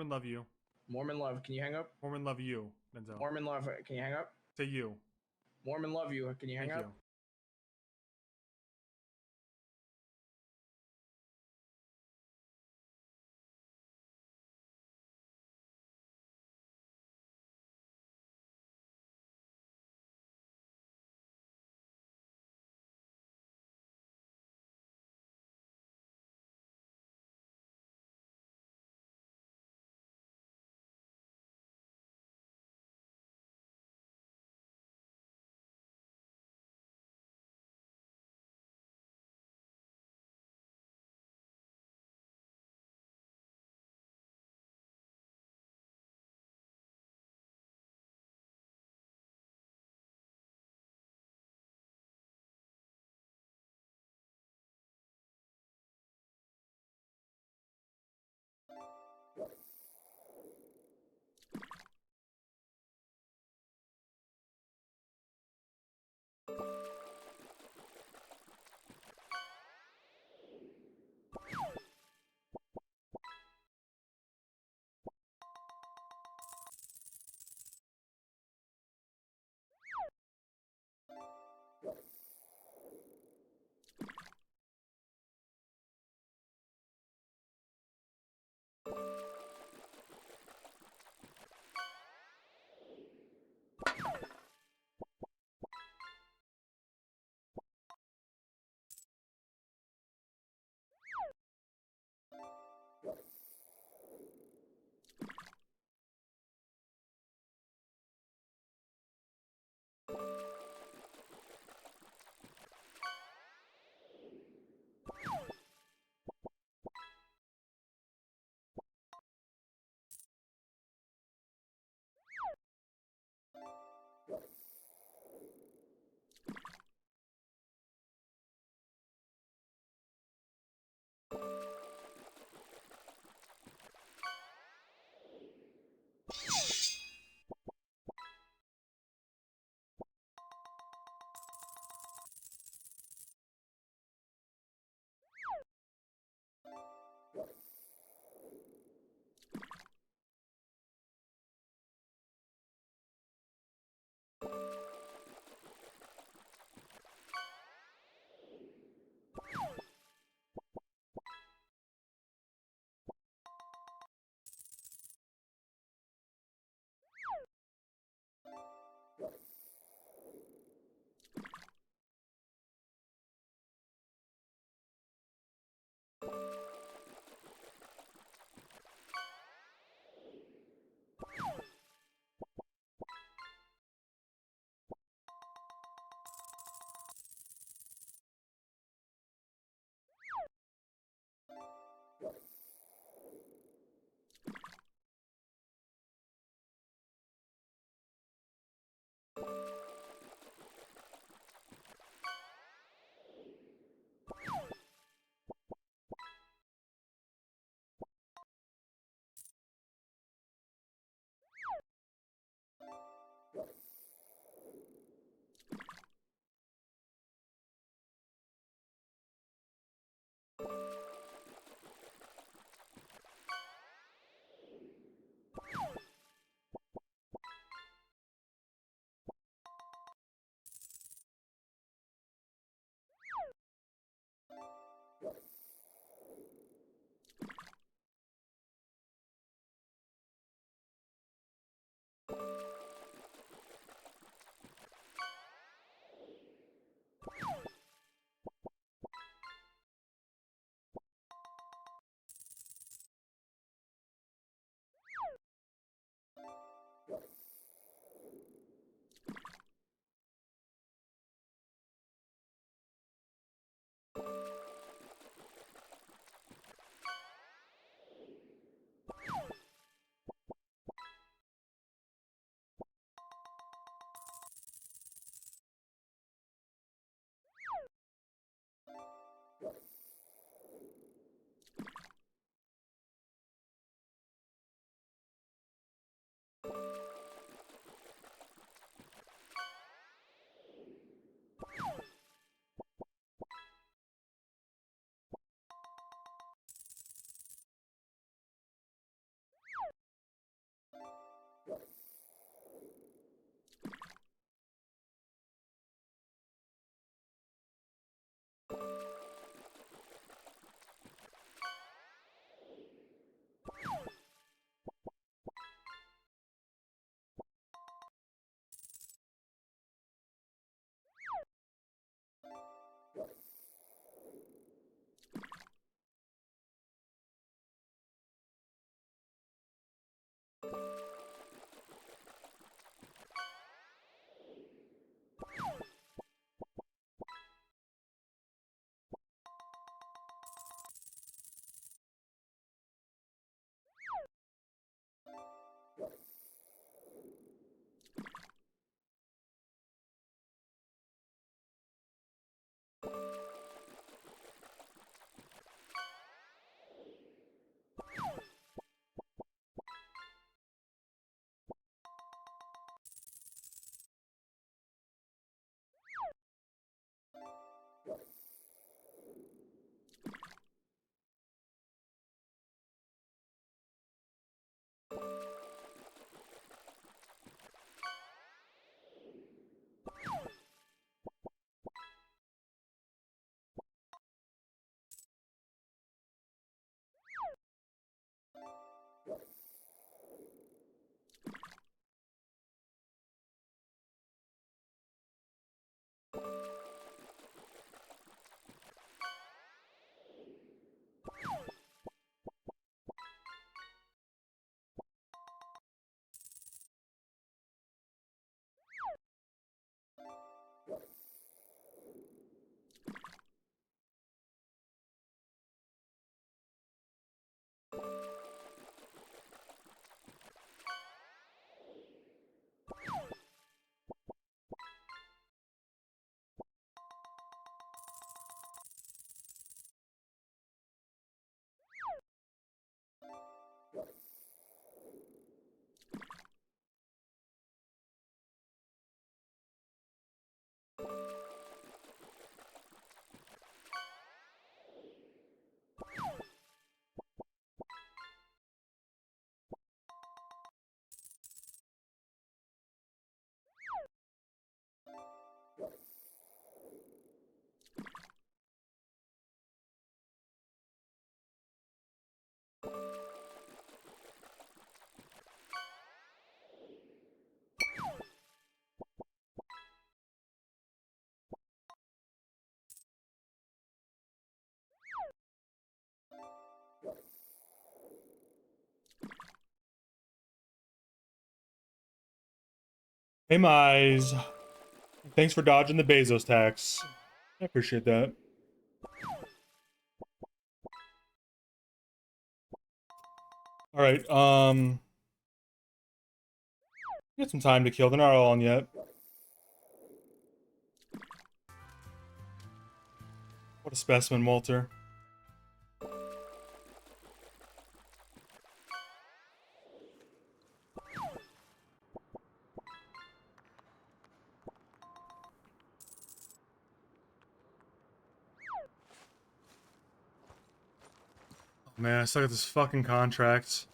Mormon love you. Mormon love. Can you hang up? Mormon love you, Denzel. Mormon love. Can you hang up? Say you. Mormon love you. Can you hang Thank up? you. Hey, Mize. Thanks for dodging the Bezos tax. I appreciate that. All right, we got some time to kill. They're not all on yet. What a specimen, Walter. Oh, man, I suck at this fucking contract.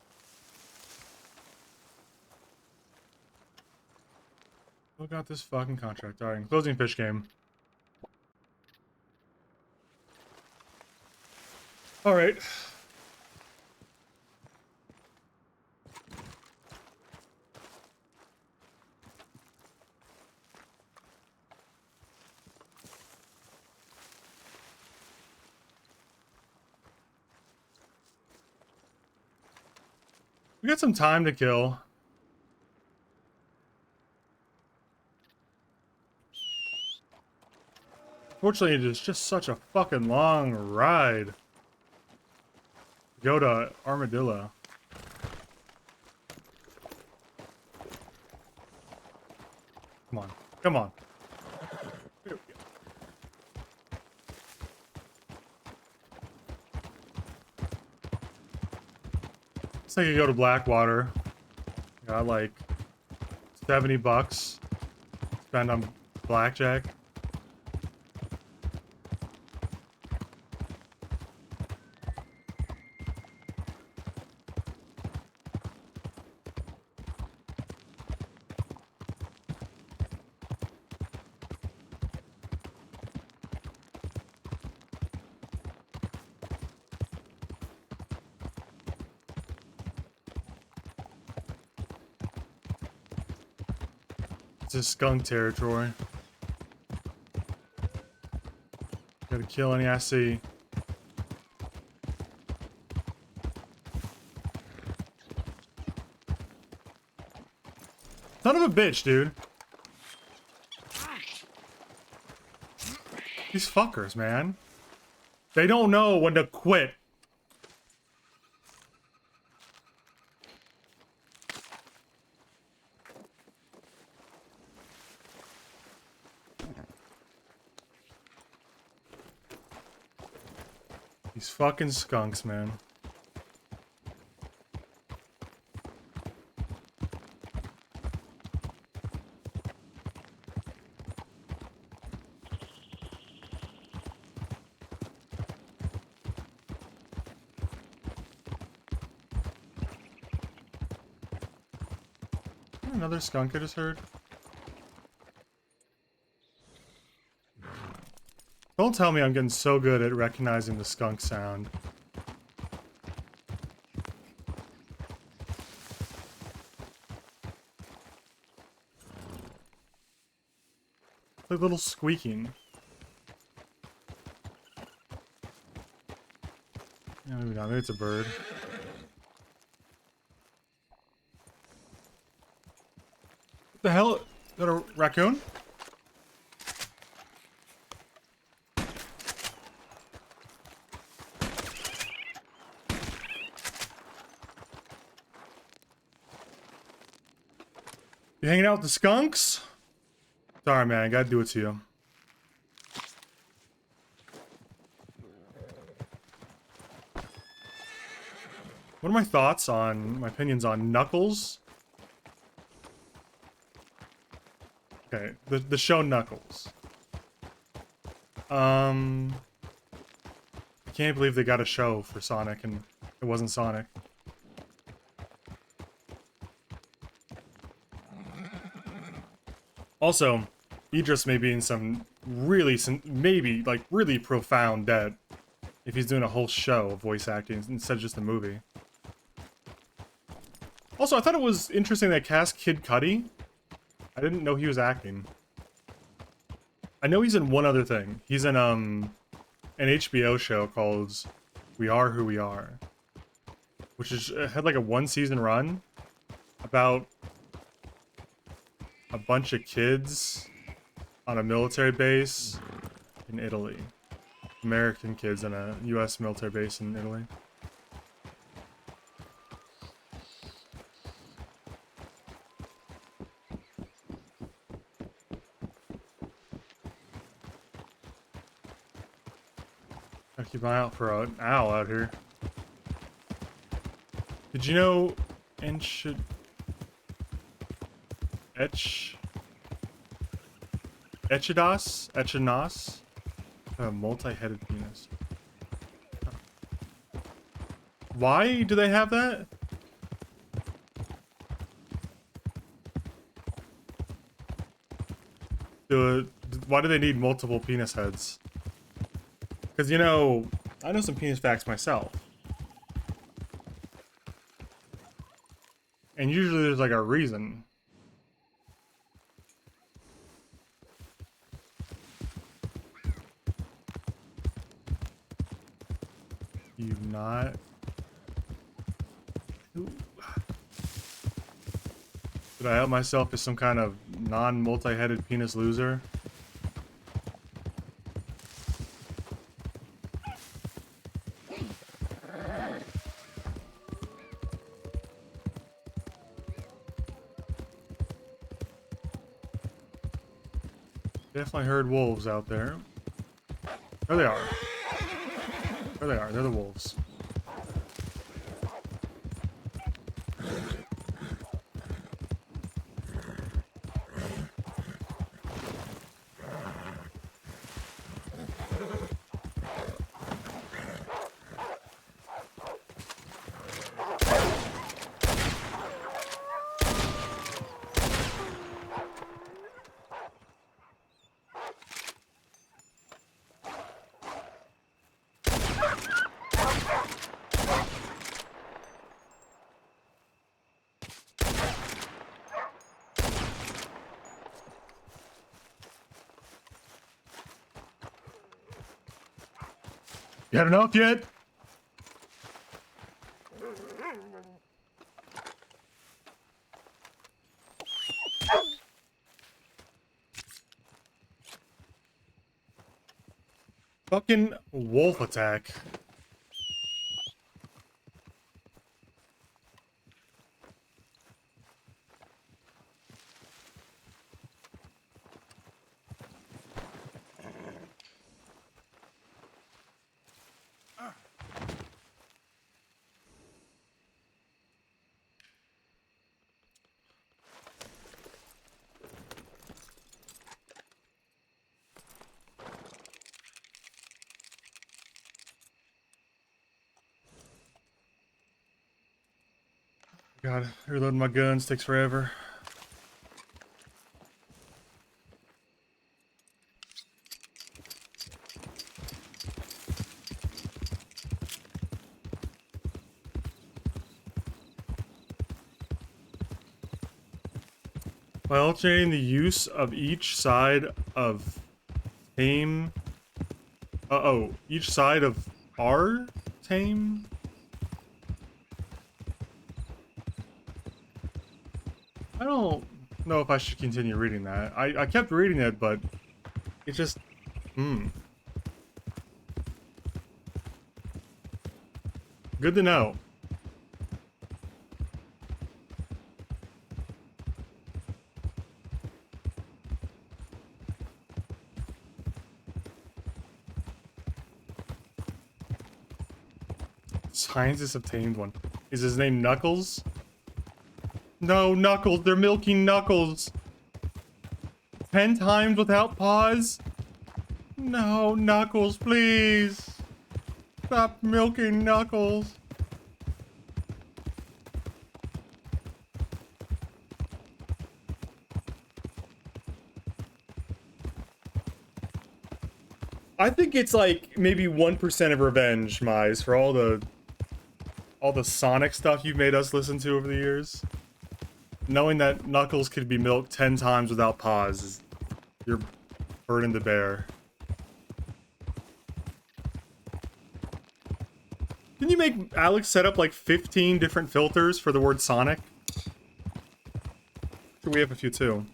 Who got this fucking contract? All right, closing fish game. All right. We got some time to kill. Fortunately, it's just such a fucking long ride. Go to Armadillo. Come on. Come on. Here we go. Let's take a go to Blackwater. Got like 70 bucks. Spend on blackjack. It's a skunk territory. Gotta kill any I see. Son of a bitch, dude. These fuckers, man. They don't know when to quit. These fucking skunks, man. Another skunk I just heard. Don't tell me I'm getting so good at recognizing the skunk sound. Like little squeaking. Yeah, maybe not. Maybe it's a bird. What the hell? Is that a raccoon? You hanging out with the skunks? Sorry, man. I gotta do it to you. What are my thoughts on, my opinions on Knuckles? Okay, the show Knuckles. I can't believe they got a show for Sonic and it wasn't Sonic. Also, Idris may be in some really, maybe, like, really profound debt if he's doing a whole show of voice acting instead of just a movie. Also, I thought it was interesting they cast Kid Cudi. I didn't know he was acting. I know he's in one other thing. He's in, an HBO show called We Are Who We Are. Which is, had like a 1-season run about a bunch of kids on a military base in Italy. American kids on a U.S. military base in Italy. Gotta keep an eye out for an owl out here. Did you know Echinos? A multi-headed penis. Why do they have that? Why do they need multiple penis heads? Because, you know, I know some penis facts myself. And usually there's like a reason. You not... Did I out myself as some kind of non-multi-headed penis loser? Definitely heard wolves out there. There they are. There they are. They're the wolves. You had enough yet? Fucking wolf attack. God, reloading my guns takes forever. By alternating the use of each side of tame... each side of our tame? I don't know if I should continue reading that. I kept reading it, but it just... Good to know. Scientists obtained one. Is his name Knuckles? No, Knuckles, they're milking Knuckles. 10 times without pause? No, Knuckles, please. Stop milking Knuckles. I think it's like maybe 1% of revenge, Mize, for all the Sonic stuff you've made us listen to over the years. Knowing that Knuckles could be milked 10 times without pause is your burden to bear. Didn't you make Alex set up like 15 different filters for the word Sonic? We have a few too.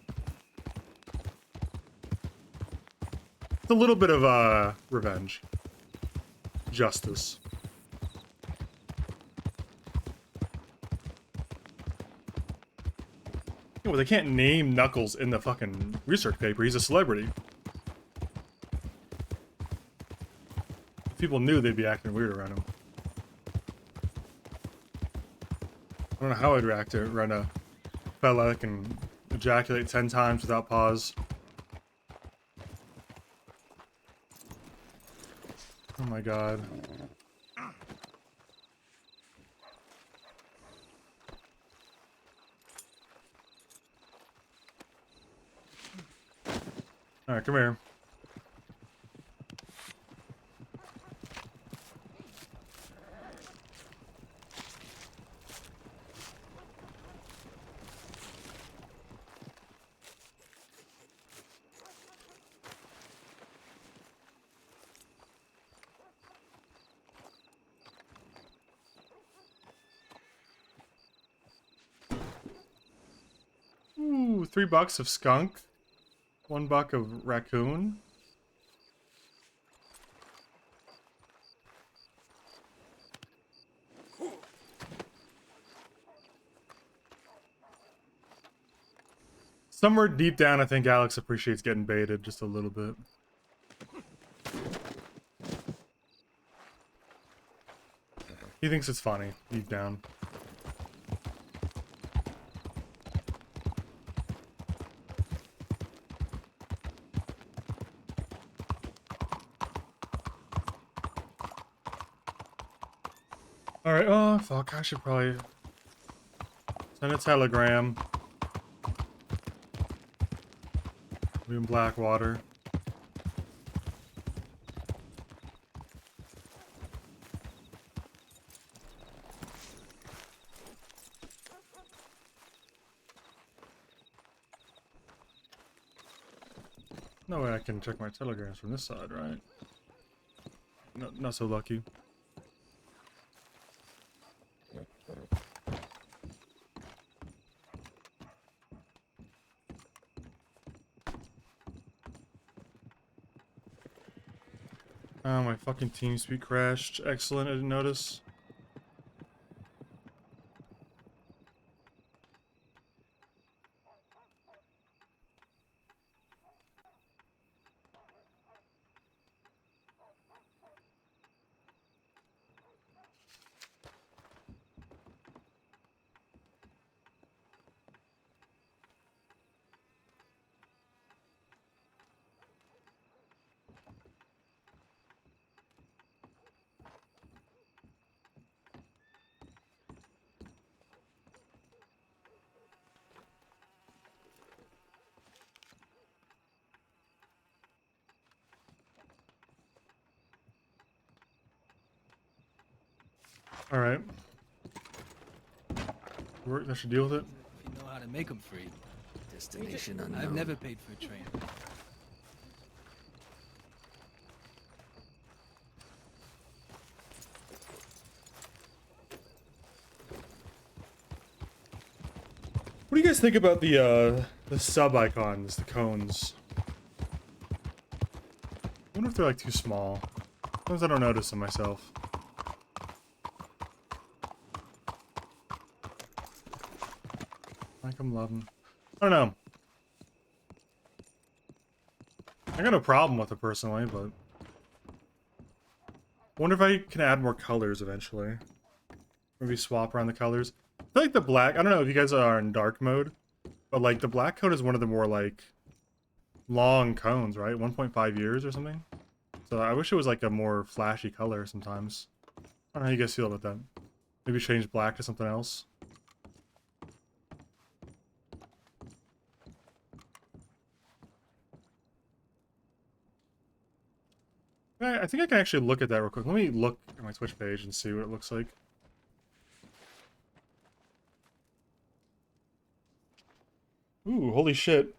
It's a little bit of revenge. Justice. Yeah, well, they can't name Knuckles in the fucking research paper. He's a celebrity. If people knew, they'd be acting weird around him. I don't know how I'd react to around a fella that can ejaculate 10 times without pause. Oh my god. Alright, come here. Ooh, $3 of skunk. $1 of raccoon. Somewhere deep down, I think Alex appreciates getting baited just a little bit. He thinks it's funny, deep down. Alright, oh, fuck, I should probably send a telegram. We in Blackwater. No way I can check my telegrams from this side, right? No, not so lucky. Oh, my fucking TeamSpeak crashed. Excellent, I didn't notice. Alright. I should deal with it. If you know how to make them free. Destination unknown. I've never paid for a train. What do you guys think about the sub icons, the cones? I wonder if they're like too small. Sometimes I don't notice them myself. Like I'm loving. I don't know. I got no problem with it personally, but wonder if I can add more colors eventually. Maybe swap around the colors. I feel like the black, I don't know if you guys are in dark mode, but like the black cone is one of the more like long cones, right? 1.5 years or something. So I wish it was like a more flashy color sometimes. I don't know how you guys feel about that. Maybe change black to something else. I think I can actually look at that real quick. Let me look at my Twitch page and see what it looks like. Ooh, holy shit.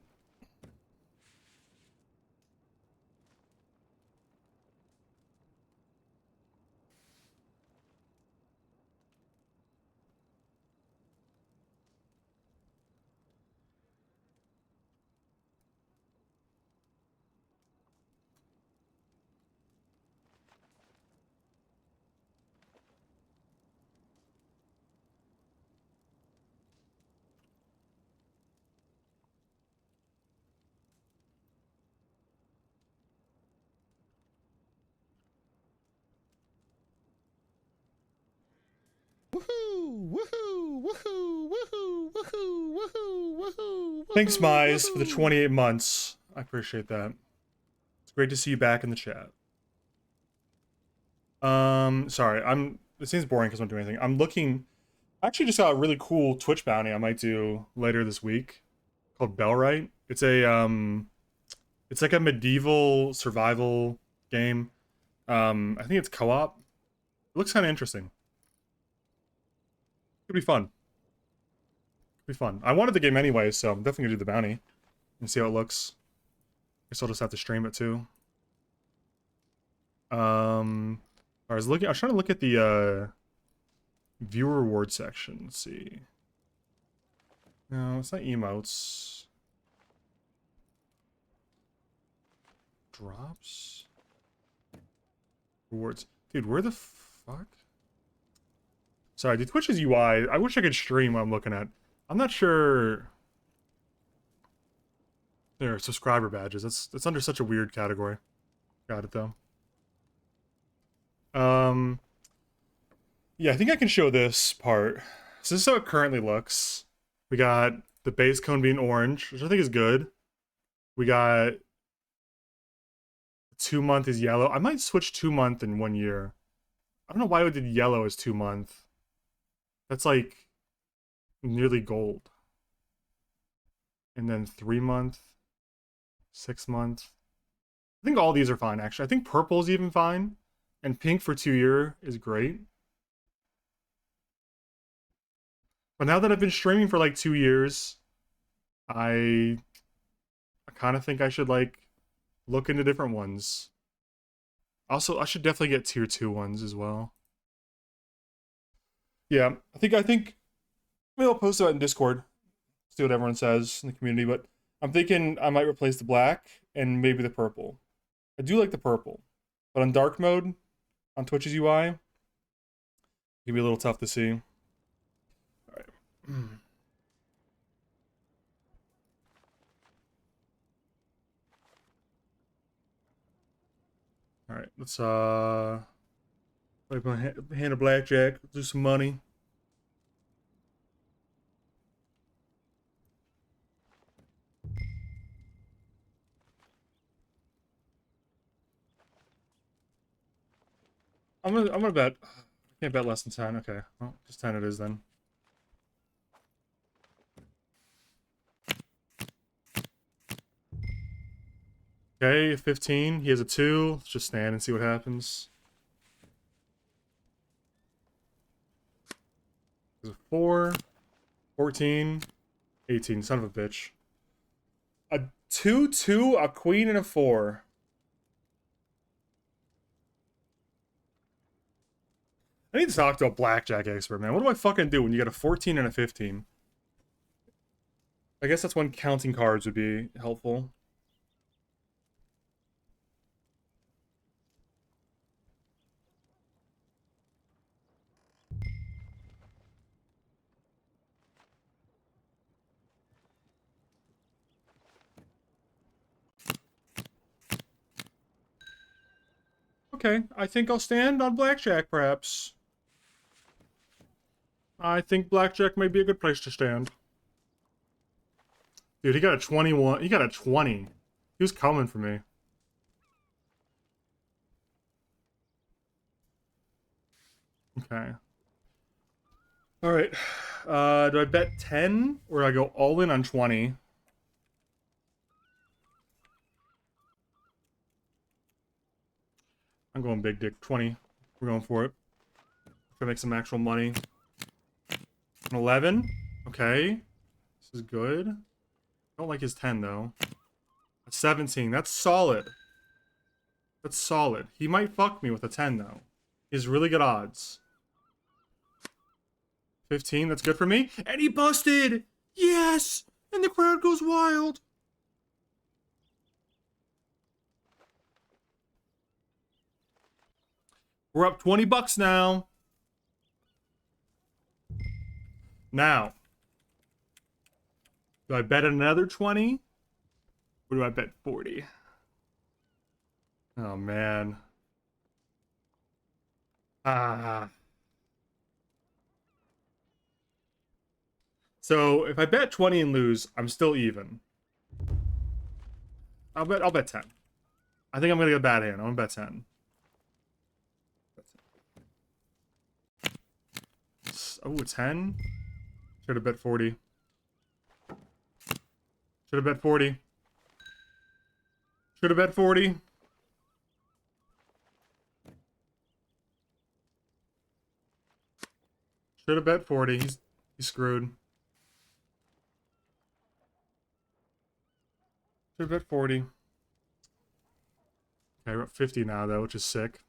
Thanks, Mize, for the 28 months. I appreciate that. It's great to see you back in the chat. Sorry, this seems boring because I don't do anything. I'm looking. I actually just got a really cool Twitch bounty I might do later this week called Bellwright. It's like a medieval survival game. I think it's co-op. It looks kind of interesting. Could be fun. Could be fun. I wanted the game anyway, so I'm definitely gonna do the bounty and see how it looks. Guess I'll just have to stream it too. I was trying to look at the viewer reward section. Let's see. No, it's not emotes. Drops? Rewards. Dude, where the fuck? Sorry, dude, Twitch's UI. I wish I could stream what I'm looking at. I'm not sure. There, subscriber badges. That's under such a weird category. Got it though. Yeah, I think I can show this part. So this is how it currently looks. We got the base cone being orange, which I think is good. We got 2-month is yellow. I might switch 2-month in 1 year. I don't know why we did yellow as 2-month. That's like nearly gold. And then 3-month, 6-month. I think all these are fine, actually. I think purple is even fine. And pink for 2 year is great. But now that I've been streaming for like 2 years, I kind of think I should like look into different ones. Also, I should definitely get tier 2 ones as well. Yeah, I think maybe I'll post it in Discord. See what everyone says in the community, but I'm thinking I might replace the black and maybe the purple. I do like the purple, but on dark mode on Twitch's UI, it'd be a little tough to see. All right. All right, let's play my hand of blackjack, do some money. I'm gonna bet. I can't bet less than 10. Okay, well, just 10 it is then. Okay, 15. He has a 2. Let's just stand and see what happens. There's a 4, 14, 18. Son of a bitch. A 2, 2, a queen, and a 4. I need to talk to a blackjack expert, man. What do I fucking do when you get a 14 and a 15? I guess that's when counting cards would be helpful. Okay, I think I'll stand on blackjack, perhaps. I think blackjack may be a good place to stand. Dude, he got a 21. He got a 20. He was coming for me. Okay. Alright. Do I bet 10? Or do I go all in on 20? I'm going big dick. 20. We're going for it. Try to make some actual money. 11. Okay. This is good. I don't like his 10, though. A 17. That's solid. That's solid. He might fuck me with a 10, though. He has really good odds. 15. That's good for me. And he busted! Yes! And the crowd goes wild. We're up 20 bucks now. Now, do I bet another 20? Or do I bet 40? Oh, man. Ah. So if I bet 20 and lose, I'm still even. I'll bet 10. I think I'm gonna get a bad hand. I'm gonna bet 10. Oh, 10? Should have bet 40. Should have bet 40. Should have bet 40. Should have bet 40. He's screwed. Should have bet 40. Okay, we're at 50 now, though, which is sick.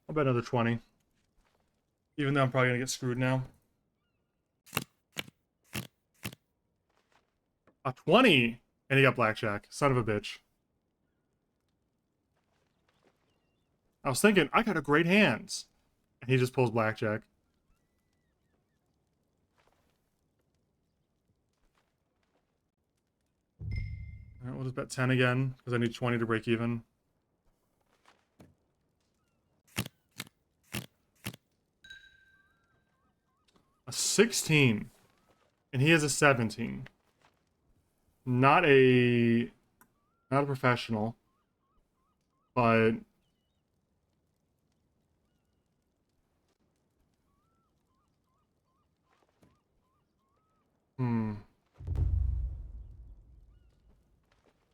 I'll bet another 20. Even though I'm probably gonna get screwed now. A 20! And he got blackjack. Son of a bitch. I was thinking, I got a great hands. And he just pulls blackjack. Alright, we'll just bet 10 again, because I need 20 to break even. A 16. And he has a 17. Not a professional, but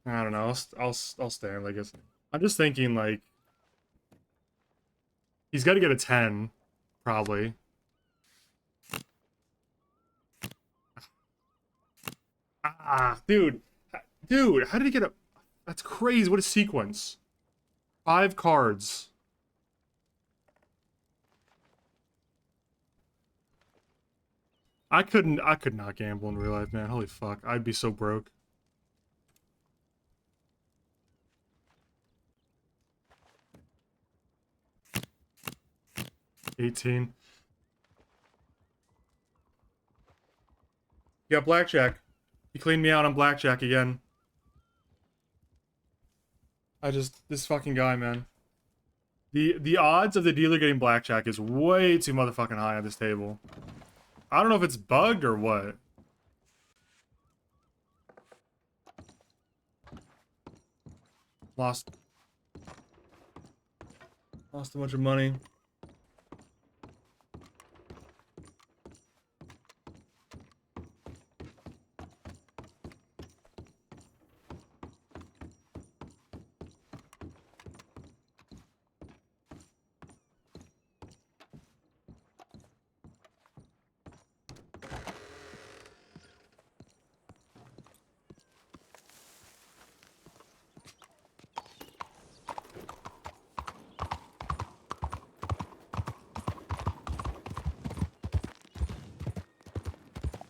I don't know. I'll stand. I guess I'm just thinking like he's got to get a 10, probably. Dude, how did he get a? That's crazy. What a sequence. 5 cards. I could not gamble in real life, man. Holy fuck. I'd be so broke. $18. You got blackjack. He cleaned me out on blackjack again. This fucking guy, man. The odds of the dealer getting blackjack is way too motherfucking high on this table. I don't know if it's bugged or what. Lost a bunch of money.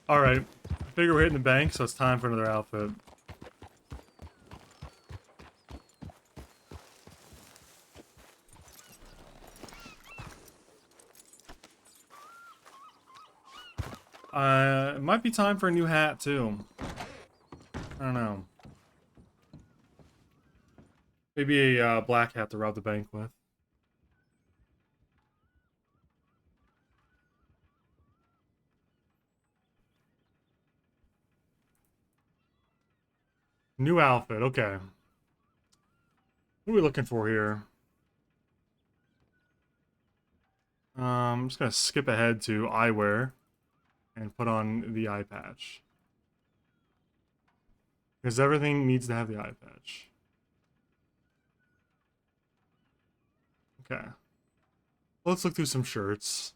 Alright. I figure we're hitting the bank, so it's time for another outfit. It might be time for a new hat, too. I don't know. Maybe a black hat to rob the bank with. New outfit, okay. What are we looking for here? I'm just gonna skip ahead to eyewear and put on the eye patch. Because everything needs to have the eye patch. Okay. Let's look through some shirts.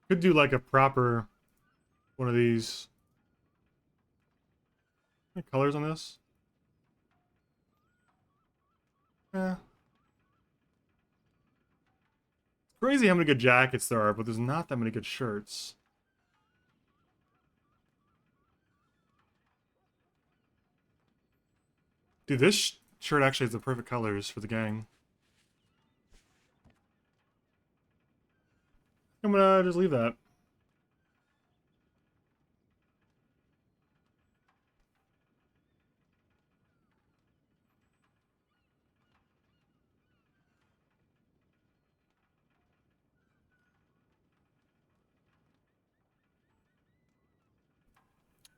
Could do like a proper one of these. Any colors on this? Eh. Crazy how many good jackets there are, but there's not that many good shirts. Dude, this shirt actually has the perfect colors for the gang. I'm gonna just leave that.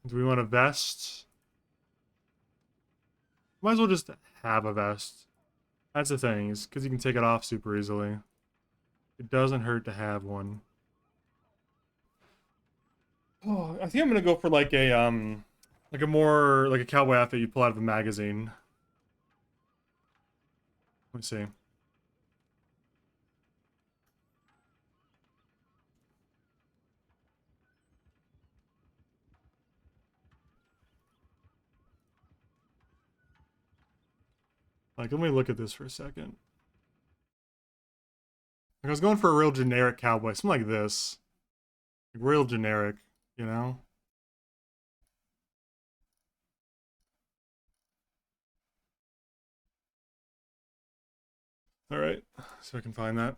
Do we want a vest? Might as well just have a vest. That's the thing, is because you can take it off super easily. It doesn't hurt to have one. Oh, I think I'm gonna go for like a more like a cowboy outfit you pull out of a magazine. Let me see. Like, let me look at this for a second. Like, I was going for a real generic cowboy, something like this. Like, real generic, you know? Alright, so I can find that.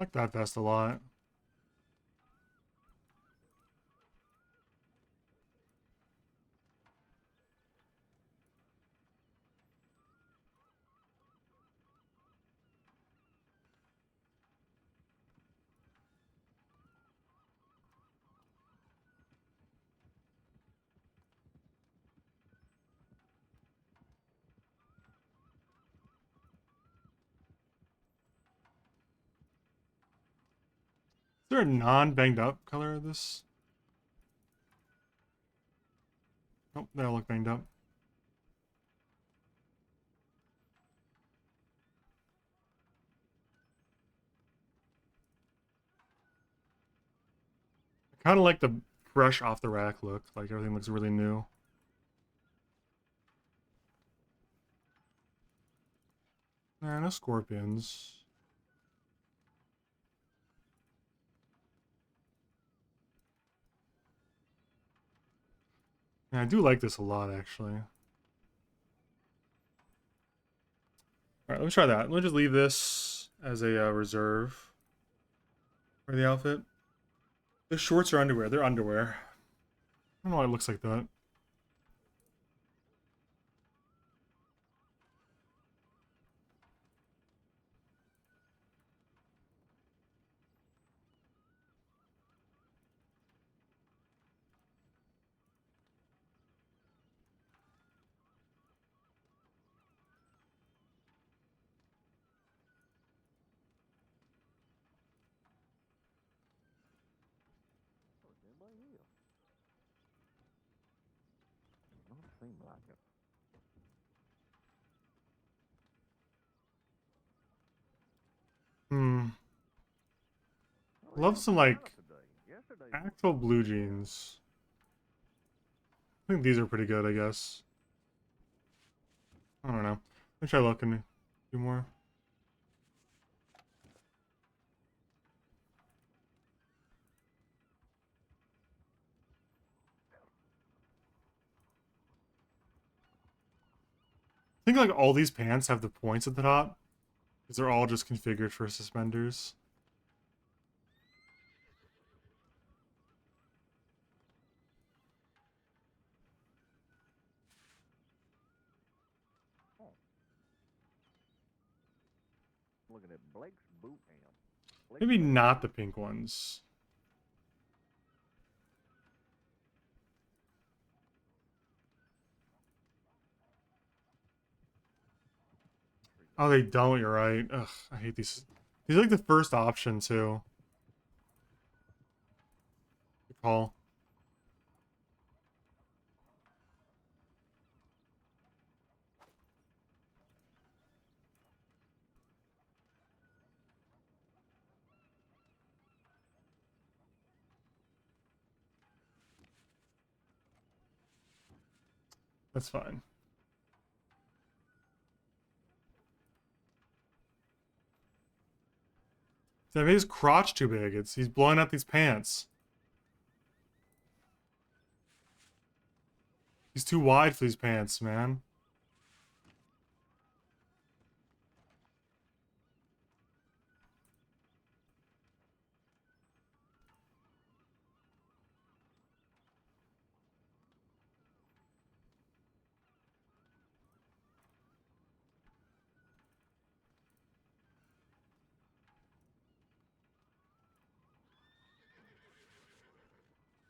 I like that vest a lot. Is there a non-banged up color of this? Nope, they all look banged up. I kind of like the fresh off the rack look. Like, everything looks really new. Nah, no scorpions. Yeah, I do like this a lot, actually. Alright, let me try that. Let me just leave this as a reserve for the outfit. The shorts are underwear. They're underwear. I don't know why it looks like that. Hmm. Love some, like, actual blue jeans. I think these are pretty good, I guess. I don't know. Let me try looking a few more. I think, like, all these pants have the points at the top. Because they're all just configured for suspenders. Looking at Blake's boot ham. Maybe not the pink ones. Oh, they don't, you're right. Ugh, I hate these. He's like the first option too. Good call. That's fine. They made his crotch too big. He's blowing out these pants. He's too wide for these pants, man.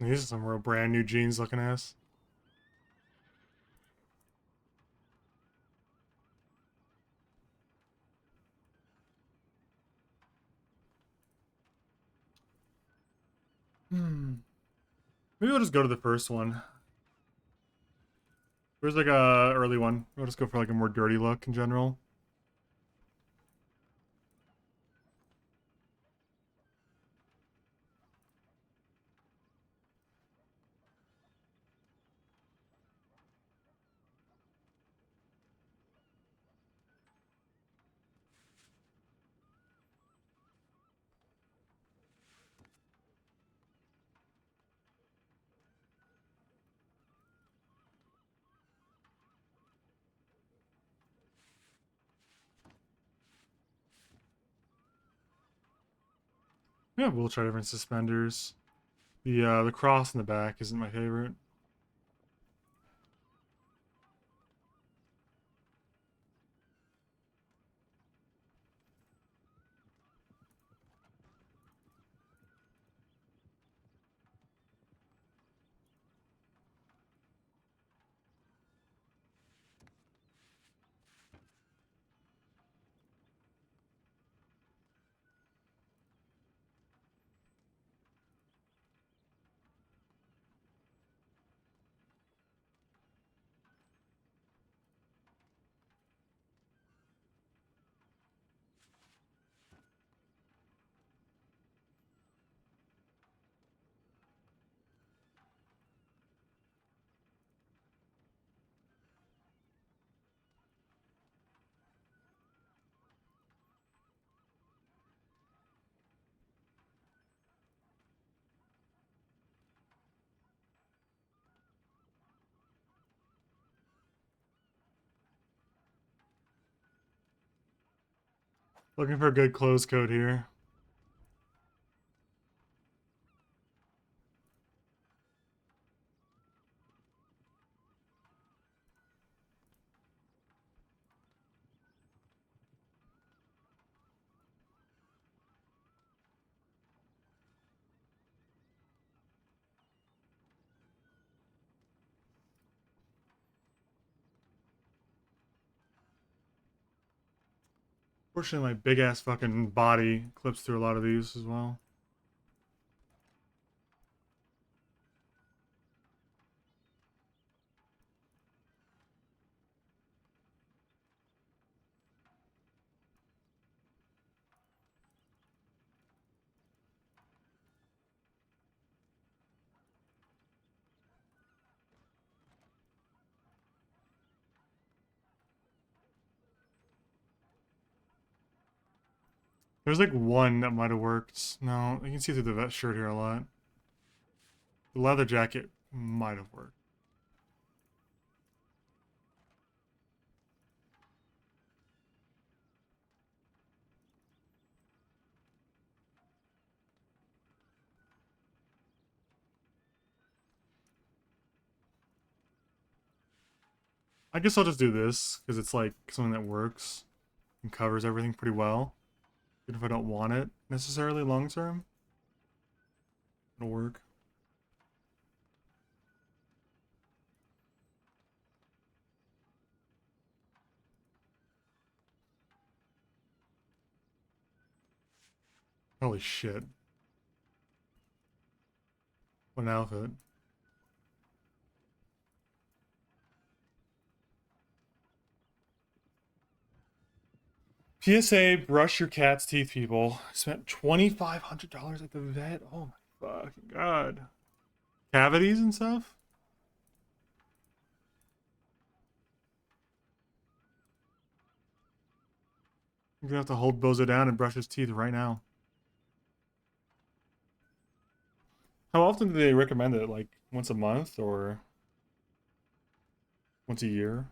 These are some real brand new jeans looking ass. Maybe we'll just go to the first one. There's like a early one. We'll just go for like a more dirty look in general. Yeah, we'll try different suspenders. The cross in the back isn't my favorite. Looking for a good close code here. Fortunately, my big ass fucking body clips through a lot of these as well. There's like one that might have worked. No, you can see through the vest shirt here a lot. The leather jacket might have worked. I guess I'll just do this, because it's like something that works and covers everything pretty well. Even if I don't want it necessarily long term, it'll work. Holy shit. What an outfit. PSA, brush your cat's teeth, people. Spent $2,500 at the vet. Oh my fucking god. Cavities and stuff? You're gonna have to hold Bozo down and brush his teeth right now. How often do they recommend it? Like once a month or once a year?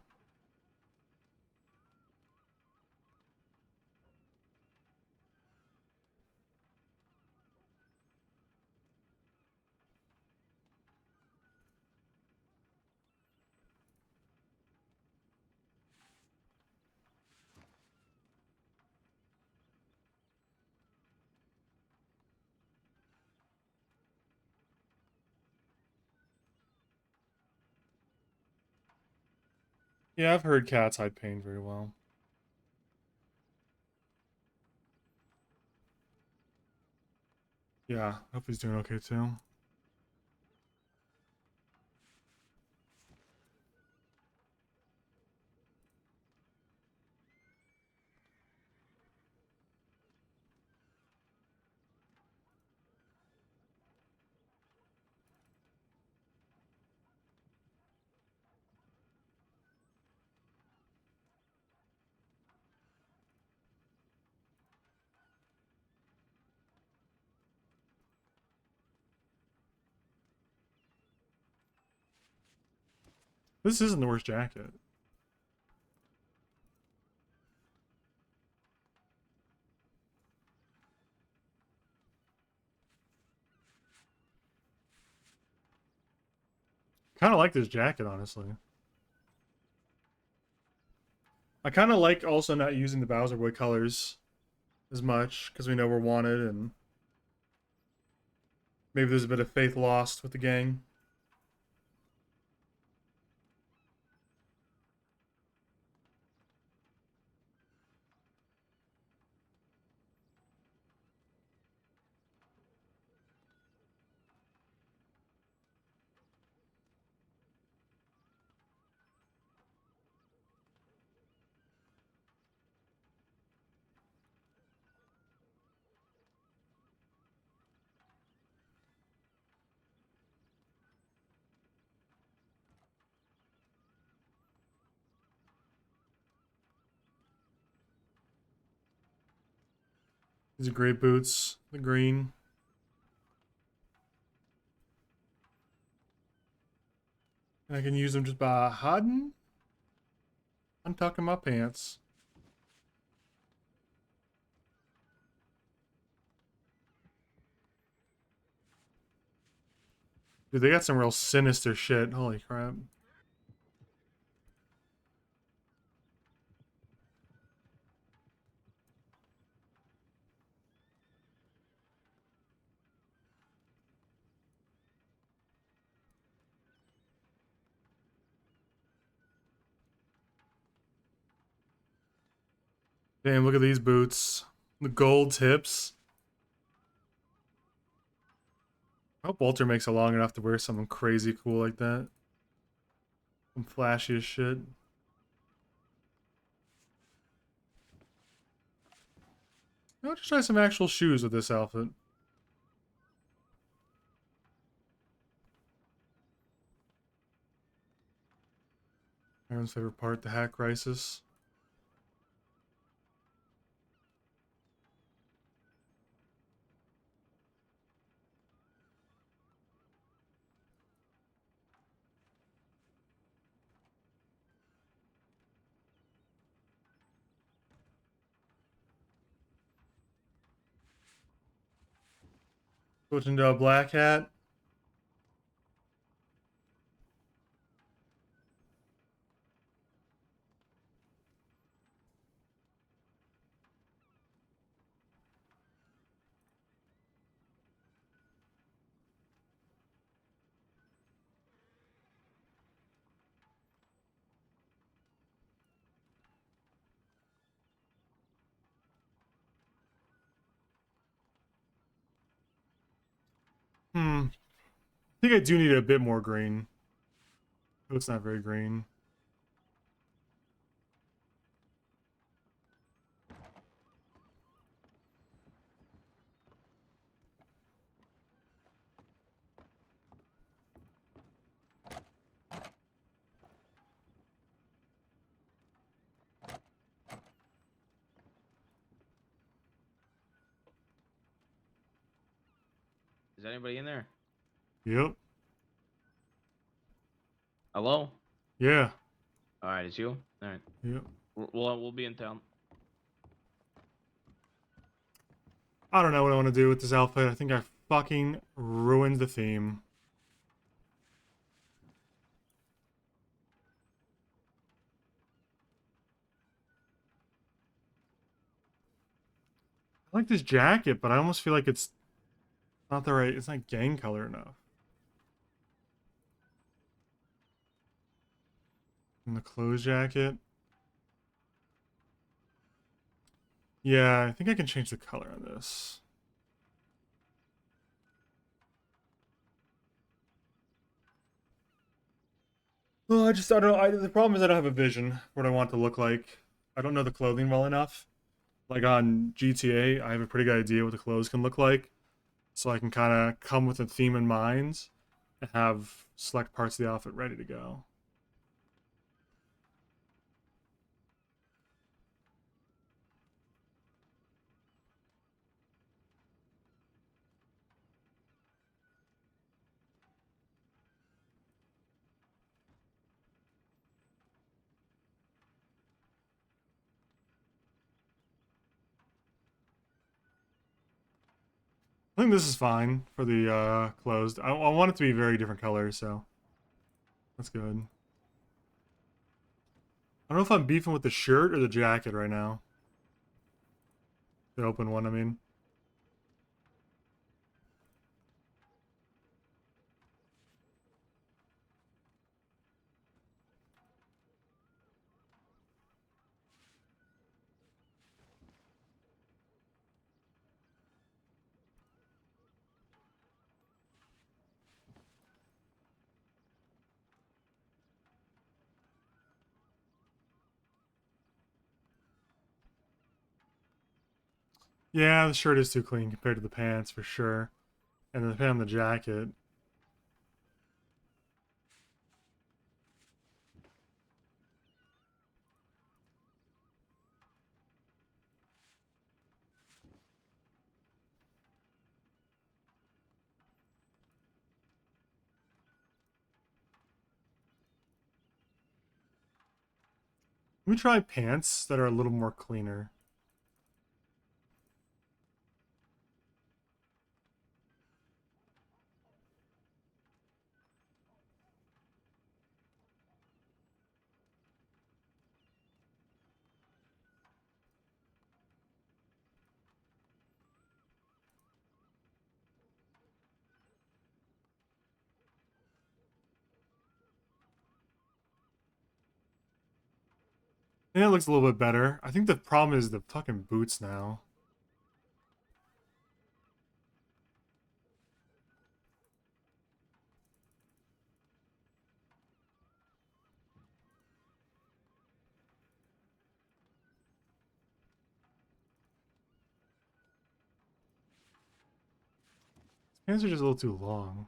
Yeah, I've heard cats hide pain very well. Yeah, hope he's doing okay too. This isn't the worst jacket. Kind of like this jacket, honestly. I kind of like also not using the Bowser Boy colors as much because we know we're wanted and maybe there's a bit of faith lost with the gang. These are great boots. The green. And I can use them just by hiding, untucking my pants. Dude, they got some real sinister shit. Holy crap. Damn, look at these boots. The gold tips. I hope Walter makes it long enough to wear something crazy cool like that. Some flashy as shit. I'll just try some actual shoes with this outfit. Aaron's favorite part, the hat crisis. Switching to a black hat. I think I do need a bit more green. Oh, it's not very green. Is anybody in there? Yep. Hello? Yeah. All right, it's you. All right, Yep. we'll be in town. I don't know what I want to do with this outfit. I think I fucking ruined the theme. I like this jacket, but I almost feel like it's not the right, it's not gang color enough. And the clothes jacket. Yeah, I think I can change the color on this. Well, I don't the problem is I don't have a vision for what I want to look like. I don't know the clothing well enough. Like on GTA, I have a pretty good idea what the clothes can look like. So I can kind of come with a theme in mind and have select parts of the outfit ready to go. I think this is fine for the closed. I want it to be very different colors, so that's good. I don't know if I'm beefing with the shirt or the jacket right now. The open one, I mean. Yeah, the shirt is too clean compared to the pants for sure. And then depending on the jacket. Let me try pants that are a little more cleaner. Yeah, it looks a little bit better. I think the problem is the fucking boots now. Pants are just a little too long.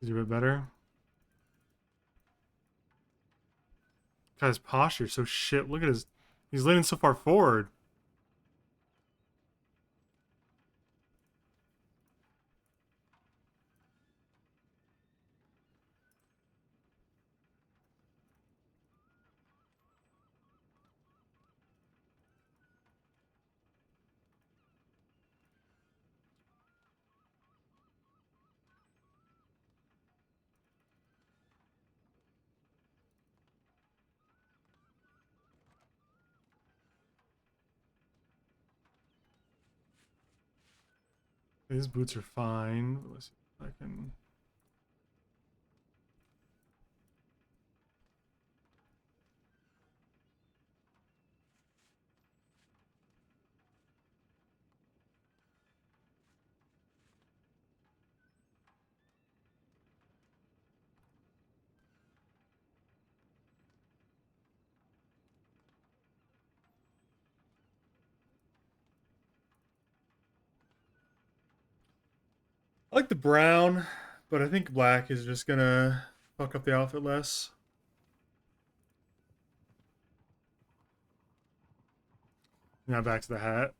Is it a bit better? Guy's posture so shit. Look at his. He's leaning so far forward. His boots are fine. Let's see. I can. I like the brown, but I think black is just gonna fuck up the outfit less. Now back to the hat.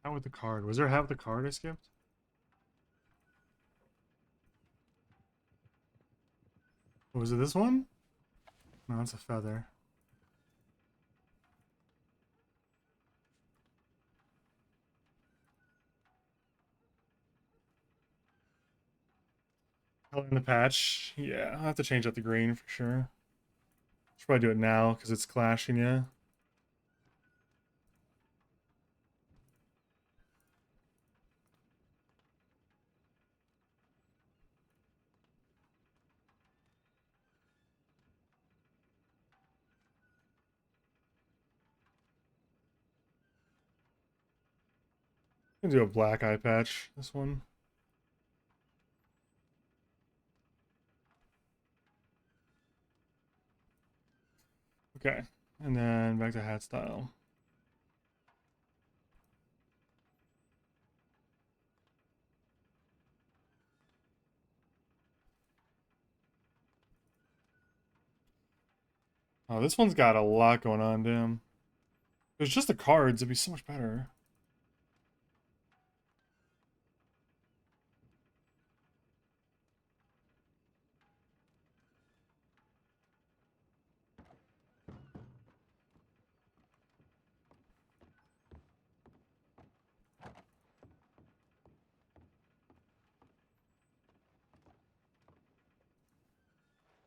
Hat with the card. Was there a hat with the card I skipped? Or was it this one? No, it's a feather. Color in the patch. Yeah, I'll have to change out the green for sure. Should probably do it now because it's clashing, yeah. I'm gonna do a black eye patch, this one. Okay, and then back to hat style. Oh, this one's got a lot going on, damn. If it was just the cards, it'd be so much better.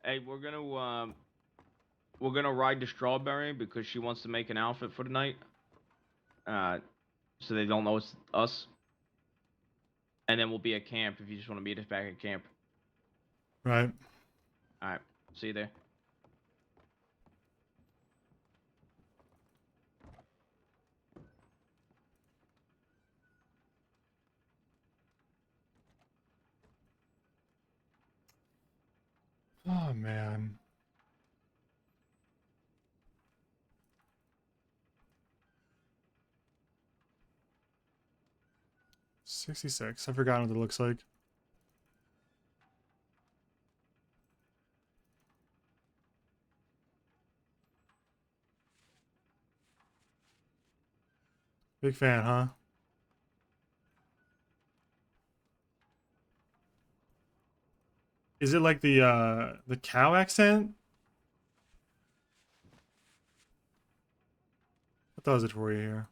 Hey, we're gonna ride the strawberry because she wants to make an outfit for the night. So they don't know it's us. And then we'll be at camp if you just want to meet us back at camp. Right. All right. See you there. Oh, man. $66. I've forgotten what it looks like. Big fan, huh? Is it like the cow accent? What does it for you here?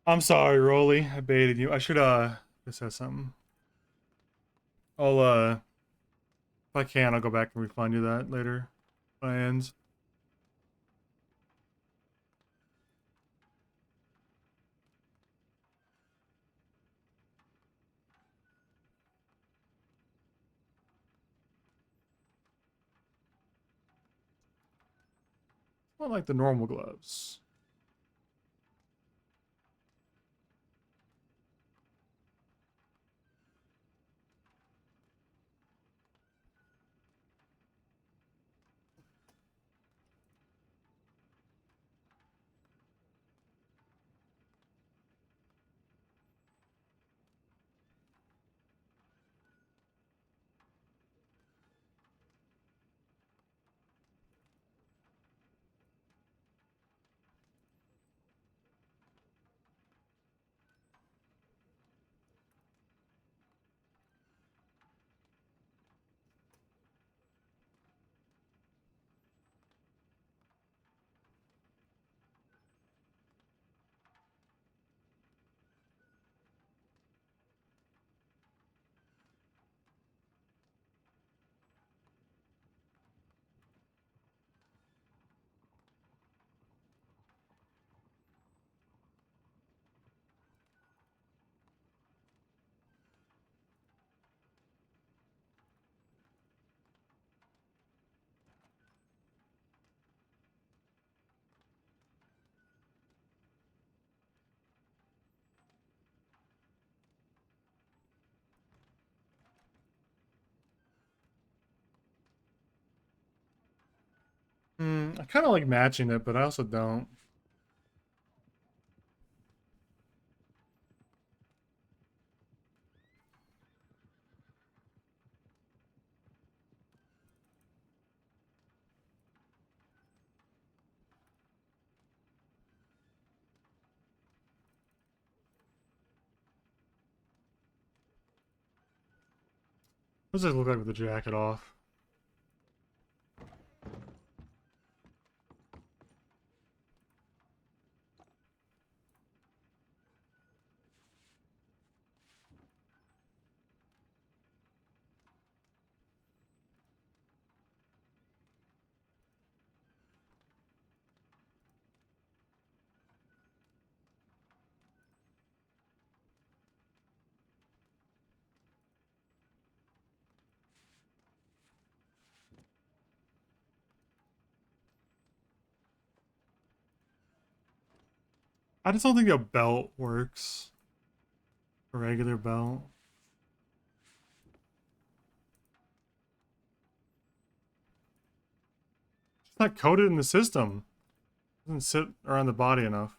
I'm sorry, Rolly. I baited you. I should just have something. I'll if I can, I'll go back and refund you that later when it ends. Not like the normal gloves. I kind of like matching it, but I also don't. What does it look like with the jacket off? I just don't think a belt works. A regular belt. It's not coded in the system. It doesn't sit around the body enough.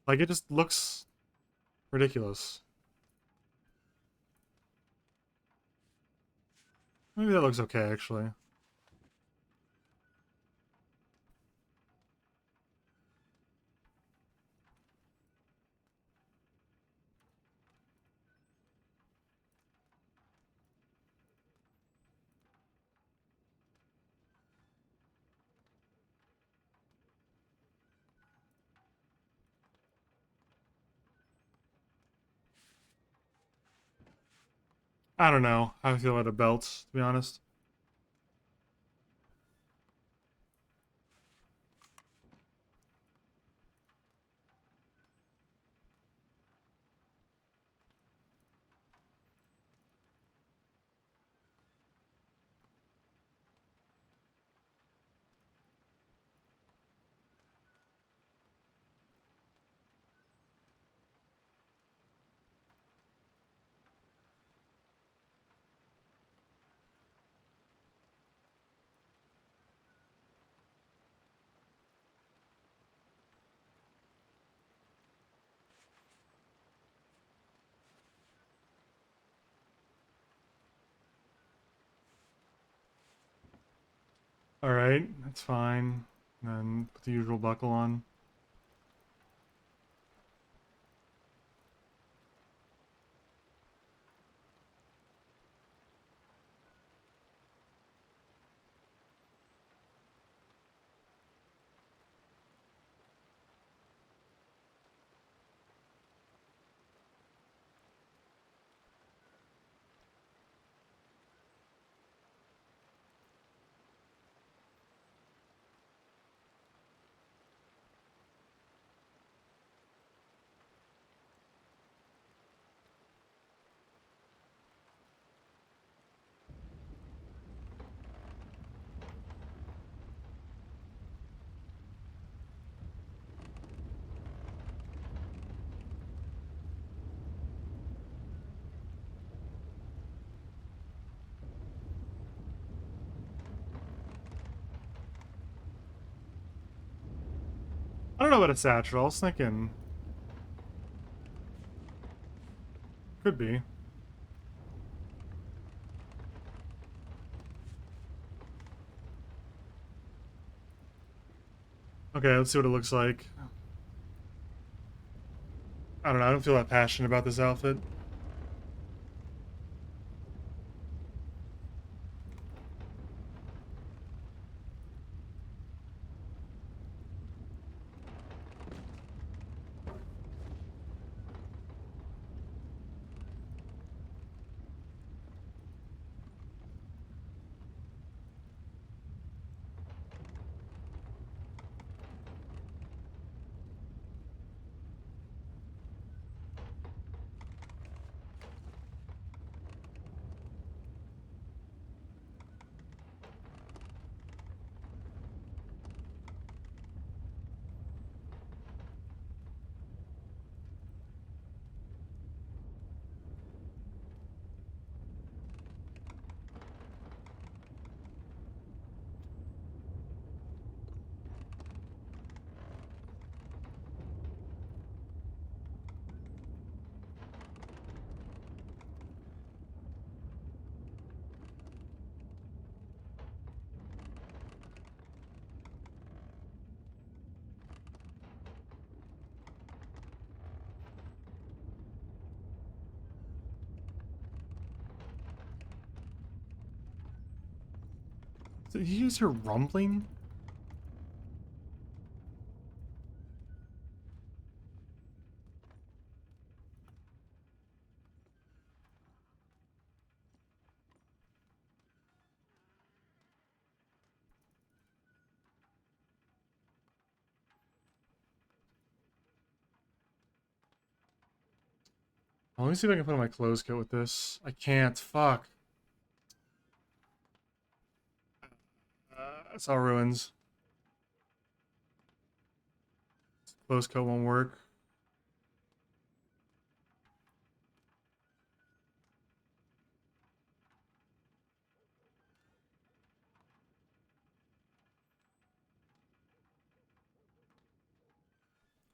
Like, it just looks ridiculous. Maybe that looks okay, actually. I don't know how I feel about a belt, to be honest. Alright, that's fine. And then put the usual buckle on. I don't know about a satchel. I was thinking... Could be. Okay, let's see what it looks like. I don't know, I don't feel that passionate about this outfit. Did you just hear rumbling? Let me see if I can put on my clothes kit with this. I can't. Fuck. It's all ruins. Clothes coat won't work.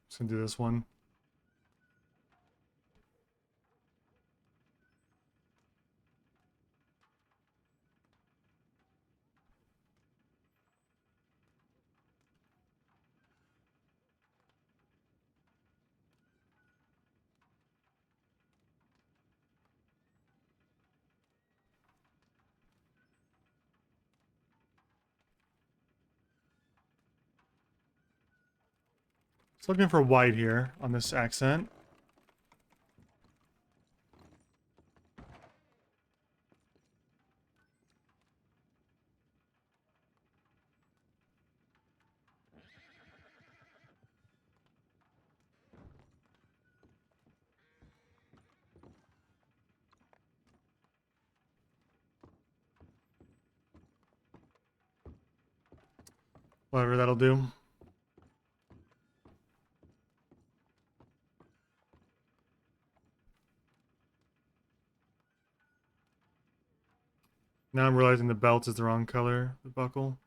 Just gonna do this one. Just looking for white here on this accent. Whatever, that'll do. Now I'm realizing the belt is the wrong color, the buckle.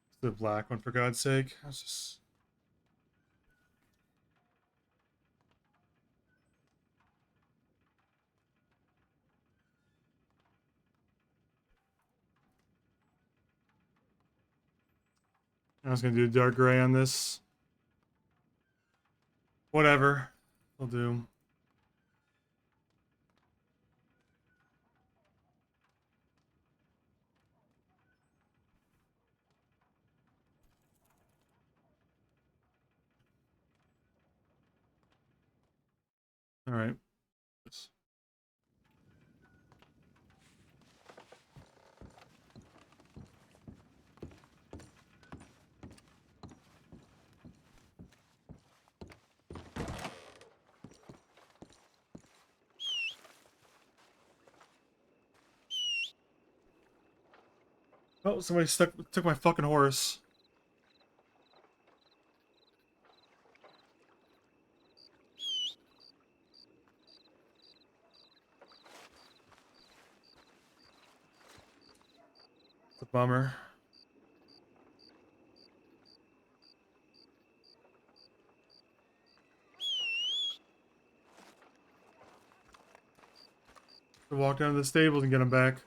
It's the black one, for God's sake. That's just... I was gonna do dark gray on this. Whatever. I'll do. Alright. Oh, somebody took my fucking horse. It's a bummer. To walk down to the stables and get him back.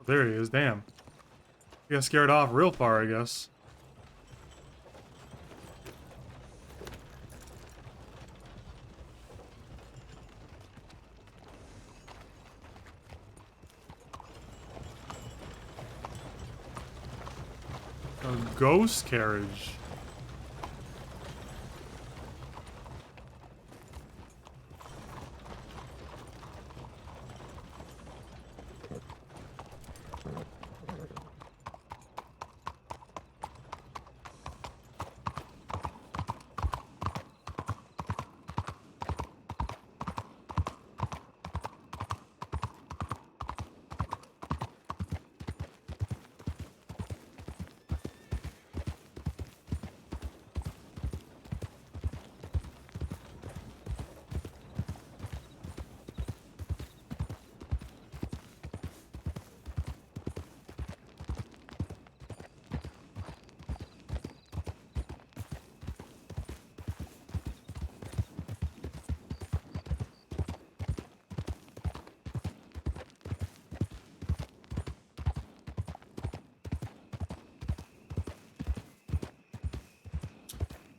Oh, there he is, damn. He got scared off real far, I guess. A ghost carriage.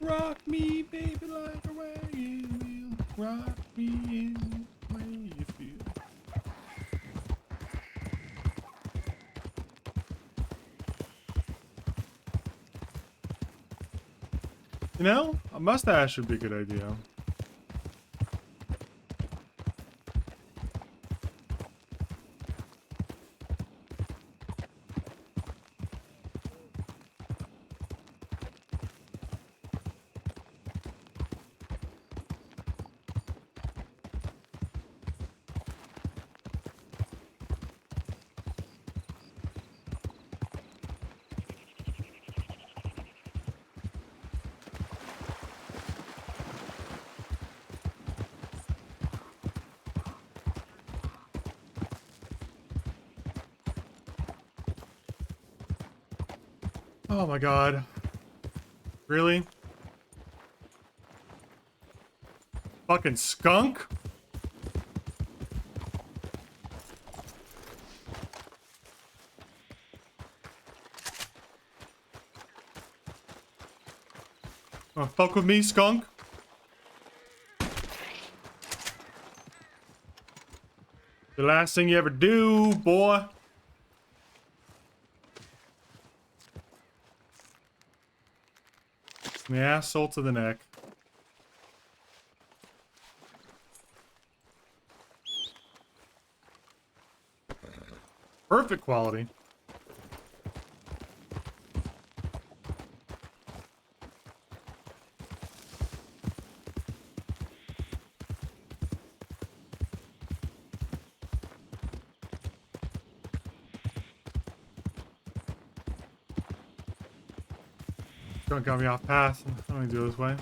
Rock me, baby, like a wagon wheel. Rock me in the way you feel. You know, a mustache would be a good idea. Oh my god. Really? Fucking skunk? Wanna fuck with me, skunk? The last thing you ever do, boy. From the asshole to the neck. Perfect quality. Don't got me off path. I don't need to do it this way.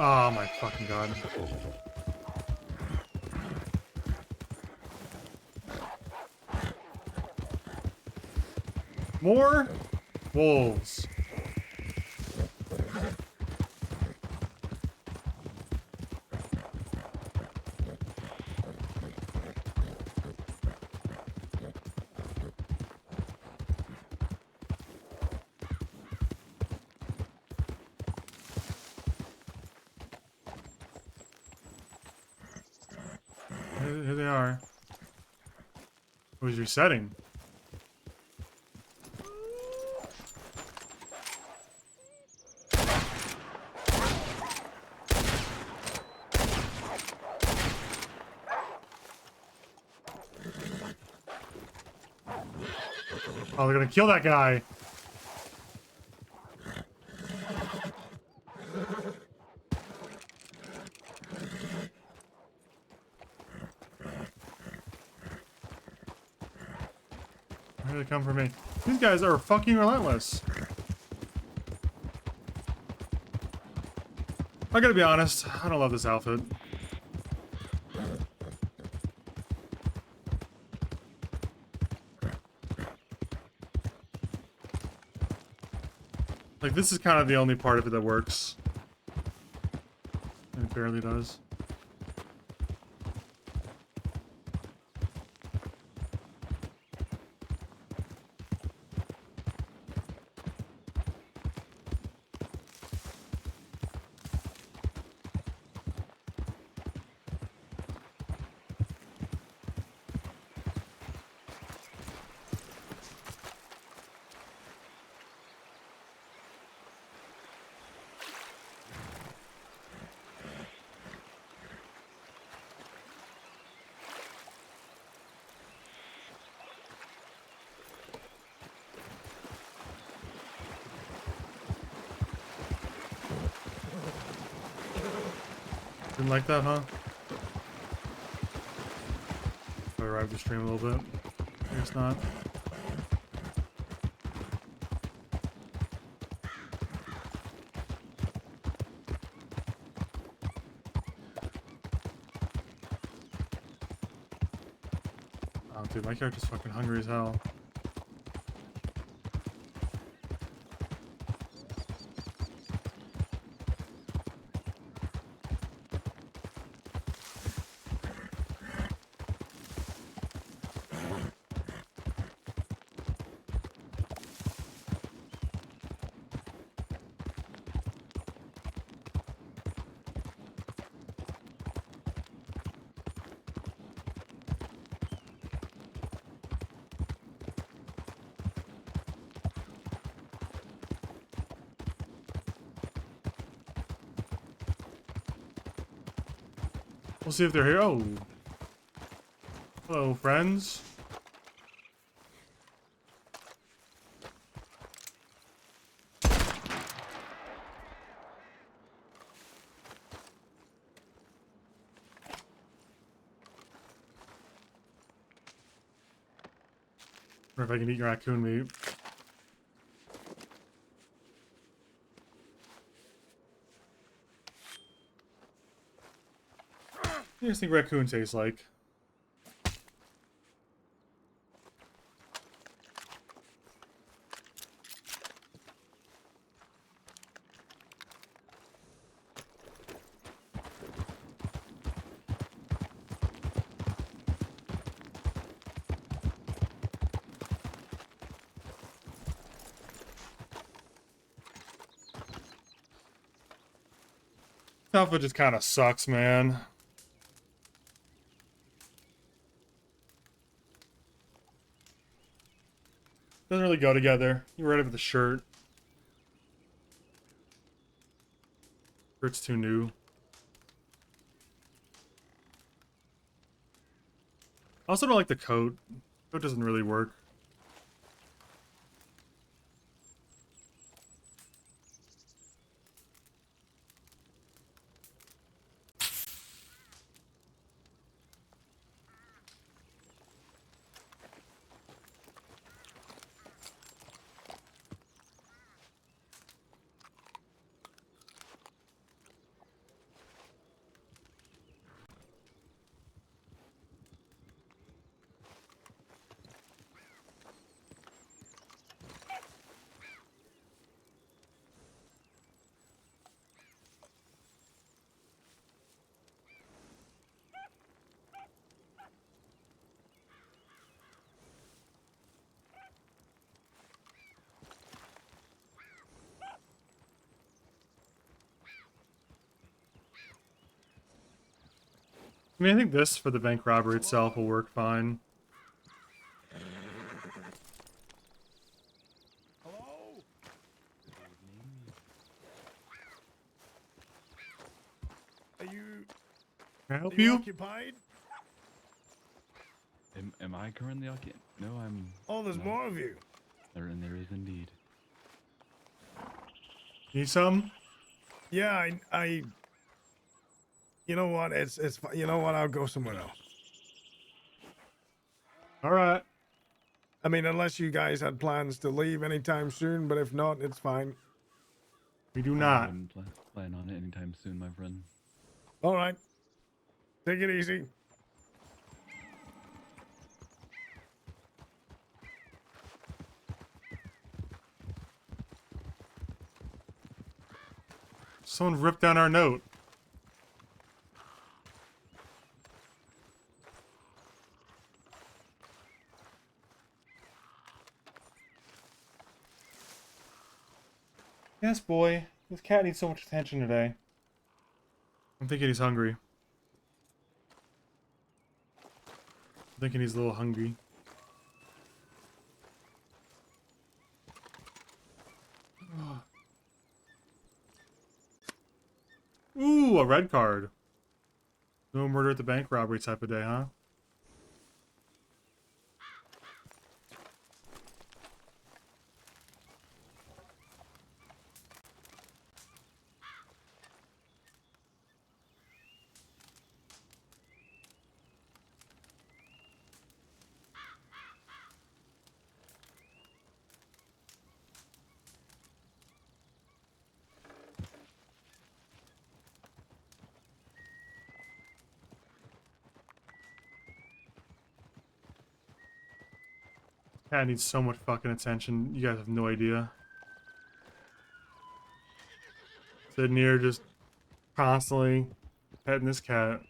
Oh my fucking god. More wolves. Here they are. It was resetting. Oh, they're gonna kill that guy. Where do they come for me? These guys are fucking relentless. I gotta be honest, I don't love this outfit. Like, this is kind of the only part of it that works. And it barely does. Didn't like that, huh? I arrived the stream a little bit. I guess not. Oh, dude, my character's fucking hungry as hell. We'll see if they're here. Oh. Hello, friends. Or if I can eat raccoon meat. What do you guys think raccoon tastes like? Alpha just kind of sucks, man. Doesn't really go together. You're right with the shirt. Shirt's too new. I also don't like the coat. Coat doesn't really work. I mean, I think this for the bank robbery itself will work fine. Hello? Are you Can I help are you you? occupied? Am I currently occupied? No, I'm. Oh, there's no. more of you. There is indeed. Need some? Yeah, I you know what? You know what? I'll go somewhere else. All right. I mean, unless you guys had plans to leave anytime soon, but if not, it's fine. We do I not. wouldn't plan on it anytime soon, my friend. All right. Take it easy. Someone ripped down our note. Yes, boy. This cat needs so much attention today. I'm thinking he's hungry. I'm thinking he's a little hungry. Ooh, a red card. No murder at the bank robbery type of day, huh? Cat needs so much fucking attention. You guys have no idea. Sitting here just constantly petting this cat.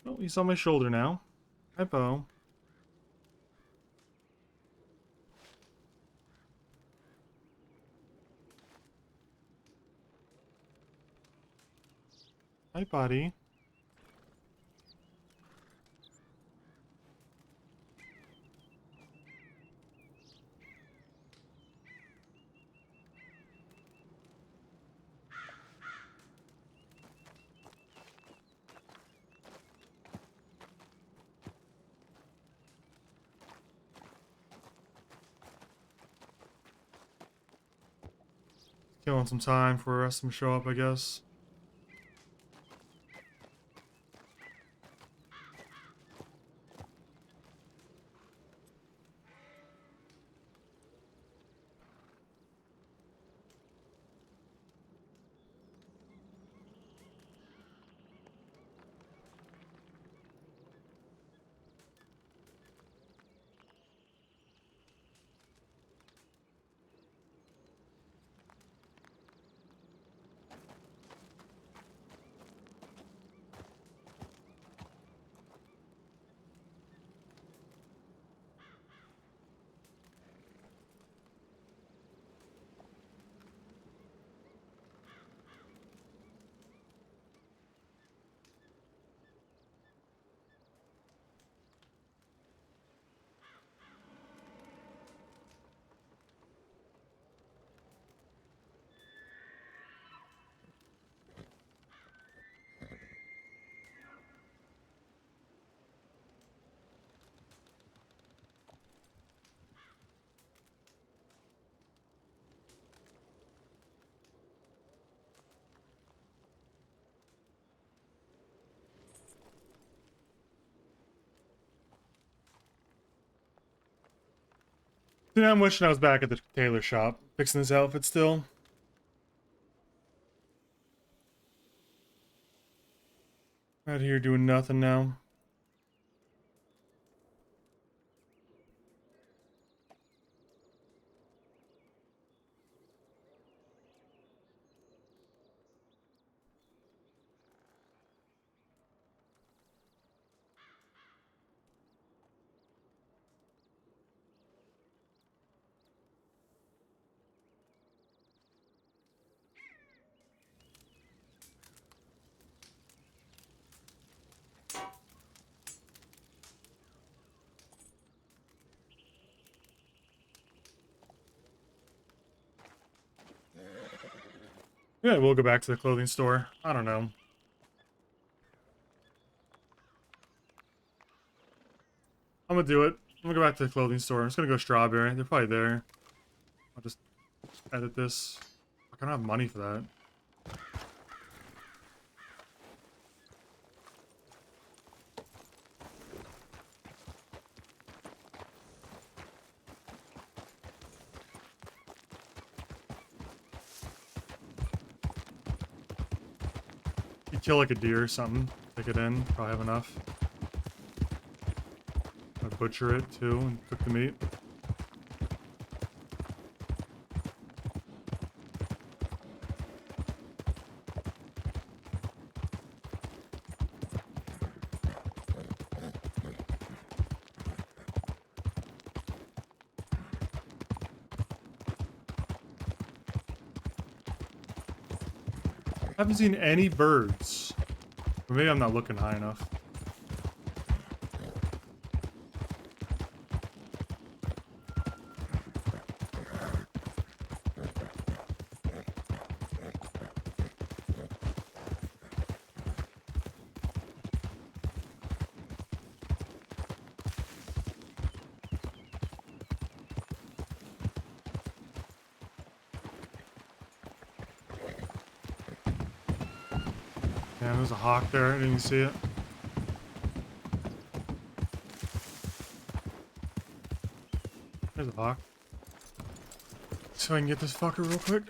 Oh, he's on my shoulder now. Hi, Bo. Hi, buddy. Killing some time for the rest of them show up, I guess. Yeah, I'm wishing I was back at the tailor shop, fixing this outfit still. Out here doing nothing now. Yeah, we'll go back to the clothing store. I don't know. I'm gonna do it. I'm gonna go back to the clothing store. I'm just gonna go strawberry. They're probably there. I'll just edit this. I don't have money for that. You kill like a deer or something. Take it in. Probably have enough. I'll butcher it too and cook the meat. Haven't seen any birds. Or maybe I'm not looking high enough. Damn, there's a hawk there. I didn't even see it. There's a hawk. So I can get this fucker real quick.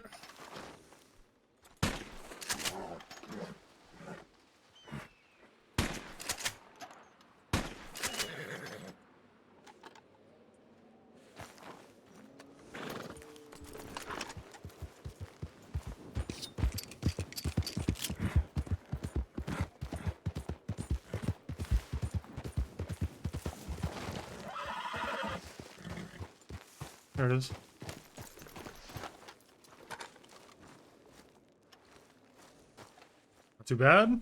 There it is. Not too bad.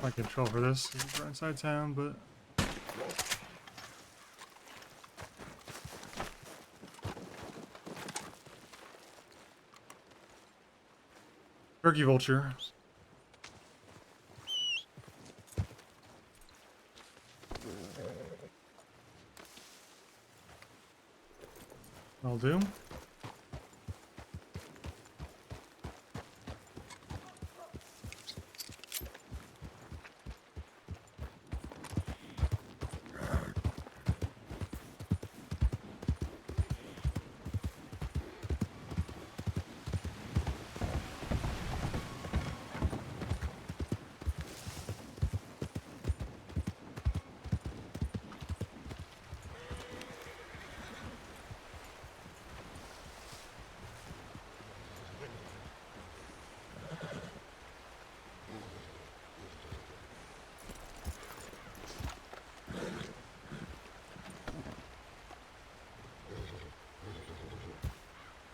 I control for this. We're inside town, but turkey vulture. I'll do.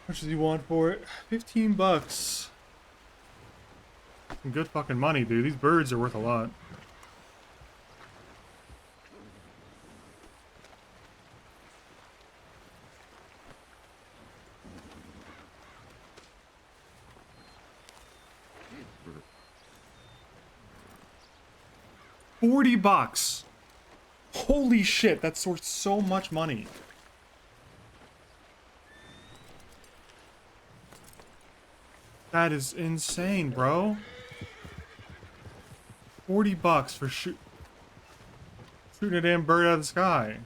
How much does he want for it? 15 bucks. Some good fucking money, dude. These birds are worth a lot. $40. Holy shit, that's worth so much money. That is insane, bro. 40 bucks for shooting a damn bird out of the sky.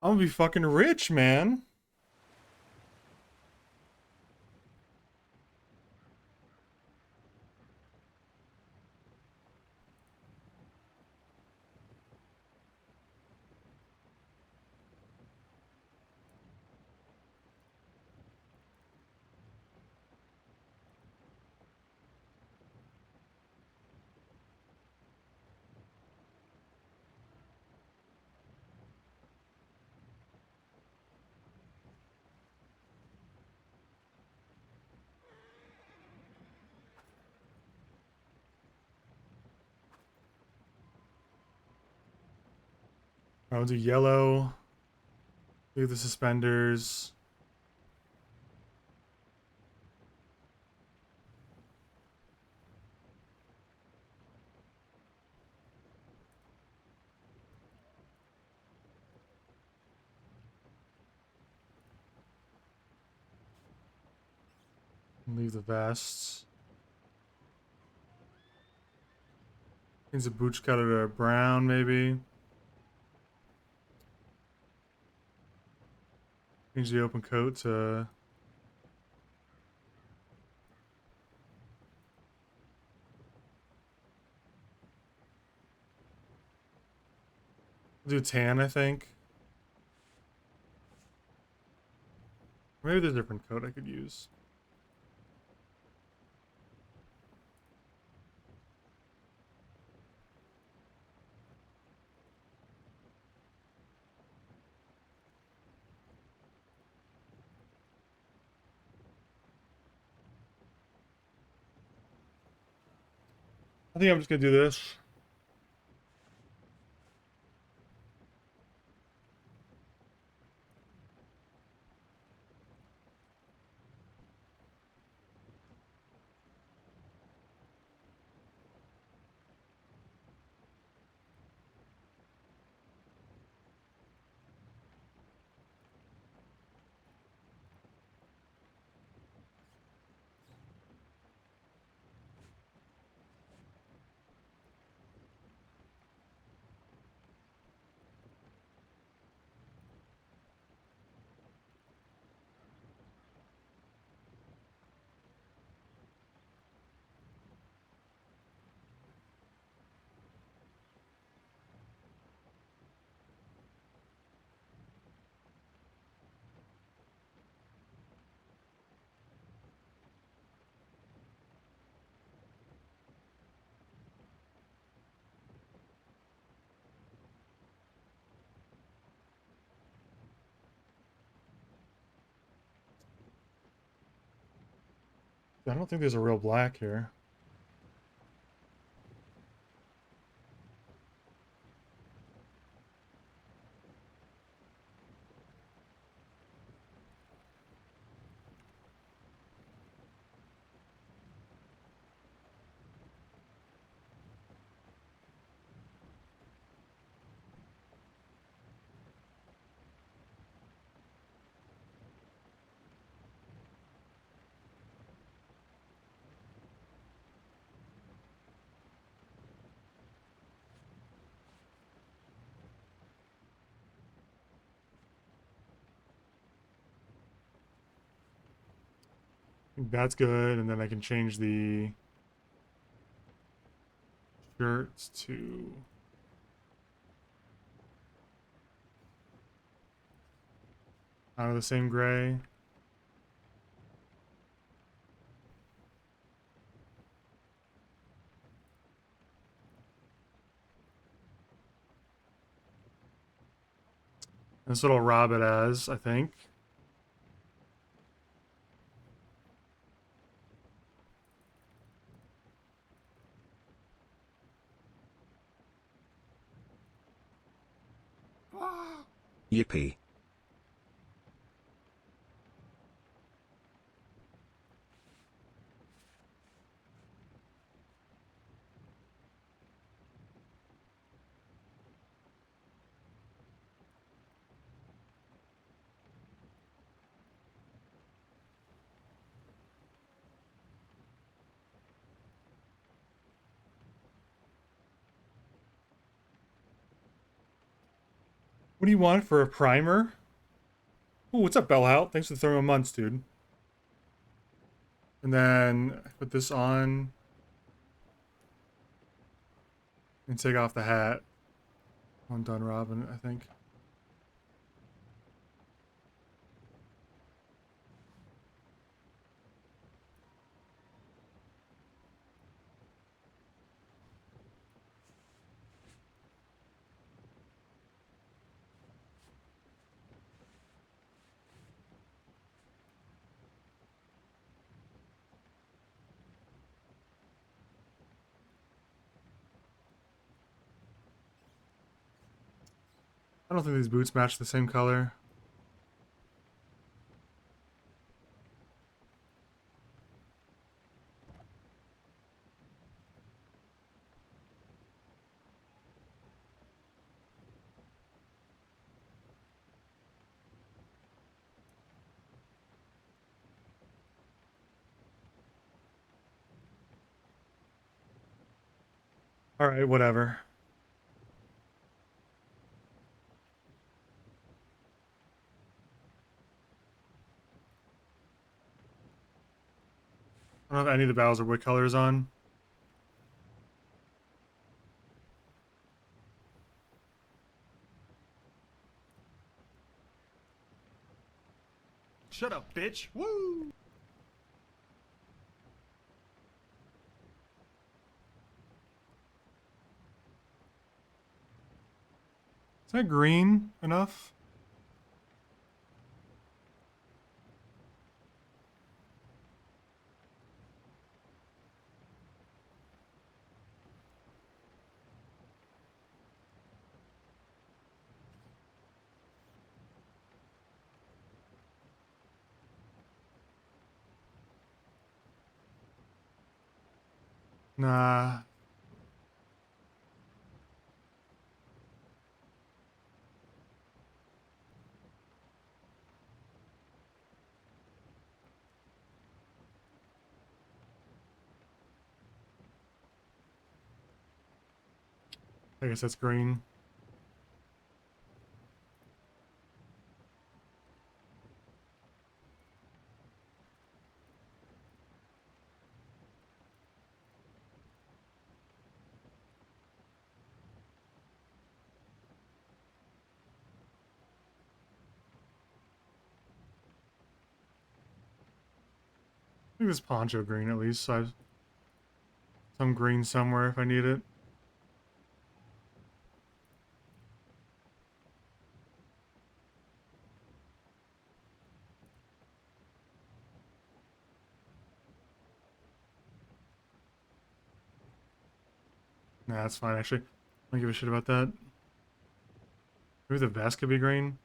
I'm gonna be fucking rich, man. I'll do yellow. Do the suspenders. Leave the vests. Change the boots color to brown, maybe. Change the open coat to... do tan, I think. Maybe there's a different coat I could use. I think I'm just gonna do this. I don't think there's a real black here. I think that's good, and then I can change the shirts to out of the same gray. This little rob it as, I think. Yippee. What do you want for a primer? Oh, what's up, Bellhout? Thanks for the thermal months, dude. And then I put this on and take off the hat. I'm done, Robin, I think. I don't think these boots match the same color. All right, whatever. I don't have any of the Bowser wood colors on. Shut up, bitch. Woo! Is that green enough? Nah. I guess that's green. I think this poncho green at least, so I have some green somewhere if I need it. Nah, that's fine actually. I don't give a shit about that. Maybe the vest could be green.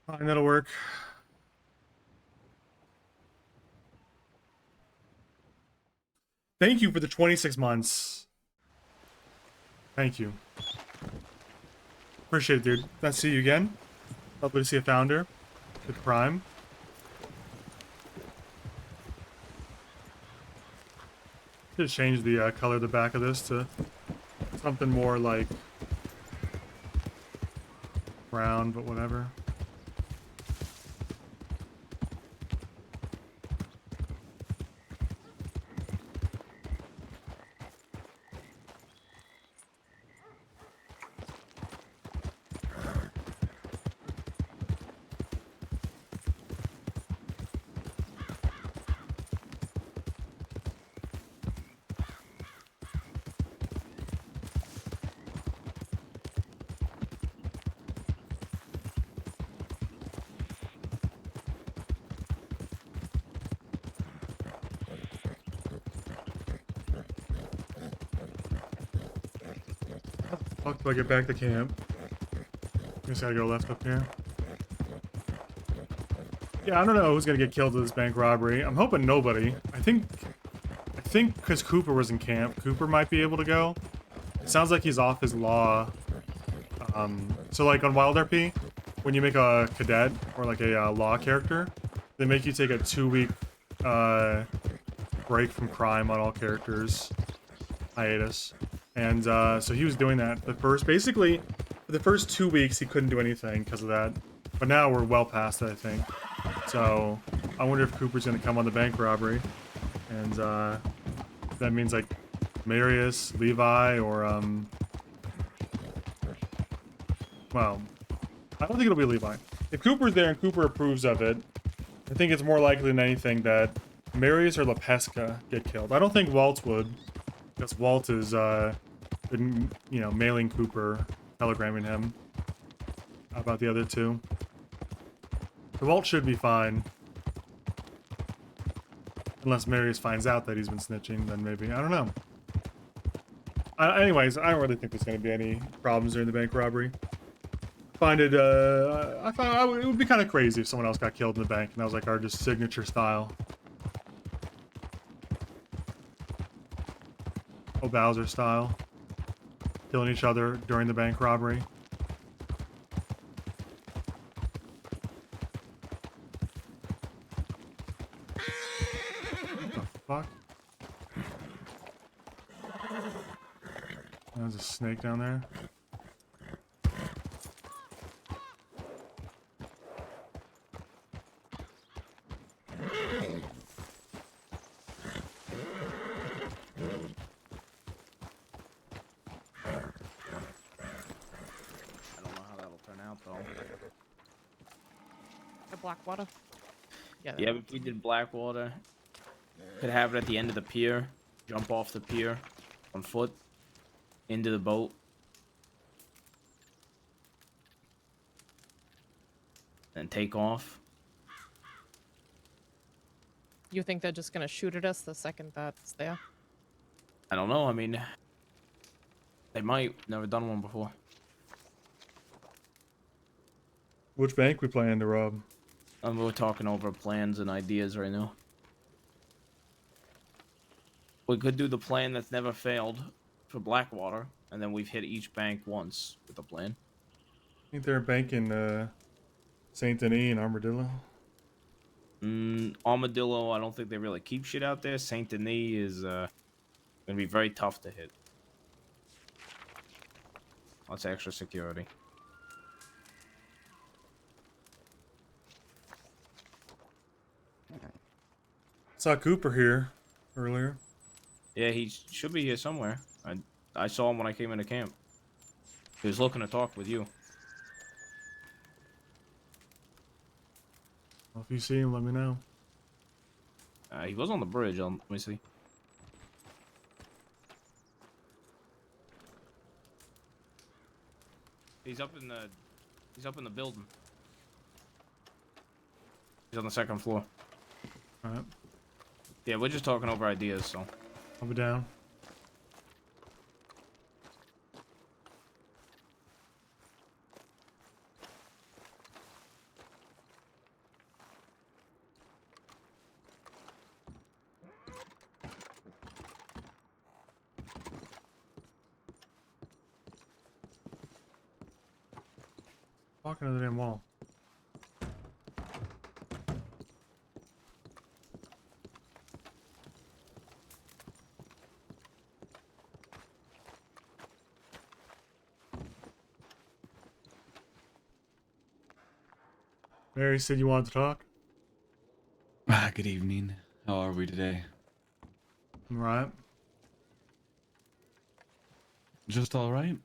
Fine, that'll work. Thank you for the 26 months. Thank you. Appreciate it, dude. Nice to see you again. Lovely to see a founder with Prime. Should change the color of the back of this to something more like brown, but whatever. Fuck, do I get back to camp? I guess I gotta go left up here. Yeah, I don't know who's gonna get killed in this bank robbery. I'm hoping nobody. I think because Cooper was in camp, Cooper might be able to go. It sounds like he's off his law. So like on WildRP, when you make a cadet or like a law character, they make you take a 2-week break from crime on all characters. Hiatus. And so he was doing that. Basically, for the first 2 weeks, he couldn't do anything because of that. But now we're well past that, I think. So I wonder if Cooper's going to come on the bank robbery. And that means like Marius, Levi, or well, I don't think it'll be Levi. If Cooper's there and Cooper approves of it, I think it's more likely than anything that Marius or LaPesca get killed. I don't think Walt would, because Walt is, been, you know, mailing Cooper, telegramming him about the other two. The Walt should be fine. Unless Marius finds out that he's been snitching, then maybe. I don't know. Anyways, I don't really think there's going to be any problems during the bank robbery. I thought it would be kind of crazy if someone else got killed in the bank, and that was like our just signature style. Oh, Bowser style. Killing each other during the bank robbery. What the fuck? There's a snake down there. Blackwater? Yeah, if we did Blackwater, could have it at the end of the pier, jump off the pier on foot into the boat. And take off. You think they're just gonna shoot at us the second that's there? I don't know, I mean, They might. Never done one before. Which bank we plan to rob? We're talking over plans and ideas right now. We could do the plan that's never failed for Blackwater, and then we've hit each bank once with the plan. I think they're a bank in Saint Denis and Armadillo. Armadillo, I don't think they really keep shit out there. Saint Denis is gonna be very tough to hit. Lots of extra security. Saw Cooper here earlier. Yeah, he should be here somewhere. I saw him when I came into camp. He was looking to talk with you. Well, if you see him, let me know. He was on the bridge. Let me see. He's up in the building. He's on the second floor. All right, Yeah, we're just talking over ideas, so. I'll be down. Walking to the damn wall. Mary said you wanted to talk. Good evening. How are we today? All right. Just all right.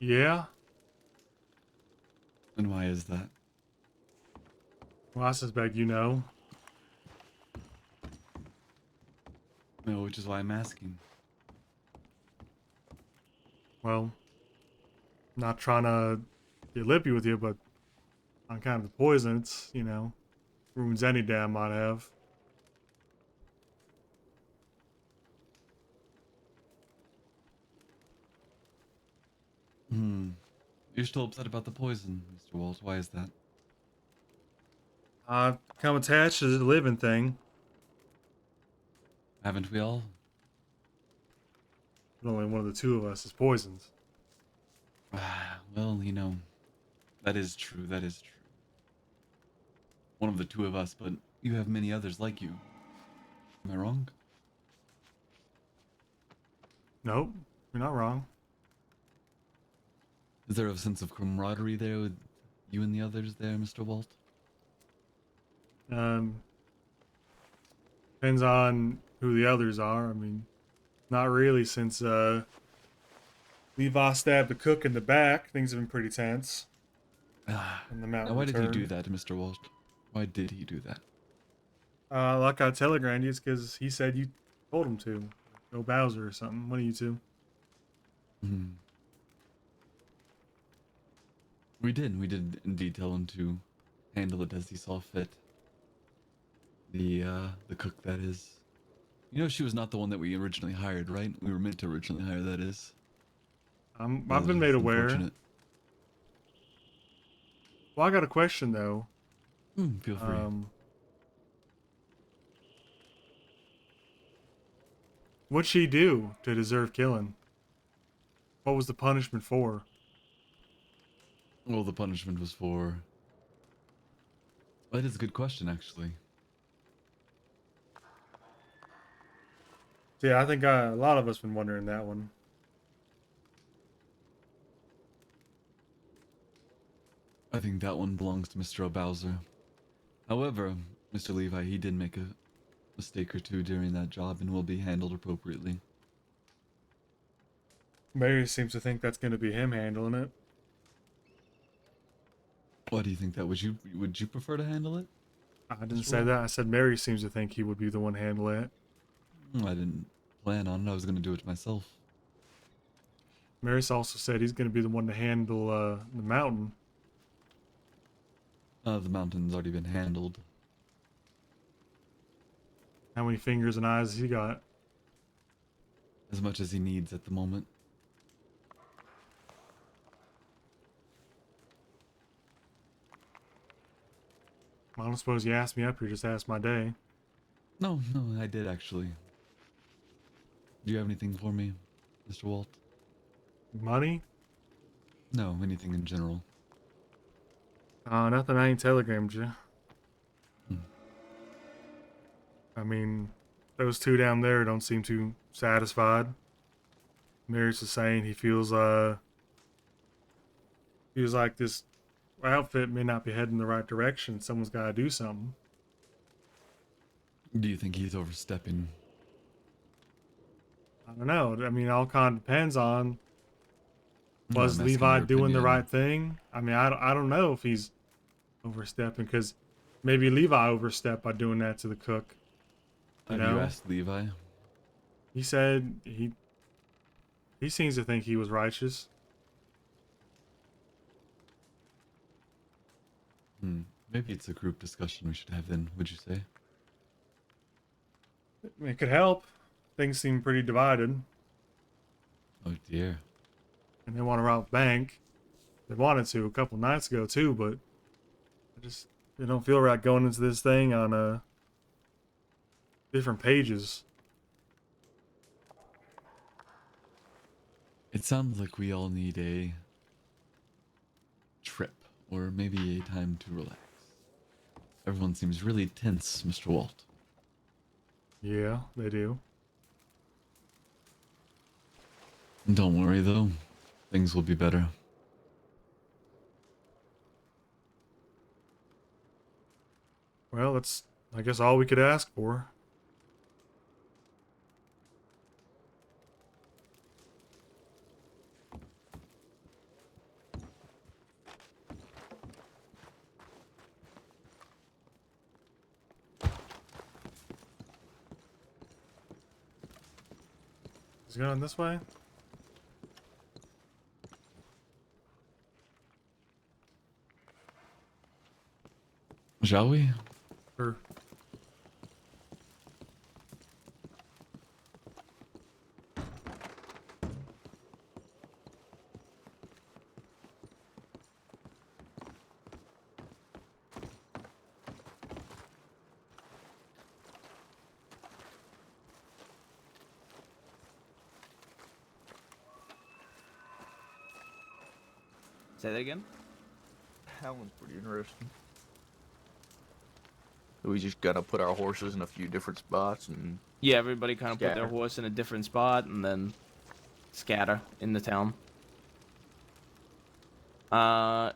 Yeah. And why is that? Well, I suspect you know. No, which is why I'm asking. Well, not trying to get lippy with you, but on kind of the poison, it's, you know, ruins any dam might have. You're still upset about the poison, Mr. Walt. Why is that? Come attached to the living thing. Haven't we all? But only one of the two of us is poisoned. Well, you know, that is true. That is true. One of the two of us, but you have many others like you. Am I wrong? Nope, you're not wrong. Is there a sense of camaraderie there with you and the others there, Mr. Walt? Depends on who the others are. I mean, not really, since Levi stabbed the cook in the back. Things have been pretty tense. And the mountain Now, why did he do returned. that, Mr. Walt? Why did he do that? Like I telegrammed you, it's because he said you told him to. Go Bowser or something. One of you two. We did indeed tell him to handle it as he saw fit. The cook, that is. You know, she was not the one that we originally hired, right? We were meant to originally hire, that is. I've Well, been made it's aware. unfortunate. Well, I got a question though. Feel free. What'd she do to deserve killing? What was the punishment for? Well, the punishment was for... That is a good question, actually. Yeah, I think a lot of us been wondering that one. I think that one belongs to Mr. Bowser. However, Mr. Levi, he did make a mistake or two during that job and will be handled appropriately. Mary seems to think that's going to be him handling it. Why do you think that? Would you prefer to handle it? I didn't Mr. say Walt? that. I said Mary seems to think he would be the one handling it. I didn't plan on it. I was going to do it myself. Mary's also said he's going to be the one to handle the mountain. The mountain's already been handled. How many fingers and eyes has he got? as much as he needs at the moment. I don't suppose you asked me up here, just asked my day. No, I did actually. Do you have anything for me, Mr. Walt? Money? No, anything in general. Nothing I ain't telegrammed you. Hmm. I mean, those two down there don't seem too satisfied. Marius is saying he feels like this outfit may not be heading in the right direction. Someone's got to do something. Do you think he's overstepping? I don't know. I mean, it all kind of depends on, No, was I'm asking Levi your doing the opinion. right thing? I mean, I don't know if he's overstepping, because maybe Levi overstepped by doing that to the cook. Have you asked Levi? He said he seems to think he was righteous. Maybe it's a group discussion we should have then, would you say? I mean, it could help. Things seem pretty divided, Oh dear. and they want to rob the bank. They wanted to a couple nights ago too, but they don't feel right going into this thing on different pages. It sounds like we all need a trip, or maybe a time to relax. Everyone seems really tense, Mr. Walt. Yeah, they do. Don't worry though, things will be better. Well, that's, I guess, all we could ask for. Is it going this way? Shall we? Or Say that again? That one's pretty interesting. We just gotta put our horses in a few different spots and Yeah, everybody kind of put their Scatter. horse in a different spot and then scatter in the town.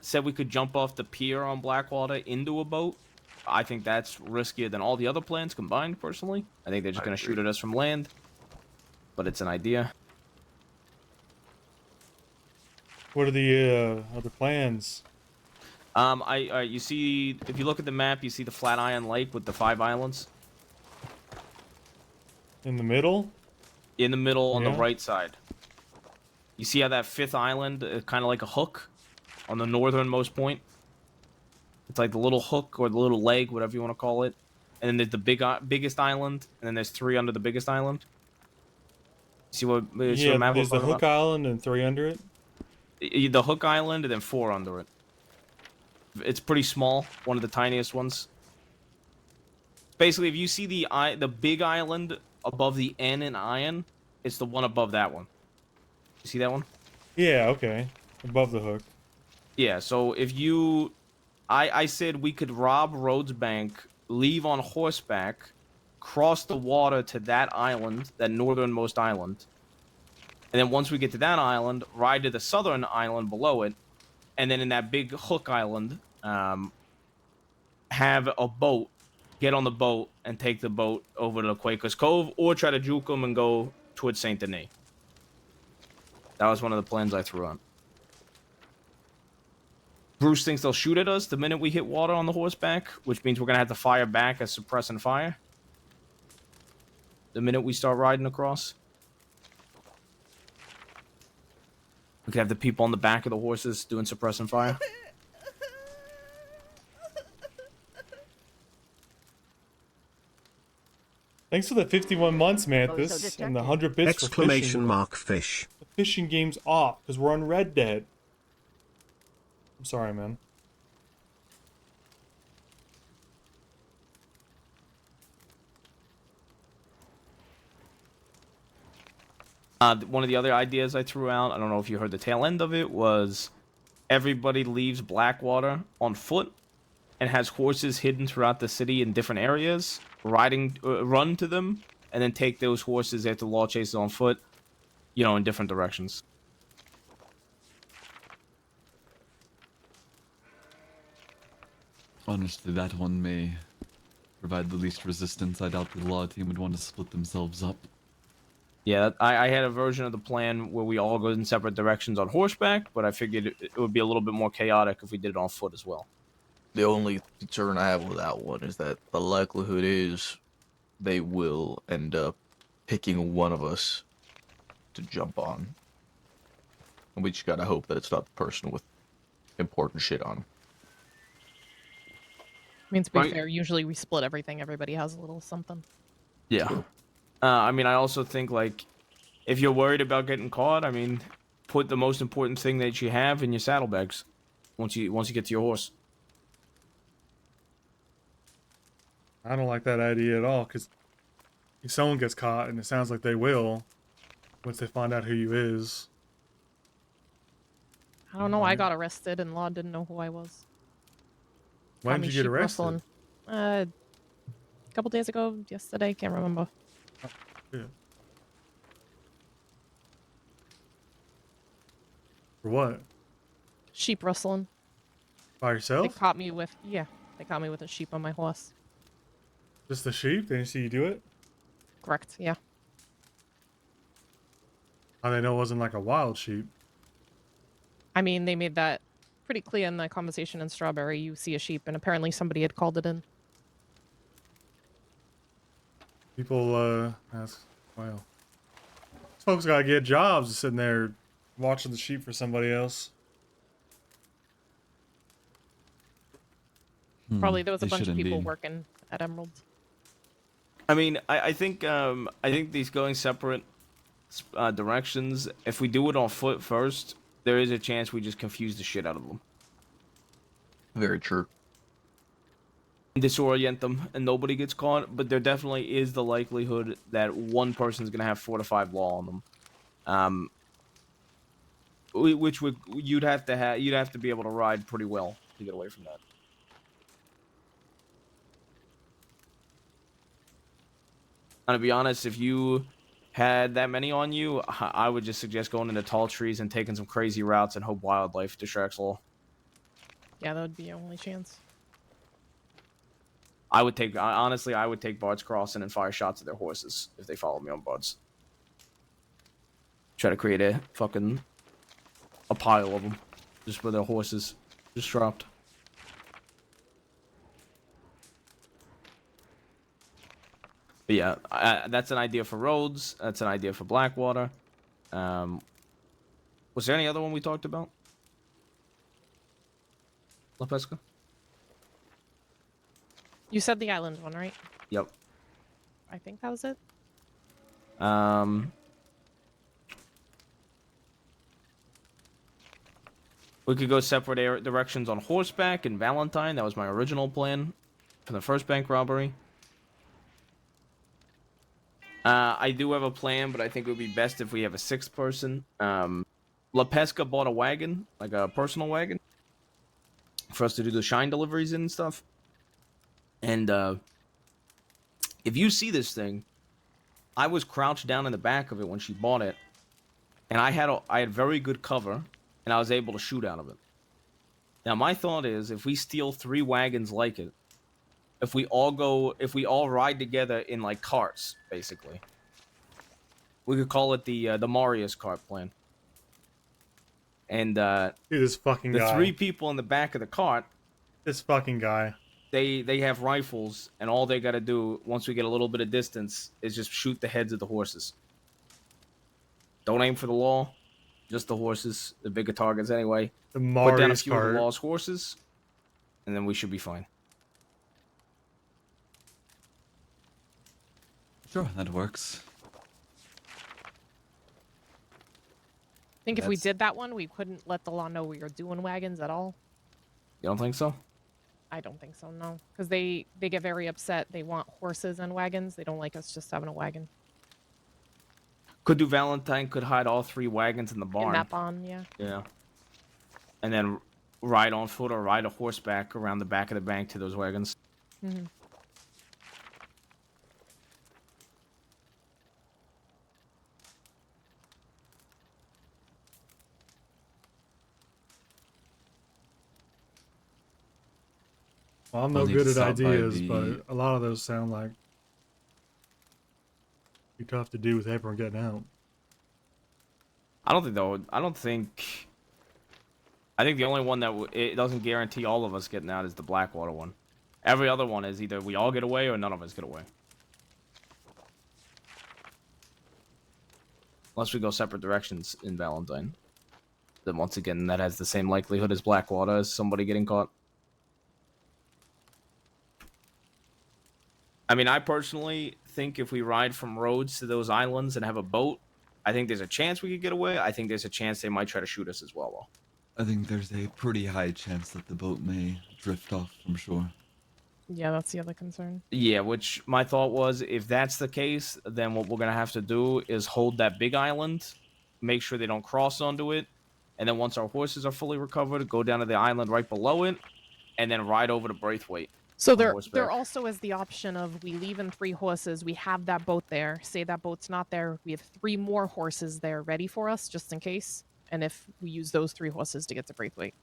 Said we could jump off the pier on Blackwater into a boat. I think that's riskier than all the other plans combined, personally. I think they're just I going to agree. shoot at us from land. But it's an idea. what are the other plans? You see, if you look at the map, you see the Flatiron Lake with the 5 islands. In the middle? In the middle on the Yeah. right side. You see how that 5th island is kind of like a hook on the northernmost point? It's like the little hook or the little leg, whatever you want to call it. And then there's the biggest island, and then there's 3 under the biggest island. See what? See Yeah, what map we're there's the talking Hook Island and 3 under it. The Hook Island, and then 4 under it. It's pretty small, one of the tiniest ones. Basically, if you see the big island above the N in Iron, it's the one above that one. You see that one? Yeah, okay. Above the hook. Yeah, so if you... I said we could rob Rhodes Bank, leave on horseback, cross the water to that island, that northernmost island. And then once we get to that island, ride to the southern island below it. And then in that big Hook Island, have a boat, get on the boat, and take the boat over to Quaker's Cove, or try to juke them and go towards Saint Denis. That was one of the plans I threw out. Bruce thinks they'll shoot at us the minute we hit water on the horseback, which means we're going to have to fire back as suppressing fire. The minute we start riding across. We could have the people on the back of the horses doing suppressing fire. Thanks for the 51 months, Manthus, and the 100 bits for Exclamation fishing. mark fish. The fishing game's off because we're on Red Dead. I'm sorry, man. One of the other ideas I threw out, I don't know if you heard the tail end of it, was everybody leaves Blackwater on foot and has horses hidden throughout the city in different areas, run to them, and then take those horses after the law chases on foot, you know, in different directions. Honestly, that one may provide the least resistance. I doubt the law team would want to split themselves up. Yeah, I had a version of the plan where we all go in separate directions on horseback, but I figured it would be a little bit more chaotic if we did it on foot as well. The only concern I have with that one is that the likelihood is they will end up picking one of us to jump on. And we just gotta hope that it's not the person with important shit on. I mean, to be Right. fair, usually we split everything. Everybody has a little something. Yeah. I mean, I also think, like, if you're worried about getting caught, I mean, put the most important thing that you have in your saddlebags once you get to your horse. I don't like that idea at all, because if someone gets caught, and it sounds like they will, once they find out who you is. I don't know. I got arrested, and Law didn't know who I was. When Caught me did you get sheep arrested? rustling. A couple days ago, yesterday, can't remember. Yeah. For what? Sheep rustling. By They yourself? caught me with they caught me with a sheep on my horse. Just the sheep? They didn't see you do it? Correct. Yeah. How they know it wasn't like a wild sheep? I mean, they made that pretty clear in the conversation in Strawberry. You see a sheep, and apparently somebody had called it in. People, ask, wow. These folks gotta get jobs sitting there watching the sheep for somebody else. Probably there was a They bunch should of people indeed. working at Emerald. I mean, I think these going separate directions, if we do it on foot first, there is a chance we just confuse the shit out of them. Very true. Disorient them and nobody gets caught, but there definitely is the likelihood that one person's gonna have 4 to 5 law on them, which you'd have to be able to ride pretty well to get away from that. And to be honest, if you had that many on you, I would just suggest going into tall trees and taking some crazy routes and hope wildlife distracts law. Yeah, that would be your only chance. Honestly, I would take Bard's Crossing and fire shots at their horses if they follow me on Bard's. Try to create a pile of them, just where their horses just dropped. But yeah, that's an idea for roads. That's an idea for Blackwater. Was there any other one we talked about? La Pesca? You said the island one, right? Yep. I think that was it. We could go separate directions on horseback and Valentine. That was my original plan for the first bank robbery. I do have a plan, but I think it would be best if we have a 6th person. La Pesca bought a wagon, like a personal wagon, for us to do the shine deliveries and stuff. And if you see this thing, I was crouched down in the back of it when she bought it, and I had very good cover, and I was able to shoot out of it. Now my thought is, if we steal 3 wagons like it, if we all ride together in like carts, basically, we could call it the Marius cart plan. And Dude, this fucking the guy. 3 people in the back of the cart, This fucking guy. they have rifles, and all they got to do once we get a little bit of distance is just shoot the heads of the horses. Don't aim for the law, just the horses, the bigger targets anyway. The Put down a Marius few of the cart. law's horses, and then we should be fine. Sure, that works. I think if we That's- did that one, we couldn't let the law know we were doing wagons at all. You don't think so? I don't think so, no. Because they get very upset. They want horses and wagons. They don't like us just having a wagon. Could do Valentine could hide all 3 wagons in the barn. In that barn, yeah. Yeah. And then ride on foot or ride a horseback around the back of the bank to those wagons. Hmm. Well, I'm I'll no need good to at stop by ideas, the- but a lot of those sound like be tough to do with everyone getting out. I don't think though. I think the only one that it doesn't guarantee all of us getting out is the Blackwater one. Every other one is either we all get away or none of us get away. Unless we go separate directions in Valentine. Then once again, that has the same likelihood as Blackwater as somebody getting caught. I mean, I personally think if we ride from Rhodes to those islands and have a boat, I think there's a chance we could get away. I think there's a chance they might try to shoot us as well, though. I think there's a pretty high chance that the boat may drift off from shore. Yeah, that's the other concern. Yeah, which my thought was, if that's the case, then what we're going to have to do is hold that big island, make sure they don't cross onto it, and then once our horses are fully recovered, go down to the island right below it, and then ride over to Braithwaite. So on there horseback. also is the option of we leave in 3 horses, we have that boat there. Say that boat's not there, we have 3 more horses there ready for us, just in case. And if we use those 3 horses to get to Braithwaite.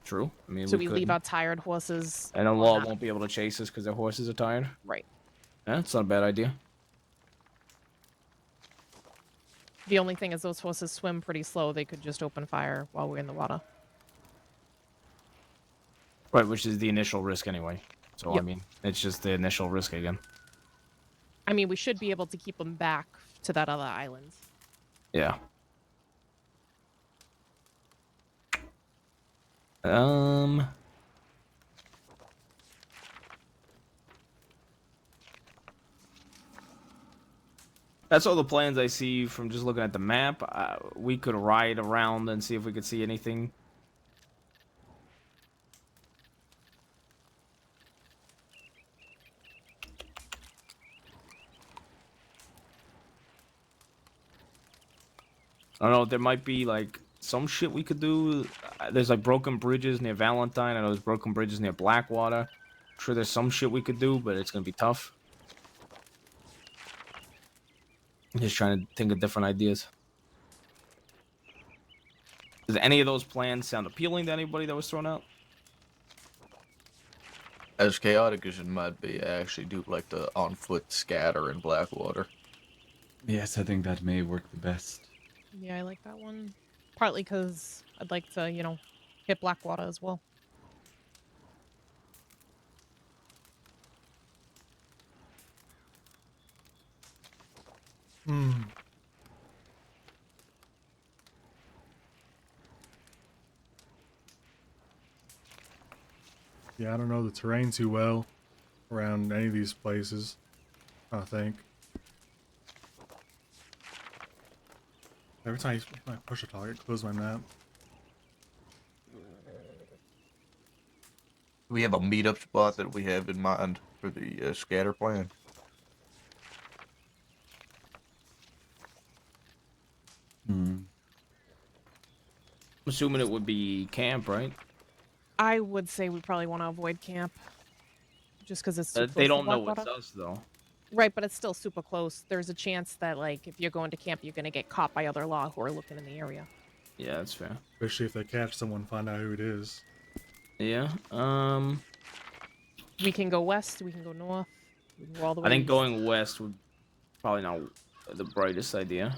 True. I mean, So we leave could. our tired horses. And the on law that- won't be able to chase us because their horses are tired. Right. Yeah, it's not a bad idea. The only thing is those horses swim pretty slow. They could just open fire while we're in the water. Right, which is the initial risk anyway. So, I Yep. mean, it's just the initial risk again. I mean, we should be able to keep them back to that other island. Yeah. That's all the plans I see from just looking at the map. We could ride around and see if we could see anything. I don't know, there might be like some shit we could do. There's like broken bridges near Valentine. I know there's broken bridges near Blackwater. I'm sure there's some shit we could do, but it's gonna be tough. I'm just trying to think of different ideas. Does any of those plans sound appealing to anybody that was thrown out? As chaotic as it might be, I actually do like the on-foot scatter in Blackwater. Yes, I think that may work the best. Yeah, I like that one. Partly because I'd like to, hit Blackwater as well. Hmm. Yeah, I don't know the terrain too well around any of these places, I think. Every time I push a target, close my map. We have a meetup spot that we have in mind for the scatter plan. I'm assuming it would be camp, right? I would say we probably want to avoid camp. Just because it's too close They to don't know what's Blackwater. us, though. Right, but it's still super close. There's a chance that, like, if you're going to camp, you're going to get caught by other law who are looking in the area. Yeah, that's fair. Especially if they catch someone, find out who it is. Yeah, We can go west, we can go north, we can go all the way I think east. going west would probably not the brightest idea.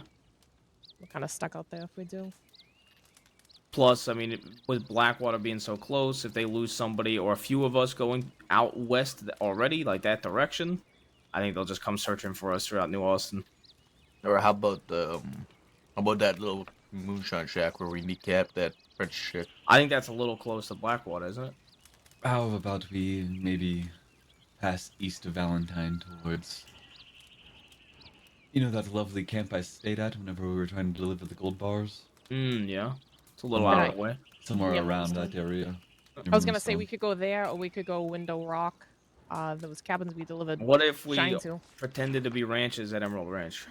We're kind of stuck out there if we do. Plus, I mean, with Blackwater being so close, if they lose somebody or a few of us going out west already, like that direction, I think they'll just come searching for us throughout New Austin. Or how about that little moonshine shack where we kneecap that French chick? I think that's a little close to Blackwater, isn't it? How about we maybe pass east of Valentine towards, you know, that lovely camp I stayed at whenever we were trying to deliver the gold bars? Yeah. It's a little Somewhere, out of the way. somewhere Yep, around understood. that area. I was gonna say we could go there, or we could go Window Rock. Those cabins we delivered What if we shine to. pretended to be ranches at Emerald Ranch?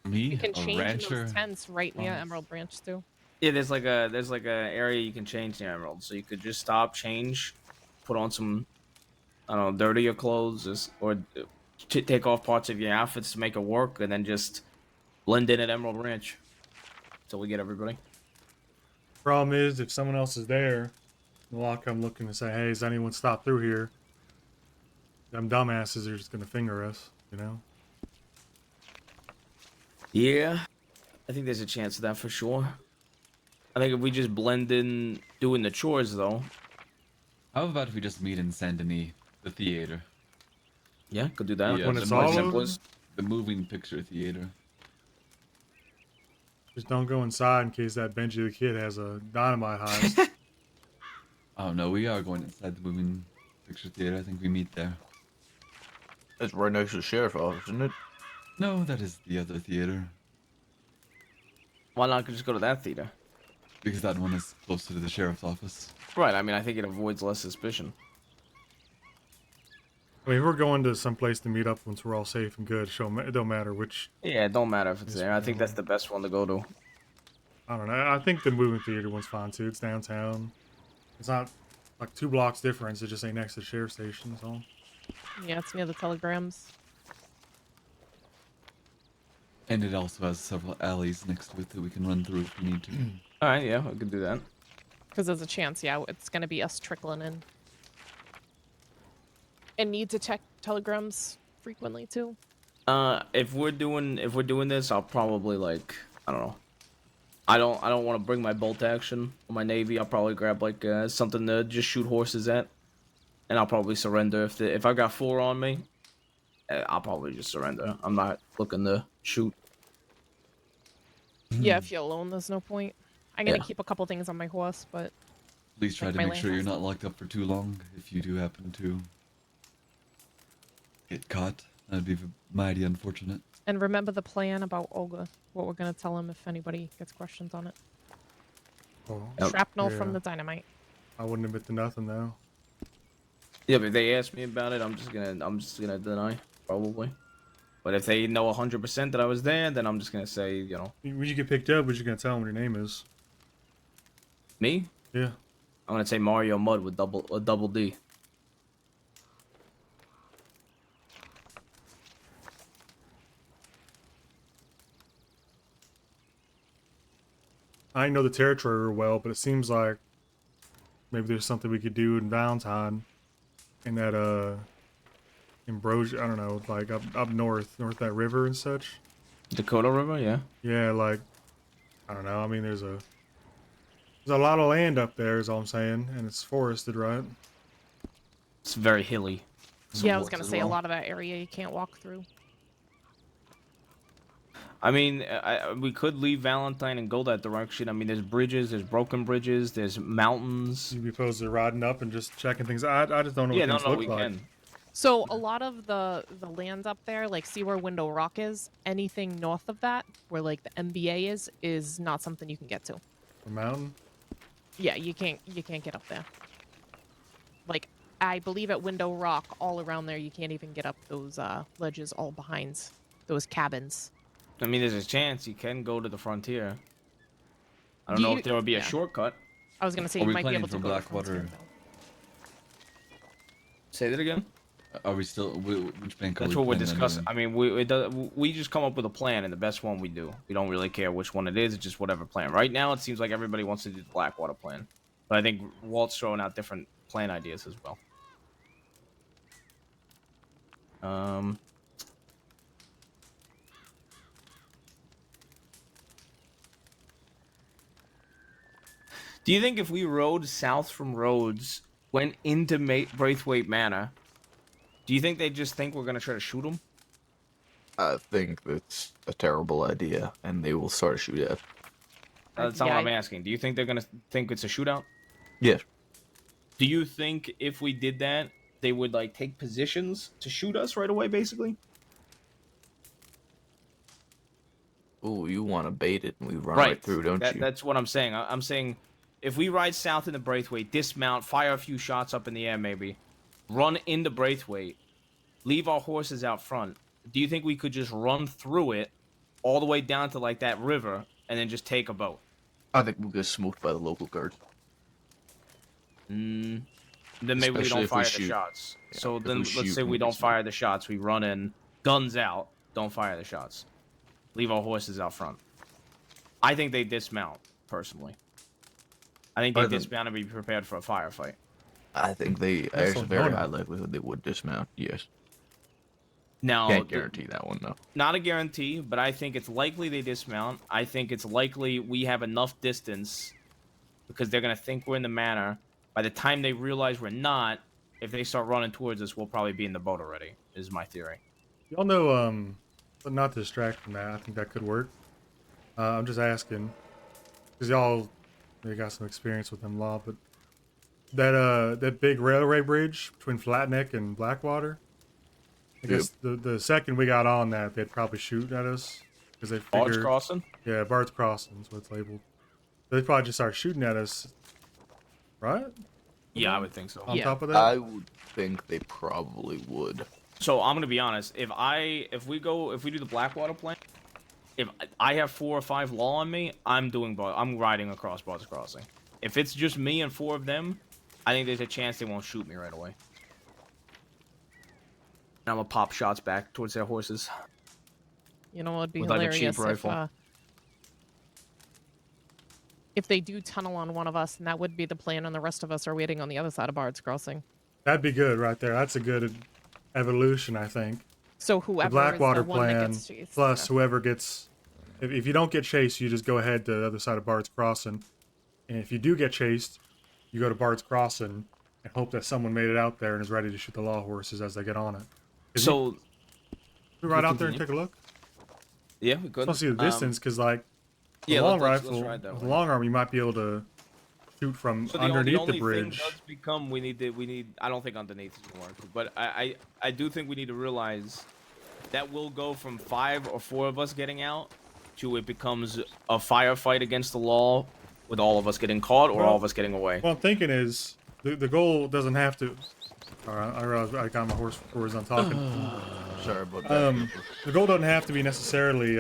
Me, We can a change in rancher. those tents right near Honest. Emerald Branch too. Yeah, there's like a area you can change near Emerald, so you could just stop, change, put on some, I don't know, dirtier clothes, or take off parts of your outfits to make it work, and then just blend in at Emerald Ranch until we get everybody. Problem is, if someone else is there, they'll all come looking to say, "Hey, has anyone stopped through here?" Them dumbasses are just gonna finger us, you know. Yeah, I think there's a chance of that for sure. I think if we just blend in doing the chores, though. How about if we just meet in Saint Denis, the theater? Yeah, could do that. Yeah, When the it's Probably all moving- over, simplest. The moving picture theater. just don't go inside in case that Benji the Kid has a dynamite heist. Oh no, we are going inside the moving picture theater. I think we meet there. It's right next to the sheriff's office, isn't it? No, that is the other theater. Why not just go to that theater? Because that one is closer to the sheriff's office. Right. I mean, I think it avoids less suspicion. I mean, if we're going to some place to meet up once we're all safe and good, it don't matter which. Yeah, it don't matter if it's Yes, there. I think we that's the best one to go to. I don't know. I think the movie theater one's fine too. It's downtown. It's not like 2 blocks difference. It just ain't next to the sheriff's station. So Yeah, it's near the telegrams. And it also has several alleys next to it that we can run through if we need to. All right, yeah, we could do that. Because there's a chance, yeah, it's gonna be us trickling in. And need to check telegrams frequently too. If we're doing this, I'll probably like, I don't know. I don't want to bring my bolt action or my navy. I'll probably grab like something to just shoot horses at, and I'll probably surrender if I got 4 on me. I'll probably just surrender. I'm not looking to shoot. Yeah, if you're alone, there's no point. I'm gonna Yeah. keep a couple things on my horse, but Please try Like to my make sure you're land not locked up for too long if you do happen to get caught. That'd be mighty unfortunate. and remember the plan about Olga. What we're gonna tell him if anybody gets questions on it. oh, Yep. Shrapnel from Yeah. the dynamite. I wouldn't admit to nothing though. Yeah, but if they ask me about it, I'm just gonna deny probably. But if they know 100% that I was there, then I'm just gonna say, you know, When you get picked up, what you gonna tell them what your name is? me. Yeah. I'm gonna say Mario Mud with double D. I know the territory real well, but it seems like maybe there's something we could do in Valentine, in that Ambrosia. I don't know, like up north that river and such. Dakota River, yeah. Yeah, like I don't know. I mean, there's a lot of land up there, is all I'm saying, and it's forested, right? It's very hilly. Yeah, I was Woods gonna as say a well. lot of that area you can't walk through. I mean, we could leave Valentine and go that direction. I mean, there's bridges, there's broken bridges, there's mountains. You'd be opposed to riding up and just checking things. I just don't know Yeah, what no, things no, look we like. can. So a lot of the land up there, like see where Window Rock is, anything north of that, where like the MBA is not something you can get to. A mountain. Yeah, you can't get up there. Like I believe at Window Rock, all around there, you can't even get up those ledges all behind those cabins. I mean, there's a chance you can go to the frontier. I don't Do know you- if there would be a yeah. shortcut. I was gonna say Are you we might be planning able to for go to Blackwater? Frontier, though. Say that again. Are we still? Which bank are That's we what we're planning on discussing. doing? I mean, we just come up with a plan, and the best one we do. We don't really care which one it is. It's just whatever plan. Right now, it seems like everybody wants to do the Blackwater plan, but I think Walt's throwing out different plan ideas as well. Do you think if we rode south from Rhodes, went into Braithwaite Manor, do you think they just think we're gonna try to shoot them? I think that's a terrible idea, and they will start a shootout. That's not Yeah, what I'm asking. Do you think they're gonna think it's a shootout? Yes. Do you think if we did that, they would like take positions to shoot us right away, basically? Ooh, you want to bait it and we run right through, don't you? That's what I'm saying. I'm saying if we ride south in the Braithwaite, dismount, fire a few shots up in the air, maybe, run into Braithwaite, leave our horses out front. Do you think we could just run through it all the way down to like that river and then just take a boat? I think we'll get smoked by the local guards. Then maybe we Especially don't if we fire the shoot. shots. Yeah, So if then we let's shoot, say we'll we get don't smoked. fire the shots. We run in, guns out, don't fire the shots. Leave our horses out front. I think they dismount, personally. I think they dismount and be prepared for a firefight. I think there's a what very I'm high going likelihood they would dismount. Yes. Now, Can't guarantee that one though. not a guarantee, but I think it's likely they dismount. I think it's likely we have enough distance because they're going to think we're in the manor. By the time they realize we're not, if they start running towards us, we'll probably be in the boat already, is my theory. Y'all know, but not to distract from that, I think that could work. I'm just asking, because y'all maybe got some experience with them law, but that big railway bridge between Flatneck and Blackwater, I guess the second we got on that, they'd probably shoot at us, because they Barge figure... crossing? Yeah, Bard's Crossing is what it's labeled. They'd probably just start shooting at us, right? Yeah, I would think so. On Yeah. top of that? I would think they probably would. So I'm gonna be honest. If we do the Blackwater plan, if I have 4 or 5 law on me, I'm riding across Bard's Crossing. If it's just me and 4 of them, I think there's a chance they won't shoot me right away. And I'm gonna pop shots back towards their horses. You know what would be With, like, a cheap hilarious rifle. if they do tunnel on one of us, and that would be the plan, and the rest of us are waiting on the other side of Bard's Crossing. That'd be good right there. That's a good evolution, I think. So whoever The Blackwater is the one that plan, gets chased. plus yeah. whoever gets... If you don't get chased, you just go ahead to the other side of Bard's Crossing. And if you do get chased, you go to Bard's Crossing and hope that someone made it out there and is ready to shoot the law horses as they get on it. So we ride out there and continue. take a look? yeah, we could. Just want to see the distance, because like, the yeah, long let's rifle, ride that with way. a long arm, you might be able to shoot from So underneath the only the bridge. thing does become we need. I don't think underneath is gonna work, but I do think we need to realize that we'll go from 5 or 4 of us getting out to it becomes a firefight against the law with all of us getting caught or all of us getting away. What I'm thinking is the goal doesn't have to. Alright, I realized I got my horse before I'm talking. Sorry about that. The goal doesn't have to be necessarily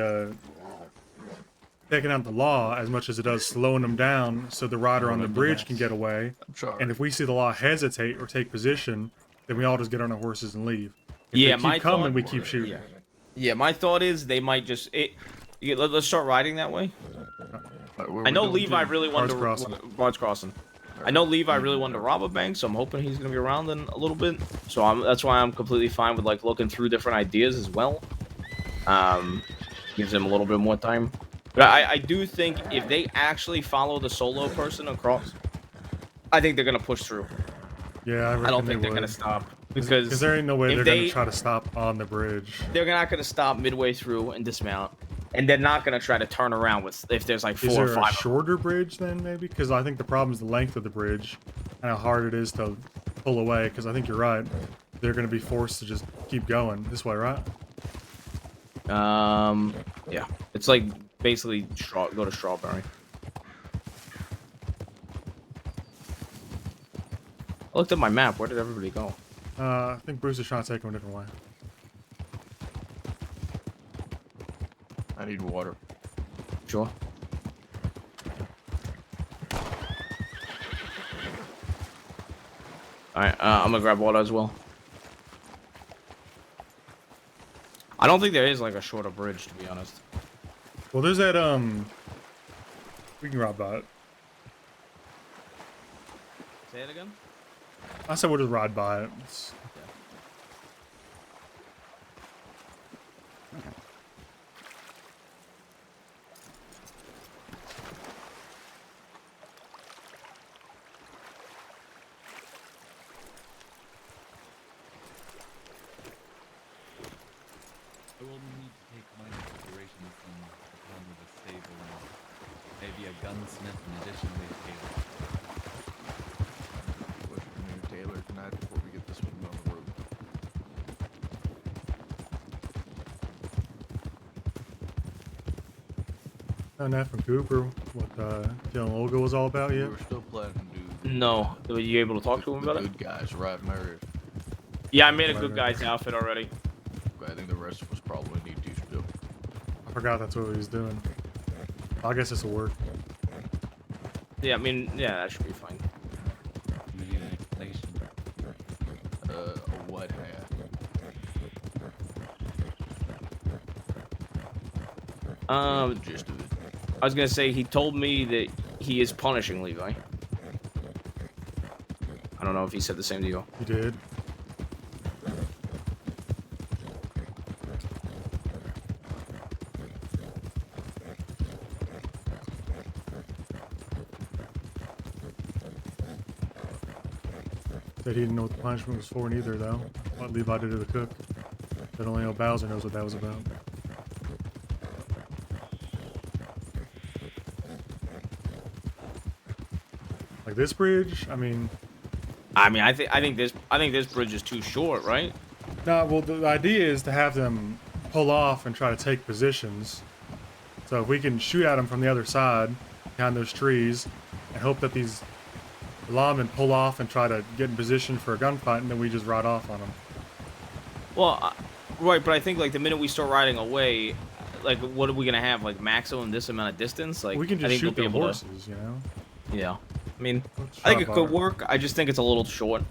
taking out the law as much as it does slowing them down so the rider on the bridge can get away. Sorry. And if we see the law hesitate or take position, then we all just get on our horses and leave. If Yeah, they my keep coming, thought- we keep shooting. Yeah, my thought is they might just let's start riding that way. I know Levi really wanted Bard's to Crossing. Bard's Crossing. I know Levi really wanted to rob a bank, so I'm hoping he's gonna be around in a little bit. So that's why I'm completely fine with like looking through different ideas as well. Gives him a little bit more time. But I do think if they actually follow the solo person across, I think they're gonna push through. Yeah, I don't think they're would. gonna stop because there ain't no way if they're gonna try to stop on the bridge. they're not gonna stop midway through and dismount, and they're not gonna try to turn around if there's like 4 Is or there 5. a of them. shorter bridge then, maybe? Because I think the problem is the length of the bridge and how hard it is to pull away. Because I think you're right. They're going to be forced to just keep going this way, right? Yeah, it's like basically go to Strawberry. I looked at my map. Where did everybody go? I think Bruce is trying to take them a different way. I need water. Sure. Alright, I'm gonna grab water as well. I don't think there is like a shorter bridge, to be honest. Well, there's that, we can ride by it. Say it again? I said we'll just ride by it. It's... I will need to take my inspirations from the town with a stable and maybe a gunsmith in addition to a tailor. tonight before we get this one on the road. Found that from Cooper. What Dylan Olga was all about We yet? were still planning to do No. Were you able to talk to him the about it? good guys, right, Mary? Yeah, I made a good guy's outfit already. I think the rest of us probably need to still. I forgot that's what he was doing. I guess this will work. Yeah, I mean, yeah, that should be fine. A what hat? Um, The gist of it. I was gonna say he told me that he is punishing Levi. I don't know if he said the same to you. He did. Said he didn't know what the punishment was for neither, though. What Levi did to the cook. That only old Bowser knows what that was about. Like this bridge, I mean, I think this bridge is too short, right? no. Well, the idea is to have them pull off and try to take positions. So if we can shoot at them from the other side, behind those trees, and hope that these lawmen pull off and try to get in position for a gunfight, and then we just ride off on them. Well, right, but I think like the minute we start riding away, like what are we gonna have? Like maximum this amount of distance? Like We can I just think shoot we'll be the able horses, you know. To, yeah. I mean, Let's I think it try could bar. work. I just think it's a little short.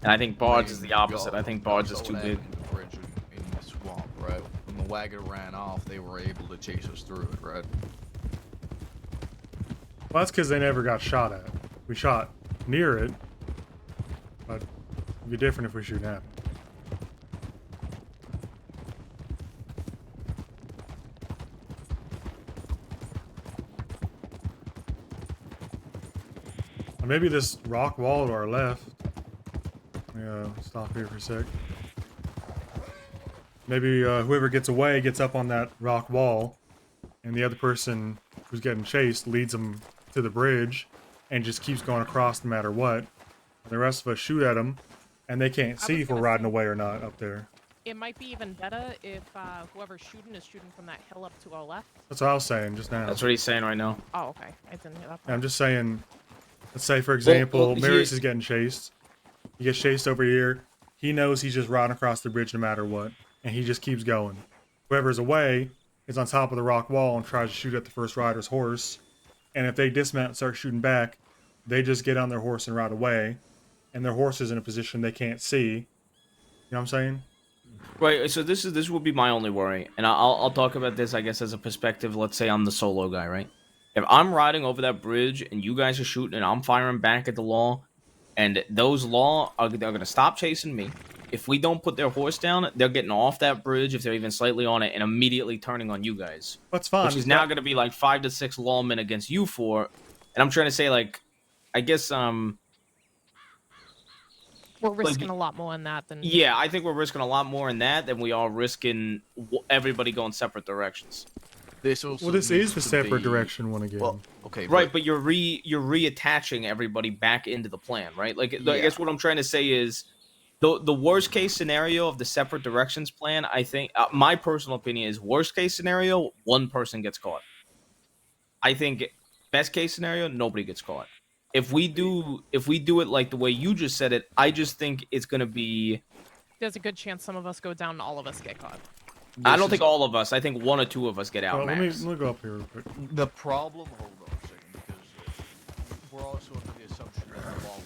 And I think Bards is the opposite. I think Bards is too big. The bridge in the swamp, right? When the wagon ran off, they were able to chase us through it, right? Well, that's because they never got shot at. We shot near it, but it'd be different if we shoot at it. Or maybe this rock wall to our left. Yeah, stop here for a sec. Maybe whoever gets away gets up on that rock wall, and the other person who's getting chased leads them to the bridge and just keeps going across no matter what. And the rest of us shoot at them, and they can't I see was if we're gonna riding say- away or not up there. It might be even better if whoever's shooting is shooting from that hill up to our left. That's what I was saying just now. That's what he's saying right now. Oh, okay. I didn't hear that. And Part. I'm just saying, let's say, for example, well, Marius he- is getting chased. He gets chased over here. He knows he's just riding across the bridge no matter what, and he just keeps going. Whoever's away is on top of the rock wall and tries to shoot at the first rider's horse. And if they dismount and start shooting back, they just get on their horse and ride away. And their horse is in a position they can't see. You know what I'm saying? Right. So this would be my only worry, and I'll talk about this, I guess, as a perspective. Let's say I'm the solo guy, right? If I'm riding over that bridge and you guys are shooting and I'm firing back at the law, and those law are they're gonna stop chasing me. If we don't put their horse down, they're getting off that bridge if they're even slightly on it, and immediately turning on you guys. That's fine. Which is now going to be like 5 to 6 lawmen against you four. And I'm trying to say, like, I guess We're risking a lot more in that than. yeah, I think we're risking a lot more in that than we are risking everybody going separate directions. This also Well, this needs is the to separate be- direction one again. Well, okay, Right, but you're reattaching everybody back into the plan, right? Like, I Yeah. guess what I'm trying to say is the worst case scenario of the separate directions plan. I think my personal opinion is worst case scenario, one person gets caught. I think best case scenario, nobody gets caught. If we do it like the way you just said it, I just think it's gonna be. There's a good chance some of us go down and all of us get caught. I don't think all of us. I think 1 or 2 of us get out. Well, let me max. go up here real quick. The problem, hold on a second, because we're also under the assumption that the law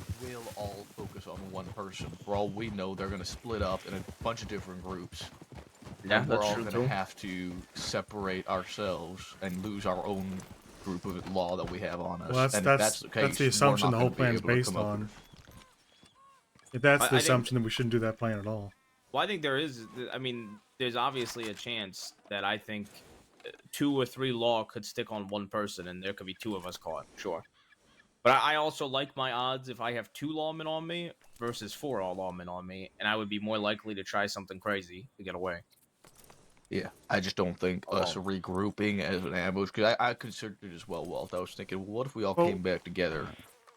will all focus on one person. For all we know, they're going to split up in a bunch of different groups. Yeah, And we're that's all true going too. to have to separate ourselves and lose our own group of law that we have on us. Well, that's and if that's the case, that's the we're assumption not the whole gonna be plan's able to based come up on. with- If that's I the think- assumption, then we shouldn't do that plan at all. Well, I think there is. I mean, there's obviously a chance that I think 2 or 3 law could stick on one person, and there could be 2 of us caught. Sure, but I also like my odds if I have 2 lawmen on me versus 4 all lawmen on me, and I would be more likely to try something crazy to get away. Yeah, I just don't think us Oh. regrouping as an ambush, because I considered it as well, Walt. I was thinking, what if we all Well- came back together?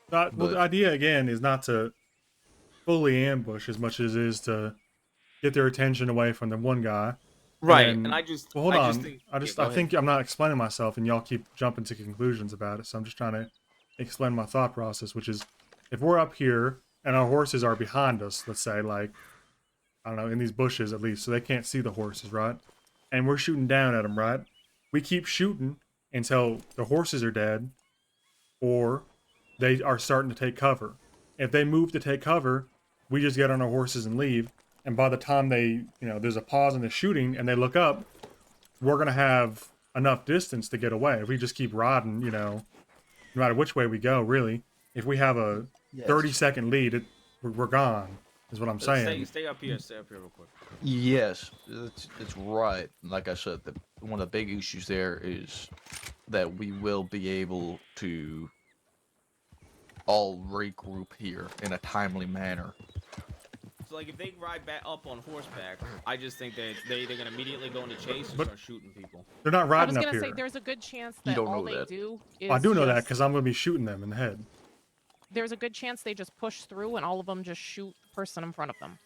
Well, the But- idea again is not to fully ambush as much as it is to get their attention away from the one guy. Right, then- and I just Well, hold I on. just think, I yeah, go think ahead. I'm not explaining myself, and y'all keep jumping to conclusions about it. So I'm just trying to explain my thought process, which is, if we're up here and our horses are behind us, let's say, like, I don't know, in these bushes at least, so they can't see the horses, right? And we're shooting down at them, right? We keep shooting until the horses are dead, or they are starting to take cover. If they move to take cover, we just get on our horses and leave. And by the time they, there's a pause in the shooting and they look up, we're going to have enough distance to get away. If we just keep riding, no matter which way we go, really. If we have a 30-second lead, we're gone, is what I'm saying. Stay up here real quick. Yes, it's right. Like I said, one of the big issues there is that we will be able to all regroup here in a timely manner. So, like, if they ride back up on horseback, I just think that they're gonna immediately go into chase and But- start shooting people. They're not I was riding up gonna here. say there's a good chance You that don't all know they that. do is I do know that just- because I'm going to be shooting them in the head. there's a good chance they just push through and all of them just shoot the person in front of them.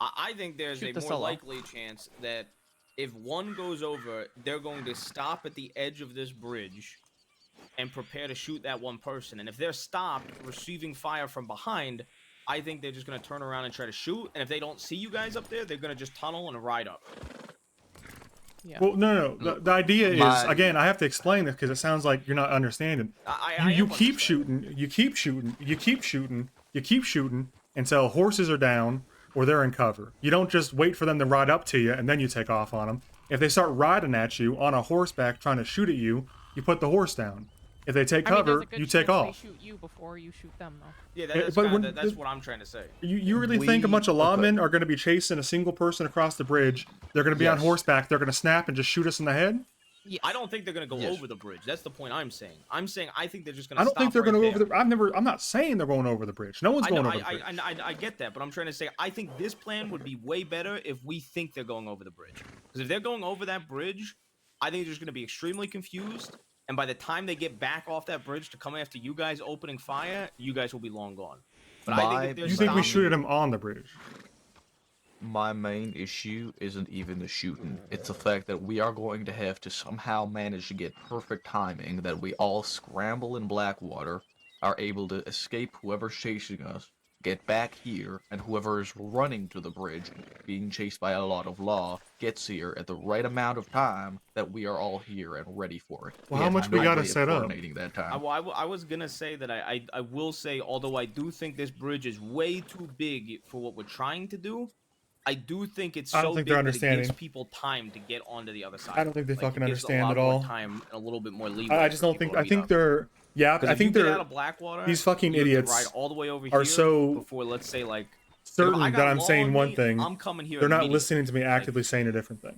I think there's Shoot a the more solo. likely chance that if one goes over, they're going to stop at the edge of this bridge and prepare to shoot that one person. And if they're stopped receiving fire from behind, I think they're just going to turn around and try to shoot. And if they don't see you guys up there, they're going to just tunnel and ride up. Yeah. Well, no. The idea is, My- again, I have to explain this because it sounds like you're not understanding. You am keep understanding. shooting, you keep shooting, you keep shooting, you keep shooting until horses are down or they're in cover. You don't just wait for them to ride up to you and then you take off on them. If they start riding at you on a horseback trying to shoot at you, you put the horse down. If they take I mean, there's cover, a good you take chance off. They shoot you before you shoot them, though. Yeah, But that's, when that's the- what I'm trying to say. You really think a bunch of lawmen are going to be chasing a single person across the bridge? They're going to be on Yes. horseback. They're going to snap and just shoot us in the head? Yes. I don't think they're going to go Yes. over the bridge. That's the point I'm saying. I'm saying I think they're just going to I don't stop think they're right going to go over there. the. I'm not saying they're going over the bridge. No one's I going know, over the bridge. I get that, but I'm trying to say I think this plan would be way better if we think they're going over the bridge. Because if they're going over that bridge, I think they're just going to be extremely confused. And by the time they get back off that bridge to come after you guys opening fire, you guys will be long gone. But I think if they're You think we stopping- shoot at them on the bridge? My main issue isn't even the shooting. It's the fact that we are going to have to somehow manage to get perfect timing, that we all scramble in Blackwater, are able to escape whoever's chasing us, get back here, and whoever is running to the bridge, being chased by a lot of law, gets here at the right amount of time that we are all here and ready for it. Well, how have much we no gotta way of set up? coordinating that time. I was gonna say that I will say, although I do think this bridge is way too big for what we're trying to do, I do think it's I don't so think big they're that it gives understanding. people time to get onto the other side. I don't think they Like, fucking it gives a understand lot at more all. Time and a little bit more leeway. I just for don't people think. to I meet think up. they're. Yeah, 'Cause I if think you get they're out of Blackwater, these fucking you have to idiots ride all the way over are here so before, let's say, like certain I got that I'm law saying on one me, thing. I'm coming here. They're not immediately, listening to me like, actively saying a different thing.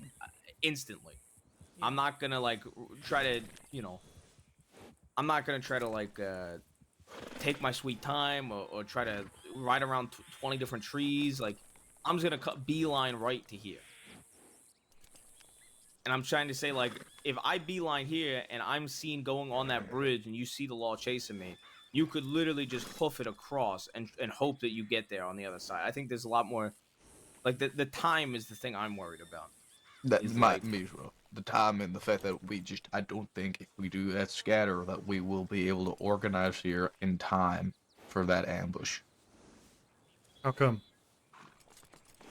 instantly. I'm not gonna like try to, I'm not gonna try to like take my sweet time or try to ride around 20 different trees. Like, I'm just gonna cut beeline right to here. And I'm trying to say, like, if I beeline here and I'm seen going on that bridge and you see the law chasing me, you could literally just hoof it across and hope that you get there on the other side. I think there's a lot more, like, the time is the thing I'm worried about. That is might like- me as well. The time and the fact that I don't think if we do that scatter that we will be able to organize here in time for that ambush. How come?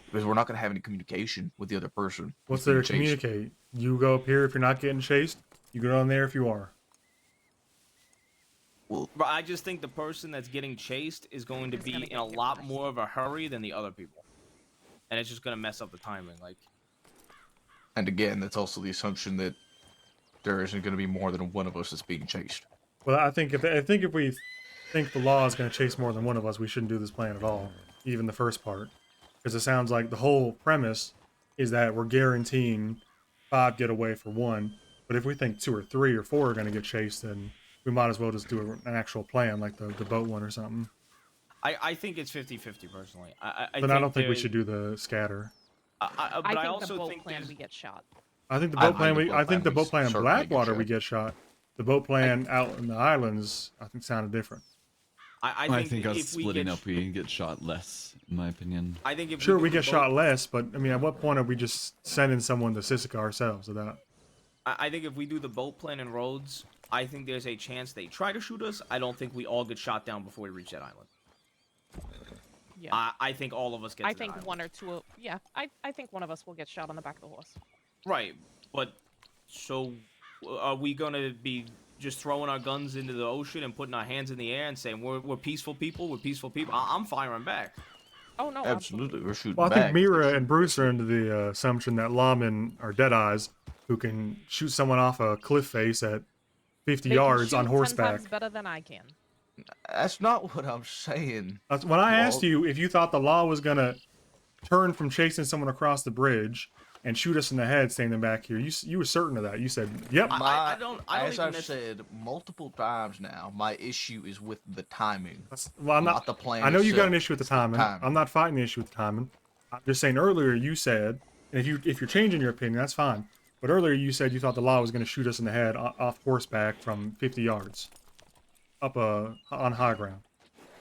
Because we're not going to have any communication with the other person. What's who's there being to chased. communicate? You go up here if you're not getting chased. You go down there if you are. Well, But I just think the person that's getting chased is going to Is be gonna in get a hit lot first. more of a hurry than the other people. And it's just going to mess up the timing. Like, and again, that's also the assumption that there isn't going to be more than one of us that's being chased. Well, I think if we think the law is going to chase more than one of us, we shouldn't do this plan at all. Even the first part, because it sounds like the whole premise is that we're guaranteeing 5 get away for 1. But if we think 2 or 3 or 4 are going to get chased, then we might as well just do an actual plan like the boat one or something. I think it's 50-50 personally. I But I don't think we should do the scatter. But I I think also the boat think plan there's- we get shot. I think the I boat plan. think the boat I think the plan we boat plan in certainly get Blackwater we shot. get shot. The boat plan out in the islands, I think, sounded different. I think us if we splitting get, up, we get shot less, in my opinion. I think if Sure, do we the get boat- shot less, but I mean, at what point are we just sending someone to Sisika ourselves? Without I think if we do the boat plan in Rhodes, I think there's a chance they try to shoot us. I don't think we all get shot down before we reach that island. Yeah. I think all of us get. I to that think island. one or two. Yeah, I think one of us will get shot on the back of the horse. Right, but so are we gonna be just throwing our guns into the ocean and putting our hands in the air and saying we're peaceful people? We're peaceful people. I'm firing back. Oh no, Absolutely, we're shooting well, I back. think Mira and Bruce are into the assumption that lawmen are deadeyes who can shoot someone off a cliff face at 50 They yards can on shoot horseback. 10 times better than I can. That's not what I'm saying. When I Well- asked you if you thought the law was gonna turn from chasing someone across the bridge and shoot us in the head standing back here, you were certain of that. You said, "Yep." I don't As even I've said multiple times now, my issue is with the timing. Well, I'm not not the plan I know you got itself, an issue with the it's the timing. timing. I'm not fighting the issue with the timing. I'm just saying earlier you said, and if you're changing your opinion, that's fine. But earlier you said you thought the law was going to shoot us in the head off horseback from 50 yards, up on high ground.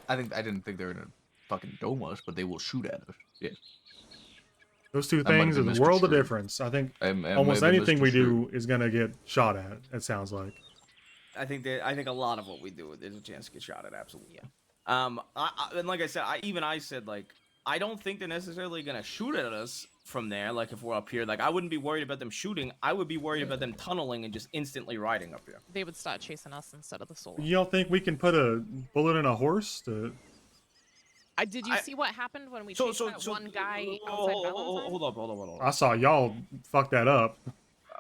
I didn't think they were gonna fucking dome us, but they will shoot at us. Yeah. Those two That might have things are been the world of misconstrued. difference. I think I may almost have been anything we do misconstrued. is going to get shot at. It sounds like. I think a lot of what we do there's a chance to get shot at. Absolutely. And like I said, I said like I don't think they're necessarily gonna shoot at us from there. Like if we're up here, like I wouldn't be worried about them shooting. I would be worried about them tunneling and just instantly riding up here. They would start chasing us instead of the soul. You don't think we can put a bullet in a horse to? Did you see what happened when we So chased that one guy outside hold up. I saw y'all fuck that up.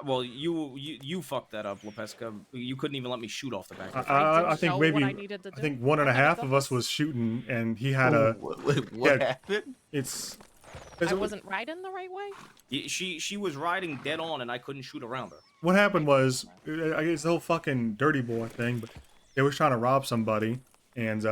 Well, you fucked that up, Lepeska. You couldn't even let me shoot off the back. I didn't think know maybe what I needed to I do. think one and a I never half done of us this. was shooting, and he had What yeah, happened? It's. I wasn't riding the right way. She was riding dead on, and I couldn't shoot around her. What happened was, I guess the whole fucking dirty boy thing, but they was trying to rob somebody, and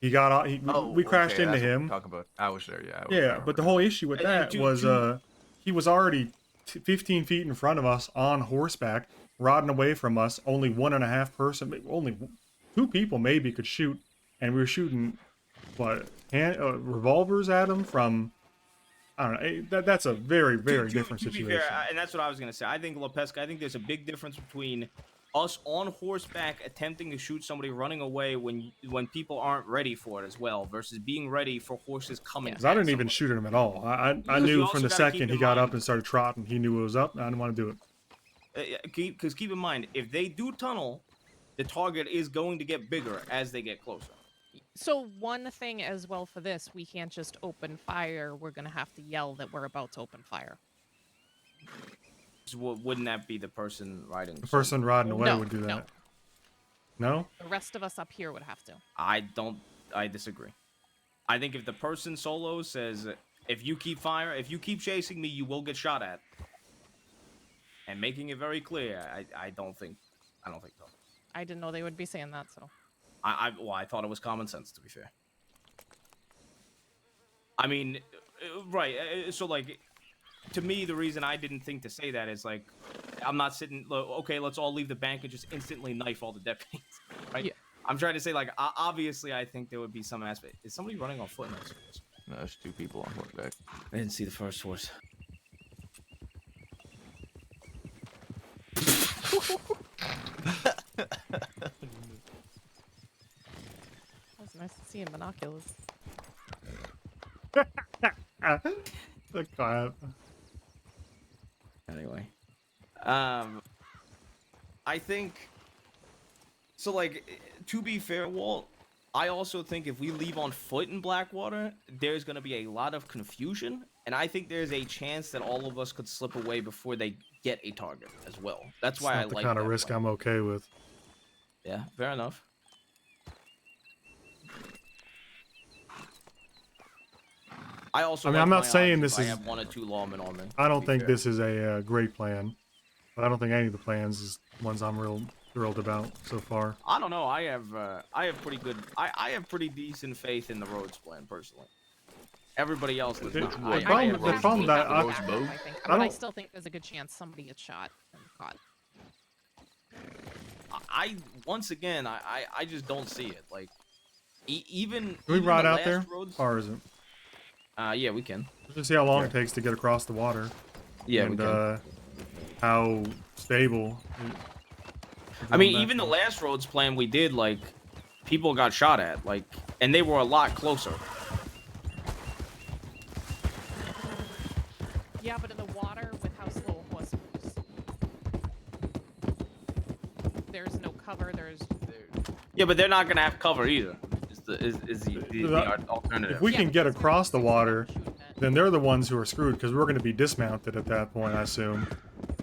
he got out. We crashed okay, into that's what him. we're talking about. I was there, yeah. Yeah, but the whole issue with And that two- was two- he was already 15 feet in front of us on horseback, riding away from us. Only one and a half person, only two people maybe could shoot, and we were shooting revolvers at him from. I don't know. That's a very, very different To be situation. fair, and that's what I was gonna say. I think Lepeska. I think there's a big difference between us on horseback attempting to shoot somebody running away when people aren't ready for it as well, versus being ready for horses coming. 'Cause I didn't even shoot at him at all. I Because knew you from the also gotta keep second he in got mind- up and started trotting, he knew it was up. And I didn't want to do it. Because keep in mind, if they do tunnel, the target is going to get bigger as they get closer. So one thing as well for this, we can't just open fire. We're gonna have to yell that we're about to open fire. So wouldn't that be the person riding? The person riding away No, would do no. that. No? The rest of us up here would have to. I disagree. I think if the person solo says, if you keep chasing me, you will get shot at, and making it very clear, I don't think so. I didn't know they would be saying that, so. I thought it was common sense, to be fair. I mean, right, so like, to me, the reason I didn't think to say that is like, I'm not sitting, okay, let's all leave the bank and just instantly knife all the deputies, right? Yeah. I'm trying to say, like, obviously, I think there would be some aspect. Is somebody running on foot next to us? No, there's two people on horseback. I didn't see the first horse. That was nice to see in binoculars. The clap. Anyway, I think so. Like, to be fair, Walt, I also think if we leave on foot in Blackwater, there's going to be a lot of confusion, and I think there's a chance that all of us could slip away before they get a target as well. That's why I Not the like kind of that risk plan. I'm okay with. Yeah, fair enough. I also. I mean, like I'm not my saying odds this if I is- have 1 or 2 lawmen on me. I to don't be think fair. this is a great plan, but I don't think any of the plans is ones I'm real thrilled about so far. I don't know. I have pretty good. I have pretty decent faith in the Rhodes plan personally, Everybody else does It- not. the I problem- have the no problem idea. that I- I think. I But I don't- still think there's a good chance somebody gets shot and caught. I once again, I just don't see it. Like, even Can we even ride the out last there? roads- Or is it? Yeah, we can. Let's just see how long it takes to get across the water. Yeah, and we can. How stable. I mean, even the last roads plan we did, like, people got shot at, like, and they were a lot closer. Yeah, but in the water, with how slow a horse moves, there's no cover. Yeah, but they're not gonna have cover either. Is the alternative. If we Yeah, can get because we're across the shooting water, at. then they're the ones who are screwed because we're going to be dismounted at that point, I assume.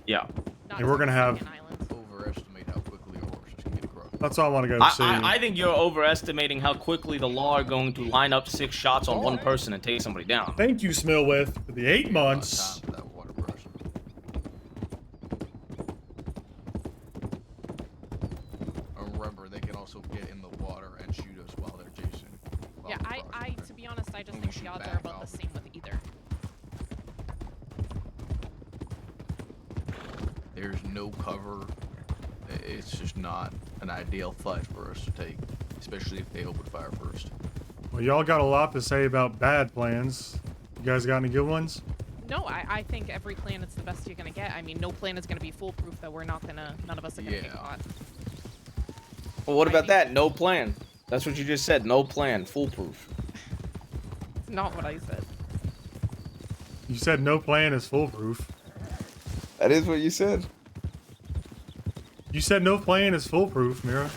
Yeah. Not And we're gonna have- Second Island. Overestimate how quickly a horse can get across. That's all I want to go see. I think you're overestimating how quickly the law are going to line up 6 shots on one person and take somebody down. Thank you, Smillwith, for the 8 months. Time for that water brush. Remember, they can also get in the water and shoot us while they're chasing. while Yeah, we're crossing. to be honest, I just We think shoot the odds back are about off. the same with either. There's no cover. It's just not an ideal fight for us to take, especially if they open fire first. Well, y'all got a lot to say about bad plans. You guys got any good ones? No, I think every plan is the best you're gonna get. I mean, no plan is gonna be foolproof that none of us are gonna get Yeah. caught. Well, what I about think- that? No plan. That's what you just said. No plan. Foolproof. It's not what I said. You said no plan is foolproof. That is what you said. You said no plan is foolproof, Mira.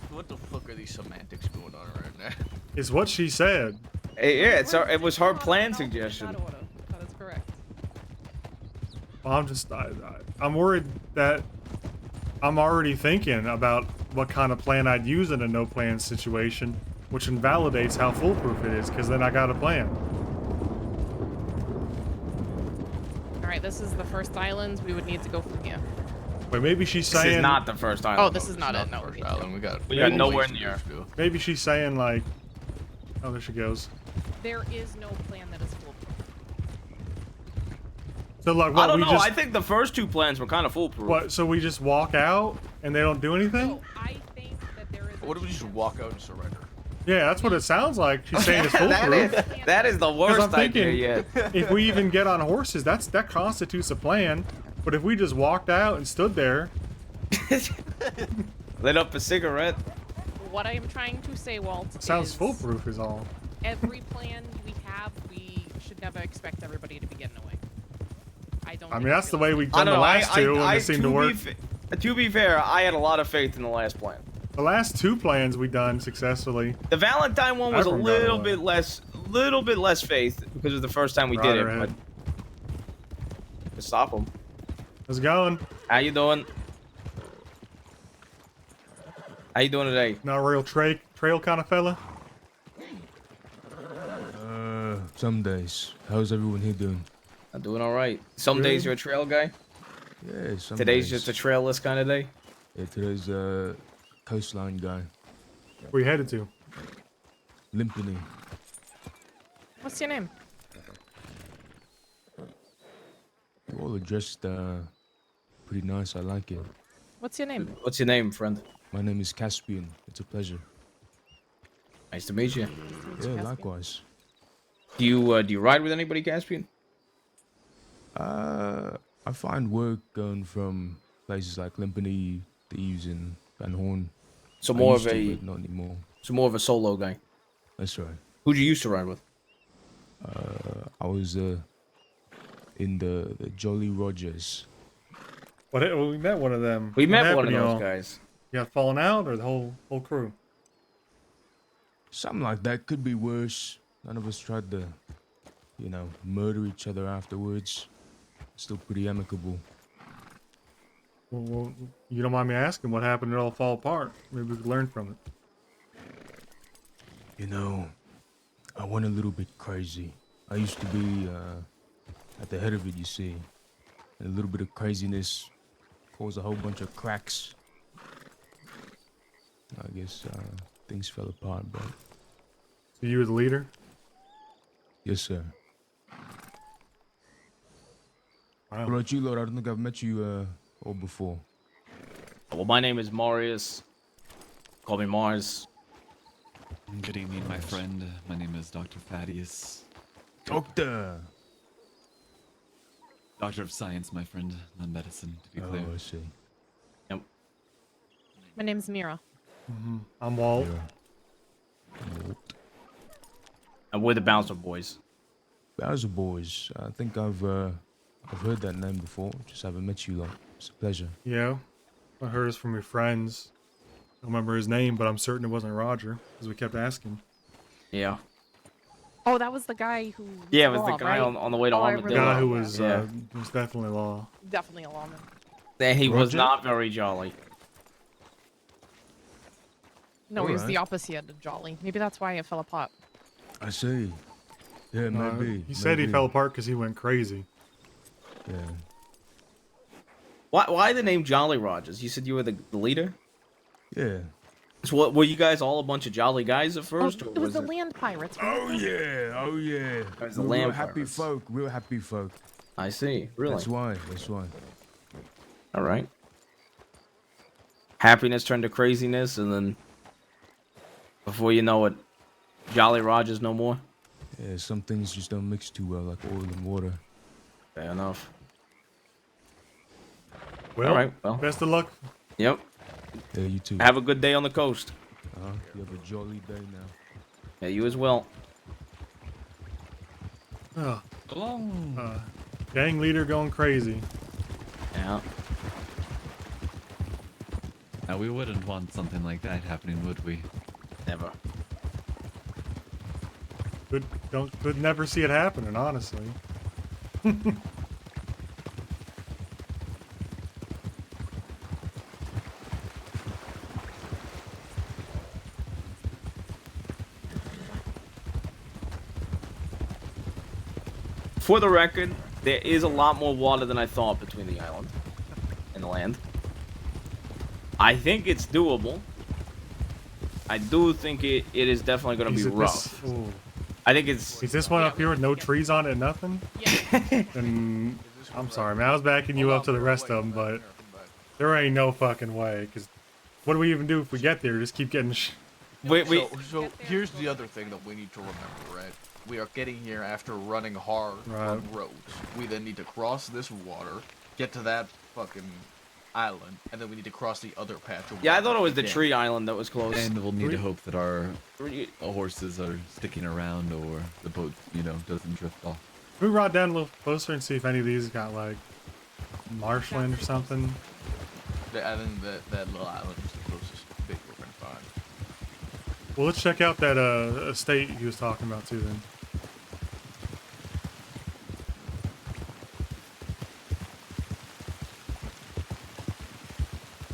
What the fuck are these semantics going on right now? It's what she said. Hey, yeah, it was her Not plan in suggestion. that order. That is correct. Well, I'm worried that I'm already thinking about what kind of plan I'd use in a no plan situation, which invalidates how foolproof it is, because then I got a plan. All right, this is the first island. We would need to go from here. But maybe she's This saying is not the first island. Oh, this is not it. the No. first island. We got. We got Maybe- nowhere ways near. to go. maybe she's saying like, oh, there she goes. There is no plan that is foolproof. So like, I what don't we know. just I think the first 2 plans were kind of foolproof. what? So we just walk out and they don't do anything? So I think that there is. What if we just walk out and surrender? Yeah, that's what it sounds like. She's saying it's foolproof. that is the I'm worst idea thinking- yet. If we even get on horses, that constitutes a plan. But if we just walked out and stood there, Lit up a cigarette. What I am trying to say, Walt, sounds is foolproof is all. every plan we have, we should never expect everybody to be getting away. I don't. I think mean, it's that's the way realistic. we've done the last two, and they seem to work. To be fair, I had a lot of faith in the last plan. The last 2 plans we done successfully. The Valentine one was a Everyone got little away. bit less faith because it was the first time we did Rider it. But head. to stop them. How's it going? How you doing? How you doing today? Not a real trail kind of fella. Some days. How's everyone here doing? I'm doing all right. Some days Good. you're a trail guy. Yeah, some Today's days. just a trailless kind of day. Yeah, today's coastline guy. Where you headed to? Limpany. What's your name? You all are dressed pretty nice. I like it. What's your name? What's your name, friend? My name is Caspian. It's a pleasure. Nice to meet you. Yeah, Caspian. likewise. Do you ride with anybody, Caspian? I find work going from places like Limpany, Thieves, and Van Horn. So I more used of to, a but not anymore. solo guy. That's right. Who'd you used to ride with? I was in the Jolly Rogers. What? Well, we met one of them. We What met one happened, of those y'all? guys. You got fallen out, or the whole crew? Something like that. Could be worse. None of us tried to, murder each other afterwards. Still pretty amicable. Well, you don't mind me asking what happened? It all fall apart. Maybe we could learn from it. I went a little bit crazy. I used to be at the head of it, you see. And a little bit of craziness caused a whole bunch of cracks. I guess things fell apart, but So you were the leader? yes, sir. Wow. What about you, Lord? I don't think I've met you all before. Well, my name is Marius. Call me Mars. Good evening, my friend. My name is Dr. Thaddeus. Doctor. Doctor of Science, my friend, not medicine, to be clear. Oh, I see. Yep. My name's Mira. I'm Walt. Yeah. And we're the Bouncer Boys. Bowser Boys. I think I've heard that name before. Just haven't met you, Lord. It's a pleasure. Yeah. I heard it from your friends. I don't remember his name, but I'm certain it wasn't Roger, because we kept asking. Yeah. Oh, that was the guy who. Yeah, it was Law, the guy right? on the way to Oh, I Armadillo. The remember. guy who was, Yeah. was definitely Law. Definitely a lawman. And he was Roger? not very jolly. No, he was Alright. the opposite of jolly. Maybe that's why it fell apart. I see. Yeah, maybe. He said he maybe. fell apart because he went crazy. Yeah. Why the name Jolly Rogers? You said you were the leader? Yeah. So what, were you guys all a bunch of jolly guys at Oh, first? it was the land pirates. Oh yeah. Oh yeah. There's the We're land real happy pirates. folk. Real happy folk. I see. Really? That's why. That's why. All right. Happiness turned to craziness, and then before you know it, Jolly Rogers no more. Yeah. Some things just don't mix too well, like oil and water. Fair enough. Well, All right. Well. best of luck. Yep. Yeah, you too. Have a good day on the coast. You have a jolly day now. Yeah, you as well. Oh, Along. gang leader going crazy. Yeah. Now, we wouldn't want something like that happening, would we? Never. Could never see it happening, honestly. For the record, there is a lot more water than I thought between the island and the land. I think it's doable. I do think it is definitely going to be rough. I think it's... Is this one up here with no trees on it and nothing? Yeah. And I'm sorry, man. I was backing you up to the rest of them, but there ain't no fucking way. Because what do we even do if we get there? Just keep getting... Wait. So here's the other thing that we need to remember, right? We are getting here after running hard on roads. We then need to cross this water, get to that fucking island, and then we need to cross the other patch of water. Yeah, I thought it was the again. tree island that was close. And we'll need to hope that our horses are sticking around or the boat, doesn't drift off. Can we ride down a little closer and see if any of these got, like, marshland or something? I think that little island is the closest big we're gonna find. Well, let's check out that estate he was talking about, too, then.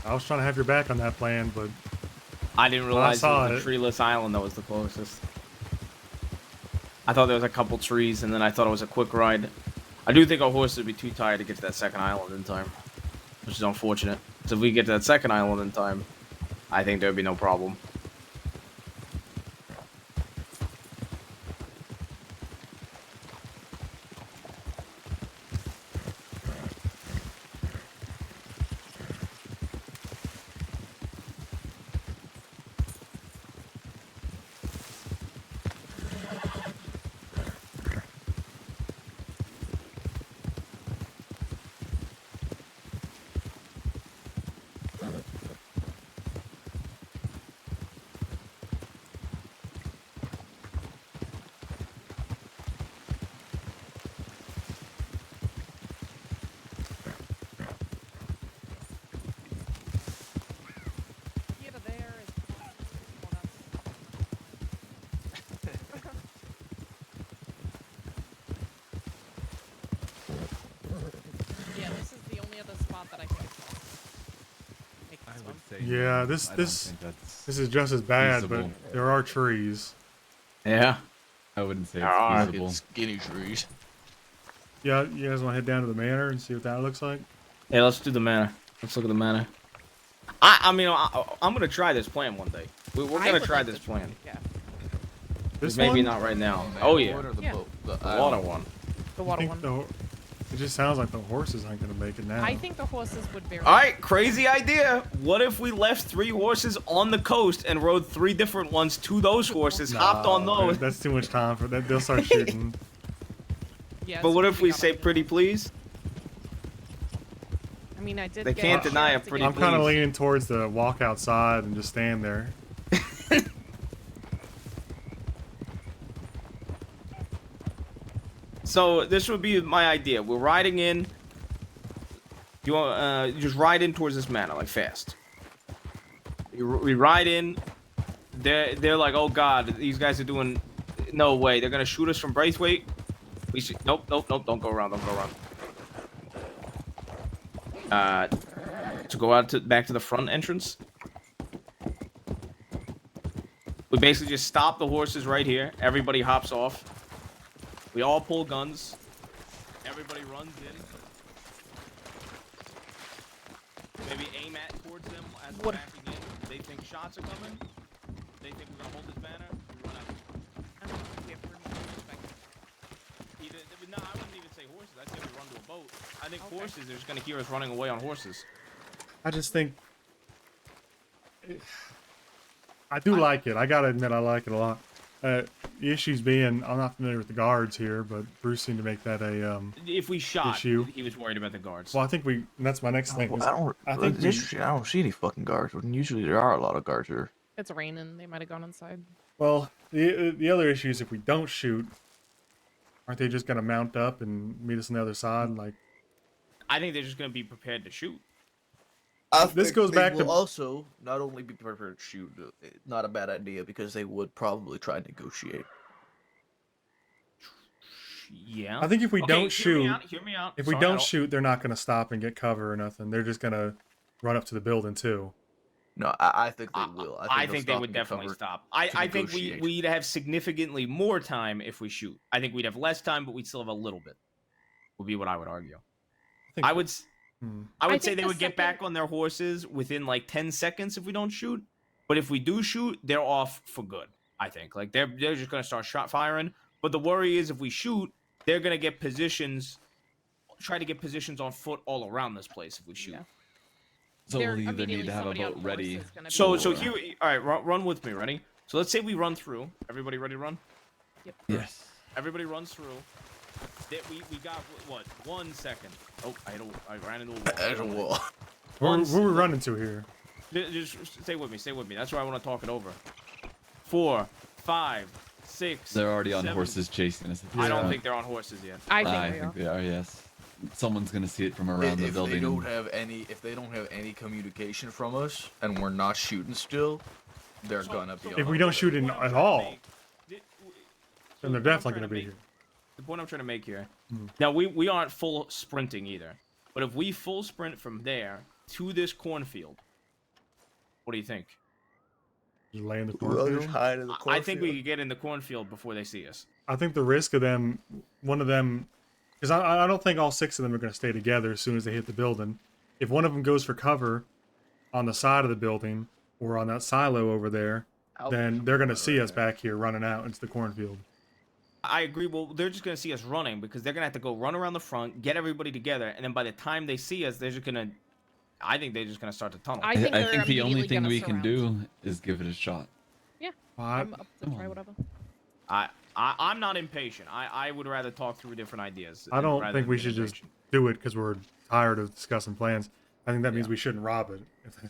I was trying to have your back on that plan, but I didn't realize it saw was the it. treeless island that was the closest. I thought there was a couple trees, and then I thought it was a quick ride. I do think our horse would be too tired to get to that second island in time, which is unfortunate. So if we get to that second island in time, I think there would be no problem. Theater there is. Yeah, this is the only other spot that I can make I this would one. say Yeah, no, this- I don't this- think that's this is just as bad, feasible. but there are trees. Yeah. I wouldn't say Alright. it's feasible. It's skinny trees. Yeah, you guys want to head down to the manor and see what that looks like? Yeah, let's do the manor. Let's look at the manor. I'm gonna try this plan one day. We're I gonna would try like this to plan. Yeah, This Maybe one? not right now. Man, Oh yeah, what are the the Yeah. boat? The water one. the You water think one. the It just sounds like the horses aren't gonna make it now. I think the horses would very. All right, crazy idea. What if we left 3 horses on the coast and rode 3 different ones to those horses, hopped on those? That's too much time for that. They'll start shooting. Yeah, But so what if we gotta say do pretty that. please? I mean, I did. They get can't deny a to pretty get- I'm kind of please. leaning towards the walk outside and just stand there. So this would be my idea. We're riding in. You want just ride in towards this manor like fast. We ride in. They're like, oh god, these guys are doing. No way, they're gonna shoot us from Braithwaite. We should. Nope. Don't go around. Don't go around. To go out to back to the front entrance. We basically just stop the horses right here. Everybody hops off. We all pull guns. Everybody runs in. Maybe aim at towards them as we're backing in. They think shots are coming. They think we're gonna hold this banner. We run out. I don't know if we have permission. No, I wouldn't even say horses. I'd say we run to a boat. I think horses, they're just gonna hear us running away on horses. I just think I do like it. I gotta admit, I like it a lot. The issues being, I'm not familiar with the guards here, but Bruce seemed to make that a If we shot, issue. he was worried about the guards. Well, I think and that's my next thing. is I think I don't see any fucking guards. When usually there are a lot of guards here. It's raining. They might have gone inside. Well, the other issue is if we don't shoot, aren't they just gonna mount up and meet us on the other side? Like, I think they're just gonna be prepared to shoot. This goes back to also not only be prepared to shoot, not a bad idea because they would probably try and negotiate. Yeah. I think if we don't shoot, hear me out. if we don't shoot, they're not gonna stop and get cover or nothing. They're just gonna run up to the building too. No, I think they will. I think they would definitely stop. I think we'd have significantly more time if we shoot. I think we'd have less time, but we'd still have a little bit. Would be what I would argue. I would say they would get back on their horses within like 10 seconds if we don't shoot. But if we do shoot, they're off for good. I think like they're just gonna start shot firing. But the worry is if we shoot, they're gonna get positions. Try to get positions on foot all around this place if we shoot. Yeah. So They're we'll either immediately need to have a somebody on boat horse ready. is gonna be So more- here, all right, run with me. Ready? So let's say we run through. Everybody ready to run? Yep. Yes. Everybody runs through. We got what? 1 second. Oh, I ran into a wall. There's a wall. Where are we running to here? Just stay with me. Stay with me. That's why I want to talk it over. 4, 5, 6. They're already on 7. horses chasing us. I don't think they're on horses yet. I think I they are. think they are. Yes. Someone's gonna see it from around the If building. they don't have any communication from us and we're not shooting still, they're gonna be. If we don't shoot in at all, then they're definitely gonna be here. The point I'm trying to make here. Now we aren't full sprinting either, but if we full sprint from there to this cornfield, what do you think? Just lay in the We'll just cornfield. hide in the I think we could get in the cornfield before they see us. I think the risk of them, one of them, because I don't think all 6 of them are going to stay together as soon as they hit the building. If one of them goes for cover on the side of the building or on that silo over there, then they're going to see us back here running out into the cornfield. I agree. Well, they're just gonna see us running because they're gonna have to go run around the front, get everybody together, and then by the time they see us, they're just gonna. I think they're just gonna start to tunnel. I think, I they're think the only immediately thing gonna we can surround. do is give it a shot. Yeah, I, I'm up to try whatever. I'm not impatient. I would rather talk through different ideas. I don't rather think we than should just impatient. do it because we're tired of discussing plans. I think that means we shouldn't rob it.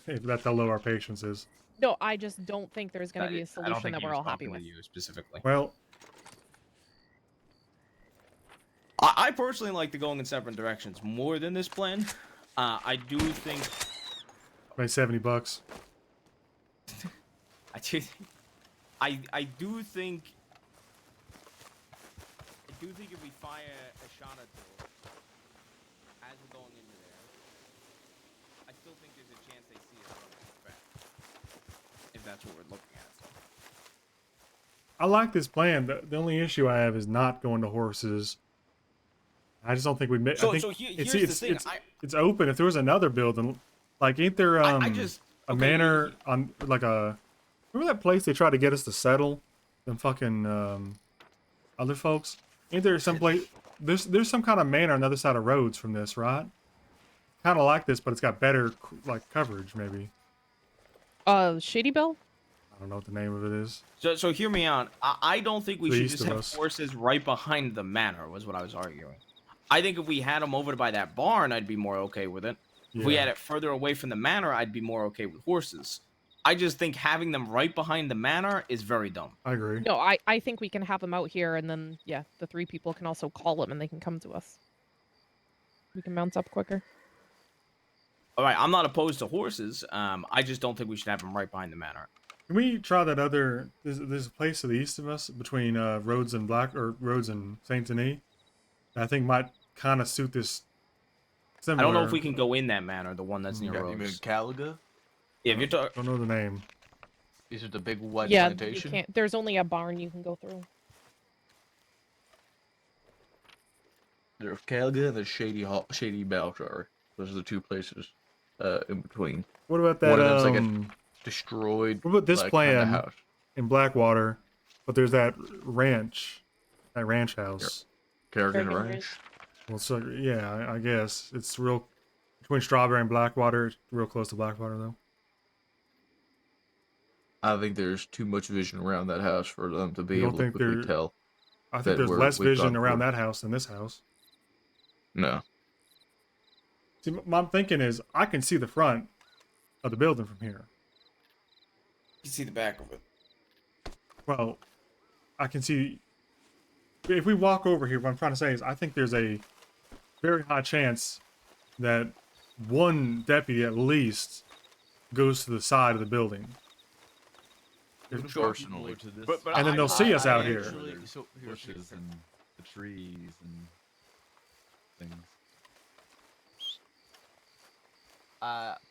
If that's how low our patience is. No, I just don't think there's going to be a I don't solution think that he we're was all happy talking with. to you specifically. Well, I personally like to go in separate directions more than this plan. I do think. by $70. I do. I do think. If we fire a shot at them as we're going into there, I still think there's a chance they see us running back. If that's what we're looking at. I like this plan. The only issue I have is not going to horses. I just don't think we. I think here's the thing. It's open. If there was another building, like ain't there a manor on like a? Remember that place they tried to get us to settle? Them fucking other folks. Ain't there some place? there's some kind of manor on the other side of roads from this, right? Kind of like this, but it's got better like coverage, maybe. Shady Bell? I don't know what the name of it is. So hear me out. I don't think we The should east just of have us. horses right behind the manor, was what I was arguing. I think if we had them over by that barn, I'd be more okay with it. If we Yeah. had it further away from the manor, I'd be more okay with horses. I just think having them right behind the manor is very dumb. I agree. No, I think we can have them out here, and then yeah, the 3 people can also call them, and they can come to us. We can mount up quicker. All right, I'm not opposed to horses. I just don't think we should have them right behind the manor. Can we try that other? There's a place to the east of us between Rhodes and Rhodes and Saint Denis. That I think might kind of suit this. Similar. I don't know if we can go in that manor, the one that's near You mean Rhodes. Caliga? Yeah, if you're talking. Don't know the name. Is it the big white Yeah, plantation? you can't. There's only a barn you can go through. There's Caliga and there's Shady Bell. Sorry, those are the 2 places in between. What about that? One of them's like a destroyed. What about this like, kinda plan house. in Blackwater? But there's that ranch house. Kerrigan Kerrigan Ranch. Well, so yeah, I guess it's real between Strawberry and Blackwater. It's real close to Blackwater, though. I think there's too much vision around that house for them to be You able don't to think quickly tell. I think that there's we've less vision gone around through. that house than this house. No. See, my thinking is I can see the front of the building from here. You see the back of it. Well, I can see. If we walk over here, what I'm trying to say is I think there's a very high chance that one deputy at least goes to the side of the building. Personally. And then they'll see us out here. Actually, so here's Bushes and the trees and things.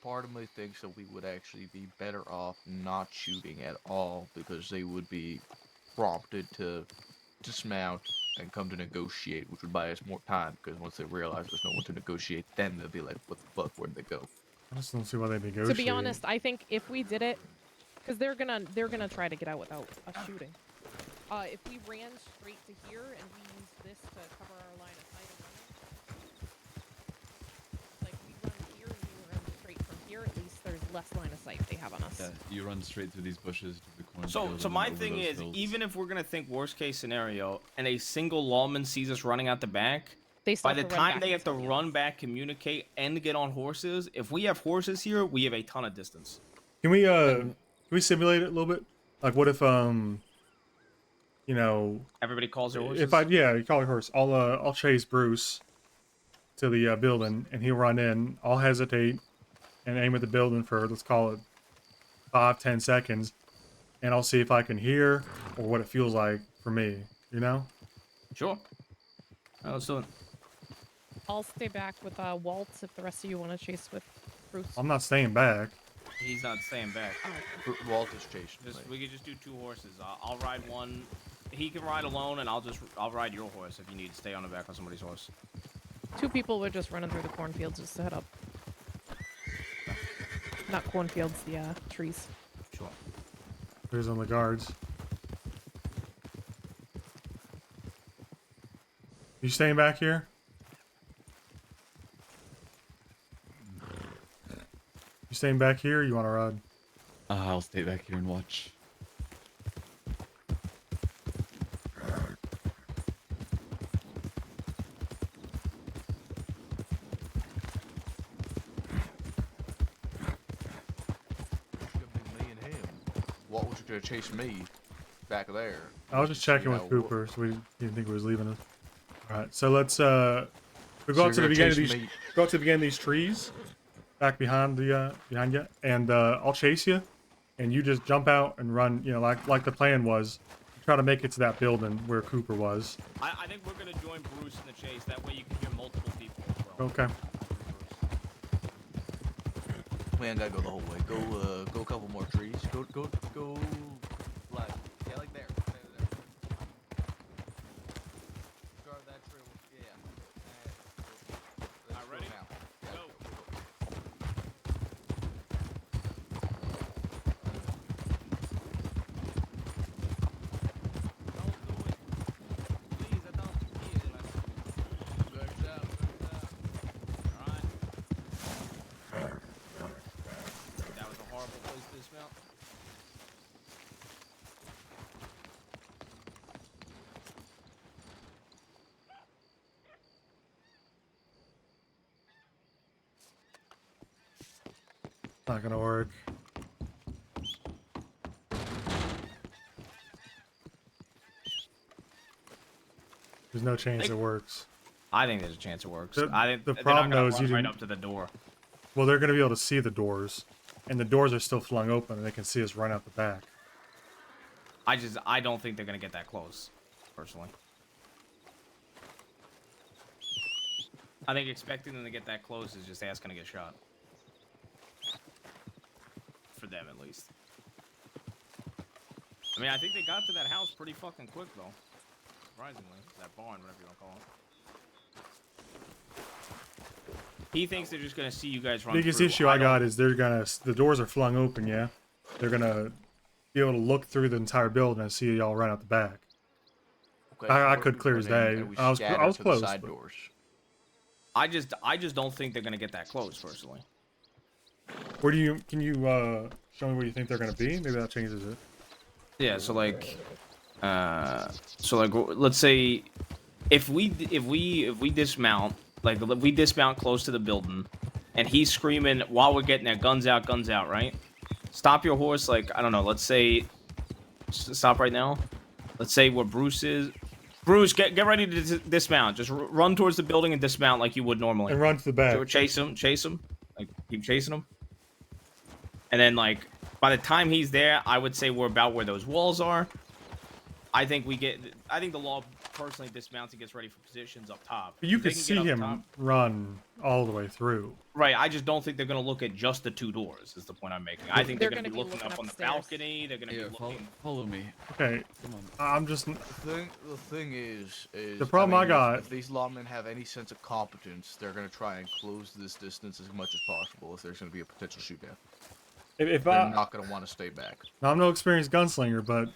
part of me thinks that we would actually be better off not shooting at all because they would be prompted to dismount and come to negotiate, which would buy us more time because once they realize there's no one to negotiate, then they'll be like, what the fuck, where'd they go? I just don't see why they negotiate. To be honest, I think if we did it, because they're gonna try to get out without us shooting. If we ran straight to here and we used this to cover our line of sight and running, like we run here and we run straight from here, at least there's less line of sight they have on us. Yeah, you run straight through these bushes to the cornfield. So and then my over thing those is, hills. even if we're gonna think worst case scenario, and a single lawman sees us running out the back, They still by the have to run time back they and have to stuff, run back, communicate, and get on horses, if we have horses here, we have a ton of distance. Can we simulate it a little bit? Like, what if you know, Everybody calls their horses. if you call your horse, I'll chase Bruce to the building, and he'll run in. I'll hesitate and aim at the building for, let's call it 5-10 seconds, and I'll see if I can hear or what it feels like for me. You know? Sure. All right, let's do it. I'll stay back with Walt if the rest of you want to chase with Bruce. I'm not staying back. He's not staying back. Walt is chasing We could just do 2 horses. I'll ride one. He can ride alone, and I'll ride your horse if you need to stay on the back on somebody's horse. 2 people were just running through the cornfields just to head up. Not cornfields, the trees. Sure. There's on the guards. You staying back here? You staying back here or you want to ride? I'll stay back here and watch. Me and him. Walt was gonna chase me back there. I was just checking with Cooper, so we didn't think he was leaving us. Alright, so let's we go So out to the you're beginning gonna of these chase me? go out to the beginning of these trees. Back behind the behind you. And I'll chase you. And you just jump out and run, you know, like the plan was. Try to make it to that building where Cooper was. I think we're gonna join Bruce in the chase. That way you can hear multiple people as well. Okay. We ain't gotta go the whole way. Go a couple more trees. Go like yeah, like there. There. Go to that tree. Yeah. Alright, ready? Now. Yeah, Go. Don't do it. Please, I don't feel it. Not gonna work. There's no chance it works. I think there's a chance it works. The- I think the they're problem, not gonna though, is run you right didn't- up to the door. Well, they're gonna be able to see the doors, and the doors are still flung open, and they can see us run out the back. I don't think they're gonna get that close, personally. I think expecting them to get that close is just asking to get shot. For them, at least. I mean, I think they got to that house pretty fucking quick, though. Surprisingly. That barn, whatever you want to call it. He thinks they're just gonna see you guys run Biggest through. issue I got is the doors are flung open, yeah? They're gonna be able to look through the entire building and see y'all run out the back. Okay, I what if could we clear run as in day. and we I was scatter to the close, side but- doors? I just don't think they're gonna get that close, personally. Can you show me where you think they're gonna be? Maybe that changes it. Yeah, so like let's say if we dismount, like if we dismount close to the building and he's screaming while we're getting there, guns out, right? Stop your horse, like I don't know, let's say stop right now. Let's say where Bruce is. Bruce, get ready to dismount. Just run towards the building and dismount like you would normally. And run to the back. So chase him. Like keep chasing him. And then like by the time he's there, I would say we're about where those walls are. I think the law personally dismounts and gets ready for positions up top. But you If they could can see get up him top- run all the way through. Right, I just don't think they're gonna look at just the two doors. Is the point I'm making. I think they're, They're gonna be gonna be looking up on the upstairs. balcony. They're gonna Here, be follow, looking. follow me. Okay, Come on. I'm just. The thing is The problem I mean, got- if these lawmen have any sense of competence, they're gonna try and close this distance as much as possible if there's gonna be a potential shootdown. If They're I, not gonna want to stay back. I'm no experienced gunslinger, but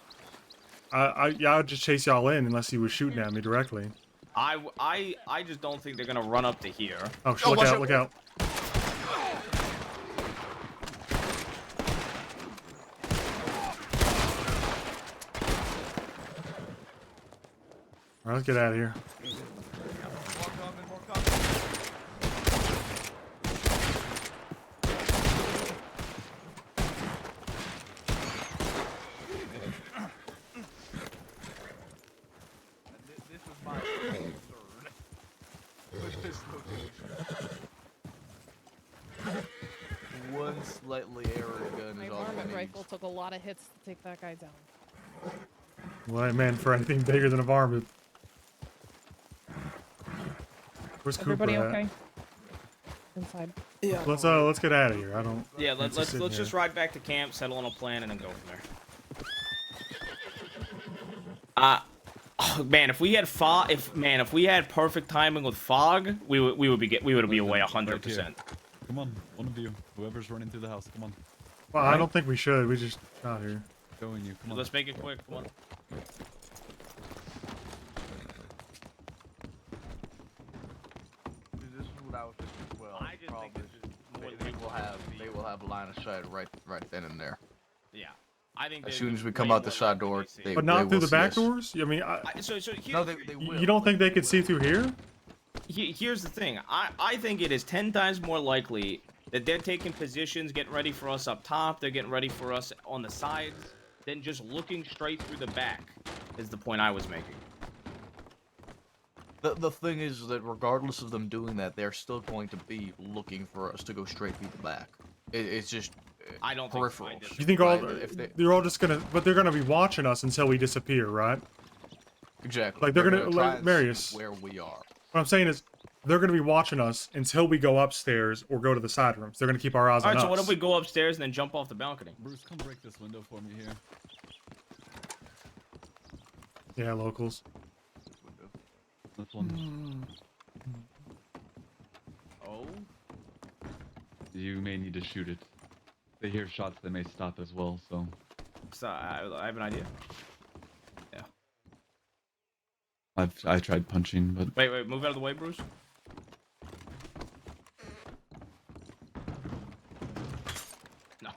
I'd just chase y'all in unless he was shooting at me directly. I just don't think they're gonna run up to here. Oh, Oh, look watch out! out. Look out! All right, let's get out of here. This was my concern with this location. One slightly errant gun My is all varmint it needs. rifle took a lot of hits to take that guy down. Well, I meant for anything bigger than a varmint. Where's Cooper Everybody at? okay? Inside. Let's get out of here. I don't. Yeah, let's sit let's here. just ride back to camp, settle on a plan, and then go from there. Oh, man, if we had perfect timing with fog, we would be away 100%. Come on, one of you. Whoever's running through the house, come on. Well, I don't think we should. We just out here. Going you, come on. Let's make it quick. Come on. This is what I was thinking as well. I just think Problem this is is more they will have line of sight right then and there. Yeah, I think As they're soon as we way come out more the side likely door, to see. they But not will through the see back us. doors. I mean, So here's, No, they will. you don't think they could see through here? here's the thing. I think it is 10 times more likely that they're taking positions, getting ready for us up top. They're getting ready for us on the sides, than just looking straight through the back. Is the point I was making. The thing is that regardless of them doing that, they're still going to be looking for us to go straight through the back. It's just I don't think so. I peripherals. disagree. You think all Right, if they- they're all just gonna, but they're gonna be watching us until we disappear, right? Exactly. Like, they're gonna- try like, and see Marius. where we are. What I'm saying is, they're gonna be watching us until we go upstairs or go to the side rooms. They're gonna keep our eyes All on right, us. so what if we go upstairs and then jump off the balcony? Bruce, come break this window for me here. Yeah, locals. This one. Oh. You may need to shoot it. If they hear shots, they may stop as well, so... So I have an idea. I tried punching, but... Wait, move out of the way, Bruce. No.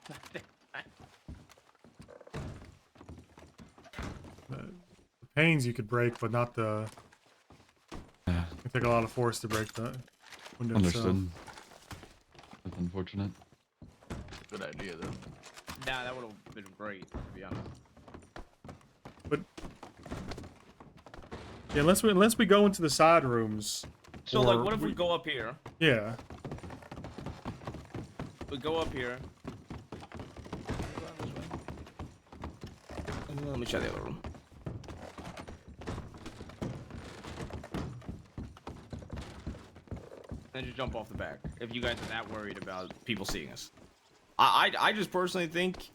The panes you could break, but not the. Yeah, It take a lot of force to break the window itself. understood. That's unfortunate. Good idea, though. Nah, that would have been great, to be honest. But yeah, unless we go into the side rooms. So, or like, what if we go up here? Yeah. We go up here. Let me try the other room. And just jump off the back if you guys are that worried about people seeing us. I just personally think.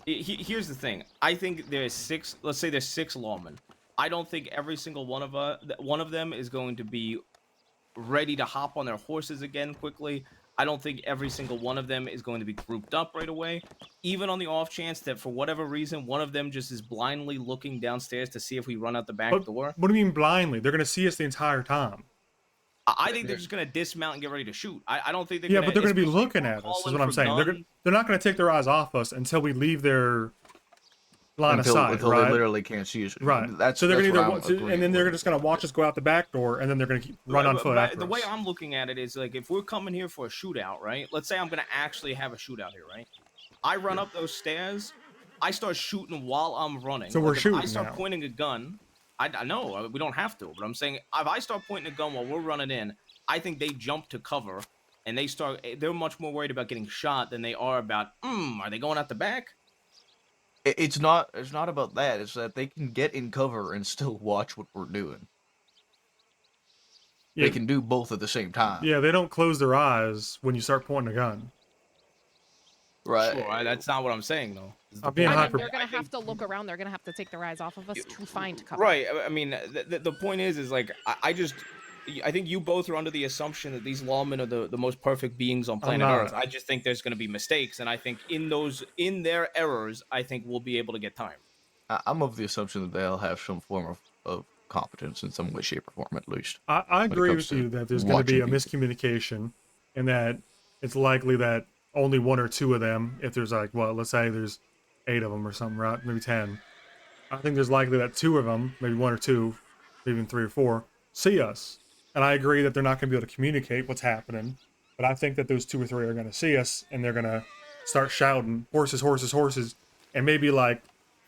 Here's the thing. I think there's 6. Let's say there's 6 lawmen. I don't think every single one of them is going to be ready to hop on their horses again quickly. I don't think every single one of them is going to be grouped up right away. Even on the off chance that for whatever reason, one of them just is blindly looking downstairs to see if we run out the back door. What do you mean blindly? They're gonna see us the entire time. I think they're just gonna dismount and get ready to shoot. I don't think they're Yeah, gonna, but they're gonna be especially looking at us. calling Is what I'm for saying. They're not gonna take their eyes off us until we leave their line of sight, until right? they literally can't see us. Right. That's so they're that's gonna what I'm agreeing and then they're with. just gonna watch us go out the back door, and then they're gonna run on foot after The us. way I'm looking at it is like if we're coming here for a shootout, right? Let's say I'm gonna actually have a shootout here, right? I run up those stairs, I start shooting while I'm running. So we're if shooting I start now. pointing a gun. I know we don't have to, but I'm saying if I start pointing a gun while we're running in, I think they jump to cover and they're much more worried about getting shot than they are about are they going out the back? It's not about that. It's that they can get in cover and still watch what we're doing. Yeah. They can do both at the same time. Yeah, they don't close their eyes when you start pointing a gun. Right. Sure, that's not what I'm saying though. I'm being I mean, hyper. they're gonna have to look around. They're gonna have to take their eyes off of us to find cover. Right. I mean, the point is like I think you both are under the assumption that these lawmen are the most perfect beings on planet not. Earth. I just think there's going to be mistakes, and I think in their errors, I think we'll be able to get time. I'm of the assumption that they'll have some form of competence in some way, shape, or form, at least. I it agree comes with to you that there's going to be a watching miscommunication, and that it's likely that only 1 or 2 of them, if there's like, well, let's say there's 8 of them or something, right? Maybe 10. I think there's likely that 2 of them, maybe 1 or 2, maybe even 3 or 4, see us. And I agree that they're not going to be able to communicate what's happening, but I think that those 2 or 3 are going to see us, and they're going to start shouting, horses, horses, horses, and maybe like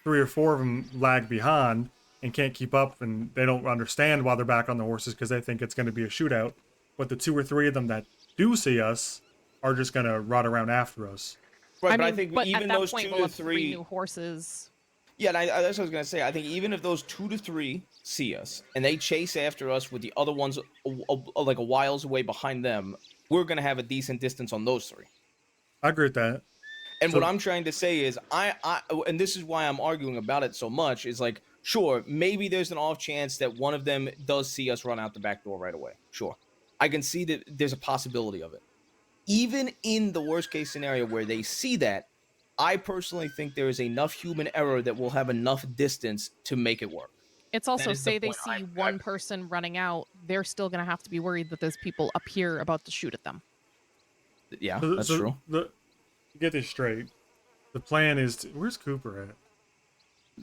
3 or 4 of them lag behind and can't keep up, and they don't understand why they're back on the horses because they think it's going to be a shootout. But the 2 or 3 of them that do see us are just going to run around after us. Right, I but mean, I think even at that those point, 2 we'll to have 3 3 new horses. Yeah, and that's what I was gonna say. I think even if those 2 to 3 see us and they chase after us with the other ones like a whiles away behind them, we're gonna have a decent distance on those 3. I agree with that. And So- what I'm trying to say is, and this is why I'm arguing about it so much, is like, sure, maybe there's an off chance that one of them does see us run out the back door right away. Sure, I can see that there's a possibility of it. Even in the worst case scenario where they see that, I personally think there is enough human error that we'll have enough distance to make it work. It's also, is the say they point. see one person running out, they're still gonna have to be worried that there's people up here about to shoot at them. Yeah, So- that's so true. To get this straight, the plan is to, where's Cooper at?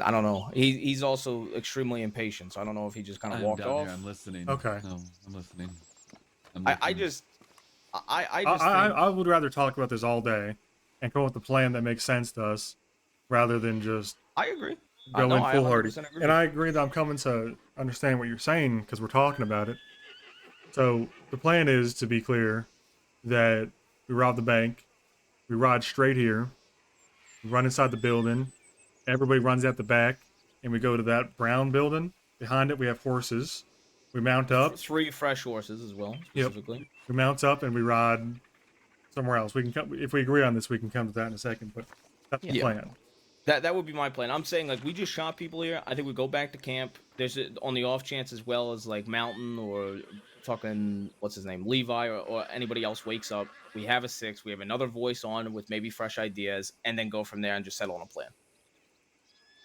I don't know. He's also extremely impatient, so I don't know if he just kind of I'm walked down off. here. I'm listening. Okay. No, I'm listening. I just think... I would rather talk about this all day and come up with a plan that makes sense to us rather than just I agree. go No, in I foolhardy. 100% agree. And I agree that I'm coming to understand what you're saying because we're talking about it. So the plan is, to be clear, that we rob the bank, we ride straight here, we run inside the building, everybody runs out the back, and we go to that brown building. Behind it, we have horses. We mount up. 3 fresh horses as well, specifically. We mount up and we ride somewhere else. We can come, if we agree on this, we can come to that in a second. But that's the Yeah. plan. That would be my plan. I'm saying, like, we just shot people here. I think we go back to camp. There's on the off chance as well as like Mountain or fucking what's his name, Levi or anybody else wakes up. We have a 6. We have another voice on with maybe fresh ideas, and then go from there and just settle on a plan.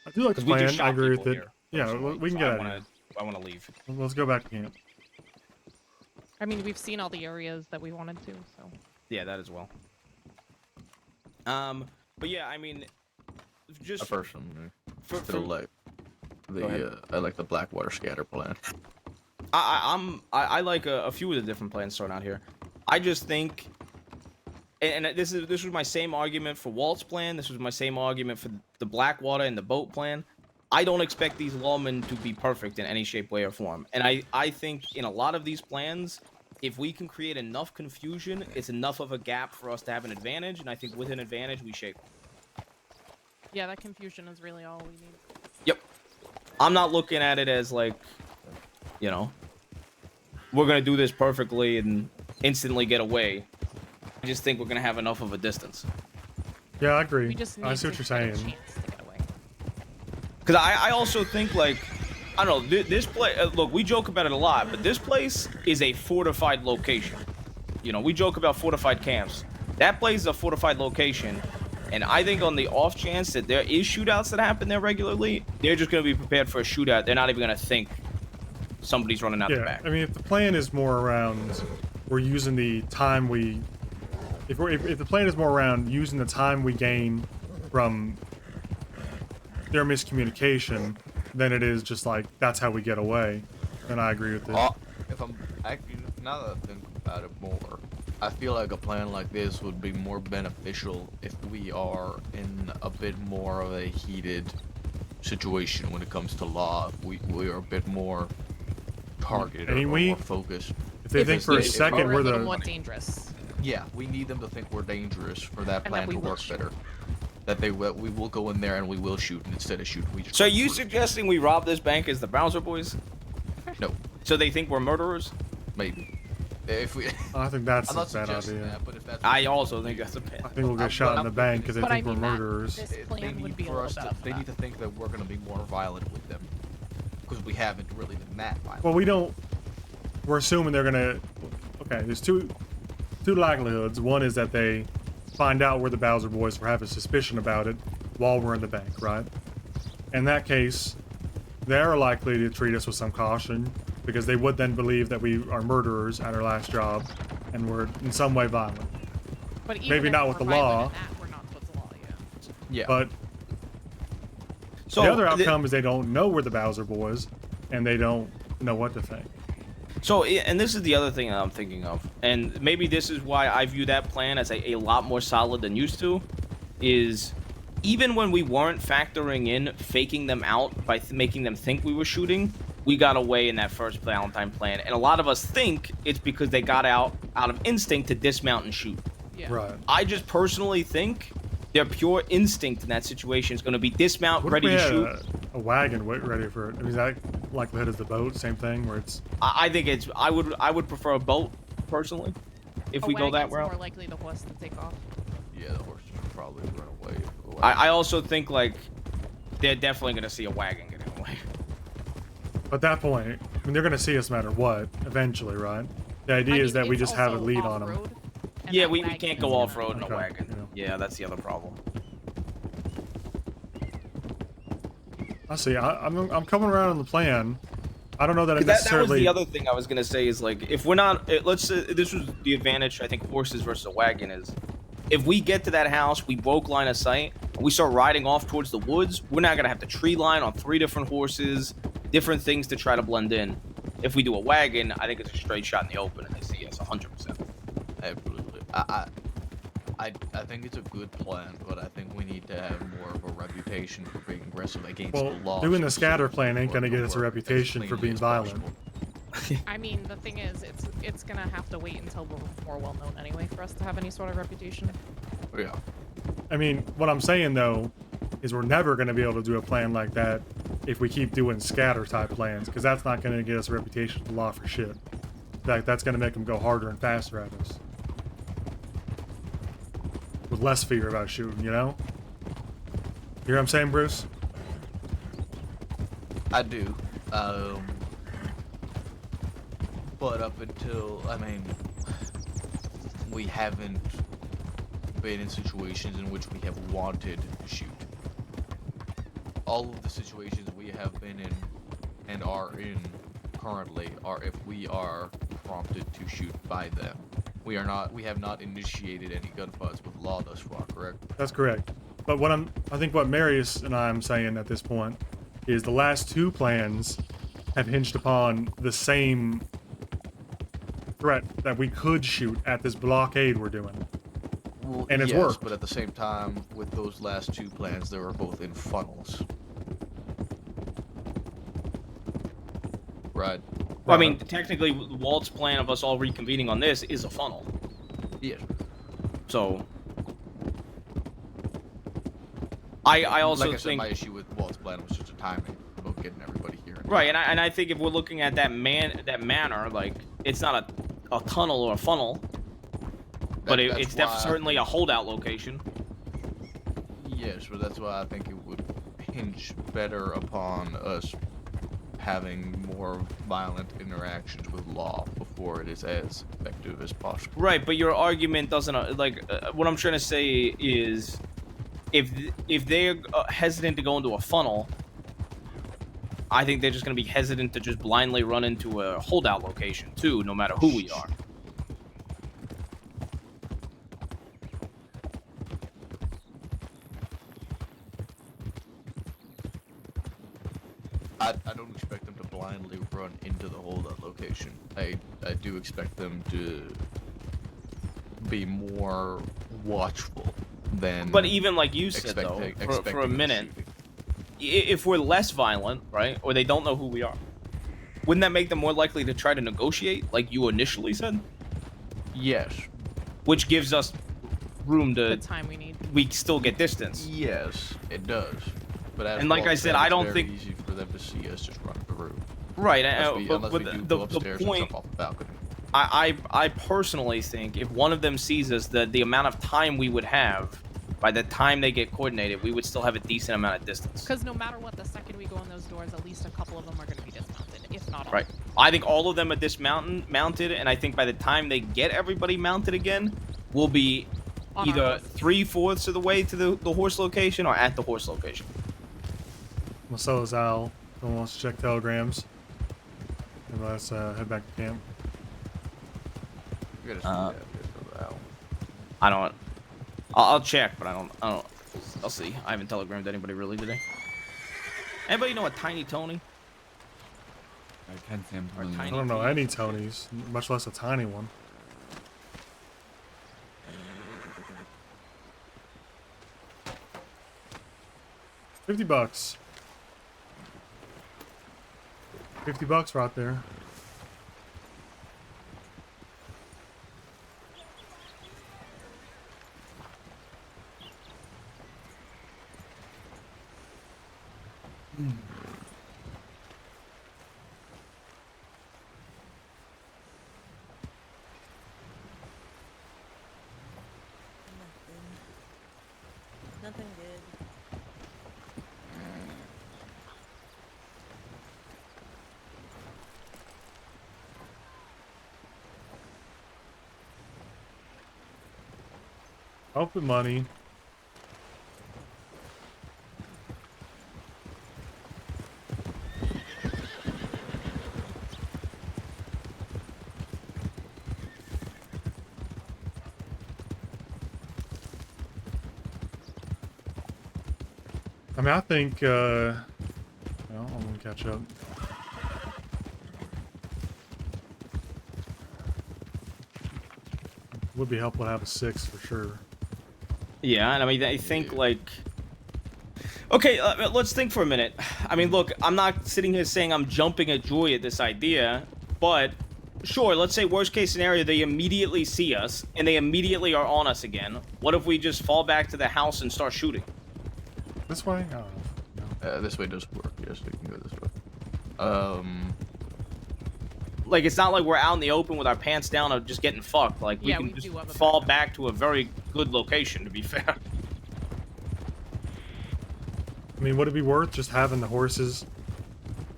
I do like the 'Cause we just plan. I shot agree with people it. here, Yeah, personally, we can so get out of here. I want to leave. Let's go back to camp. I mean, we've seen all the areas that we wanted to, so. Yeah, that as well. But yeah, I mean, just I personally for still like Go ahead. I like the Blackwater scatter plan. I like a few of the different plans thrown out here. I just think and this was my same argument for Walt's plan. This was my same argument for the Blackwater and the boat plan. I don't expect these lawmen to be perfect in any shape, way, or form. And I think in a lot of these plans, if we can create enough confusion, it's enough of a gap for us to have an advantage. And I think with an advantage, we shape. Yeah, that confusion is really all we need. Yep. I'm not looking at it as like, you know, we're going to do this perfectly and instantly get away. I just think we're going to have enough of a distance. Yeah, I agree. We just need I see what you're saying. Because I also think, like, I don't know, this place, look, we joke about it a lot, but this place is a fortified location. You know, we joke about fortified camps. That place is a fortified location. And I think on the off chance that there is shootouts that happen there regularly, they're just going to be prepared for a shootout. They're not even going to think somebody's running out the back. I mean, if the plan is more around, we're using the time we... If the plan is more around using the time we gain from their miscommunication, then it is just like, that's how we get away. And I agree with this. If I'm actually, now that I think about it more, I feel like a plan like this would be more beneficial if we are in a bit more of a heated situation when it comes to law. We are a bit more targeted or more focused. If they think for a second we're the more dangerous. Yeah, we need them to think we're dangerous for that plan to work better. That we will go in there and we will shoot, and instead of shooting, we just... So are you suggesting we rob this bank as the Bowser boys? No. So they think we're murderers? Maybe. If we... I think that's I'm a not bad suggesting idea. that, but if that's... I also think that's a bad idea. I think we'll get shot in the bank because they think we're murderers. This plan would be a little better. They need to think that we're going to be more violent with them. Because we haven't really been that violent. Well, we don't... We're assuming they're gonna... Okay, there's two likelihoods. One is that they find out we're the Bowser boys or have a suspicion about it while we're in the bank, right? In that case, they're likely to treat us with some caution because they would then believe that we are murderers at our last job and we're in some way violent. But even maybe if not we're with the violent law. in that, we're not supposed to law, Yeah. But so the other outcome is they don't know we're the Bowser boys and they don't know what to think. So, and this is the other thing that I'm thinking of, and maybe this is why I view that plan as a lot more solid than used to, is even when we weren't factoring in faking them out by making them think we were shooting, we got away in that first Valentine plan. And a lot of us think it's because they got out of instinct to dismount and shoot. Yeah. Right. I just personally think their pure instinct in that situation is going to be dismount, What if ready we to had shoot. a wagon ready for it? I mean, is that likelihood as the boat? Same thing, where it's... I think it's... I would prefer a boat, personally, if we go that route. More likely the horse to take off. Yeah, the horse should probably run away. I also think, like, they're definitely going to see a wagon getting away. At that point, I mean, they're going to see us no matter what, eventually, right? The idea is that we just have a lead on them. Yeah, we can't go off-road in a Okay, wagon. Yeah, that's the other problem. I see. I'm coming around on the plan. I don't know that it That was necessarily... the other thing I was going to say is, like, if we're not... Let's say this was the advantage, I think, horses versus a wagon is... If we get to that house, we broke line of sight, and we start riding off towards the woods, we're not going to have to tree line on 3 different horses, different things to try to blend in. If we do a wagon, I think it's a straight shot in the open, and they see us 100%. Absolutely. I think it's a good plan, but I think we need to have more of a reputation for being aggressive against the law. Doing the scatter plan ain't going to get us a reputation for being violent. I mean, the thing is, it's gonna have to wait until we're more well known anyway for us to have any sort of reputation. Yeah. I mean, what I'm saying, though, is we're never going to be able to do a plan like that if we keep doing scatter-type plans, because that's not going to get us a reputation for the law for shit. In fact, that's going to make them go harder and faster at us. With less fear about shooting, you know? You hear what I'm saying, Bruce? I do. But up until, I mean, we haven't been in situations in which we have wanted to shoot. All of the situations we have been in and are in currently are if we are prompted to shoot by them. We have not initiated any gunfights with law thus far, correct? That's correct. But I think what Marius and I am saying at this point is the last 2 plans have hinged upon the same threat that we could shoot at this blockade we're doing. Well, And it's yes, worked. but at the same time, with those last two plans, they were both in funnels. Right. Well, I mean, technically, Walt's plan of us all reconvening on this is a funnel. Yes. So, I also like I said, think my issue with Walt's plan was just a timing about getting everybody here. right, and I think if we're looking at that manner, like it's not a tunnel or a funnel, but it's certainly a holdout location. Yes, but that's why I think it would hinge better upon us having more violent interactions with law before it is as effective as possible. Right, but your argument doesn't what I'm trying to say is if they're hesitant to go into a funnel, I think they're just going to be hesitant to just blindly run into a holdout location too, no matter who we are. I don't expect them to blindly run into the holdout location. I do expect them to be more watchful than. But even like you said though, for a minute, if we're less violent, right, or they don't know who we are, wouldn't that make them more likely to try to negotiate, like you initially said? Yes. Which gives us room to. The time we need. We still get distance. Yes, it does. But as and like I said, I don't think it's easy for them to see us just run through. Right, Unless we do go the upstairs point. and jump off the balcony. I personally think if one of them sees us, the amount of time we would have, by the time they get coordinated, we would still have a decent amount of distance. Because no matter what, the second we go in those doors, at least a couple of them are going to be dismounted, if not all. Right. I think all of them are mounted, and I think by the time they get everybody mounted again, we'll be either 3/4 of the way to the horse location or at the horse location. Well, so is Al. No one wants to check telegrams. And let's head back to camp. I don't. I'll check, but I don't. I'll see. I haven't telegrammed anybody really today. Anybody know a Tiny Tony? I can't say I'm Or familiar. I don't know any Tonys, much less a tiny one. $50. $50 right there. Nothing good. Open money. I mean, I think, well, I'm gonna catch up. Would be helpful to have a 6 for sure. Yeah, and I mean, I think like. Okay, let's think for a minute. I mean, look, I'm not sitting here saying I'm jumping at joy at this idea, but sure, let's say worst case scenario, they immediately see us and they immediately are on us again. What if we just fall back to the house and start shooting? This way? I don't know. This way does work. Yes, we can go this way. Like, it's not like we're out in the open with our pants down or just getting fucked. Like, we Yeah, can we just do have a fall backup. back to a very good location, to be fair. I mean, would it be worth just having the horses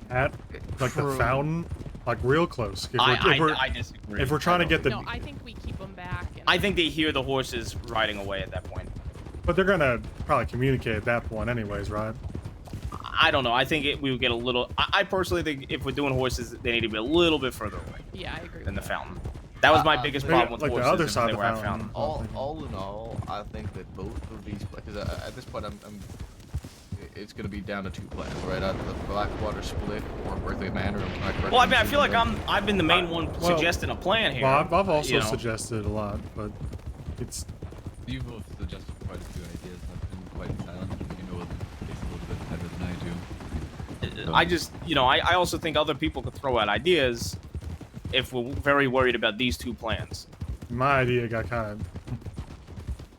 at, like, the fountain? Like, real close? I disagree. If we're trying to get the... No, I think we keep them back. And I think they hear the horses riding away at that point. But they're gonna probably communicate at that point anyways, right? I don't know. I think we would get a little... I personally think if we're doing horses, they need to be a little bit further away yeah, I agree. than the fountain. That was my biggest problem with like the horses. other if side they of the were at fountain. All in all, I think that both of these, because at this point, it's going to be down to 2 plans, right? Either the Blackwater split or Berkeley Manor. Well, I mean, I feel like I've been the main one suggesting a plan here. Well, I've also you know. suggested a lot, but You both suggested quite a few ideas. I've been quite silent. You know the case a little bit better than I do. I just, I also think other people could throw out ideas if we're very worried about these two plans. My idea got kind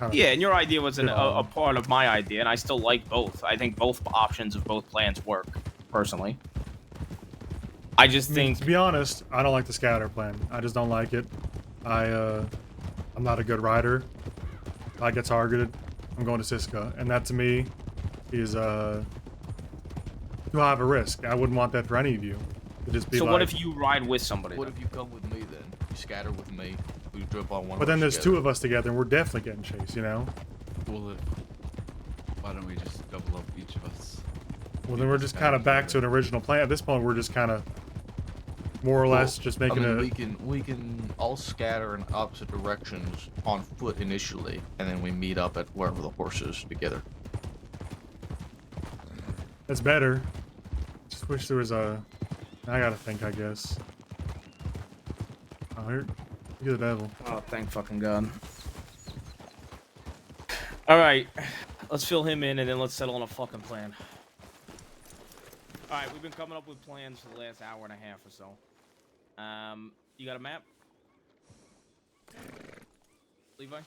of Yeah, and your idea was a on. part of my idea, and I still like both. I think both options of both plans work, personally. I just think... To be honest, I don't like the scatter plan. I just don't like it. I'm not a good rider. If I get targeted, I'm going to Siska, and that to me is too high of a risk. I wouldn't want that for any of you. To just be So like, what if you ride with somebody? What if you come with me then? You scatter with me. We drop on one. But then there's two of us together, and we're definitely getting chased. Well, why don't we just double up each of us? Well, then we're just kind of back to an original plan. At this point, we're just kind of more or less just making we can all scatter in opposite directions on foot initially, and then we meet up at wherever the horse is together. That's better. Just wish there was a... I gotta think, I guess. Oh, here... You're the devil. Oh, thank fucking God. Alright. Let's fill him in, and then let's settle on a fucking plan. Alright, we've been coming up with plans for the last hour and a half or so. You got a map? Levi?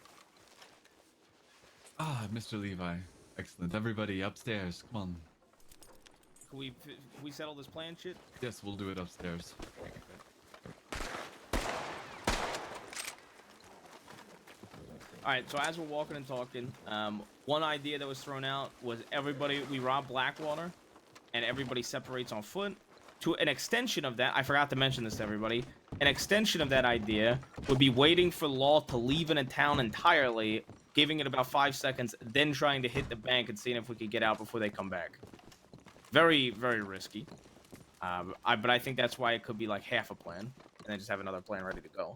Ah, Mr. Levi. Excellent. Everybody upstairs. Come on. Can we settle this plan shit? Yes, we'll do it upstairs. Alright, so as we're walking and talking, one idea that was thrown out was we rob Blackwater, and everybody separates on foot. To an extension of that, I forgot to mention this to everybody, an extension of that idea would be waiting for Law to leave in a town entirely, giving it about 5 seconds, then trying to hit the bank and seeing if we could get out before they come back. Very, very risky. But I think that's why it could be like half a plan, and then just have another plan ready to go.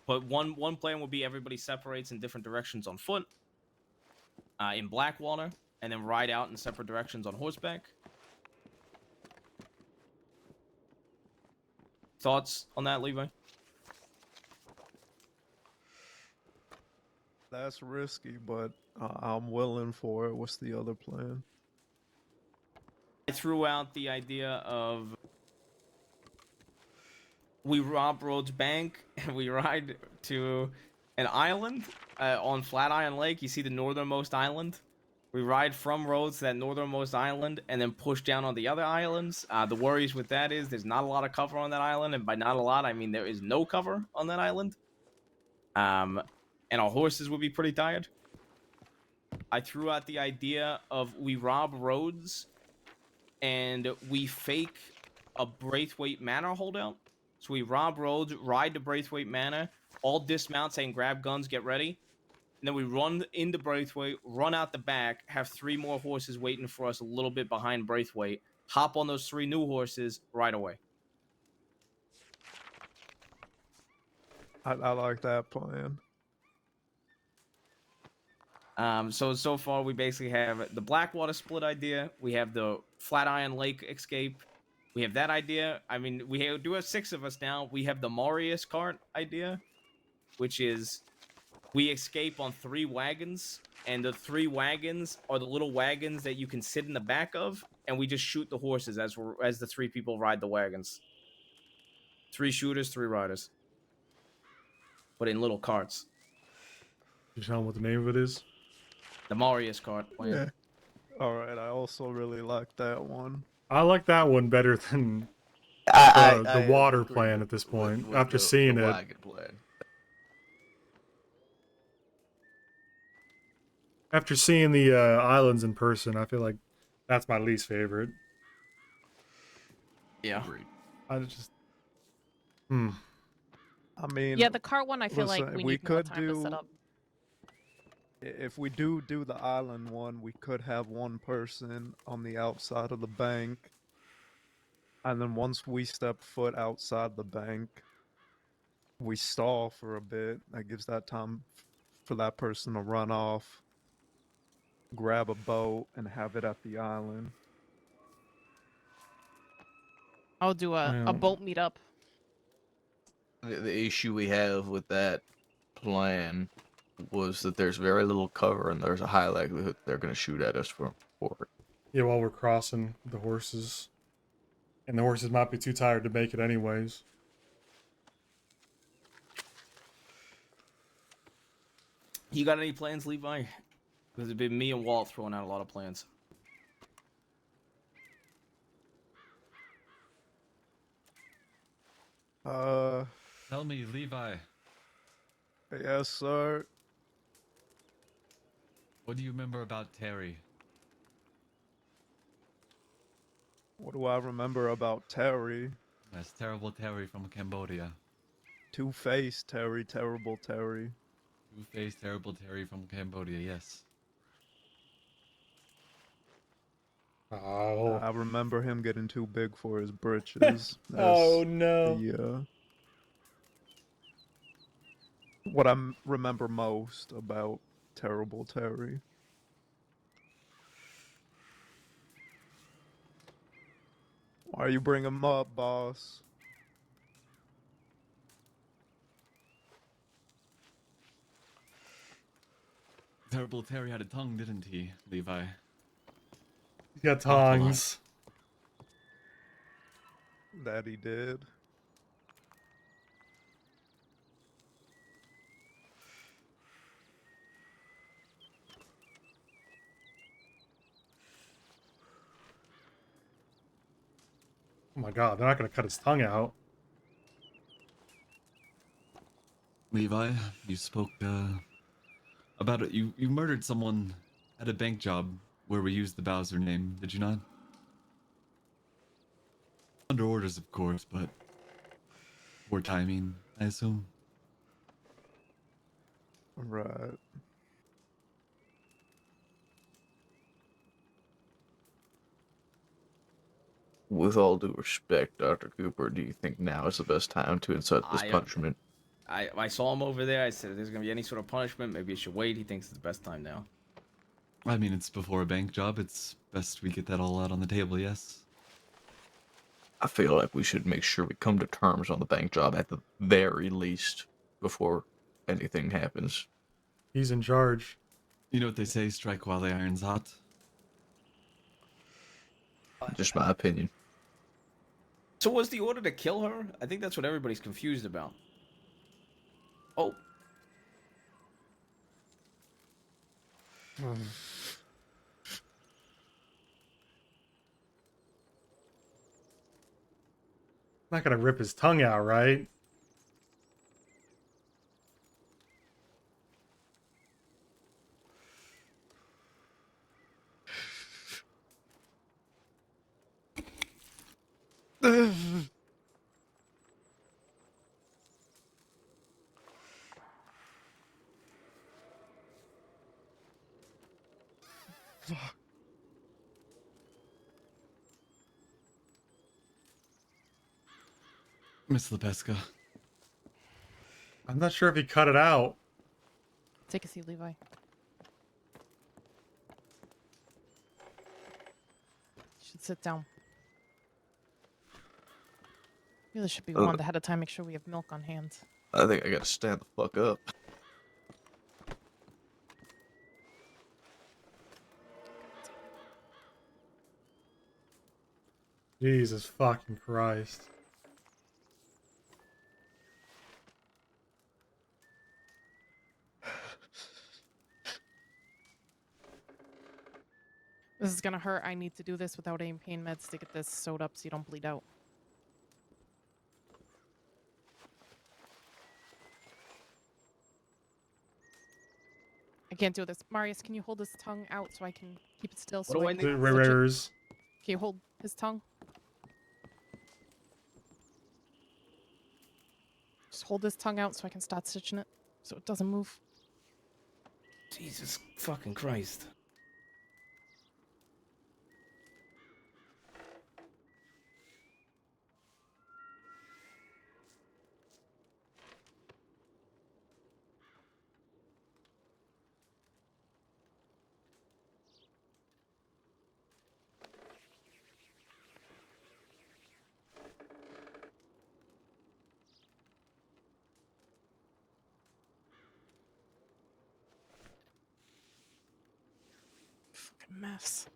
But one plan would be everybody separates in different directions on foot, in Blackwater, and then ride out in separate directions on horseback. Thoughts on that, Levi? That's risky, but I'm willing for it. What's the other plan? I threw out the idea of we rob Rhodes Bank and we ride to an island on Flatiron Lake. You see the northernmost island? We ride from Rhodes to that northernmost island and then push down on the other islands. The worries with that is there's not a lot of cover on that island, and by not a lot, I mean there is no cover on that island. And our horses would be pretty tired. I threw out the idea of we rob Rhodes and we fake a Braithwaite Manor holdout. So we rob Rhodes, ride to Braithwaite Manor, all dismount, saying grab guns, get ready. And then we run into Braithwaite, run out the back, have 3 more horses waiting for us a little bit behind Braithwaite, hop on those 3 new horses right away. I like that plan. So far we basically have the Blackwater split idea. We have the Flatiron Lake escape. We have that idea. I mean, we do have 6 of us now. We have the Marius cart idea, which is we escape on 3 wagons, and the 3 wagons are the little wagons that you can sit in the back of, and we just shoot the horses as the 3 people ride the wagons. 3 shooters, 3 riders, but in little carts. You tell them what the name of it is? The Marius cart plan. Yeah. All right. I also really like that one. I like that one better than the water plan at this point. After seeing it, after seeing the islands in person, I feel like that's my least favorite. Yeah. I just. I mean, yeah, the cart one, I feel like we need more could time to set up. If we do the island one, we could have one person on the outside of the bank. And then once we step foot outside the bank, we stall for a bit. That gives that time for that person to run off, grab a boat, and have it at the island. I'll do a boat meetup. The issue we have with that plan was that there's very little cover and there's a high likelihood they're going to shoot at us for it. Yeah, while we're crossing the horses. And the horses might be too tired to make it anyways. You got any plans, Levi? Because it's been me and Walt throwing out a lot of plans. Tell me, Levi, Yes, sir. what do you remember about Terry? What do I remember about Terry? Yes, terrible Terry from Cambodia. Two-Faced Terry, terrible Terry. Two-faced terrible Terry from Cambodia, yes. Oh. I remember him getting too big for his britches. Oh, That's no. What I remember most about terrible Terry. Why you bring him up, boss? Terrible Terry had a tongue, didn't he, Levi? He's got tongs. That he did. Oh my god, they're not gonna cut his tongue out. Levi, you spoke, about it. You murdered someone at a bank job where we used the Bowser name, did you not? Under orders, of course, but poor timing, I assume. Right. With all due respect, Dr. Cooper, do you think now is the best time to insert this punishment? I saw him over there. I said, if there's going to be any sort of punishment, maybe you should wait. He thinks it's the best time now. I mean, it's before a bank job. It's best we get that all out on the table, yes? I feel like we should make sure we come to terms on the bank job at the very least before anything happens. He's in charge. You know what they say, strike while the iron's hot? Just my opinion. So was the order to kill her? I think that's what everybody's confused about. Oh. Not gonna rip his tongue out, right? Miss Lepeska. I'm not sure if he cut it out. Take a seat, Levi. Should sit down. Really should be warned ahead of time. Make sure we have milk on hand. I think I gotta stand the fuck up. Jesus fucking Christ. This is gonna hurt. I need to do this without any pain meds to get this sewed up so you don't bleed out. I can't do this. Marius, can you hold his tongue out so I can keep it still? So I can stitch it? Rares. Can you hold his tongue? Just hold his tongue out so I can start stitching it so it doesn't move. Jesus fucking Christ. mess.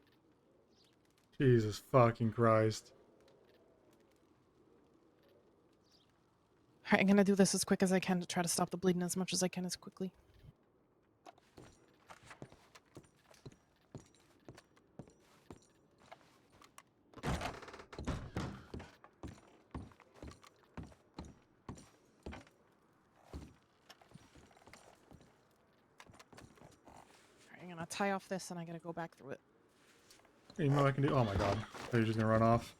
Jesus fucking Christ. Alright, I'm gonna do this as quick as I can to try to stop the bleeding as much as I can as quickly. Alright, I'm gonna tie off this and I gotta go back through it. You know what I can do? Oh my god. You're just gonna run off.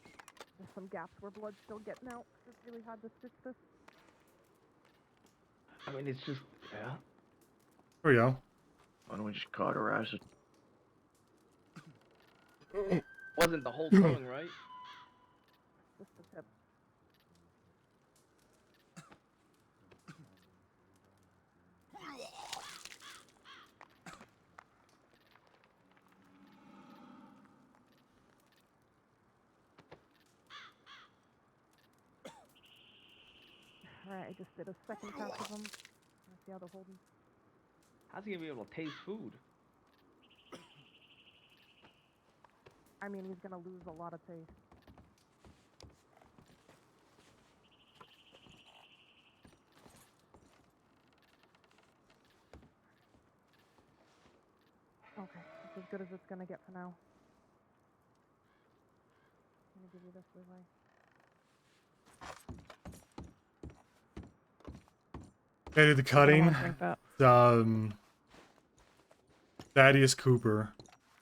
There's some gaps where blood's still getting out. It's really hard to stitch this. I mean, it's just yeah. There we go. Why don't we just cauterize it? Wasn't the whole thing, right? Just the tip. Alright, I just did a second pass of them. Let's see how they're holding. How's he gonna be able to taste food? I mean, he's gonna lose a lot of taste. Okay, it's as good as it's gonna get for now. I'm gonna give you this, Levi. Okay, do the cutting. Drink that. Thaddeus Cooper.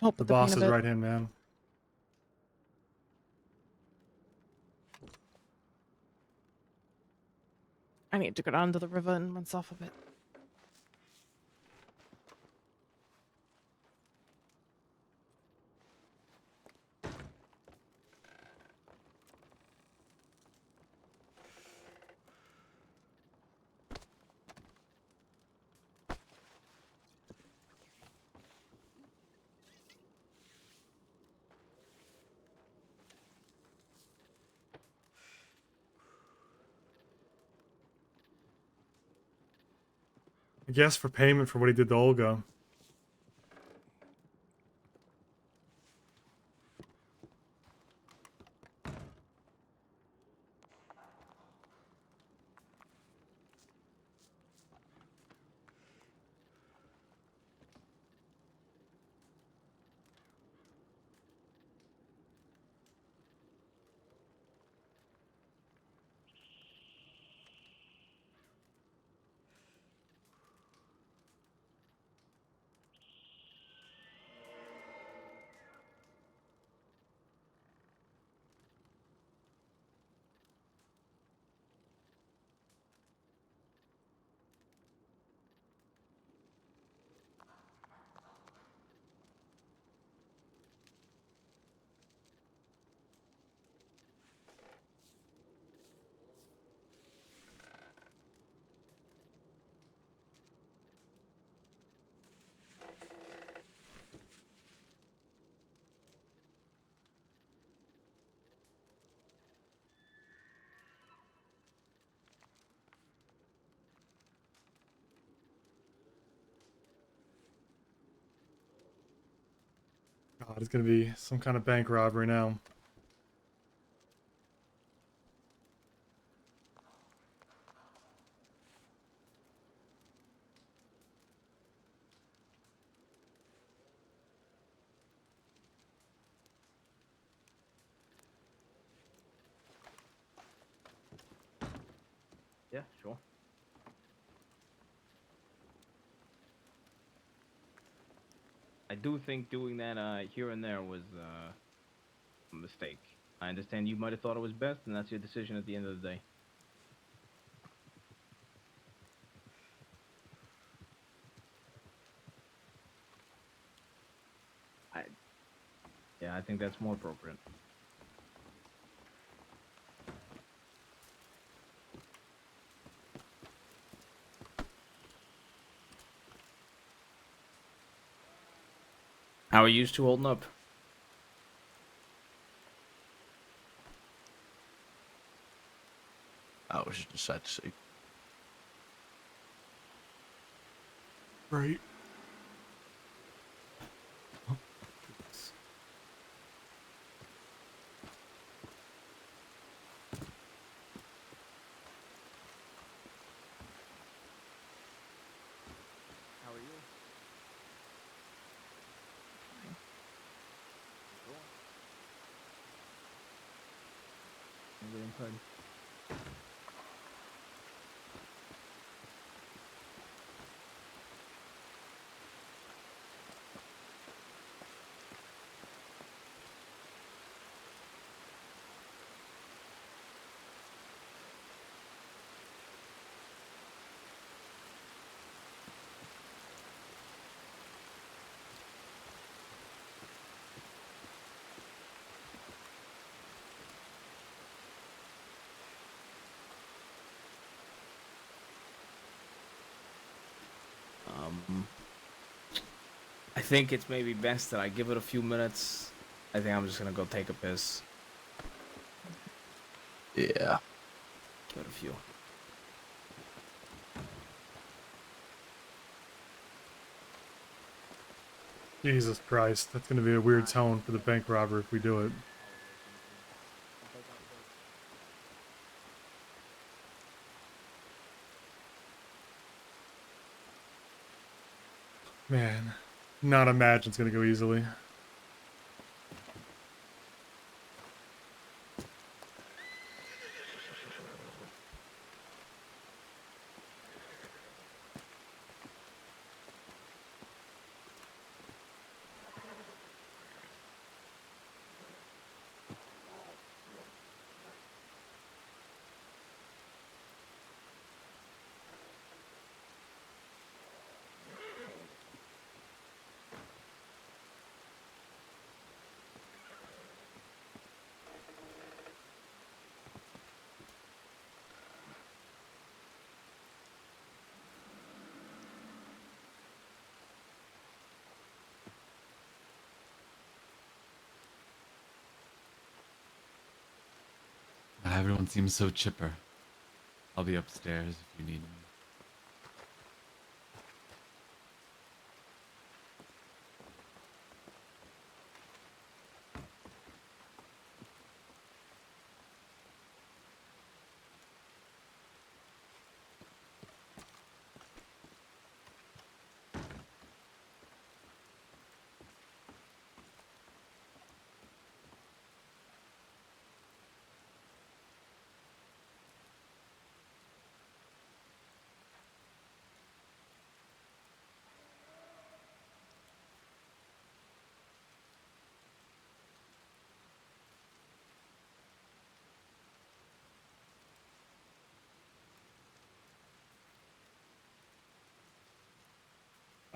Oh, The boss's right hand man. I need to go down to the river and rinse off a bit. I guess for payment for what he did to Olga. God, it's gonna be some kind of bank robbery now. Yeah, sure. I do think doing that here and there was a mistake. I understand you might have thought it was best, and that's your decision at the end of the day. Yeah, I think that's more appropriate. How are you two holding up? I was just sad to see. Right. could. I think it's maybe best that I give it a few minutes. I think I'm just gonna go take a piss. Yeah. Give it a few. Jesus Christ, that's gonna be a weird tone for the bank robber if we do it. Man, not imagine it's gonna go easily. Everyone seems so chipper. I'll be upstairs if you need me.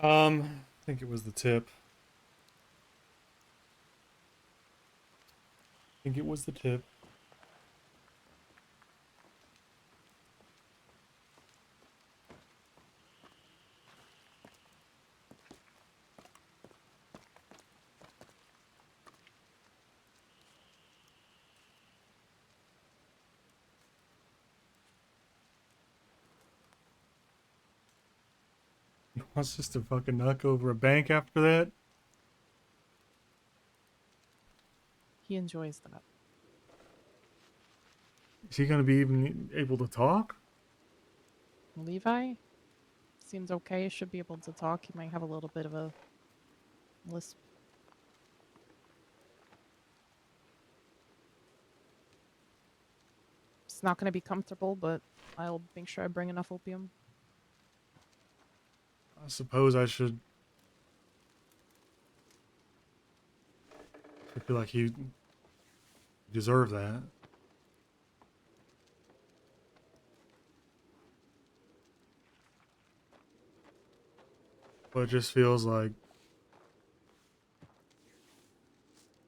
I think it was the tip. I think it was the tip. He wants us to fucking knock over a bank after that? He enjoys that. Is he gonna be even able to talk? Levi seems okay. Should be able to talk. He might have a little bit of a lisp. It's not going to be comfortable, but I'll make sure I bring enough opium. I suppose I should. I feel like he deserve that. But it just feels like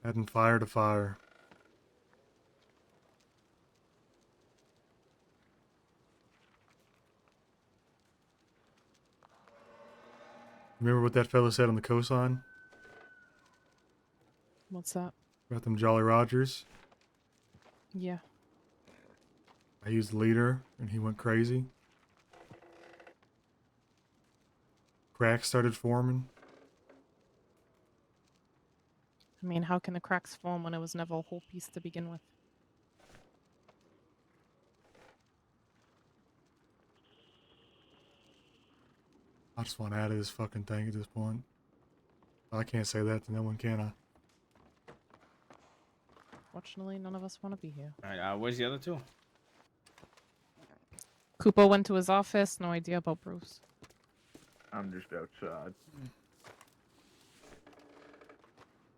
adding fire to fire. Remember what that fellow said on the coastline What's that? about them Jolly Rogers? Yeah. I used the leader and he went crazy. Cracks started forming. I mean, how can the cracks form when it was never a whole piece to begin with? I just want out of this fucking thing at this point. I can't say that to no one, can I? Unfortunately, none of us want to be here. All right, where's the other two? Kupo went to his office. No idea about Bruce. I'm just outside.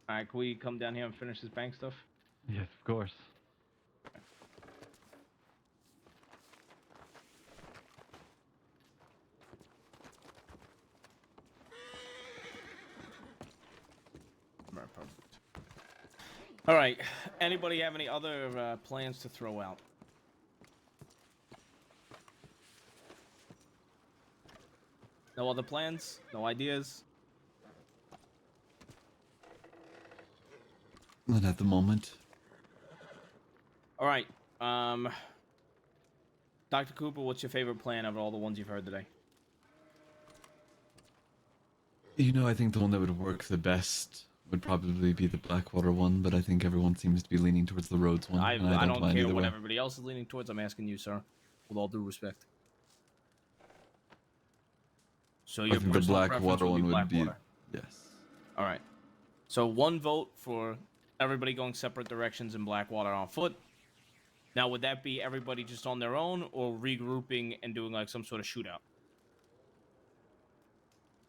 All right, can we come down here and finish this bank stuff? Yes, of course. All right. Anybody have any other plans to throw out? No other plans? No ideas? Not at the moment. All right. Dr. Cooper, what's your favorite plan of all the ones you've heard today? You know, I think the one that would work the best would probably be the Blackwater one, but I think everyone seems to be leaning towards the Rhodes one. I and don't mind care either what way. everybody else is leaning towards. I'm asking you, sir, with all due respect. So I your think the personal preference Blackwater would one be would be. Blackwater. Yes. All right. So one vote for everybody going separate directions in Blackwater on foot. Now, would that be everybody just on their own or regrouping and doing like some sort of shootout?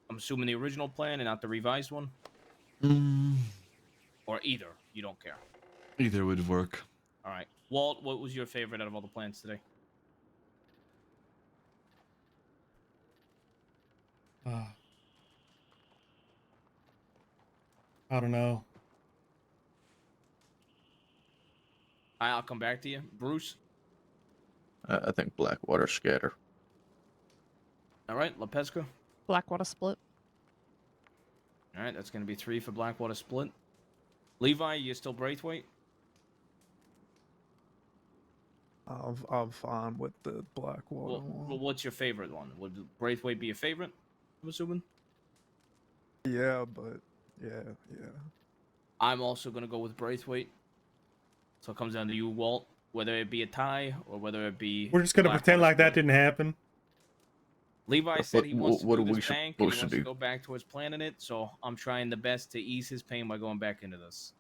I'm assuming the original plan and not the revised one? Or either. You don't care. Either would work. All right. Walt, what was your favorite out of all the plans today? I don't know. I'll come back to you. Bruce? I think Blackwater scatter. All right. LaPesca? Blackwater split. All right. That's going to be 3 for Blackwater split. Levi, you still Braithwaite? I'm fine with the Blackwater one. Well, what's your favorite one? Would Braithwaite be a favorite, I'm assuming? Yeah, but yeah. I'm also going to go with Braithwaite. So it comes down to you, Walt, whether it be a tie or whether it be... We're just gonna pretend like that didn't happen. Levi said he wants to do we this bank and he supposed wants to to do? go back towards planning it, so I'm trying the best to ease his pain by going back into this.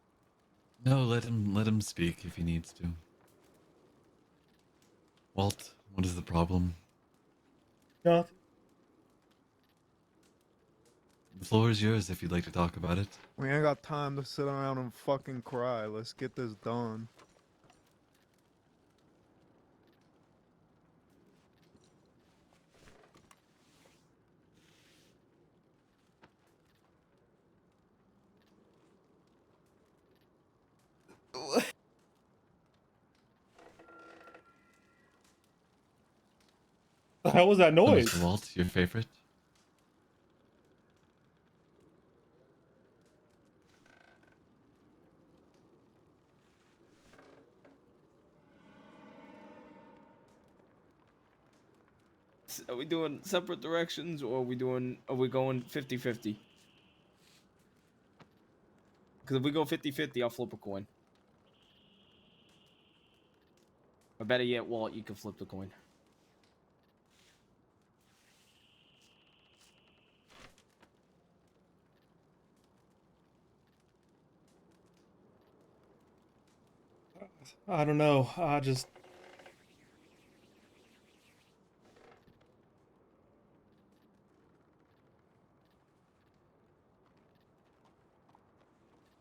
No, let him speak if he needs to. Walt, what is the problem? No. The floor is yours if you'd like to talk about it. We ain't got time to sit around and fucking cry. Let's get this done. The hell was that noise? Mr. Walt, your favorite? Are we doing separate directions or are we going 50-50? Because if we go 50-50, I'll flip a coin. Or better yet, Walt, you can flip the coin. I don't know. I just...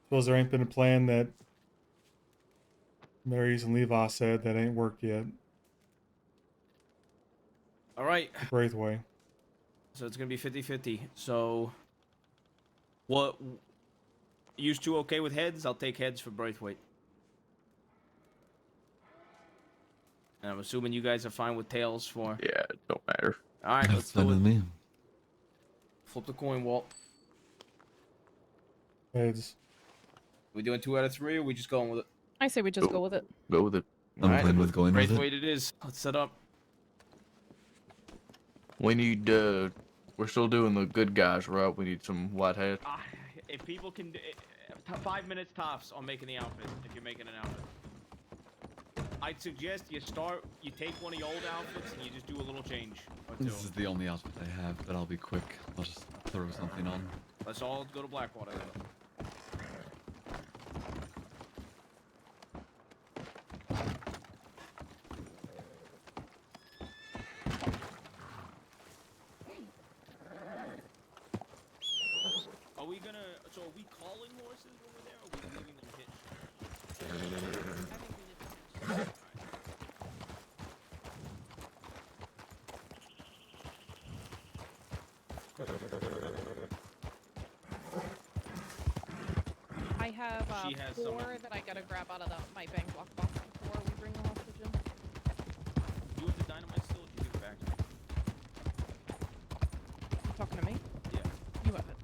Suppose there ain't been a plan that Mary's and Levi said that ain't worked yet. All right. Braithwaite. So it's going to be 50-50. So what... You two okay with heads? I'll take heads for Braithwaite. And I'm assuming you guys are fine with tails for... Yeah, it don't matter. All right, That's let's fine do with it. me. Flip the coin, Walt. Heads. We doing 2 out of 3 or we just going with it? I say we just go with it. Go with it. I'm Alright, fine with going with it. Braithwaite it is. Let's set up. We need, we're still doing the good guys, right? We need some white hats. If people can... 5 minutes tops on making the outfit, if you're making an outfit. I'd suggest you take one of your old outfits and you just do a little change or 2. This is the only outfit I have, but I'll be quick. I'll just throw something on. Let's all go to Blackwater then. I have She has 4 someone- that I gotta grab out of my bank lockbox before we bring the hostage in. You have the dynamite still? You give it back to me. You talking to me? Yeah. You have it.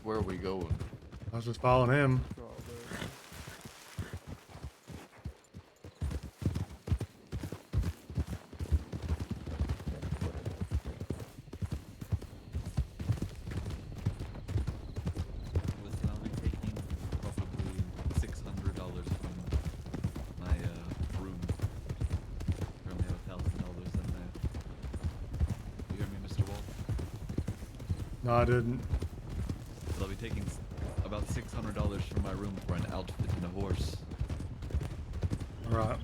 Where are we going? I was just following him. Listen, I'll be taking probably $600 from my room. Currently have $1,000 in there. You hear me, Mr. Walt? No, I didn't. So I'll be taking about $600 from my room for an outfit and a horse. Alright.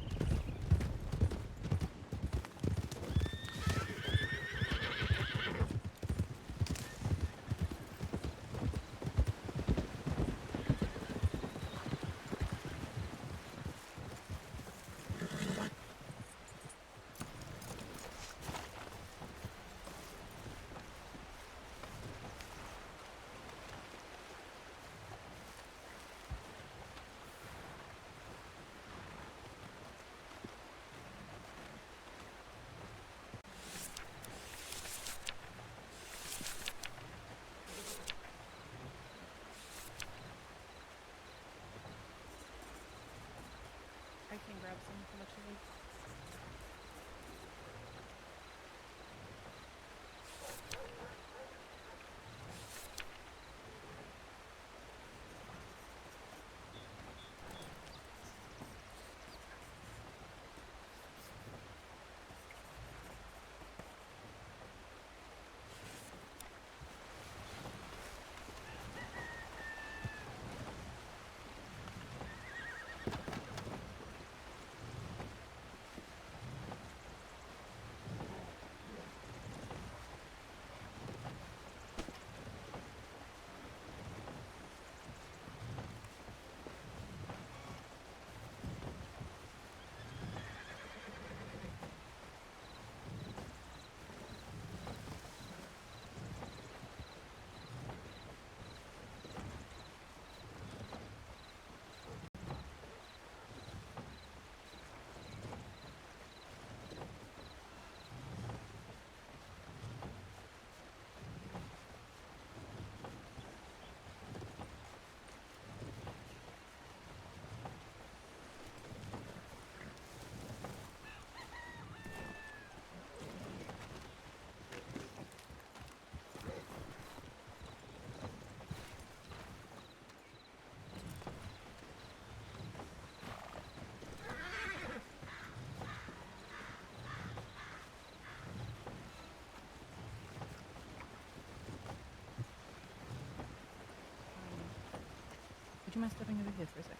you mind stepping over here for a second?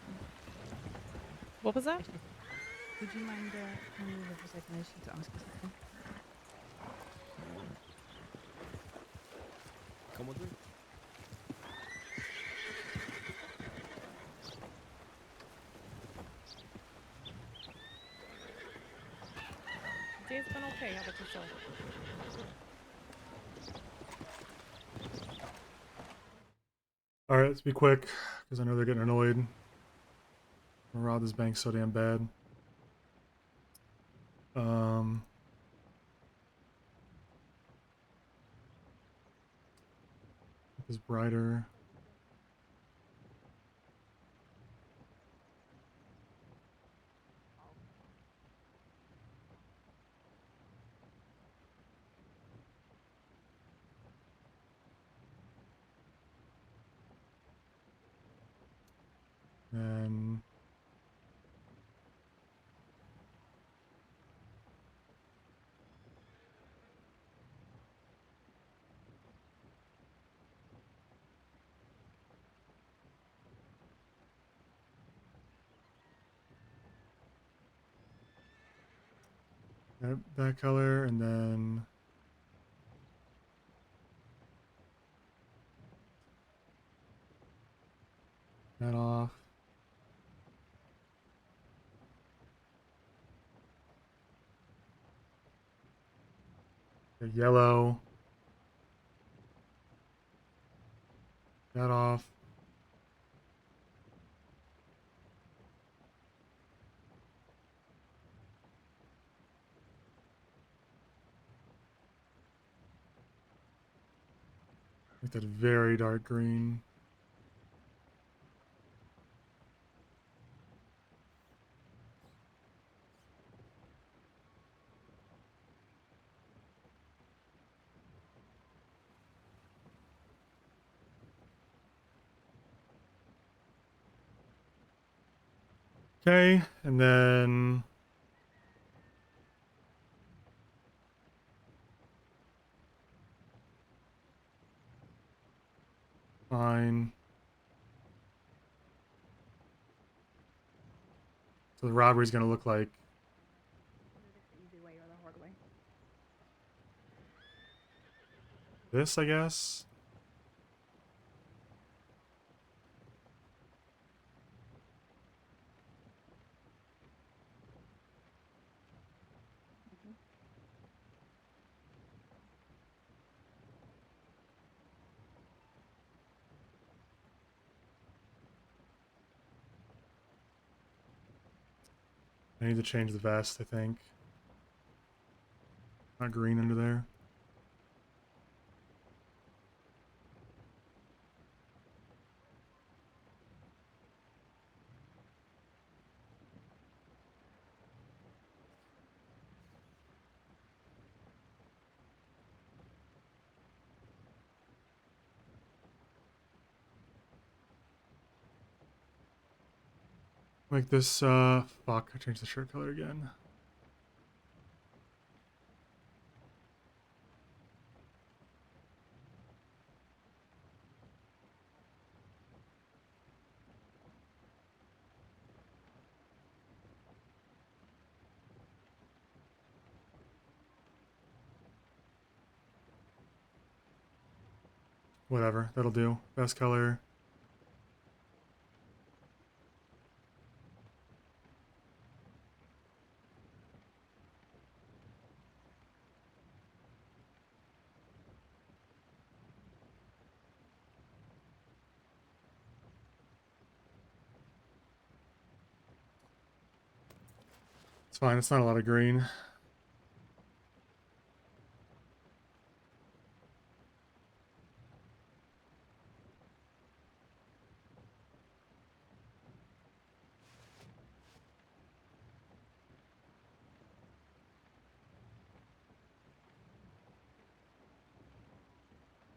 What was that? Would you mind coming over for a second? I just need to ask you something. Come with me. Day's been okay. How about yourself? All right, let's be quick because I know they're getting annoyed. I robbed this bank so damn bad. Make this brighter. And that color, and then that off. The yellow. That off. Make that very dark green. Okay, and then fine. So the robbery is going to look like The easy way or the hard way? this, I guess. I need to change the vest, I think. Not green under there. Like this, fuck, I changed the shirt color again. Whatever, that'll do. Best color. It's fine, it's not a lot of green.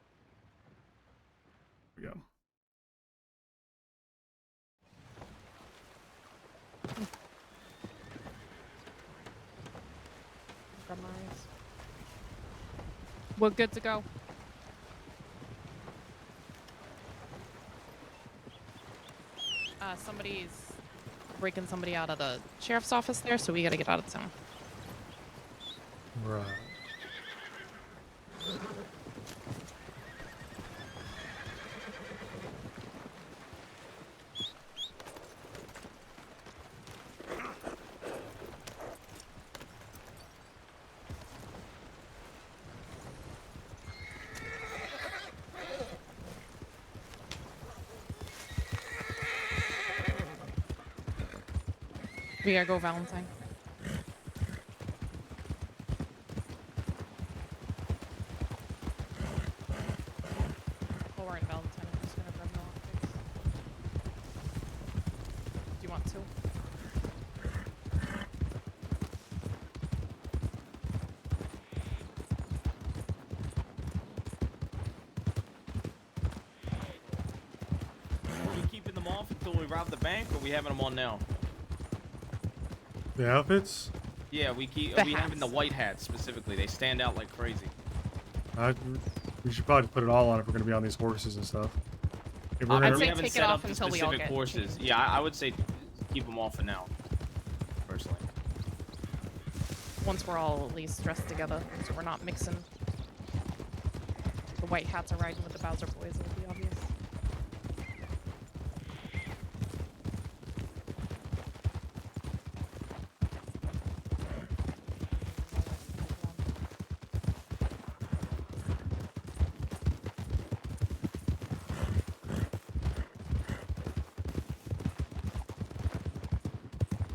There we go. Got my eyes. We're good to go. Somebody's breaking somebody out of the sheriff's office there, so we gotta get out of town. Right. We gotta go, Valentine. While we're in Valentine, I'm just gonna grab no optics. Do you want two? Are we keeping them off until we rob the bank, or are we having them on now? The outfits? Yeah, we having the white hats specifically. They stand out like crazy. We should probably put it all on if we're gonna be on these horses and stuff. If we're I'd gonna, say haven't take it set off up the until we all specific get horses. changed. Yeah, I would say keep them off for now. Personally. Once we're all at least dressed together, so we're not mixing. The white hats are riding with the Bowser boys, it'll be obvious.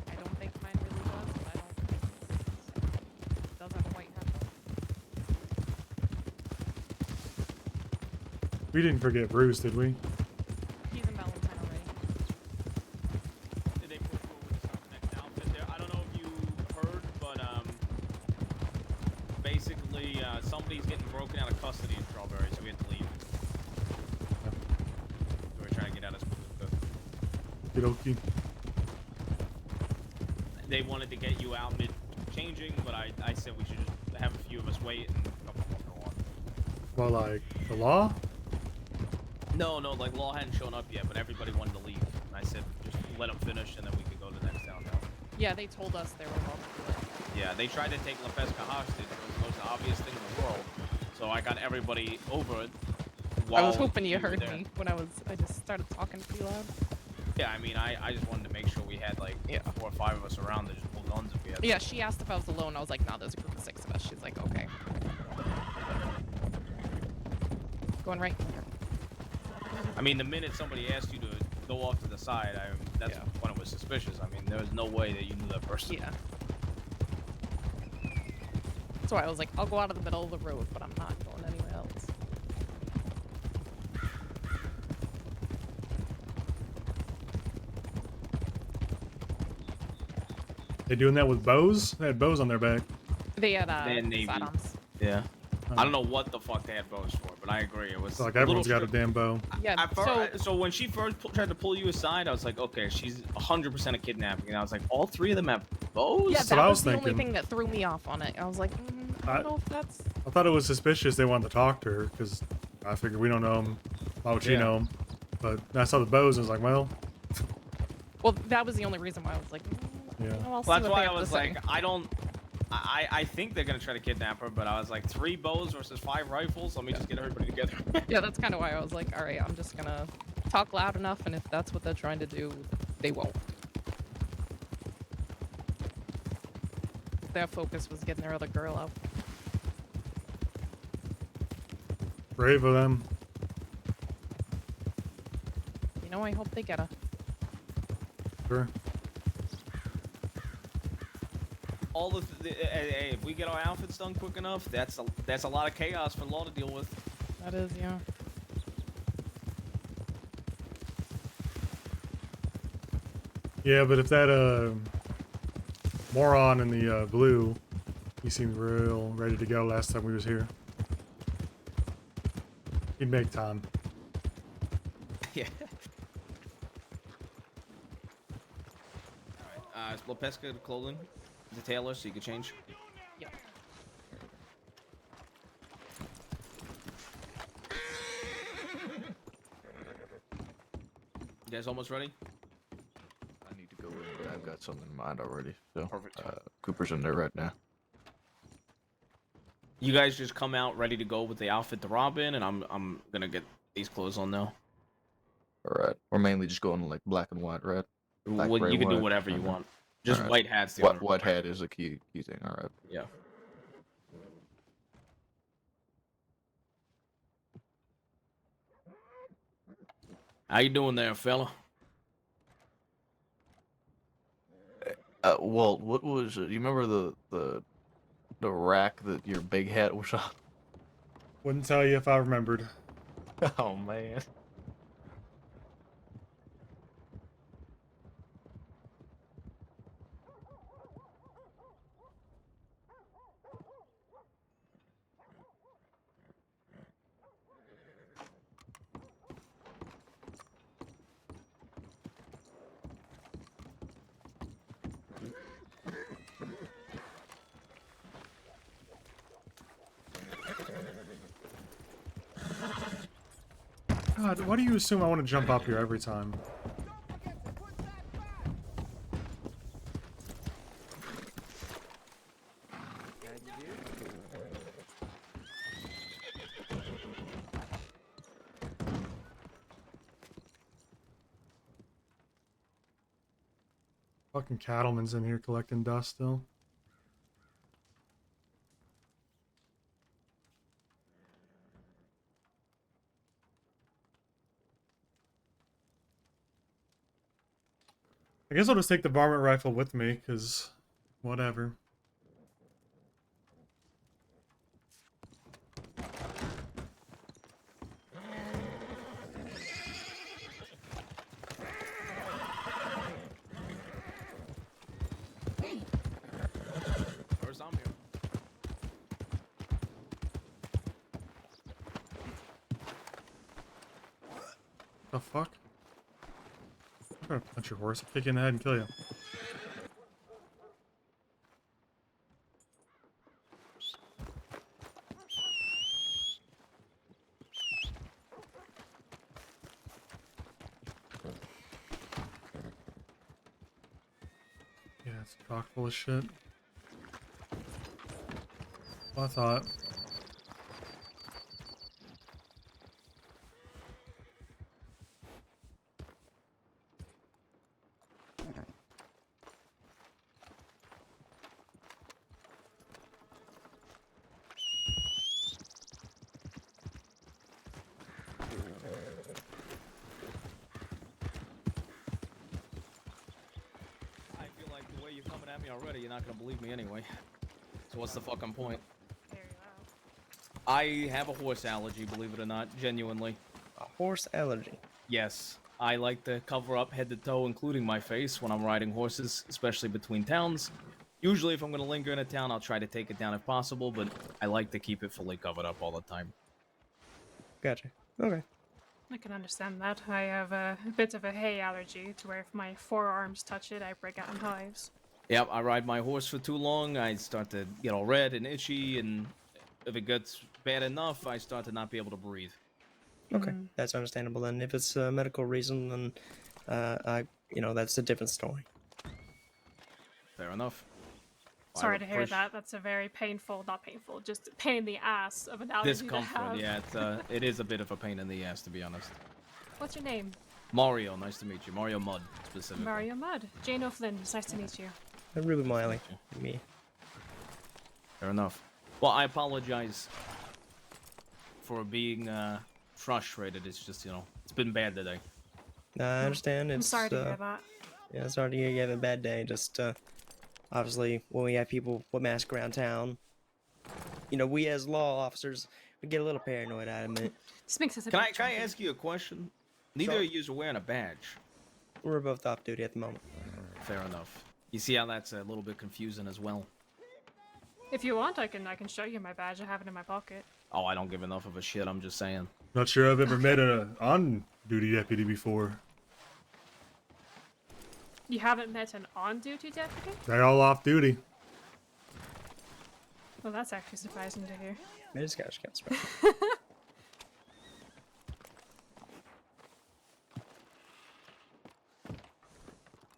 I don't think mine really does, but I don't think it does have a white hat though. we didn't forget Bruce, did we? He's in Valentine already. Did they put forward some next outfit there? I don't know if you heard, but basically somebody's getting broken out of custody in Strawberry, so we had to leave. So we're trying to get out as quick as we could. Okie. They wanted to get you out mid-changing, but I said we should just have a few of us wait and a couple more go on. Well, like the law? No, like Law hadn't shown up yet, but everybody wanted to leave. And I said just let them finish, and then we could go to the next town now. Yeah, they told us they were about to do it. Yeah, they tried to take La Pesca hostage. It was the most obvious thing in the world. So I got everybody over it. I was hoping you we were heard there. me when I just started talking pretty loud. Yeah, I mean, I just wanted to make sure we had like 4 or 5 of us around to just pull guns if we had. Yeah, she asked if I was alone. I was like, no, there's a group of 6 of us. She's like, okay. Going right. I mean, the minute somebody asked you to go off to the side, that's when it was suspicious. I mean, there was no way that you knew that person. Yeah. That's why I was like, I'll go out of the middle of the road, but I'm not going anywhere else. They doing that with bows? They had bows on their back. They had They had Navy. sidearms. Yeah. I don't know what the fuck they had bows for, but I agree. It was It's like a little everyone's got a damn bow. Yeah, so when she first tried to pull you aside, I was like, okay, she's 100% a kidnapping. And I was like, all 3 of them have bows? Yeah, That's that what I was was the only thinking. thing that threw me off on it. I was like, I don't know if that's... I thought it was suspicious they wanted to talk to her because I figured we don't know him. Why would she Yeah. know him? But I saw the bows and I was like, well, Well, that was the only reason why I was like, yeah. I'll Well, see that's what why they I have to was say. like, I think they're gonna try to kidnap her, but I was like, 3 bows versus 5 rifles. Let me just get everybody together. Yeah, that's kind of why I was like, all right, I'm just gonna talk loud enough, and if that's what they're trying to do, they won't. Their focus was getting their other girl out. Brave of them. You know, I hope they get her. Sure. All hey, if we get our outfits done quick enough, that's a lot of chaos for Law to deal with. That is, yeah. Yeah, but if that moron in the blue, he seemed real ready to go last time we was here. He'd make time. Yeah. Alright, is Lopesca clothing? The tailor, so you can change? Yep. You guys almost ready? got something in mind already. So Perfect. Cooper's in there right now. You guys just come out ready to go with the outfit to rob in, and I'm gonna get these clothes on now. All right. We're mainly just going like black and white, right? Black, Well, gray, you can do white. whatever you Okay. want. Just Alright. white hat's the What only white hat is a key thing. All right. Yeah. How you doing there, fella? Walt, what was it? You remember the rack that your big hat was on? Wouldn't tell you if I remembered. Oh man. God, why do you assume I want to jump up here every time? Fucking cattleman's in here collecting dust still. I guess I'll just take the varmint rifle with me, because whatever. First I'm here. The fuck? I'm gonna punch your horse, kick you in the head and kill you. Yeah, it's chock full of shit. Well, I thought. I feel like the way you're coming at me already, you're not gonna believe me anyway. So what's the fucking point? Very loud. I have a horse allergy, believe it or not, genuinely. A horse allergy. Yes, I like to cover up head to toe, including my face, when I'm riding horses, especially between towns. Usually, if I'm going to linger in a town, I'll try to take it down if possible, but I like to keep it fully covered up all the time. Gotcha. Okay. I can understand that. I have a bit of a hay allergy, to where if my forearms touch it, I break out in hives. Yep, I ride my horse for too long, I start to get all red and itchy, and if it gets bad enough, I start to not be able to breathe. Okay, that's understandable then. If it's a medical reason, then that's a different story. Fair enough. Sorry to hear that. That's a very painful, not painful, just pain in the ass of an allergy to Discomfort, have. yeah, it is a bit of a pain in the ass, to be honest. What's your name? Mario, nice to meet you. Mario Mudd, specifically. Mario Mudd. Jane O'Flynn, it's nice to meet you. Ruby Miley. Me. Fair enough. Well, I apologize for being frustrated. It's just, it's been bad today. I understand. I'm It's, sorry to hear that. Yeah, sorry to hear you have a bad day. Just, obviously, when we have people put masks around town, we as law officers, we get a little paranoid, I admit. This makes us a Can bit I jumpy. ask you a question? Neither Sure. of you are wearing a badge. We're both off duty at the moment. Fair enough. You see how that's a little bit confusing as well? If you want, I can show you my badge. I have it in my pocket. Oh, I don't give enough of a shit, I'm just saying. Not sure I've ever met an on-duty deputy before. You haven't met an on-duty deputy? They're all off duty. Well, that's actually surprising to hear. It is kind of special.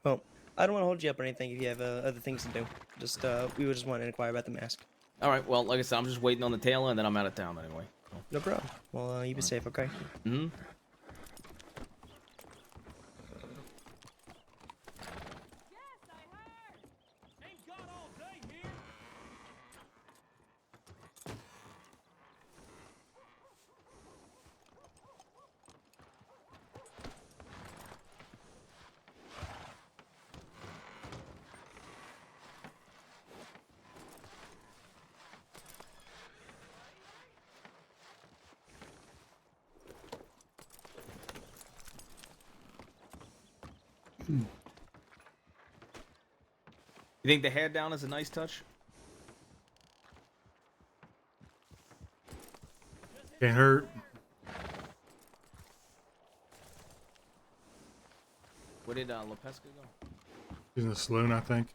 Well, I don't want to hold you up or anything if you have other things to do. Just we would just want to inquire about the mask. All right. Well, like I said, I'm just waiting on the tail, and then I'm out of town anyway. No problem. Well, you be safe, okay? Mm-hmm. You think the hair down is a nice touch? Can't hurt. Where did Lopesca go? He's in the saloon, I think.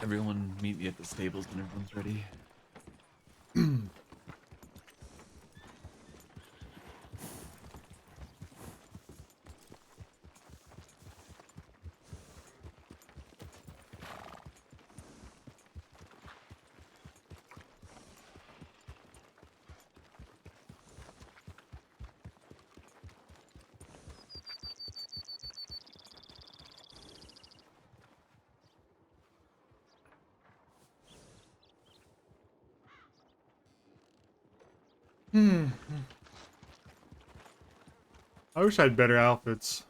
Everyone meet me at the stables when everyone's ready. I wish I had better outfits.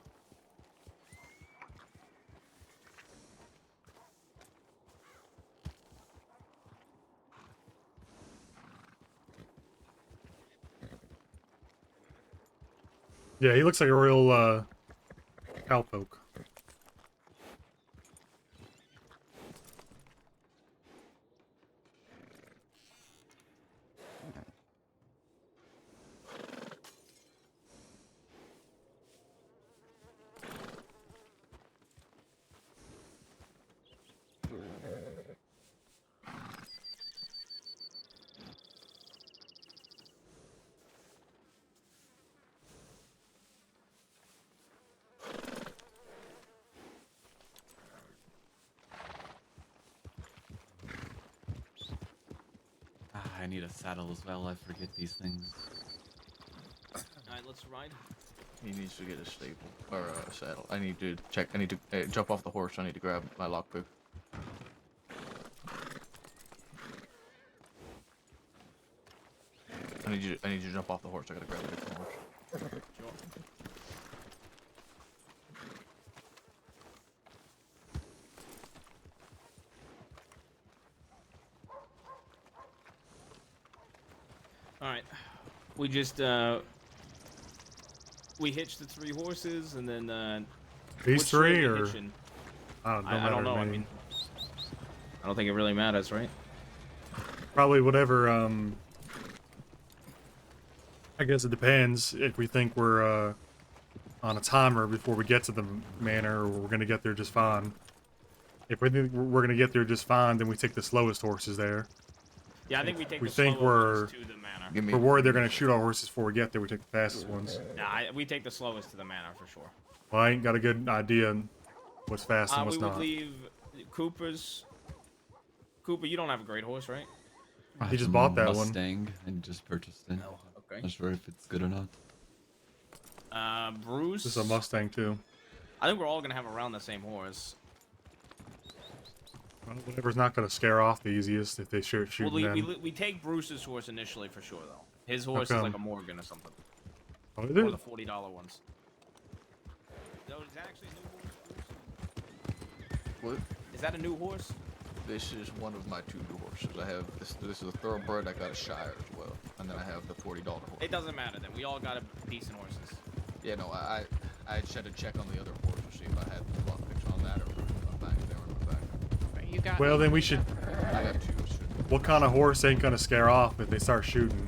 Yeah, he looks like a real cowpoke. I need a saddle as well. I forget these things. All right, let's ride. He needs to get a staple or a saddle. I need to check. I need to jump off the horse. I need to grab my lockpick. I need you to jump off the horse. I gotta grab a different horse. Sure. All right, we just we hitched the 3 horses and then These which way are 3 we or hitching? I don't know. I don't know. I mean, I don't think it really matters, right? Probably whatever. I guess it depends if we think we're on a timer before we get to the manor, or we're gonna get there just fine. If we think we're gonna get there just fine, then we take the slowest horses there. Yeah, I think we take We the think slower we're ones to the manor. we're worried they're gonna shoot our horses before we get there. We take the fastest ones. Nah, we take the slowest to the manor for sure. Well, I ain't got a good idea what's fast and what's we would not. leave Cooper's. Cooper, you don't have a great horse, right? He just bought that one. Mustang and just purchased it. Oh, okay. Not sure if it's good or not. Bruce. This is a Mustang too. I think we're all gonna have around the same horse. Well, whatever's not gonna scare off the easiest if they shoot Well, them. we take Bruce's horse initially for sure, though. His horse How is like come? a Morgan or something. Oh, is Or it? the $40 ones. So is that actually a new horse, Bruce? What? Is that a new horse? This is one of my 2 new horses. I have this. This is a thoroughbred. I got a Shire as well, and then I have the $40 horse. It doesn't matter then. We all got a decent horses. Yeah, no, I just had to check on the other horse to see if I had the lockpicks on that or on back. They were on the back. Right, you got. Well, then we should. I got 2. So What kind of horse ain't gonna scare off if they start shooting?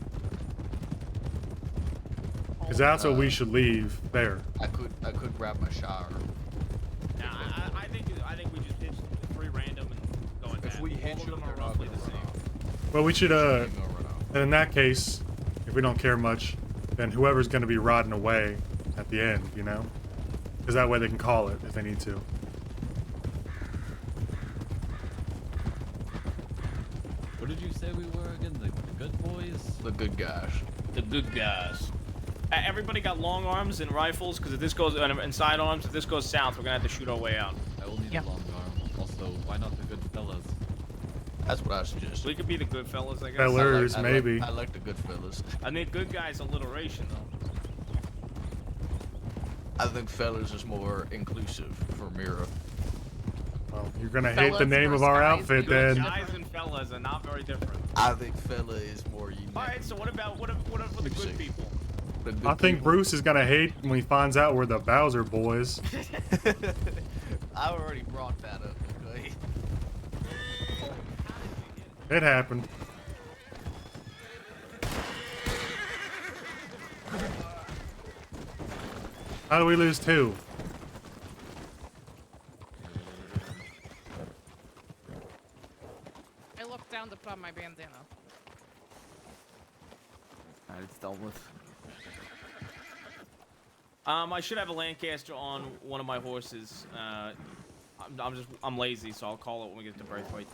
Because that's what we should leave there. I could grab my Shire. Nah, I think we just hitch 3 random and go at that. If we hitch All of them them, are they're not roughly gonna the run same. off. Well, we should They're gonna run off. and in that case, if we don't care much, then whoever's gonna be riding away at the end, you know? Because that way they can call it if they need to. What did you say we were again? The good boys? The good guys. The good guys. Everybody got long arms and rifles, because if this goes and sidearms, if this goes south, we're gonna have to shoot our way out. I will need a long arm. Also, why not the good fellas? That's what I suggested. We could be the good fellas, I guess. Fellers, maybe. I like the good fellas. I think good guys alliteration though. I think fellas is more inclusive for Mira. Well, you're gonna hate the Fellas name of versus our guys. outfit Good then. guys and fellas are not very different. I think fella is more unique. All right, so what about what for the good people? The good I think people. Bruce is gonna hate when he finds out we're the Bowser boys. I already brought that up. Okay. It happened. How do we lose 2? I looked down to put on my bandana. Alright, it's dealt with. I should have a Lancaster on one of my horses. I'm lazy, so I'll call it when we get to Braithwaite.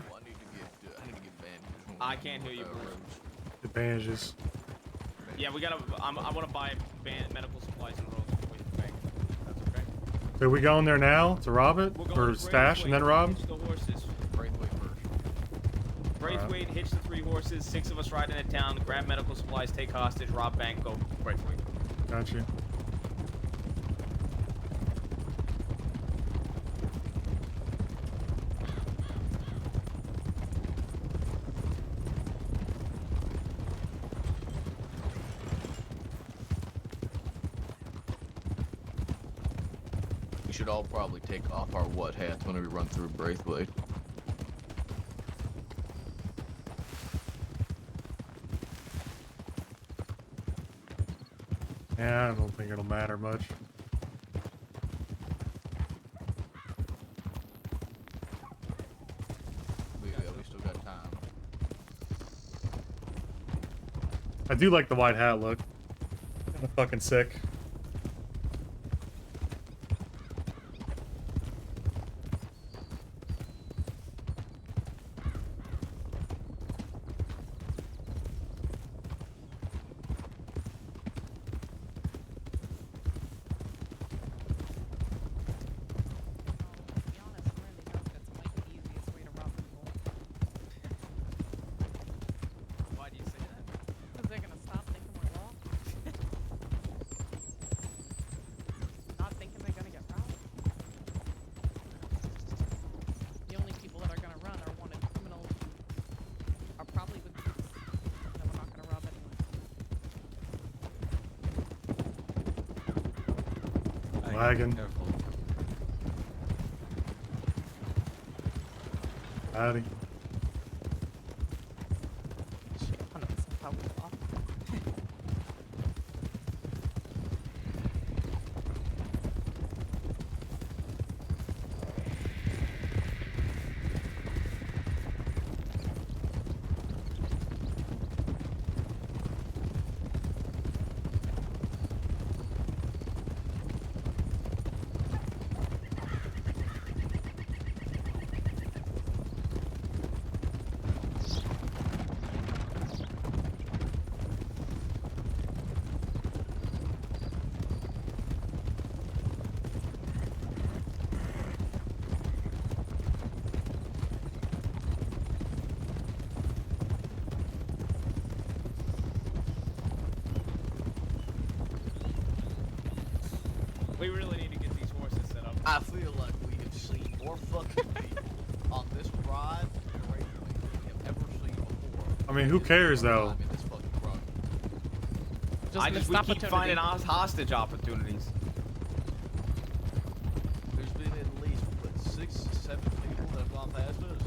Well, I need to get bandages. I can't hear you, Bruce. The bandages. Yeah, we gotta. I want to buy medical supplies and roads before we bank. That's okay. So we going there now to rob it? We're going Or to stash and then rob? Hitch the horses. Braithwaite first. Braithwaite, hitch the 3 horses. 6 of us ride into town, grab medical supplies, take hostage, rob bank, go Braithwaite. Gotcha. We should all probably take off our what hats when we run through Braithwaite. Yeah, I don't think it'll matter much. We still got time. I do like the white hat look. Kinda fucking sick. To be honest, wearing these outfits might be the easiest way to rob people. Why do you say that? Because they're gonna stop thinking we're lost. Not thinking they're gonna get robbed. The only people that are gonna run are wanted criminals. Are probably with groups that we're not gonna rob anyway. Wagon. Careful. Howdy. Shit, 100% probably lost. mean, who cares though? Just we missed keep opportunity. finding hostage opportunities. There's been at least, what, 6, 7 people that have gone past us?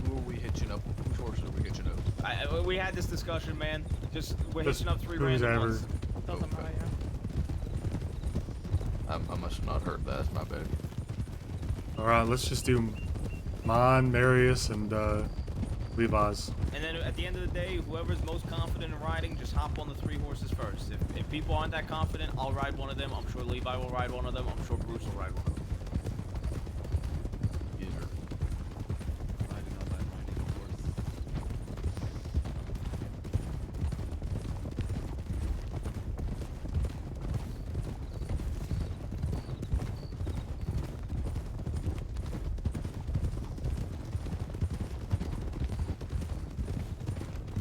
Who are we hitching up? Whose horses are we hitching up? We had this discussion, man. We're Just hitching up 3 who's random ever. ones. Doesn't matter. I must have not heard that. That's my bad. Alright, let's just do Mon, Marius, and Levi's. And then at the end of the day, whoever's most confident in riding, just hop on the 3 horses first. If people aren't that confident, I'll ride one of them. I'm sure Levi will ride one of them. I'm sure Bruce will ride one of them. Riding on that mighty horse.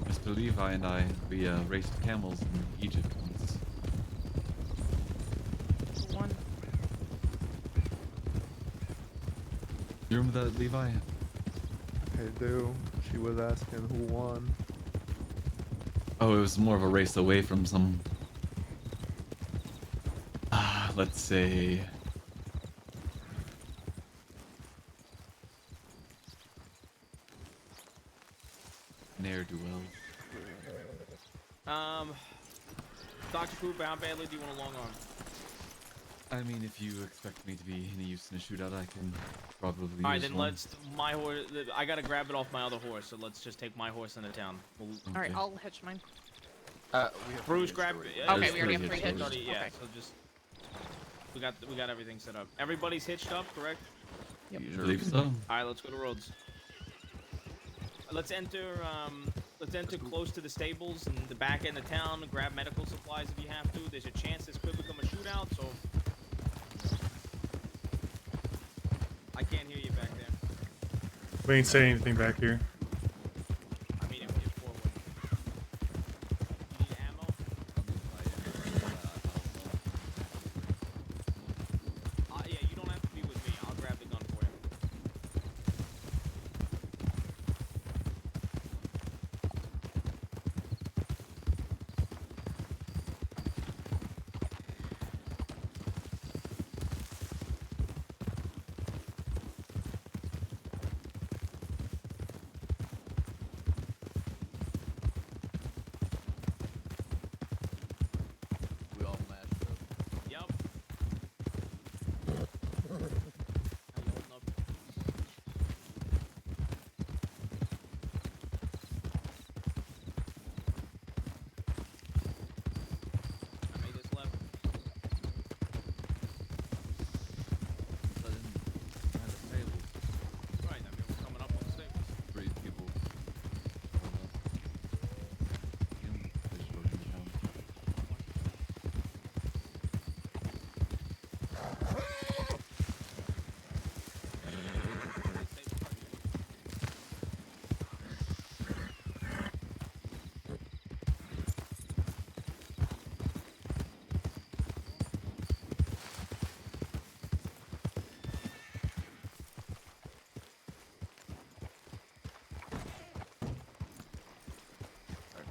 Mr. Levi and I, we raced camels in Egypt once. One. You remember that, Levi? I do. She was asking who won. Oh, it was more of a race away from some, let's say, ne'er-do-well. Dr. Cooper, how badly do you want a long arm? I mean, if you expect me to be any use in a shootout, I can probably All right, use then one. my horse. I gotta grab it off my other horse, so let's just take my horse into town. All right, I'll hitch mine. We have Bruce, grab. Okay, we already have 3 hitched. Yeah, Okay. so just we got everything set up. Everybody's hitched up, correct? Yep. I believe so. All right, let's go to Rhodes. Let's enter close to the stables and the back end of town. Grab medical supplies if you have to. There's a chance this could become a shootout, so I can't hear you back there. We ain't saying anything back here. I mean, if forward. You need ammo? Yeah, you don't have to be with me. I'll grab the gun for you. We all matched up. Yep. How you holding up? I made this left. Right, I mean, we're coming up on the stables. 3 people. In this road in town.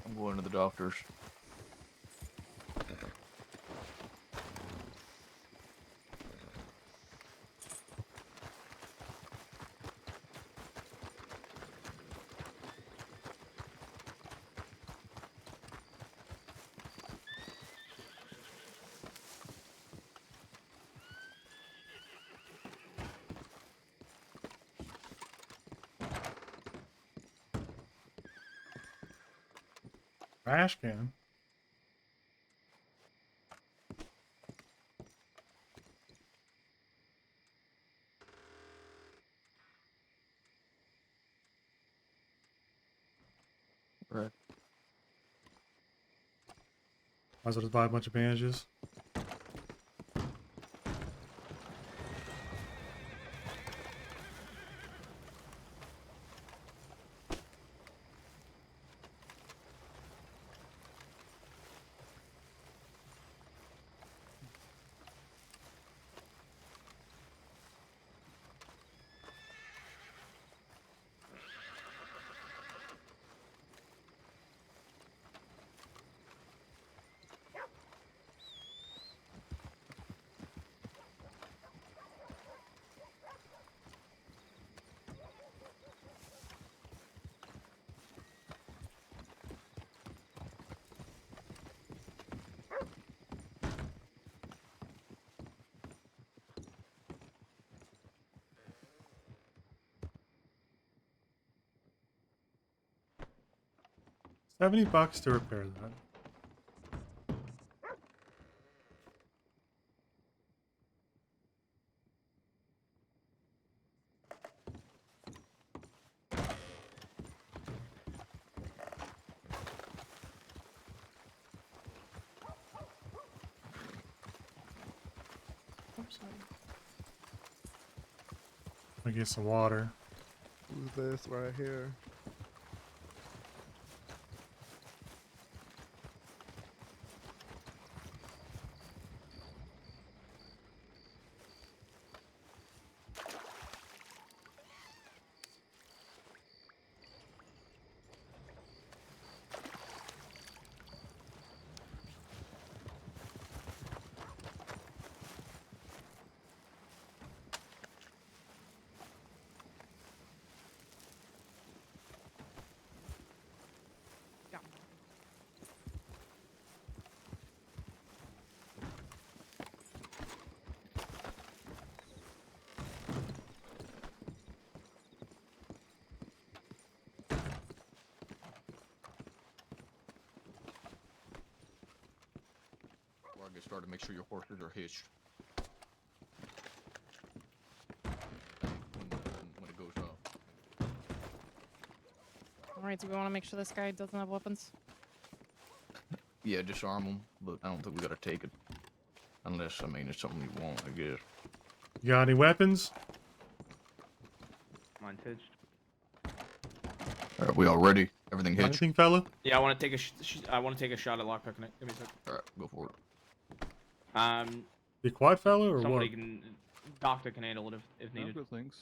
I'm going to the doctor's. Trash can. Right. Might as well just buy a bunch of bandages. $70 to repair that. I get some water. Who's this right here? Before I get started, make sure your horses are hitched. When it goes off. Alright, so we want to make sure this guy doesn't have weapons? Yeah, disarm them, but I don't think we gotta take it. Unless, I mean, it's something you want, I guess. You got any weapons? Mine's hitched. Alright, we all ready? Everything hitched? Anything, fella? Yeah, I want to take a I want to take a shot at lockpicking it. Give me a sec. Alright, go for it. You quiet, fella, or Somebody what? can, doctor can handle it if needed. Good things.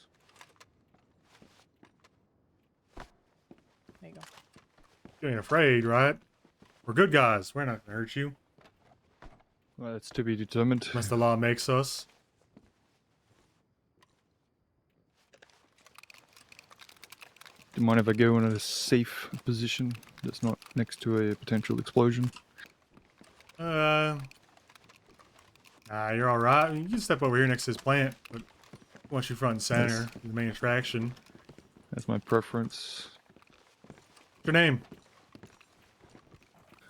There you go. You ain't afraid, right? We're good guys. We're not gonna hurt you. Well, it's to be determined. Unless the law makes us. Do you mind if I go in a safe position that's not next to a potential explosion? Nah, you're alright. You can step over here next to this plant, but once you're front and center, the main attraction. That's my preference. What's your name?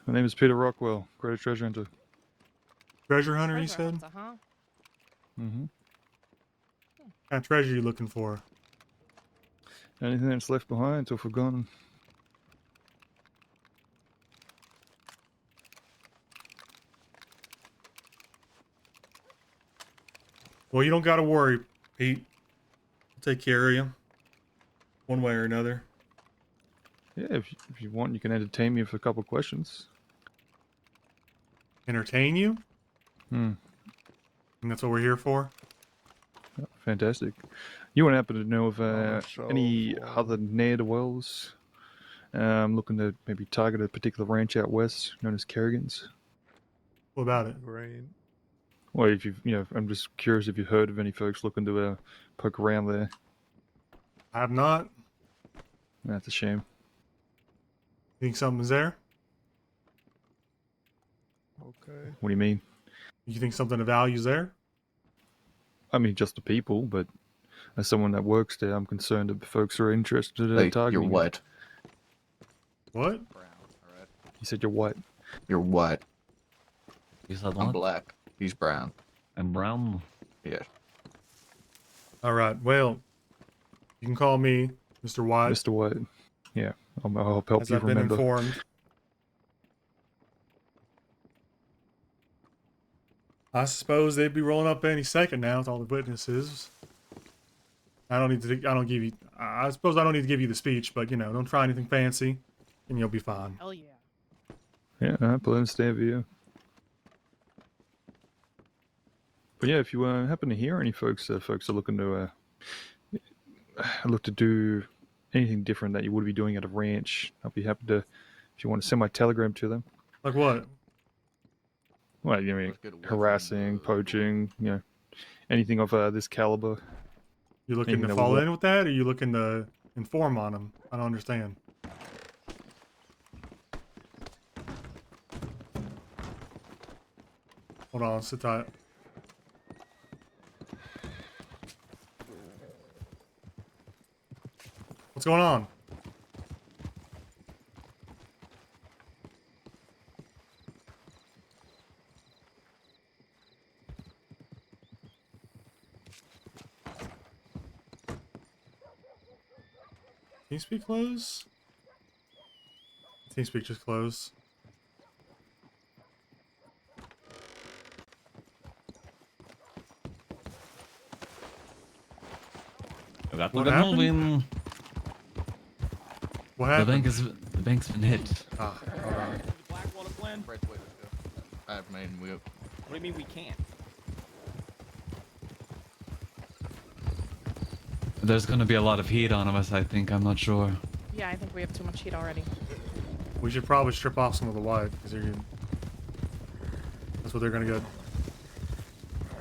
My name is Peter Rockwell, Greater Treasure Hunter. Treasure hunter, you Treasure said? hunter, huh? Mm-hmm. What kind of treasure you looking for? Anything that's left behind or forgotten. Well, you don't gotta worry, Pete. I'll take care of you. One way or another. Yeah, if you want, you can entertain me with a couple questions. Entertain you? Hmm. And that's what we're here for? Oh, fantastic. You wouldn't happen to know of show any for- other ne'er-do-wells looking to maybe target a particular ranch out west known as Kerrigan's? What about it? Rain. Well, if you've, I'm just curious if you've heard of any folks looking to poke around there. I have not. That's a shame. Think something's there? Okay. What do you mean? You think something of value's there? I mean, just the people, but as someone that works there, I'm concerned that folks are interested in Hey, targeting. you're white. What? Brown, alright. You said you're white. You're white. You said I'm what? black. He's brown. I'm brown. Yes. Alright, well, you can call me Mr. White. Mr. White. Yeah, I'll help As you I've been remember. informed. I suppose they'd be rolling up any second now with all the witnesses. I suppose I don't need to give you the speech, but don't try anything fancy, and you'll be fine. Hell yeah. Yeah, I plan to stay with you. But yeah, if you happen to hear any folks are looking to look to do anything different that you would be doing at a ranch, I'll be happy to, if you want to send my telegram to them. Like what? Well, Let's get away from harassing, the- poaching, anything of this caliber. You looking Anything to that fall would- in with that, or you looking to inform on them? I don't understand. Hold on, sit tight. What's going on? TeamSpeak close? TeamSpeak just closed. Look What at happened? moving. What happened? The bank's been hit. Ah, alright. Blackwater plan? Right, wait, I mean, we. What do you mean we can't? There's gonna be a lot of heat on us, I think. I'm not sure. Yeah, I think we have too much heat already. We should probably strip off some of the white, because that's what they're gonna get.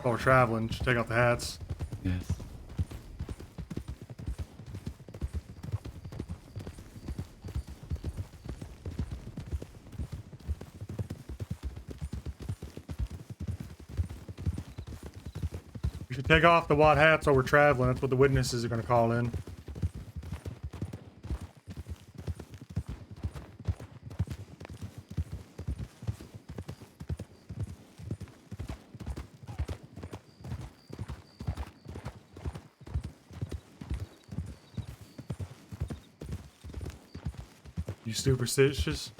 While we're traveling, should take off the hats. Yes. We should take off the white hats while we're traveling. That's what the witnesses are gonna call in. You superstitious?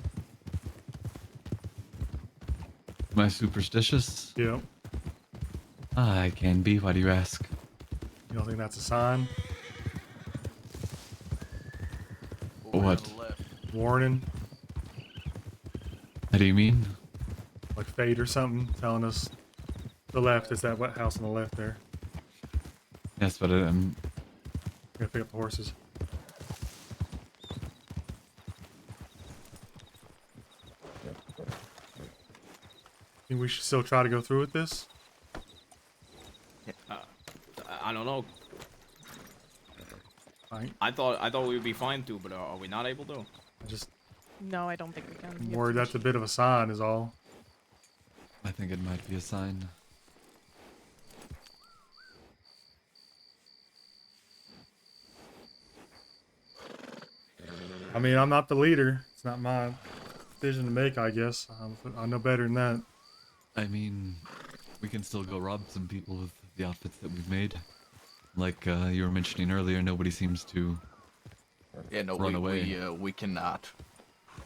Am I superstitious? Yeah. I can be. Why do you ask? You don't think that's a sign? What? Warning? How do you mean? Like fate or something? Telling us the left is that wet house on the left there. Yes, but Gotta pick up the horses. Think we should still try to go through with this? I don't know. I thought we would be fine to, but are we not able to? I just No, I don't think we can. We have worried too much that's a bit of a sign is all. I think it might be a sign. I mean, I'm not the leader. It's not my decision to make, I guess. I know better than that. I mean, we can still go rob some people with the outfits that we've made. Like you were mentioning earlier, nobody seems to run away. We cannot.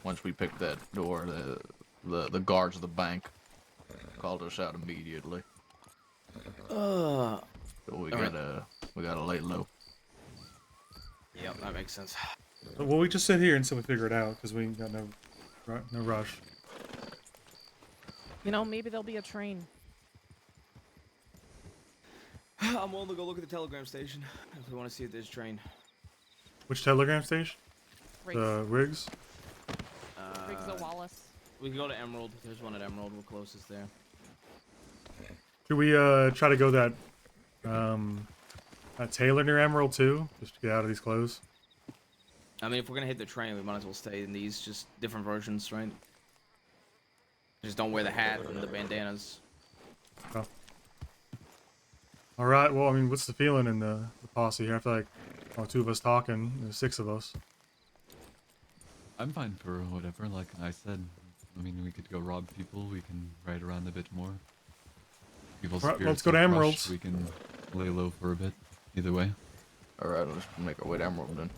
Once we picked that door, the guards of the bank called us out immediately. So we gotta lay low. Yep, that makes sense. Well, we just sit here until we figure it out, because we ain't got no rush. You know, maybe there'll be a train. I'm willing to go look at the telegram station if we want to see if there's a train. Which telegram station? Riggs. The Riggs? Riggs of Wallace. We can go to Emerald. There's one at Emerald. We're closest there. Should we try to go that Taylor near Emerald too, just to get out of these clothes? I mean, if we're gonna hit the train, we might as well stay in these, just different versions, right? Just don't wear the hat and the bandanas. Oh. All right. Well, I mean, what's the feeling in the posse here? I feel like two of us talking, there's 6 of us. I'm fine for whatever. Like I said, I mean, we could go rob people. We can ride around a bit more. People's All right, spirits let's go to get Emeralds. crushed, we can lay low for a bit. Either way. All right, let's make our way to Emerald then.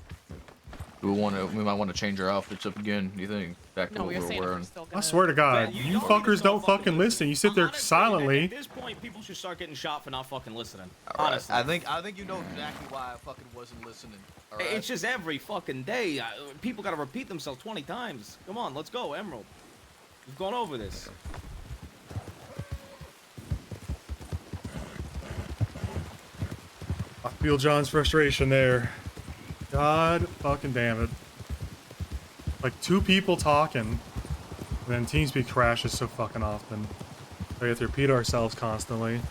Do we might want to change our outfits up again. Do you think? Back to No, what we're we're saying wearing. we're still I gonna... swear to God, Ben, you fuckers don't fucking listen. You sit there Honestly, silently. At this point, people should start getting shot for not fucking listening. All right. Honestly. I think you know exactly why I fucking wasn't listening. All right? It's just every fucking day. People gotta repeat themselves 20 times. Come on, let's go, Emerald. We've gone over this. I feel John's frustration there. God fucking damn it. Like 2 people talking, and then TeamSpeak crashes so fucking often. We have to repeat ourselves constantly.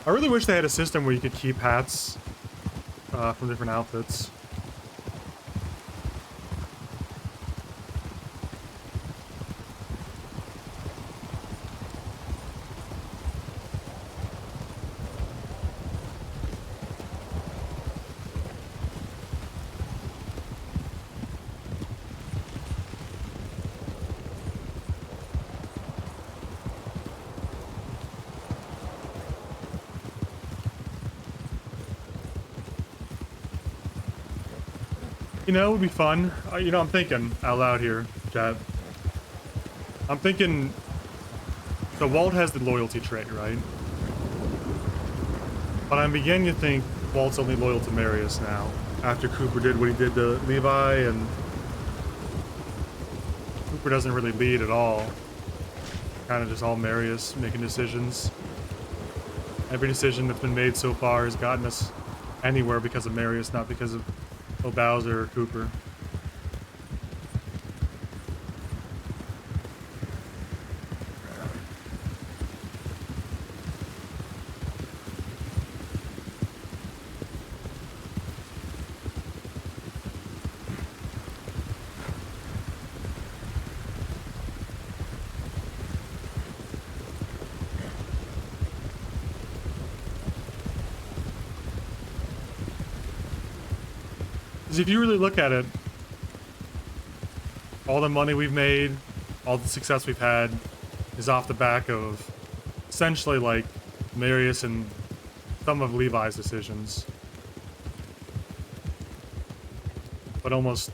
I really wish they had a system where you could keep hats from different outfits. You know, it would be fun. You know, I'm thinking out loud here, chat. I'm thinking... So Walt has the loyalty trait, right? But I'm beginning to think Walt's only loyal to Marius now. After Cooper did what he did to Levi, and... Cooper doesn't really lead at all. Kind of just all Marius making decisions. Every decision that's been made so far has gotten us anywhere because of Marius, not because of Bowser or Cooper. Because if you really look at it, all the money we've made, all the success we've had, is off the back of essentially like Marius and some of Levi's decisions. But almost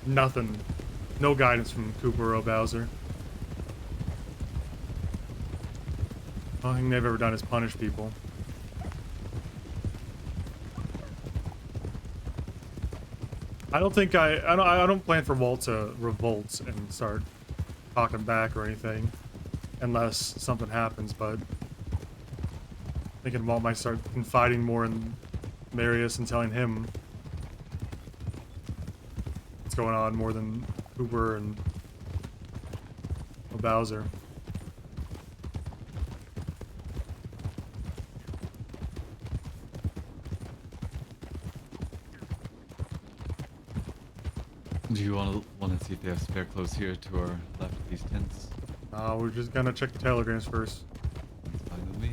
nothing. No guidance from Cooper or Bowser. The only thing they've ever done is punish people. I don't think I don't plan for Walt to revolt and start talking back or anything, unless something happens. But thinking Walt might start confiding more in Marius and telling him what's going on more than Cooper and Bowser. Do you want to see if they have spare clothes here to our left of these tents? We're just gonna check the telegrams first. That's fine with me.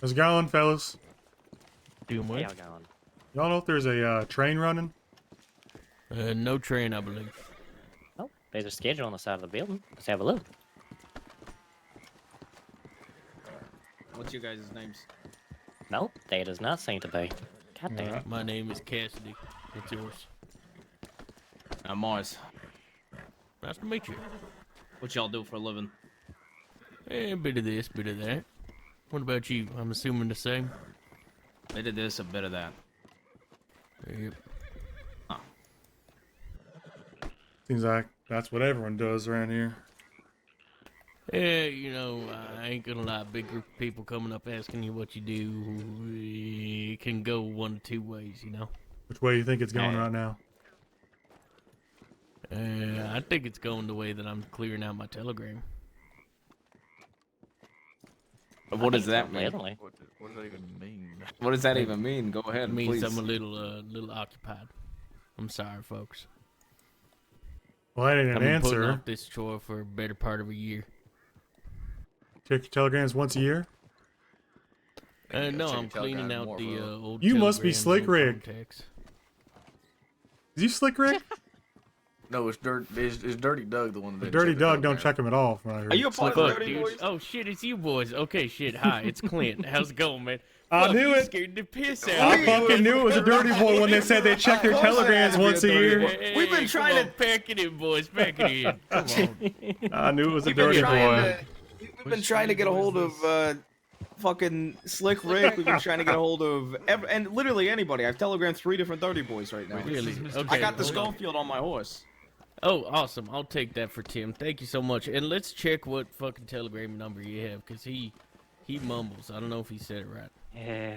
How's it going, fellas? Doing well. Y'all know if there's a train running? No train, I believe. Oh, there's a schedule on the side of the building. Let's have a look. What's your guys' names? Nope, there does not seem to be. God damn. My name is Cassidy. What's yours? I'm Mars. Nice to meet you. What y'all do for a living? A bit of this, bit of that. What about you? I'm assuming the same. Bit of this, a bit of that. Yep. Huh. Seems like that's what everyone does around here. Yeah, you know, I ain't gonna lie. Big group of people coming up asking you what you do, it can go one of two ways, you know. Which way do you think it's going right now? I think it's going the way that I'm clearing out my telegram. What does that mean? What does that even mean? What does that even mean? Go ahead, It means please. I'm a little occupied. I'm sorry, folks. Well, that ain't I've an been putting answer. off this chore for a better part of a year. Check your telegrams once a year? No, I'm cleaning out the old. You must be telegrams Slick and Rig. contacts. Is you Slick Rick? No, it's Dirty Doug, the one that. Dirty Doug don't check him at all. From what I heard. Are you a part of Dirty Boys? Oh shit, it's you boys. Okay, shit. Hi, it's Clint. How's it going, man? I Fuck, knew you it. Scared the piss out. I fucking knew it was a dirty boy when they said they check their telegrams once a year. We've been trying to pack it in, boys. Pack it in. Come on. I knew it was a We've been dirty trying boy. We've been trying to get a hold of fucking Slick Rick. We've been trying to get a hold of, and literally anybody. I've telegrammed 3 different 30 boys right now. Really? I Okay, got the hold on. Schofield on my horse. Oh, awesome. I'll take that for Tim. Thank you so much. And let's check what fucking telegram number you have, because he mumbles. I don't know if he said it right. Yeah.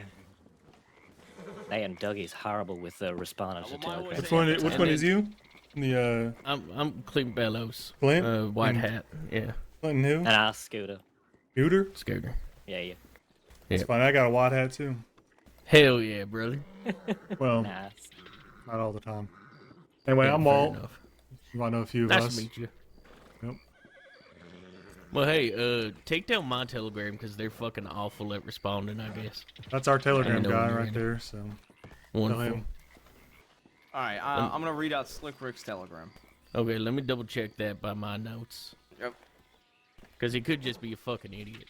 They and Dougie's horrible with responding to telegrams. Which one is you? The I'm Clint Bellows. Clint? White hat. Yeah. Clinton who? And I'll Scooter. Scooter? Scooter. Yeah, yeah. It's fine. I got a white hat too. Hell yeah, brother. Well, Nice. not all the time. Anyway, Yeah, I'm fair Walt. enough. You might know a few of Nice us. to meet you. Yep. Well, hey, take down my telegram because they're fucking awful at responding, I guess. That's our telegram know guy when you're right ready. there. So. Wonderful. Tell him. All right, I'm gonna read out Slick Rick's telegram. Okay, let me double check that by my notes. Yep. Because he could just be a fucking idiot.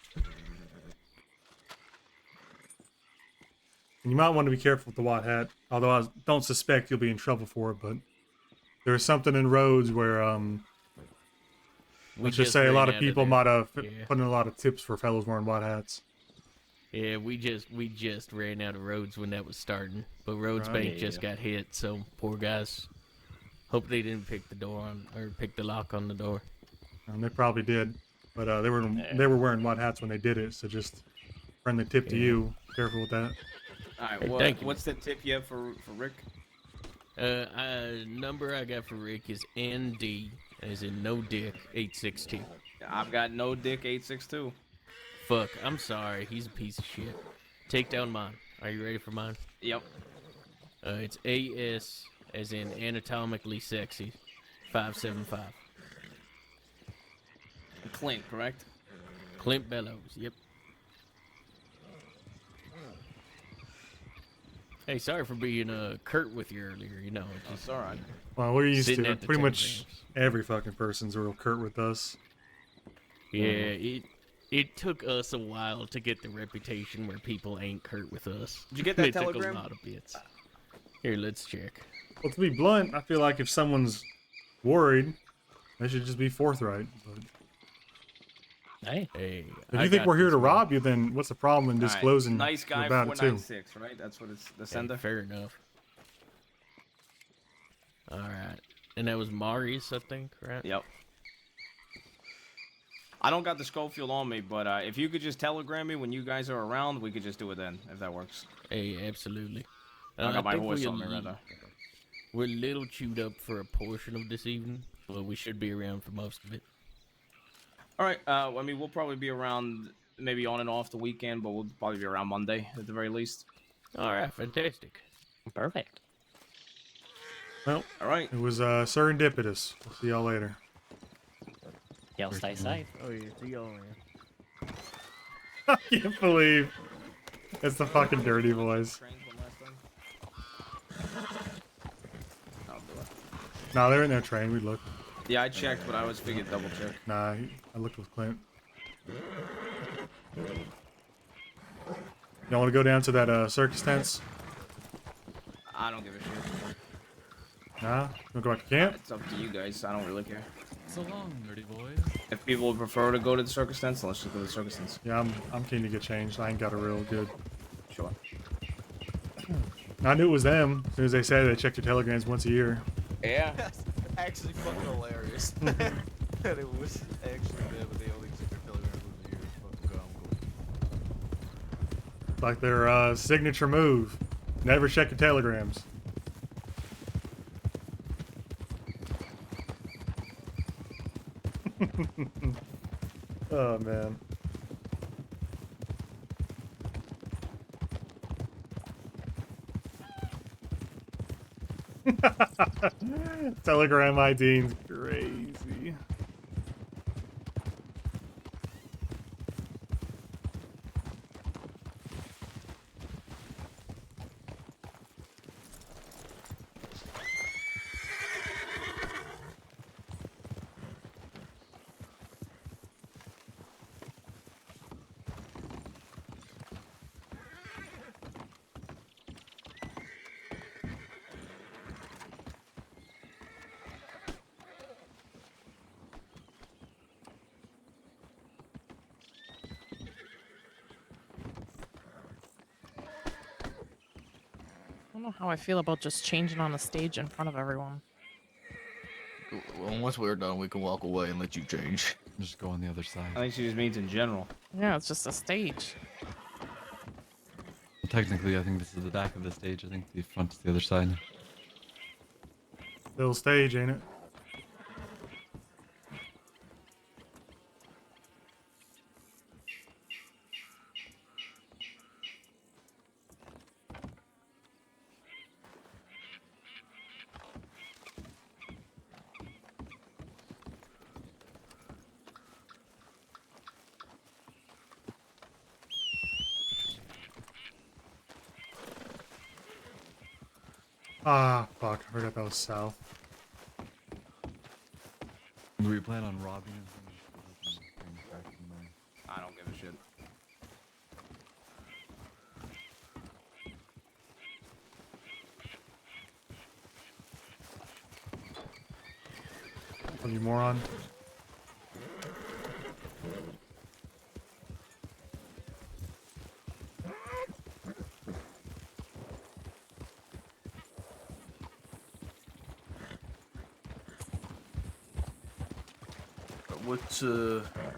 And you might want to be careful with the white hat. Although I don't suspect you'll be in trouble for it, but there's something in roads where let's just say a lot of people might have put in a lot of tips for fellows wearing white hats. Yeah, we just ran out of roads when that was starting, but Rhodes Bank just got hit, so poor guys. Hope they didn't pick the door on or pick the lock on the door. And they probably did, but they were wearing white hats when they did it. So just friendly tip to you. Careful with that. All right, Hey, thank you. what's the tip you have for Rick? Number I got for Rick is ND, as in no dick 862. I've got no dick 862. Fuck, I'm sorry. He's a piece of shit. Take down mine. Are you ready for mine? Yep. It's AS, as in anatomically sexy, 575. Clint, correct? Clint Bellows, yep. Hey, sorry for being curt with you earlier, you know. It's alright. Well, we're used Sitting to at it. the Pretty much telegrams. every fucking person's real curt with us. Yeah, it took us a while to get the reputation where people ain't curt with us. Did you get that it telegram? took a lot of bits. Here, let's check. Well, to be blunt, I feel like if someone's worried, they should just be forthright. But Hey. if you think we're here to rob you, then what's the problem in disclosing Nice guy you're about it too? 496, right? That's what it's the sender. Fair enough. All right, and that was Marius, I think, right? Yep. I don't got the Schofield on me, but if you could just telegram me when you guys are around, we could just do it then, if that works. Hey, absolutely. I got my think horse we're on me a right li- now. We're a little chewed up for a portion of this evening, but we should be around for most of it. All right. I mean, we'll probably be around maybe on and off the weekend, but we'll probably be around Monday at the very least. All right, fantastic. Perfect. Well, all right. It was serendipitous. We'll see y'all later. Y'all stay safe. Oh yeah, see y'all, man. I can't believe it's the fucking dirty voice. I'll do it. Nah, they're in their train. We looked. Yeah, I checked, but I always figured double check. Nah, I looked with Clint. Y'all want to go down to that circus tents? I don't give a shit. Nah, you want to go back to camp? It's up to you guys. I don't really care. So long, nerdy boys. If people would prefer to go to the circus tents, then let's just go to the circus tents. Yeah, I'm keen to get changed. I ain't got a real good. Sure. I knew it was them. As soon as they said they check your telegrams once a year. Yeah. That's actually fucking hilarious. That it was actually them, but they only took their telegrams with you. Fucking It's like their signature move. Never check your telegrams. Oh man. Telegram ID's crazy. know how I feel about just changing on the stage in front of everyone. Well, once we're done, we can walk away and let you change. Just go on the other side. I think she just means in general. Yeah, it's just a stage. Well, technically, I think this is the back of the stage. I think the front is the other side. Little stage, ain't it? Ah, fuck. I forgot that was south. Do we plan on robbing him? I don't give a shit. Are you moron?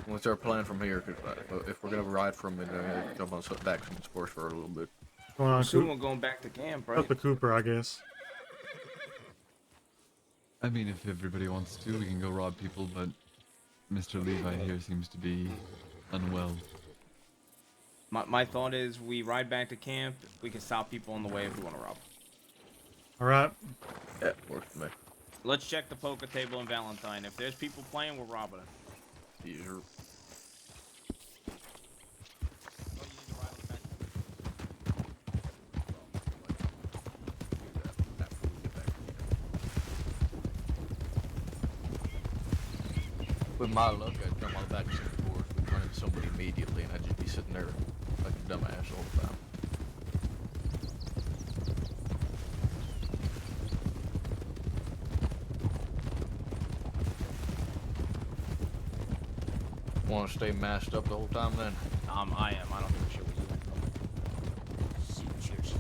What's our plan from here? 'Cause, if we're gonna ride from it, jump on back from the sports for a little bit. Going on, Soon we're going back to camp, right? Up the Cooper, I guess. I mean, if everybody wants to, we can go rob people, but Mr. Levi here seems to be unwell. My thought is we ride back to camp. We can stop people on the way if we want to rob. Alright. Yeah, works for me. Let's check the poker table in Valentine. If there's people playing, we're robbing them. Sure. With my luck, I'd jump on the back of the board, we'd run into somebody immediately, and I'd just be sitting there like a dumbass all the time. Want to stay masked up the whole time then? I am. I don't give a shit what you do. Cheers.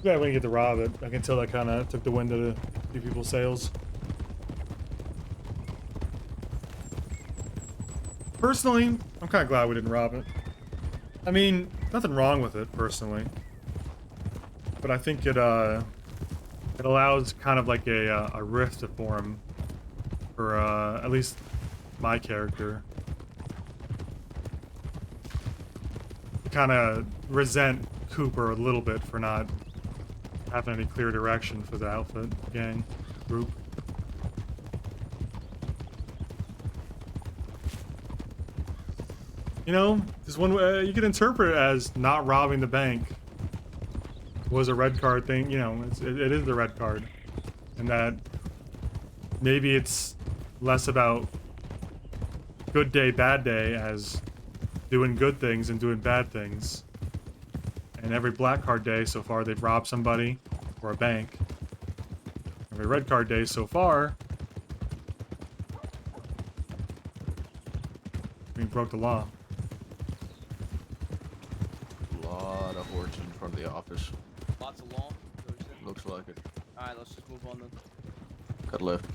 Yeah, when you get to rob it, I can tell that kind of took the wind out of a few people's sails. Personally, I'm kind of glad we didn't rob it. I mean, nothing wrong with it, personally. But I think it allows kind of like a rift to form for, at least my character. Kind of resent Cooper a little bit for not having any clear direction for the outfit gang group. You know, this one you could interpret it as not robbing the bank was a red card thing. You know, it is the red card, and that maybe it's less about good day, bad day as doing good things and doing bad things. And every black card day so far, they've robbed somebody or a bank. Every red card day so far, we broke the law. A lot of horses in front of the office. Lots of law. Looks like it. Alright, let's just move on then. Cut left.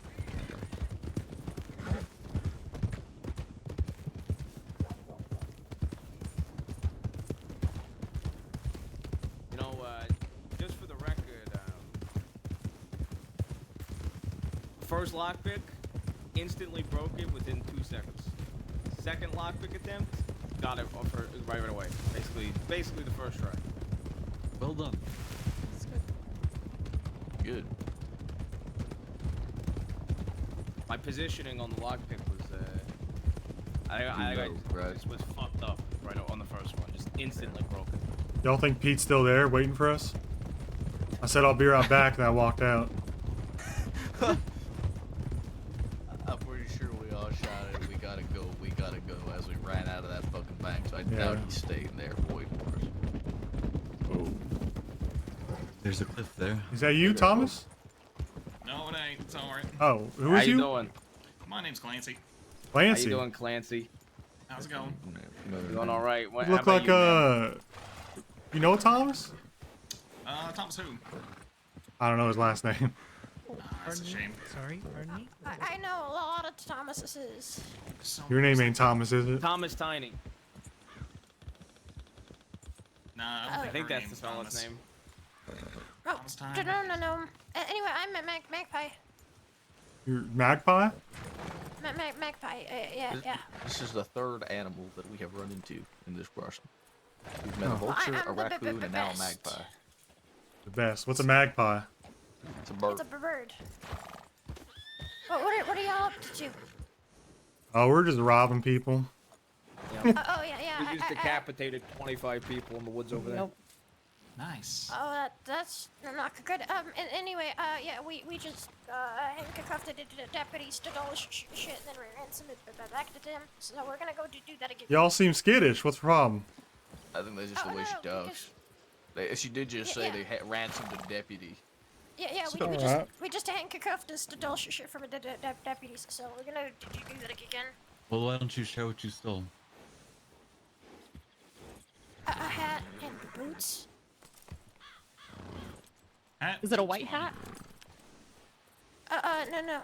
Just for the record, first lockpick, instantly broke it within 2 seconds. second lockpick attempt, got it right away. Basically the first try. Well done. That's good. Good. My positioning on the lockpick was, just was fucked up right on the first one. Just instantly broken. Y'all think Pete's still there waiting for us? I said I'll be right back and I walked out. I'm pretty sure we all shouted, we gotta go, as we ran out of that fucking bank, so I doubt he's staying there waiting for us. Oh. There's a cliff there. Is that you, Thomas? No, it ain't. It's alright. Oh, who How is you you? doing? My name's Clancy. Clancy. How you doing, Clancy? How's it going? Doing all right. You look like you know Thomas? Thomas who? I don't know his last name. That's a shame. Sorry, pardon me? I know a lot of Thomases. Your name ain't Thomas, is it? Thomas Tiny. Nah, I think that's the fella's name. Oh, no. Anyway, I'm at Magpie. You're Magpie? Magpie. Yeah. This is the third animal that we have run into in this crossing. We've met a Oh. vulture, I'm a the raccoon, and now a best. magpie. The best. What's a magpie? It's a bird. It's a bird. What are y'all up to? Oh, we're just robbing people. Oh yeah. We just decapitated 25 people in the woods over there. Nope. Nice. Oh, that's not good. Anyway, yeah, we just handcuffed the deputies to all shit, and then we ransomed it back to them. So we're gonna go do that again. Y'all seem skittish. What's the problem? I think that's just the way she talks. She did just say they ransomed a deputy. Yeah, we just handcuffed us to all shit from the deputies. So we're gonna do that again. Well, why don't you share what you stole? A hat and boots. Hat? Is it a white hat? No.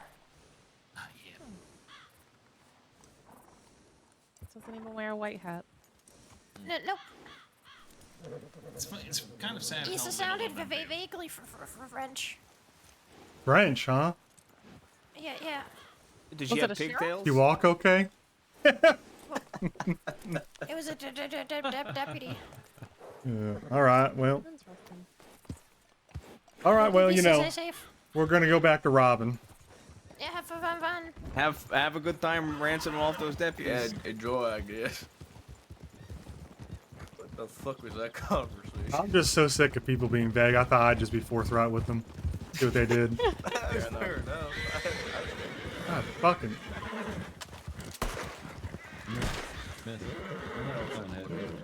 Doesn't even wear a white hat. Nope. It's kind of sad. It sounded vaguely for French. French, huh? Yeah. Did she have pigtails? You walk okay? It was a deputy. Yeah. All right. Well. All right. Well, you know, we're gonna go back to robbing. Yeah, have fun. Have a good time ransoming off those deputies. Yeah, enjoy, I guess. What the fuck was that conversation? I'm just so sick of people being vague. I thought I'd just be forthright with them. See what they did. Fair enough. God, fucking.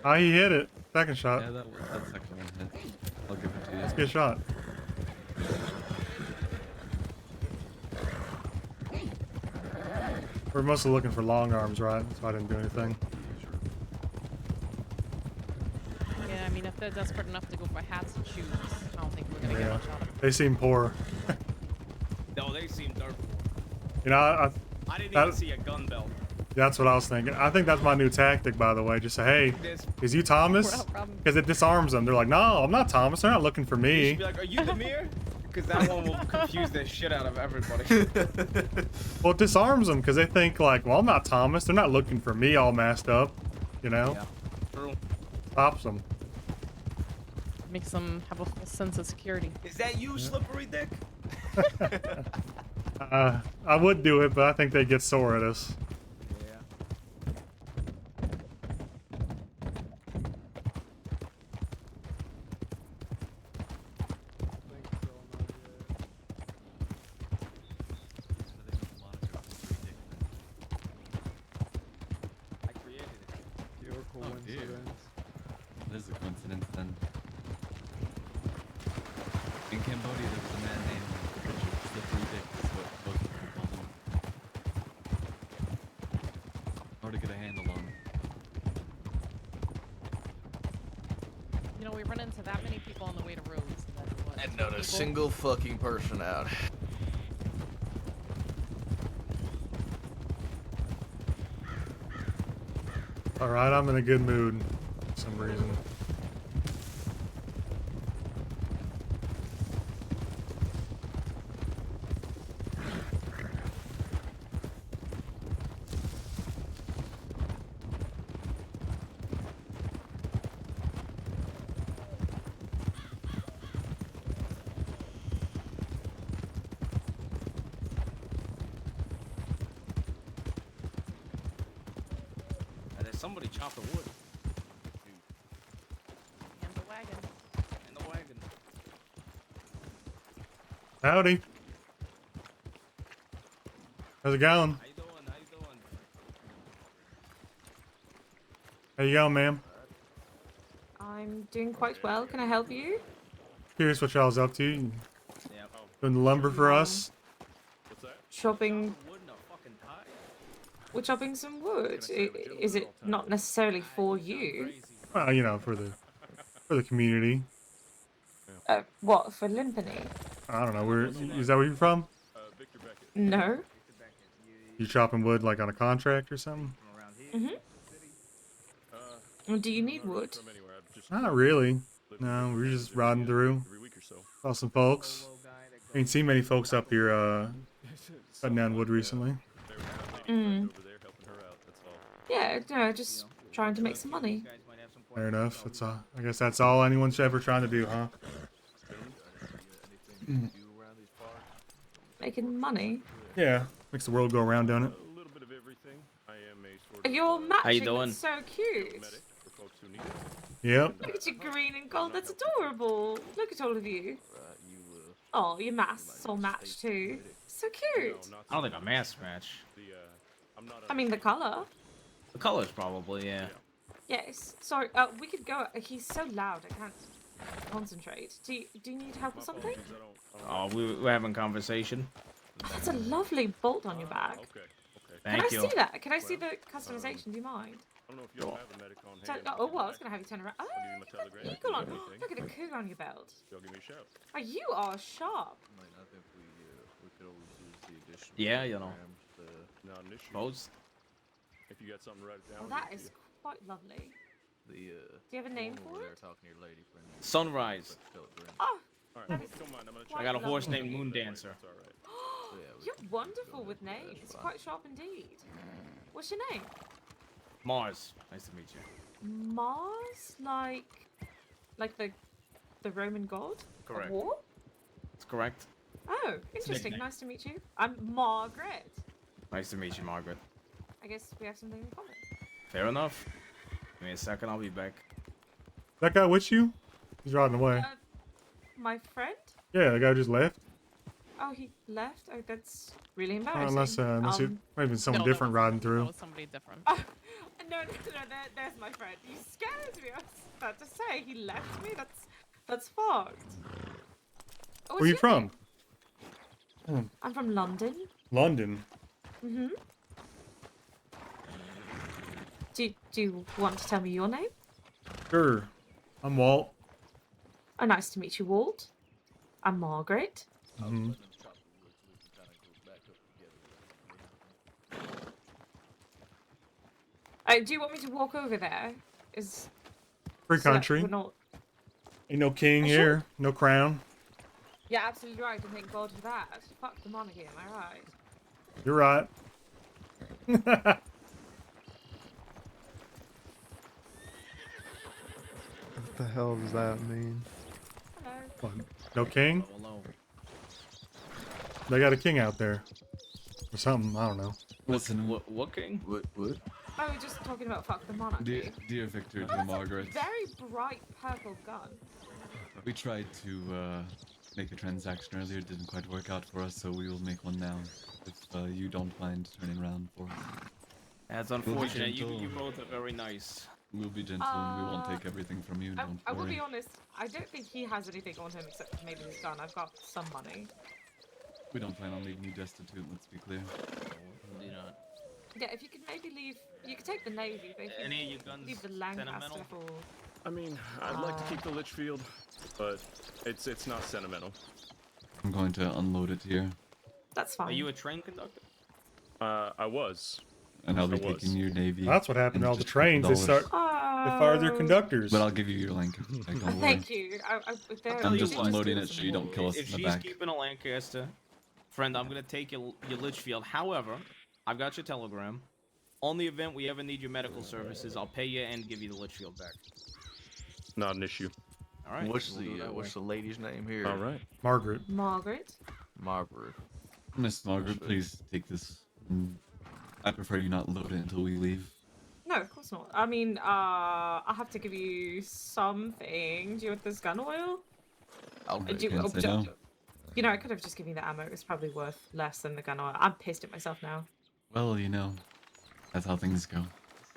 Ah, he hit it. Second shot. Yeah, that second one hit. I'll give it to you. Let's get a shot. We're mostly looking for long arms, right? So I didn't do anything. Yeah, I mean, if they're desperate enough to go for hats and shoes, I don't think we're gonna get much out of it. They seem poor. No, they seem dirt poor. You know, I didn't even see a gun belt. That's what I was thinking. I think that's my new tactic, by the way. Just say, hey, is you Thomas? Because it disarms them. They're like, no, I'm not Thomas. They're not looking for You me. should be like, are you the mirror? Because that one will confuse the shit out of everybody. Well, it disarms them because they think like, well, I'm not Thomas. They're not looking for me all messed up. You know? Yeah. True. Stops them. Makes them have a full sense of security. Is that you, Slippery Dick? I would do it, but I think they get sore at us. I created it. Pure coincidence. It is a coincidence then. In Cambodia, there was a man named Slippery Dick, is what most people call him. Hard to get a handle on. You know, we run into that many people on the way to roads. And not a single fucking person out. Alright, I'm in a good mood for some reason. somebody chop the wood. And the wagon. And the wagon. Howdy. How's it going? How you doing? How you doing? How you going, ma'am? I'm doing quite well. Can I help you? Curious what y'all's up to. You doing the lumber for us? Chopping. We're chopping some wood. Is it not necessarily for you? Well, you know, for the community. What, for Limpany? I don't know. Is that where you're from? No. You chopping wood like on a contract or something? Mm-hmm. Do you need wood? Not really. No, we're just riding through. Saw some folks. Ain't seen many folks up here cutting down wood recently. Mm. Yeah, no, just trying to make some money. Fair enough. I guess that's all anyone's ever trying to do, huh? Making money? Yeah, makes the world go around, don't it? Your matching doing? is so cute. Yep. Look at your green and gold. That's adorable. Look at all of you. Oh, your masks all match too. So cute. I don't think a mask match. I mean, the color. The colors probably, yeah. Yes. Sorry. We could go. He's so loud. I can't concentrate. Do you need help with something? Oh, we're having conversation. Oh, that's a lovely bolt on your back. Thank Can you. I see that? Can I see the customization? Do you mind? Oh, well, I was gonna have you turn around. Oh, eagle on. Look at a cougar on your belt. Oh, you are sharp. Yeah, you know. Both. If you got something, write it down. Well, that is quite lovely. Do you have a name for it? Sunrise. Oh, All that right, is don't mind. I'm gonna quite I got a horse lovely. named Moon Dancer. You're wonderful with names. Quite sharp indeed. What's your name? Mars. Nice to meet you. Mars, like the Roman god Correct. of war. That's correct. Oh, interesting. nickname. Nice to meet you. I'm Margaret. Nice to meet you, Margaret. I guess we have something in common. Fair enough. Give me a second, I'll be back. That guy with you? He's riding away. My friend? Yeah, the guy who just left. Oh, he left. Oh, that's really embarrassing. Unless it might have been someone different riding through. That was somebody different. No, there's my friend. You scared me. I was about to say he left me. That's fucked. Oh, Where you from? I'm from London. London. Mhm. Do you want to tell me your name? Sure. I'm Walt. Oh, nice to meet you, Walt. I'm Margaret. Mhm. Do you want me to walk over there? Is Free so that country. we're not- Ain't no king here. No crown. Yeah, absolutely right. And thank God for that. Fuck the monarchy. Am I right? You're right. What the hell does that mean? What, no king? Hello. They got a king out there. Or something. I don't know. Listen, what king? What? Oh, we're just talking about fuck the monarchy. Dear Victor, Oh, dear that's a Margaret, very bright purple gun. we tried to make a transaction earlier. It didn't quite work out for us, so we will make one now. If you don't mind turning around for us. That's We'll be unfortunate. You gentle. both are very nice. We'll be gentle and we won't take everything from you. Don't I will worry. be honest. I don't think he has anything on him except maybe his gun. I've got some money. We don't plan on leaving you destitute. Let's be clear. Do not. Yeah, if you could maybe leave. You could take the navy, but if you Any of your guns leave the Lancaster sentimental? for. I mean, I'd like to keep the Litchfield, but it's not sentimental. I'm going to unload it here, That's fine. Are you a train conductor? I was. and I'll be I was. taking your navy. That's what happened in to all the just a couple trains. They dollars. fire their conductors. But I'll give you your Lancaster. Don't worry. Thank you. I'm just unloading it so you don't kill us If in the she's back. keeping a Lancaster, friend, I'm gonna take your Litchfield. However, I've got your telegram. On the event we ever need your medical services, I'll pay you and give you the Litchfield back. Not an issue. All right. What's we'll do it that what's way. the lady's name here? All right. Margaret. Margaret. Margaret. Miss Margaret, please take this. I prefer you not load it until we leave. No, of course not. I mean, I'll have to give you something. Do you want this gun oil? Can't say no. You know, I could have just given you the ammo. It's probably worth less than the gun oil. I'm pissed at myself now. Well, you know, that's how things go.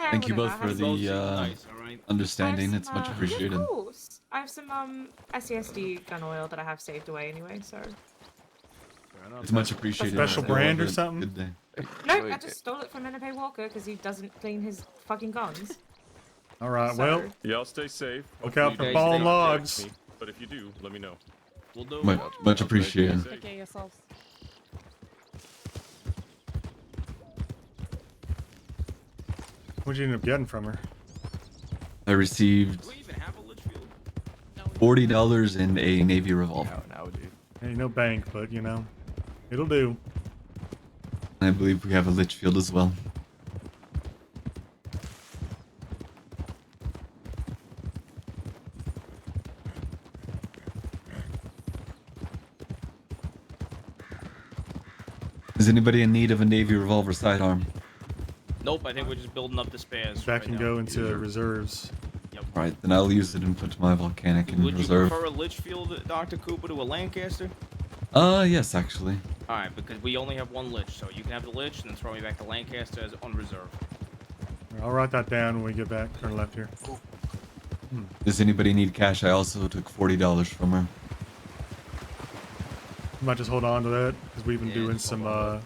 Yeah, Thank you whatever, both I for have the nice, alright? understanding. some, It's much Yeah, appreciated. of course. I have some SESD gun oil that I have saved away anyway, so. It's much appreciated. Special Have a brand or good something? day. No, I just stole it from Lenape Walker because he doesn't clean his fucking guns. All right, So- well, Y'all stay safe. look Hopefully out you for don't fallen contact logs. me, But if you do, let me know. We'll do Much appreciated. Take care of yourselves. What'd you end up getting from her? I received Do we even have a Litchfield? $40 in a Navy revolver. Now, dude. Ain't no bank, but you know, it'll do. I believe we have a Litchfield as well. Is anybody in need of a Navy revolver sidearm? Nope, I think we're just building up the spares. That can go into reserves. Yep. Right, then I'll use it and put my volcanic in Would you reserve. prefer a Litchfield, Dr. Cooper, to a Lancaster? Yes, actually. Alright, because we only have one Lich, so you can have the Lich and then throw me back to Lancaster as on reserve. I'll write that down when we get back. Turn left here. Does anybody need cash? I also took $40 from her. Might just hold on to that because we've been doing some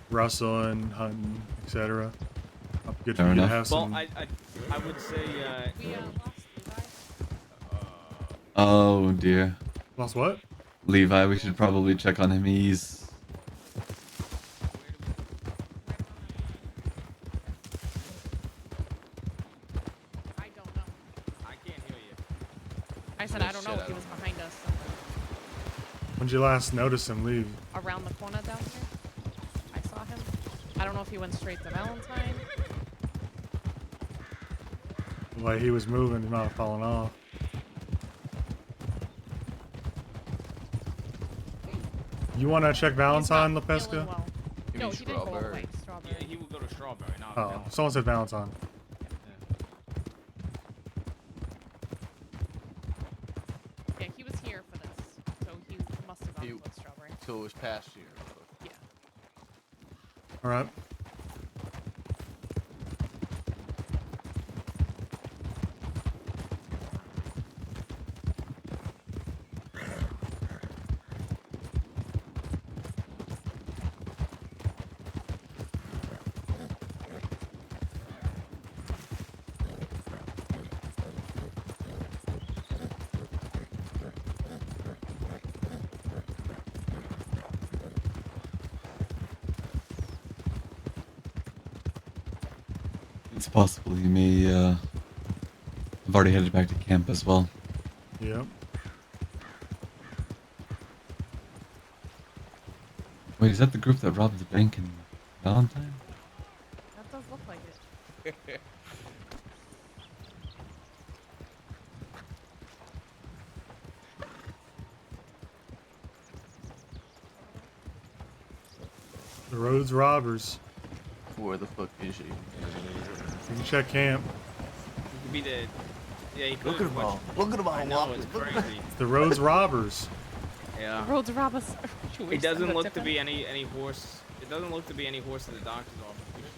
rustling, hunting, etc. Good for Fair you to enough. have Well, some. I would say, Oh dear. Lost what? Levi, we should probably check on him. He's... I don't know. I can't hear you. I said I don't know. He was behind us When'd you last notice him leave? around the corner down here. I saw him. I don't know if he went straight to Valentine. The way he was moving, he might have fallen off. You want to check Valentine, LaPesca? Well. No, he didn't go all the way. Strawberry. Yeah, he would go to Strawberry, not Oh, Valentine. someone said Valentine. Yeah, he was here for this, so he must have gone with Strawberry. So it was past year. Yeah. All right. It's possible he may have already headed back to camp as well. Yep. Wait, is that the group that robbed the bank in Valentine? That does look like it. The Rhodes robbers. Where the fuck is she? You can check camp. He could be the... Yeah, he could. Look at them all. Look at them all. I know, it's crazy. It's the Rhodes robbers. Yeah. Roads rob us. Should we It send doesn't a look tip to in? be any horse. It doesn't look to be any horse at the doctor's office. We should-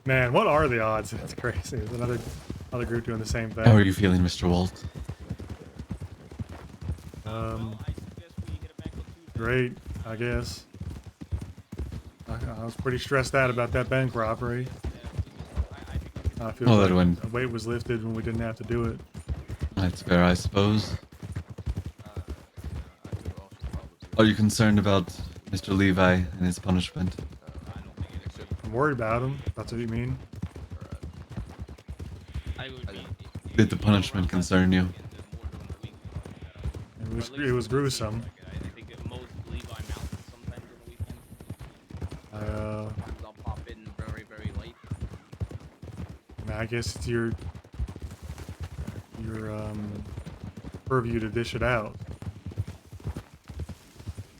Man, what are the odds? It's crazy. There's another group doing the same thing. How are you feeling, Mr. Walt? Great, I guess. I was pretty stressed out about that bank robbery. I feel Oh, like that went- the weight was lifted when we didn't have to do it. That's fair, I suppose. Are you concerned about Mr. Levi and his punishment? I'm worried about him. That's what you mean? Did the punishment concern you? It was gruesome. I think at most Levi mountains sometimes on the weekend. I'll I'll pop in very, very late. I guess it's your purview to dish it out.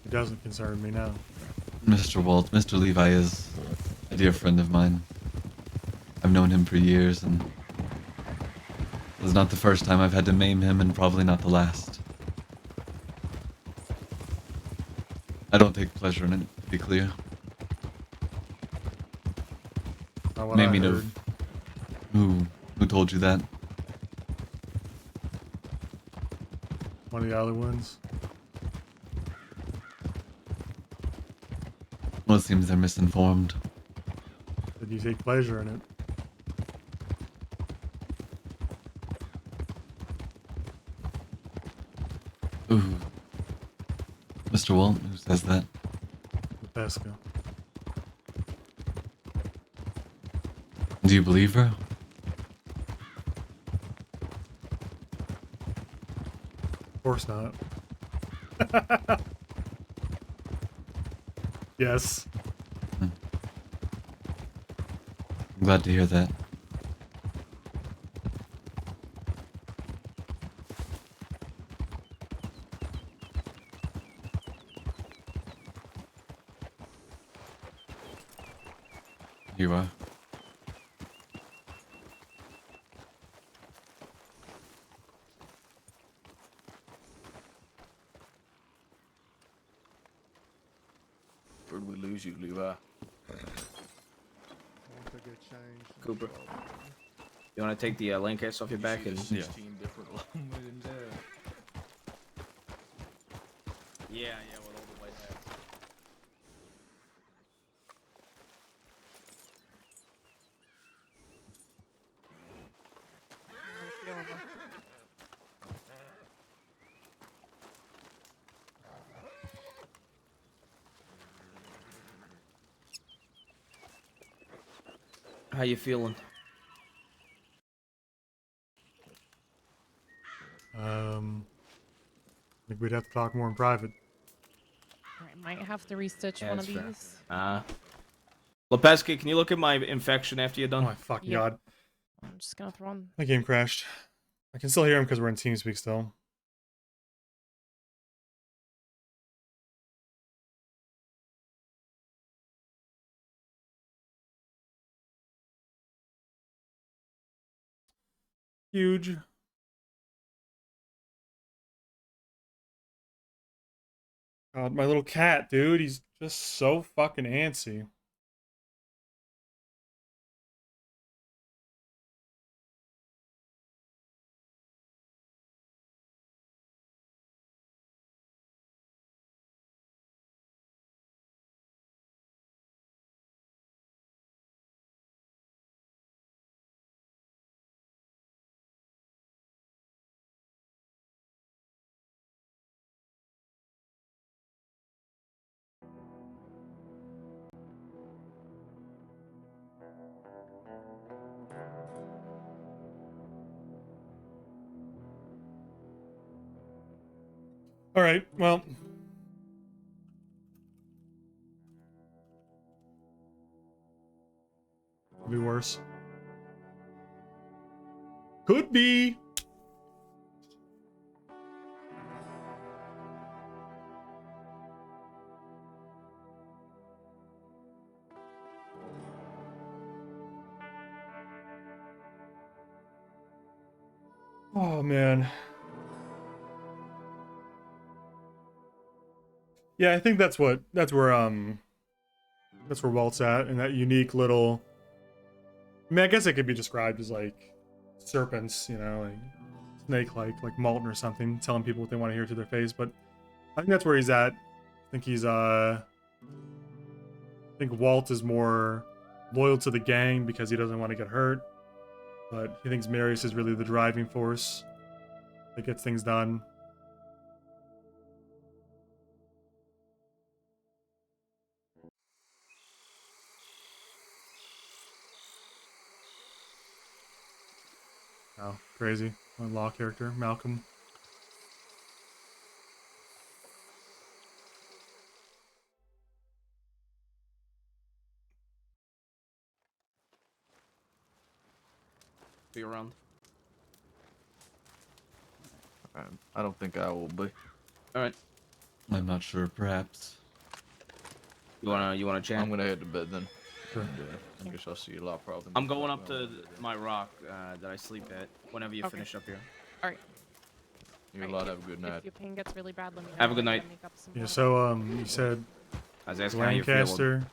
It doesn't concern me now. Mr. Walt, Mr. Levi is a dear friend of mine. I've known him for years, and this is not the first time I've had to maim him, and probably not the last. I don't take pleasure in it, to be clear. Not what Made I me know. heard. Who told you that? One of the other ones. Well, it seems they're misinformed. Did you take pleasure in it? Ooh. Mr. Walt, who says that? Pesca. Do you believe her? Of course not. Yes. I'm glad to hear that. You are. Where'd we lose you, Levi? Cooper. You want to take the lane case off your back and 16 different lumens there. Yeah, with all the white hats. How you feeling? I think we'd have to talk more in private. I might have to restitch Yeah, one of that's fair. these. Lepeski, can you look at my infection after you're done? Oh my fucking god. I'm just gonna throw on. My game crashed. I can still hear him because we're in TeamSpeak still. Huge. God, my little cat, dude. He's just so fucking antsy. All right, well. Could be worse. Could be. Oh man. Yeah, I think that's where Walt's at, in that unique little. I mean, I guess it could be described as like serpents, you know, like snake-like Molten or something, telling people what they want to hear to their face. But I think that's where he's at. I think he's I think Walt is more loyal to the gang because he doesn't want to get hurt, but he thinks Marius is really the driving force that gets things done. Oh, crazy. My law character, Malcolm. be around. I don't think I will be. All right. I'm not sure. Perhaps. You wanna chat? I'm gonna head to bed then. Sure. I guess I'll see you a lot probably. I'm going up to my rock that I sleep at whenever you Okay. finish up here. All right. You a lot. Have a good night. If your pain gets really bad, let me know. Have a good I night. can make up some Yeah. more. So you said I was asking how you're feeling. Lancaster.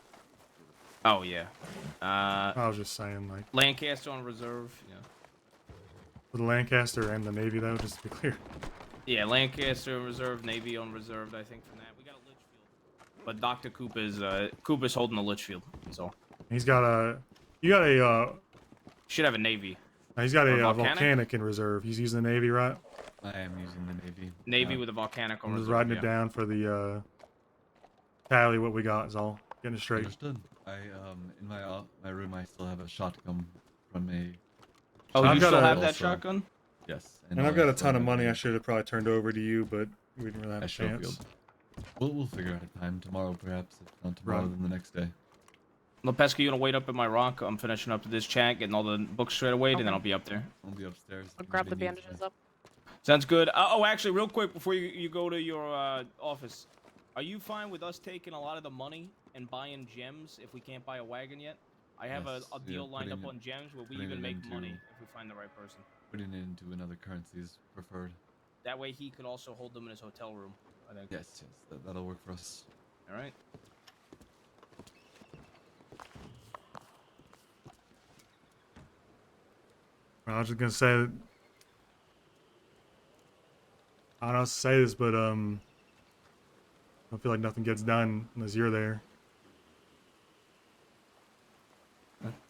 Oh yeah. I was just saying like Lancaster on reserve. Yeah. for the Lancaster and the Navy though, just to be clear. Yeah, Lancaster on reserve, Navy on reserve. I think from that we got a Litchfield, but Dr. Cooper's holding the Litchfield. So He's got a. You got a. should have a Navy. He's got Or a volcanic? volcanic in reserve. He's using the Navy, right? I am using the Navy. Navy with a volcanic on I'm just reserve. writing yeah. it down for the tally. What we got is all getting it straight. Understood. I in my room I still have a shotgun from a. Oh, I've you got still a- have that also- shotgun? Yes. And I've got a ton of from money. I should have probably turned over to you, but we didn't really have a at chance. Schofield. We'll figure out a time tomorrow, perhaps. If not tomorrow, Right. then the next day. Lepeska, you gonna wait up at my rock? I'm finishing up this chat, getting all the books straight away, and then Okay. I'll be up there. I'll be upstairs. I'll grab the bandages up. Sounds good. Oh, actually, real quick before you go to your office, are you fine with us taking a lot of the money and buying gems if we can't buy a wagon yet? I have Yes, a yeah, deal lined up putting it- on gems where we putting even it make into- money if we find the right person. Putting it into another currency is preferred. That way he could also hold them in his hotel room, I think. Yes, that'll work for us. All right. I was just gonna say. I don't know how to say this, but I feel like nothing gets done unless you're there.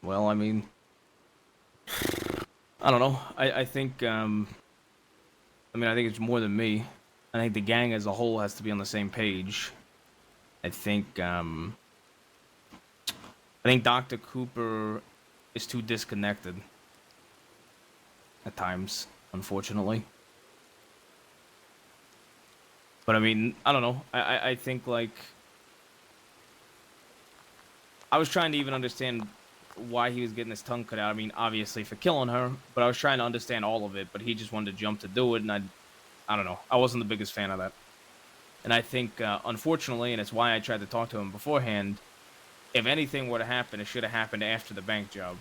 Well, I mean, I don't know. I think I mean, I think it's more than me. I think the gang as a whole has to be on the same page. I think Dr. Cooper is too disconnected at times, unfortunately. But I mean, I don't know. I think like I was trying to even understand why he was getting his tongue cut out. I mean, obviously for killing her, but I was trying to understand all of it. But he just wanted to jump to do it, and I don't know. I wasn't the biggest fan of that. And I think, unfortunately, and it's why I tried to talk to him beforehand, if anything were to happen, it should have happened after the bank job.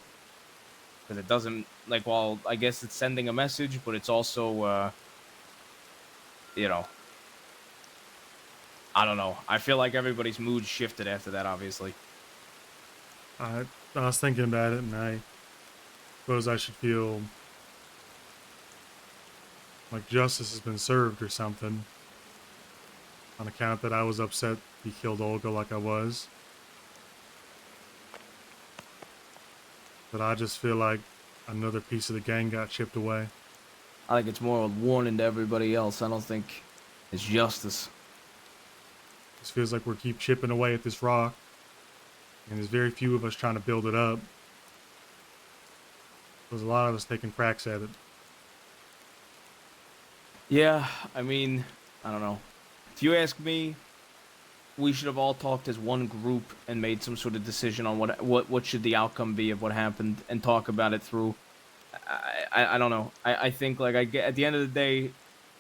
Because it doesn't, like, well, I guess it's sending a message, but it's also, you know, I don't know. I feel like everybody's mood shifted after that, obviously. I was thinking about it, and I suppose I should feel like justice has been served or something. On account that I was upset he killed Olga like I was. But I just feel like another piece of the gang got chipped away. I think it's more a warning to everybody else. I don't think it's justice. This feels like we keep chipping away at this rock. And there's very few of us trying to build it up. There's a lot of us taking cracks at it. Yeah, I mean, I don't know. If you ask me, we should have all talked as one group and made some sort of decision on what should the outcome be of what happened and talk about it through. I don't know. I think like at the end of the day,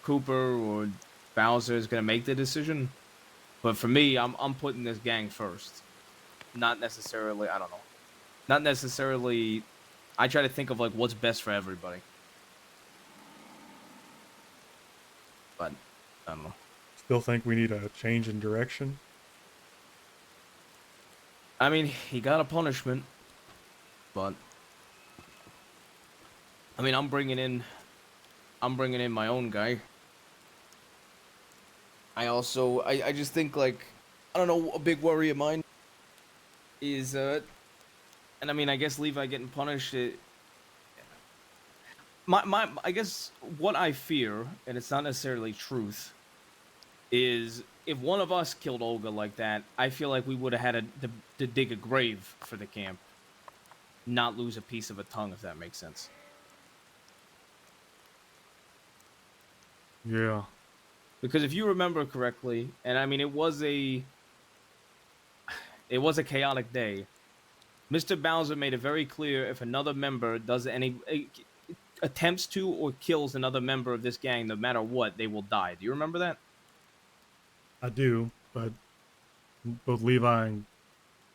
Cooper or Bowser is gonna make the decision. But for me, I'm putting this gang first. Not necessarily, I don't know. Not necessarily, I try to think of like what's best for everybody. But I don't know. Still think we need a change in direction. I mean, he got a punishment, but I mean, I'm bringing in my own guy. I just think like, I don't know, a big worry of mine is, and I mean, I guess Levi getting punished. I guess what I fear, and it's not necessarily truth, is if one of us killed Olga like that, I feel like we would have had to dig a grave for the camp, not lose a piece of a tongue, if that makes sense. Yeah. Because if you remember correctly, and I mean it was a chaotic day. Mr. Bowser made it very clear if another member does attempts to or kills another member of this gang, no matter what, they will die. Do you remember that? I do, but both Levi and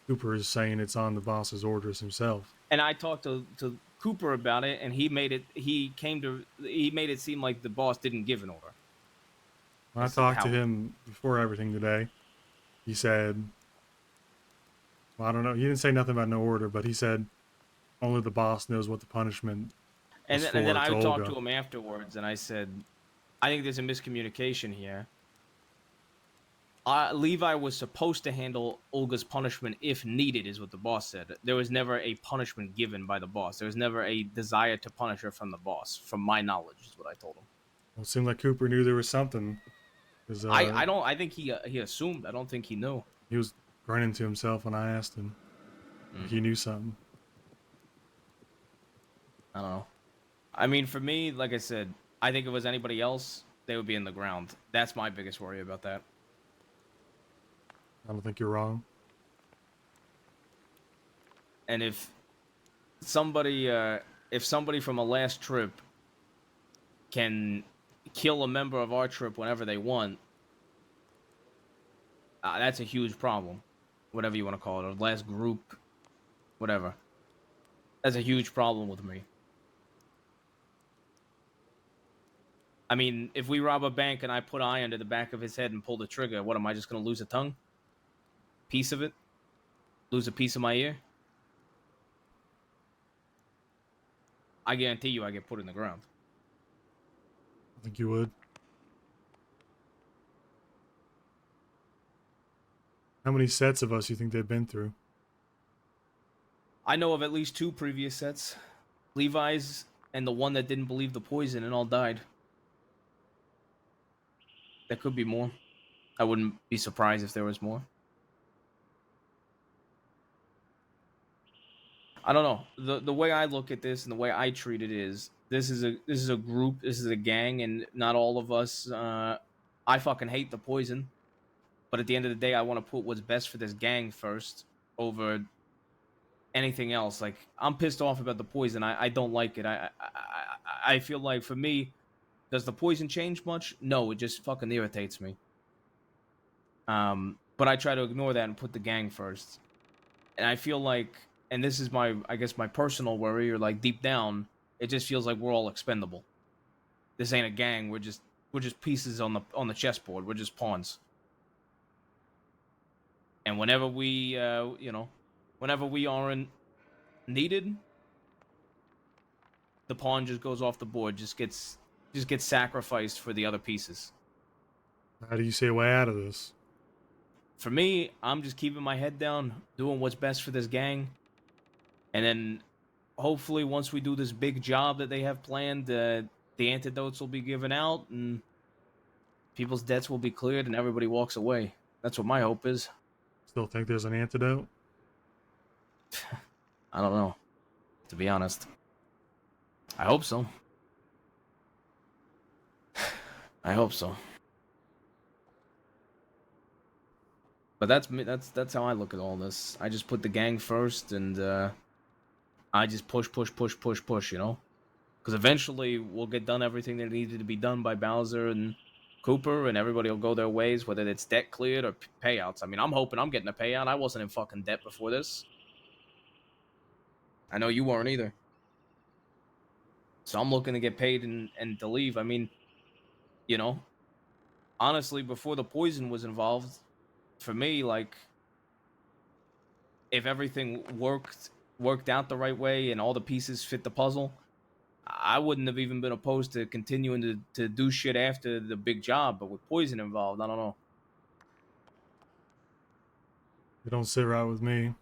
Cooper is saying it's on the boss's orders himself. And I talked to Cooper about it, and he made it seem like the boss didn't give an order. When I talked to him before everything today, he said, well, I don't know, he didn't say nothing about no order, but he said only the boss knows what the punishment And was then I to talked Olga. to him afterwards, and I said, I think there's a miscommunication here. Levi was supposed to handle Olga's punishment if needed, is what the boss said. There was never a punishment given by the boss. There was never a desire to punish her from the boss, from my knowledge, is what I told him. Well, it seemed like Cooper knew there was something. I think he assumed. I don't think he knew. He was grinning to himself when I asked him if he knew something. I don't know. I mean, for me, like I said, I think if it was anybody else, they would be in the ground. That's my biggest worry about that. I don't think you're wrong. And if somebody from a last trip can kill a member of our trip whenever they want, that's a huge problem. Whatever you want to call it, or last group, whatever. That's a huge problem with me. I mean, if we rob a bank and I put eye under the back of his head and pull the trigger, what, am I just going to lose a tongue? Piece of it? Lose a piece of my ear? I guarantee you I get put in the ground. I think you would. How many sets of us you think they've been through? I know of at least 2 previous sets. Levi's and the one that didn't believe the poison and all died. There could be more. I wouldn't be surprised if there was more. I don't know. The way I look at this and the way I treat it is this is a group, this is a gang, and not all of us I fucking hate the poison. But at the end of the day, I want to put what's best for this gang first over anything else. Like, I'm pissed off about the poison. I don't like it. I feel like, for me, does the poison change much? No, it just fucking irritates me. But I try to ignore that and put the gang first. And I feel like, and this is I guess my personal worry, or like deep down, it just feels like we're all expendable. This ain't a gang. We're just pieces on the chessboard. We're just pawns. And whenever we, whenever we aren't needed, the pawn just goes off the board. Just gets sacrificed for the other pieces. How do you see a way out of this? For me, I'm just keeping my head down, doing what's best for this gang. And then, hopefully, once we do this big job that they have planned, the antidotes will be given out, and people's debts will be cleared, and everybody walks away. That's what my hope is. Still think there's an antidote? I don't know, to be honest. I hope so. I hope so. But that's how I look at all this. I just put the gang first, and I just push, you know? Because eventually we'll get done everything that needed to be done by Bowser and Cooper, and everybody will go their ways, whether it's debt cleared or payouts. I mean, I'm hoping I'm getting a payout. I wasn't in fucking debt before this. I know you weren't either. So I'm looking to get paid and to leave. I mean, you know, honestly, before the poison was involved, for me, like, if everything worked out the right way and all the pieces fit the puzzle, I wouldn't have even been opposed to continuing to do shit after the big job. But with poison involved, I don't know. It don't sit right with me.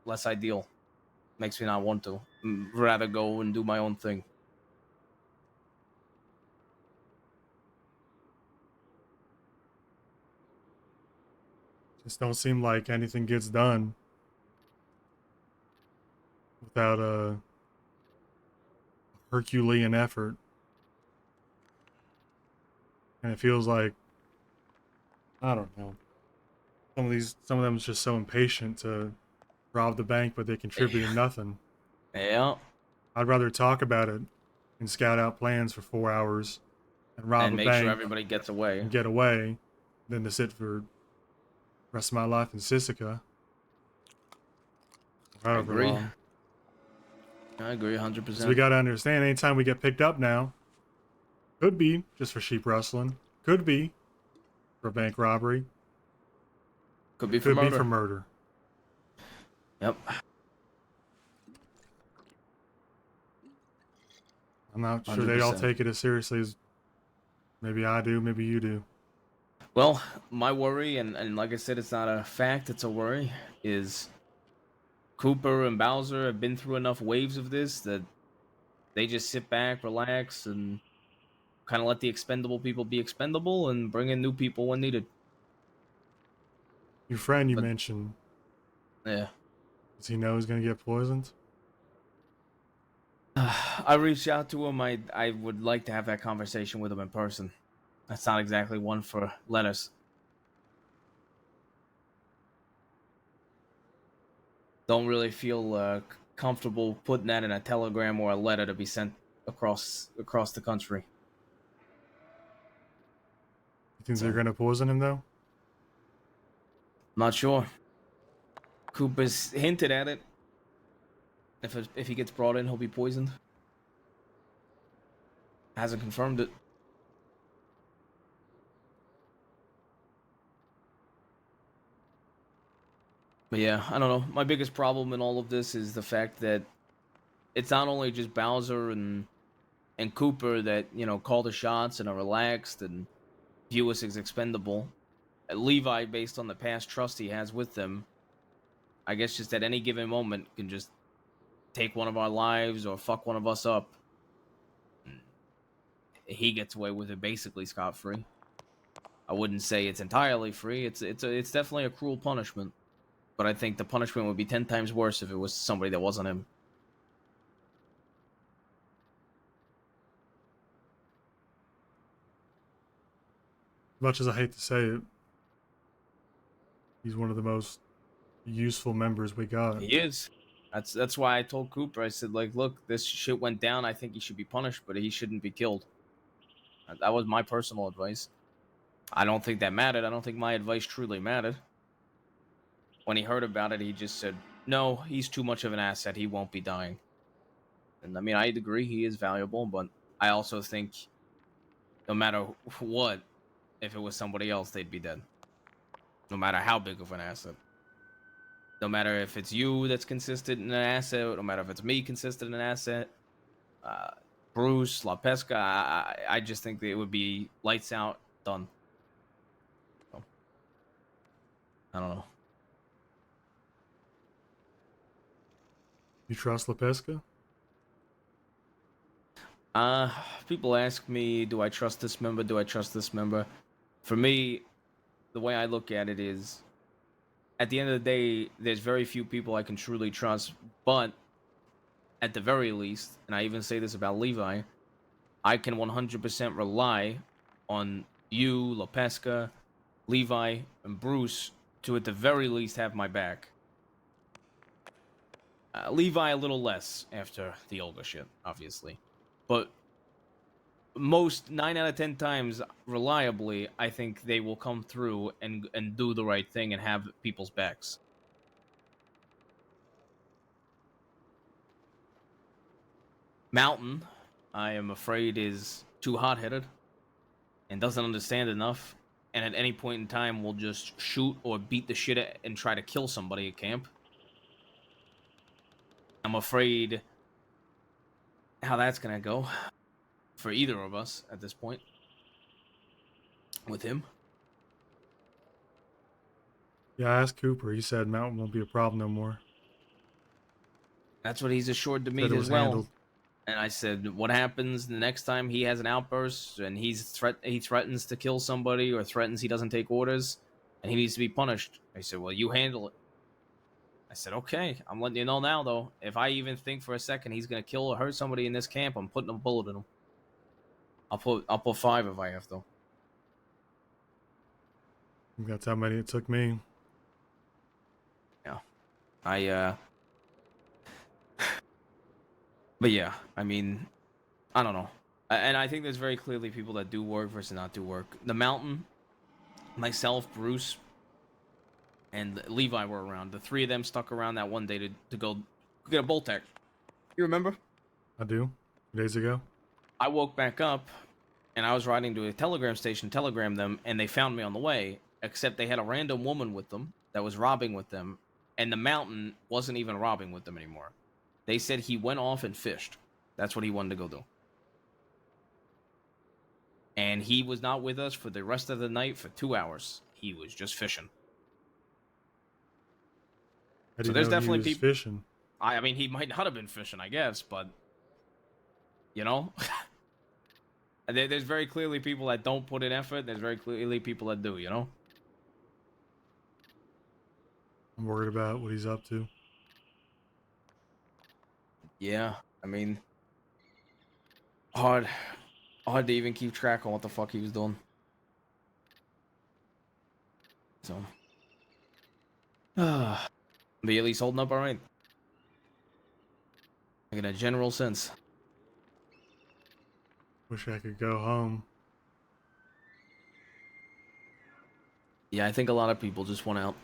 Less ideal. Makes me not want to. Rather go and do my own thing. Just don't seem like anything gets done without a Herculean effort. And it feels like, I don't know, some of them is just so impatient to rob the bank, but they contributed nothing. Yeah. I'd rather talk about it and scout out plans for 4 hours and rob and a make bank sure everybody gets away. and get away than to sit for the rest of my life in Sisika. I However agree. long. I agree 100%. Because we got to understand, anytime we get picked up now, could be just for sheep rustling, could be for bank robbery, Could be for could murder. be for murder. Yep. I'm not sure they'd all 100%. take it as seriously as maybe I do, maybe you do. Well, my worry, and like I said, it's not a fact, it's a worry, is Cooper and Bowser have been through enough waves of this that they just sit back, relax, and kind of let the expendable people be expendable and bring in new people when needed. Your friend you But- mentioned, Yeah. does he know he's going to get poisoned? I reached out to him. I would like to have that conversation with him in person. That's not exactly one for letters. Don't really feel comfortable putting that in a telegram or a letter to be sent across the country. You think they're going to poison him, though? Not sure. Cooper's hinted at it. If he gets brought in, he'll be poisoned. Hasn't confirmed it. But yeah, I don't know. My biggest problem in all of this is the fact that it's not only just Bowser and Cooper that, call the shots and are relaxed and view us as expendable. Levi, based on the past trust he has with them, I guess just at any given moment can just take one of our lives or fuck one of us up. He gets away with it basically scot-free. I wouldn't say it's entirely free. It's definitely a cruel punishment. But I think the punishment would be 10 times worse if it was somebody that wasn't him. Much as I hate to say it, he's one of the most useful members we got. He is. That's why I told Cooper, I said, look, this shit went down. I think he should be punished, but he shouldn't be killed. That was my personal advice. I don't think that mattered. I don't think my advice truly mattered. When he heard about it, he just said, no, he's too much of an asset. He won't be dying. And I mean, I agree he is valuable, but I also think no matter what, if it was somebody else, they'd be dead. No matter how big of an asset. No matter if it's you that's consistent in an asset, no matter if it's me consistent in an asset, Bruce, La Pesca, I just think that it would be lights out, done. So, I don't know. You trust La Pesca? People ask me, do I trust this member? Do I trust this member? For me, the way I look at it is, at the end of the day, there's very few people I can truly trust, but at the very least, and I even say this about Levi, I can 100% rely on you, La Pesca, Levi, and Bruce to at the very least have my back. Levi a little less after the Olga shit, obviously. But most 9 out of 10 times, reliably, I think they will come through and do the right thing and have people's backs. Mountain, I am afraid, is too hot-headed and doesn't understand enough, and at any point in time will just shoot or beat the shit at and try to kill somebody at camp. I'm afraid how that's gonna go for either of us at this point with him. Yeah, I asked Cooper. He said Mountain won't be a problem no more. That's what he's assured to me Said it as was well. handled. And I said, what happens the next time he has an outburst and he threatens to kill somebody or threatens he doesn't take orders and he needs to be punished? I said, well, you handle it. I said, okay, I'm letting you know now, though. If I even think for a second he's going to kill or hurt somebody in this camp, I'm putting a bullet in him. I'll put 5 if I have to. That's how many it took me. Yeah. But yeah, I mean, I don't know. And I think there's very clearly people that do work versus not do work. The Mountain, myself, Bruce, and Levi were around. The three of them stuck around that one day to go get a bolt tech. You remember? I do. 2 days ago. I woke back up, and I was riding to a telegram station, telegram them, and they found me on the way, except they had a random woman with them that was robbing with them, and the Mountain wasn't even robbing with them anymore. They said he went off and fished. That's what he wanted to go do. And he was not with us for the rest of the night for 2 hours. He was just fishing. I So didn't there's know definitely he was people. fishing. I mean, he might not have been fishing, I guess, but you know, there's very clearly people that don't put in effort. There's very clearly people that do. You know. I'm worried about what he's up to. Yeah, I mean, hard to even keep track on what the fuck he was doing. So, but at least holding up all right. Like in a general sense. Wish I could go home. Yeah, I think a lot of people just want out.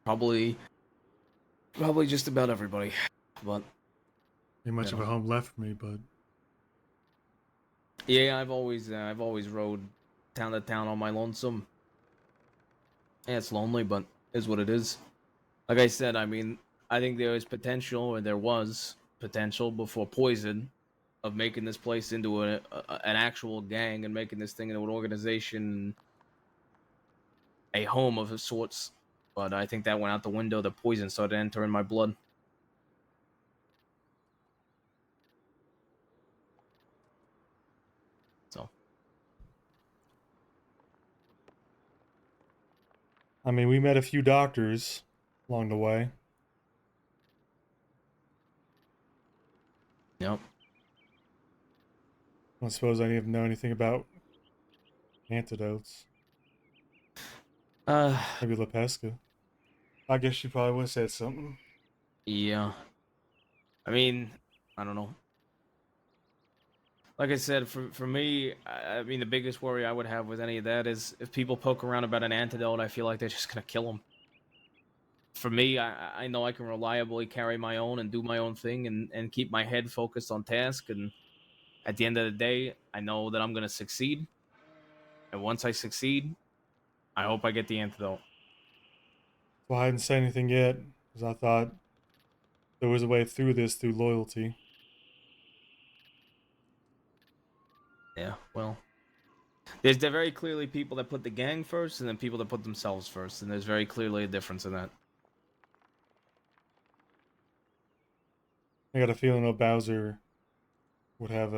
Probably just about everybody, but Ain't much of a home left for me, but yeah, I've always rode town to town on my lonesome. Yeah, it's lonely, but is what it is. Like I said, I mean, I think there was potential before Poison of making this place into an actual gang and making this thing into an organization, a home of sorts. But I think that went out the window. The poison started entering my blood. So, I mean, we met a few doctors along the way. Yep. I don't suppose I even know anything about antidotes. Maybe Lepesca. I guess she probably would have said something. Yeah. I mean, I don't know. Like I said, for me, I mean, the biggest worry I would have with any of that is if people poke around about an antidote, I feel like they're just gonna kill them. For me, I know I can reliably carry my own and do my own thing and keep my head focused on task. And at the end of the day, I know that I'm gonna succeed. And once I succeed, I hope I get the antidote. Well, I hadn't said anything yet, because I thought there was a way through this through loyalty. Yeah, well, there's very clearly people that put the gang first and then people that put themselves first. And there's very clearly a difference in that. I got a feeling that Bowser would have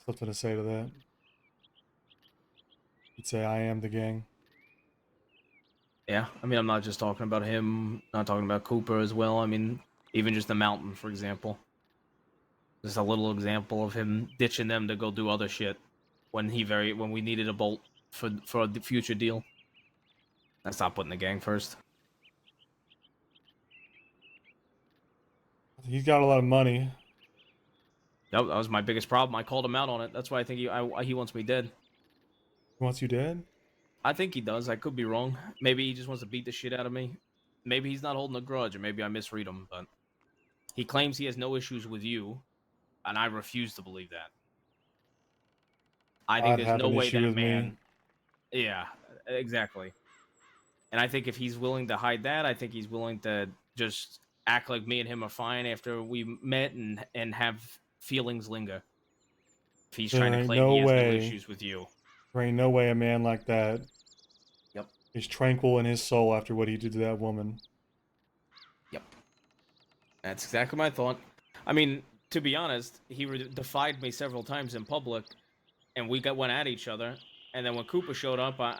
something to say to that. He'd say, I am the gang. Yeah, I mean, I'm not just talking about him, not talking about Cooper as well. I mean, even just the Mountain, for example. Just a little example of him ditching them to go do other shit when we needed a bolt for a future deal. That's not putting the gang first. He's got a lot of money. That was my biggest problem. I called him out on it. That's why I think he wants me dead. He wants you dead? I think he does. I could be wrong. Maybe he just wants to beat the shit out of me. Maybe he's not holding a grudge, or maybe I misread him, but he claims he has no issues with you, and I refuse to believe that. I think there's no way that man... Yeah, exactly. And I think if he's willing to hide that, I think he's willing to just act like me and him are fine after we met and have feelings linger. If he's trying to claim he has no issues with you. There ain't no way a man like that Yep. is tranquil in his soul after what he did to that woman. Yep. That's exactly my thought. I mean, to be honest, he defied me several times in public, and we went at each other. And then when Cooper showed up, I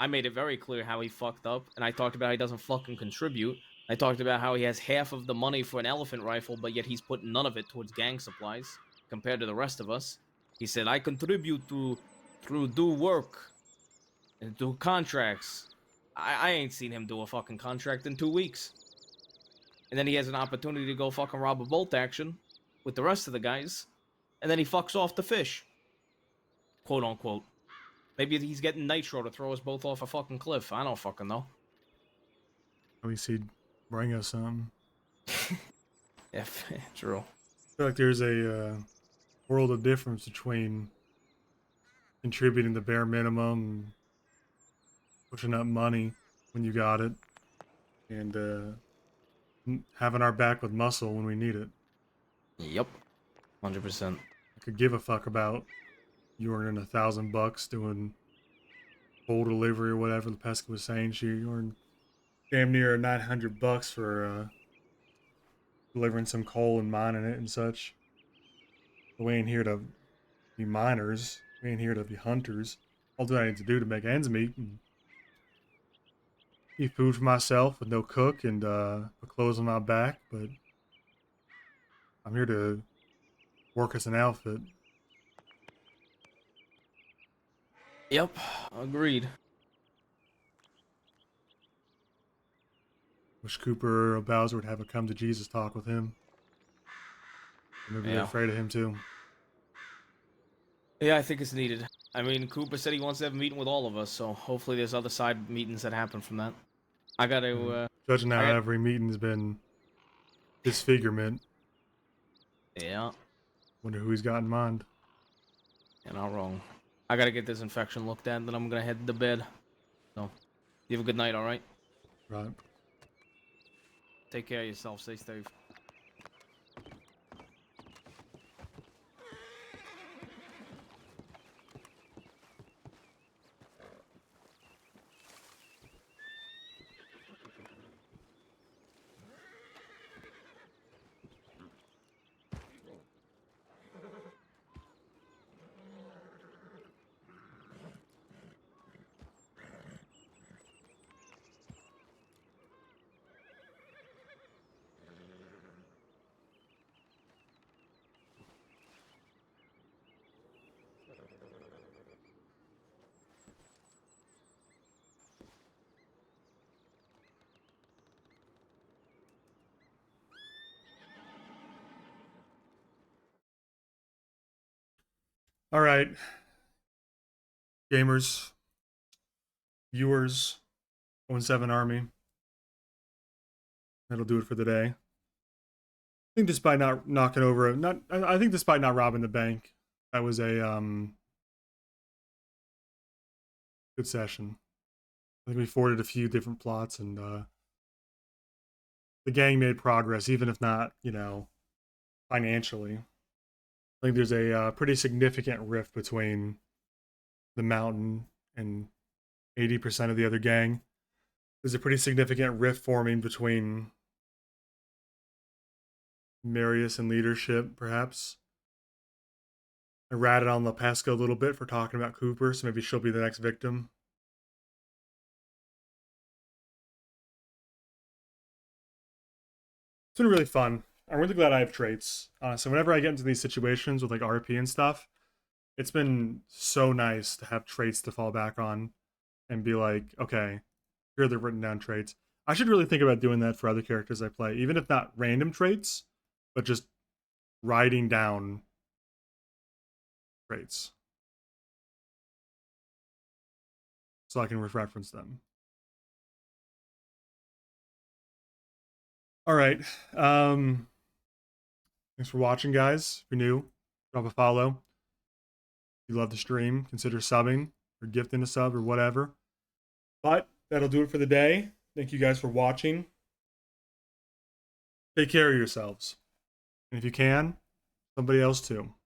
made it very clear how he fucked up, and I talked about how he doesn't fucking contribute. I talked about how he has half of the money for an elephant rifle, but yet he's putting none of it towards gang supplies compared to the rest of us. He said, I contribute through do work and do contracts. I ain't seen him do a fucking contract in 2 weeks. And then he has an opportunity to go fucking rob a bolt action with the rest of the guys. And then he fucks off the fish. Quote unquote. Maybe he's getting nitro to throw us both off a fucking cliff. I don't fucking know. At least he'd bring us some. Yeah, true. I feel like there's a world of difference between contributing the bare minimum and pushing up money when you got it, and having our back with muscle when we need it. Yep. 100%. I could give a fuck about you earning $1,000 doing coal delivery or whatever the pesca was saying. She earned damn near $900 for delivering some coal and mining it and such. But we ain't here to be miners. We ain't here to be hunters. I'll do what I need to do to make ends meet and keep food for myself with no cook and put clothes on my back. But I'm here to work as an outfit. Yep. Agreed. Wish Cooper or Bowser would have a come to Jesus talk with him. Maybe they're afraid of him too. Yeah, I think it's needed. I mean, Cooper said he wants to have a meeting with all of us, so hopefully there's other side meetings that happen from that. I gotta, Judging how every meeting's been disfigurement. Yeah. Wonder who he's got in mind. You're not wrong. I gotta get this infection looked at, and then I'm gonna head to bed. So, you have a good night, alright? Right. Take care of yourself. Stay safe. All right. Gamers, viewers, 07 Army. That'll do it for the day. I think despite not knocking over I think despite not robbing the bank, that was a good session. I think we forwarded a few different plots and the gang made progress, even if not, financially. I think there's a pretty significant rift between the mountain and 80% of the other gang. There's a pretty significant rift forming between Marius and leadership, perhaps. I ratted on Lepesca a little bit for talking about Cooper, so maybe she'll be the next victim. It's been really fun. I'm really glad I have traits. So whenever I get into these situations with like RP and stuff, it's been so nice to have traits to fall back on and be like, okay, here are the written down traits. I should really think about doing that for other characters I play, even if not random traits, but just writing down traits so I can reference them. All right. Thanks for watching, guys. If you're new, drop a follow. If you love the stream, consider subbing or gifting a sub or whatever. But that'll do it for the day. Thank you guys for watching. Take care of yourselves. And if you can, somebody else too.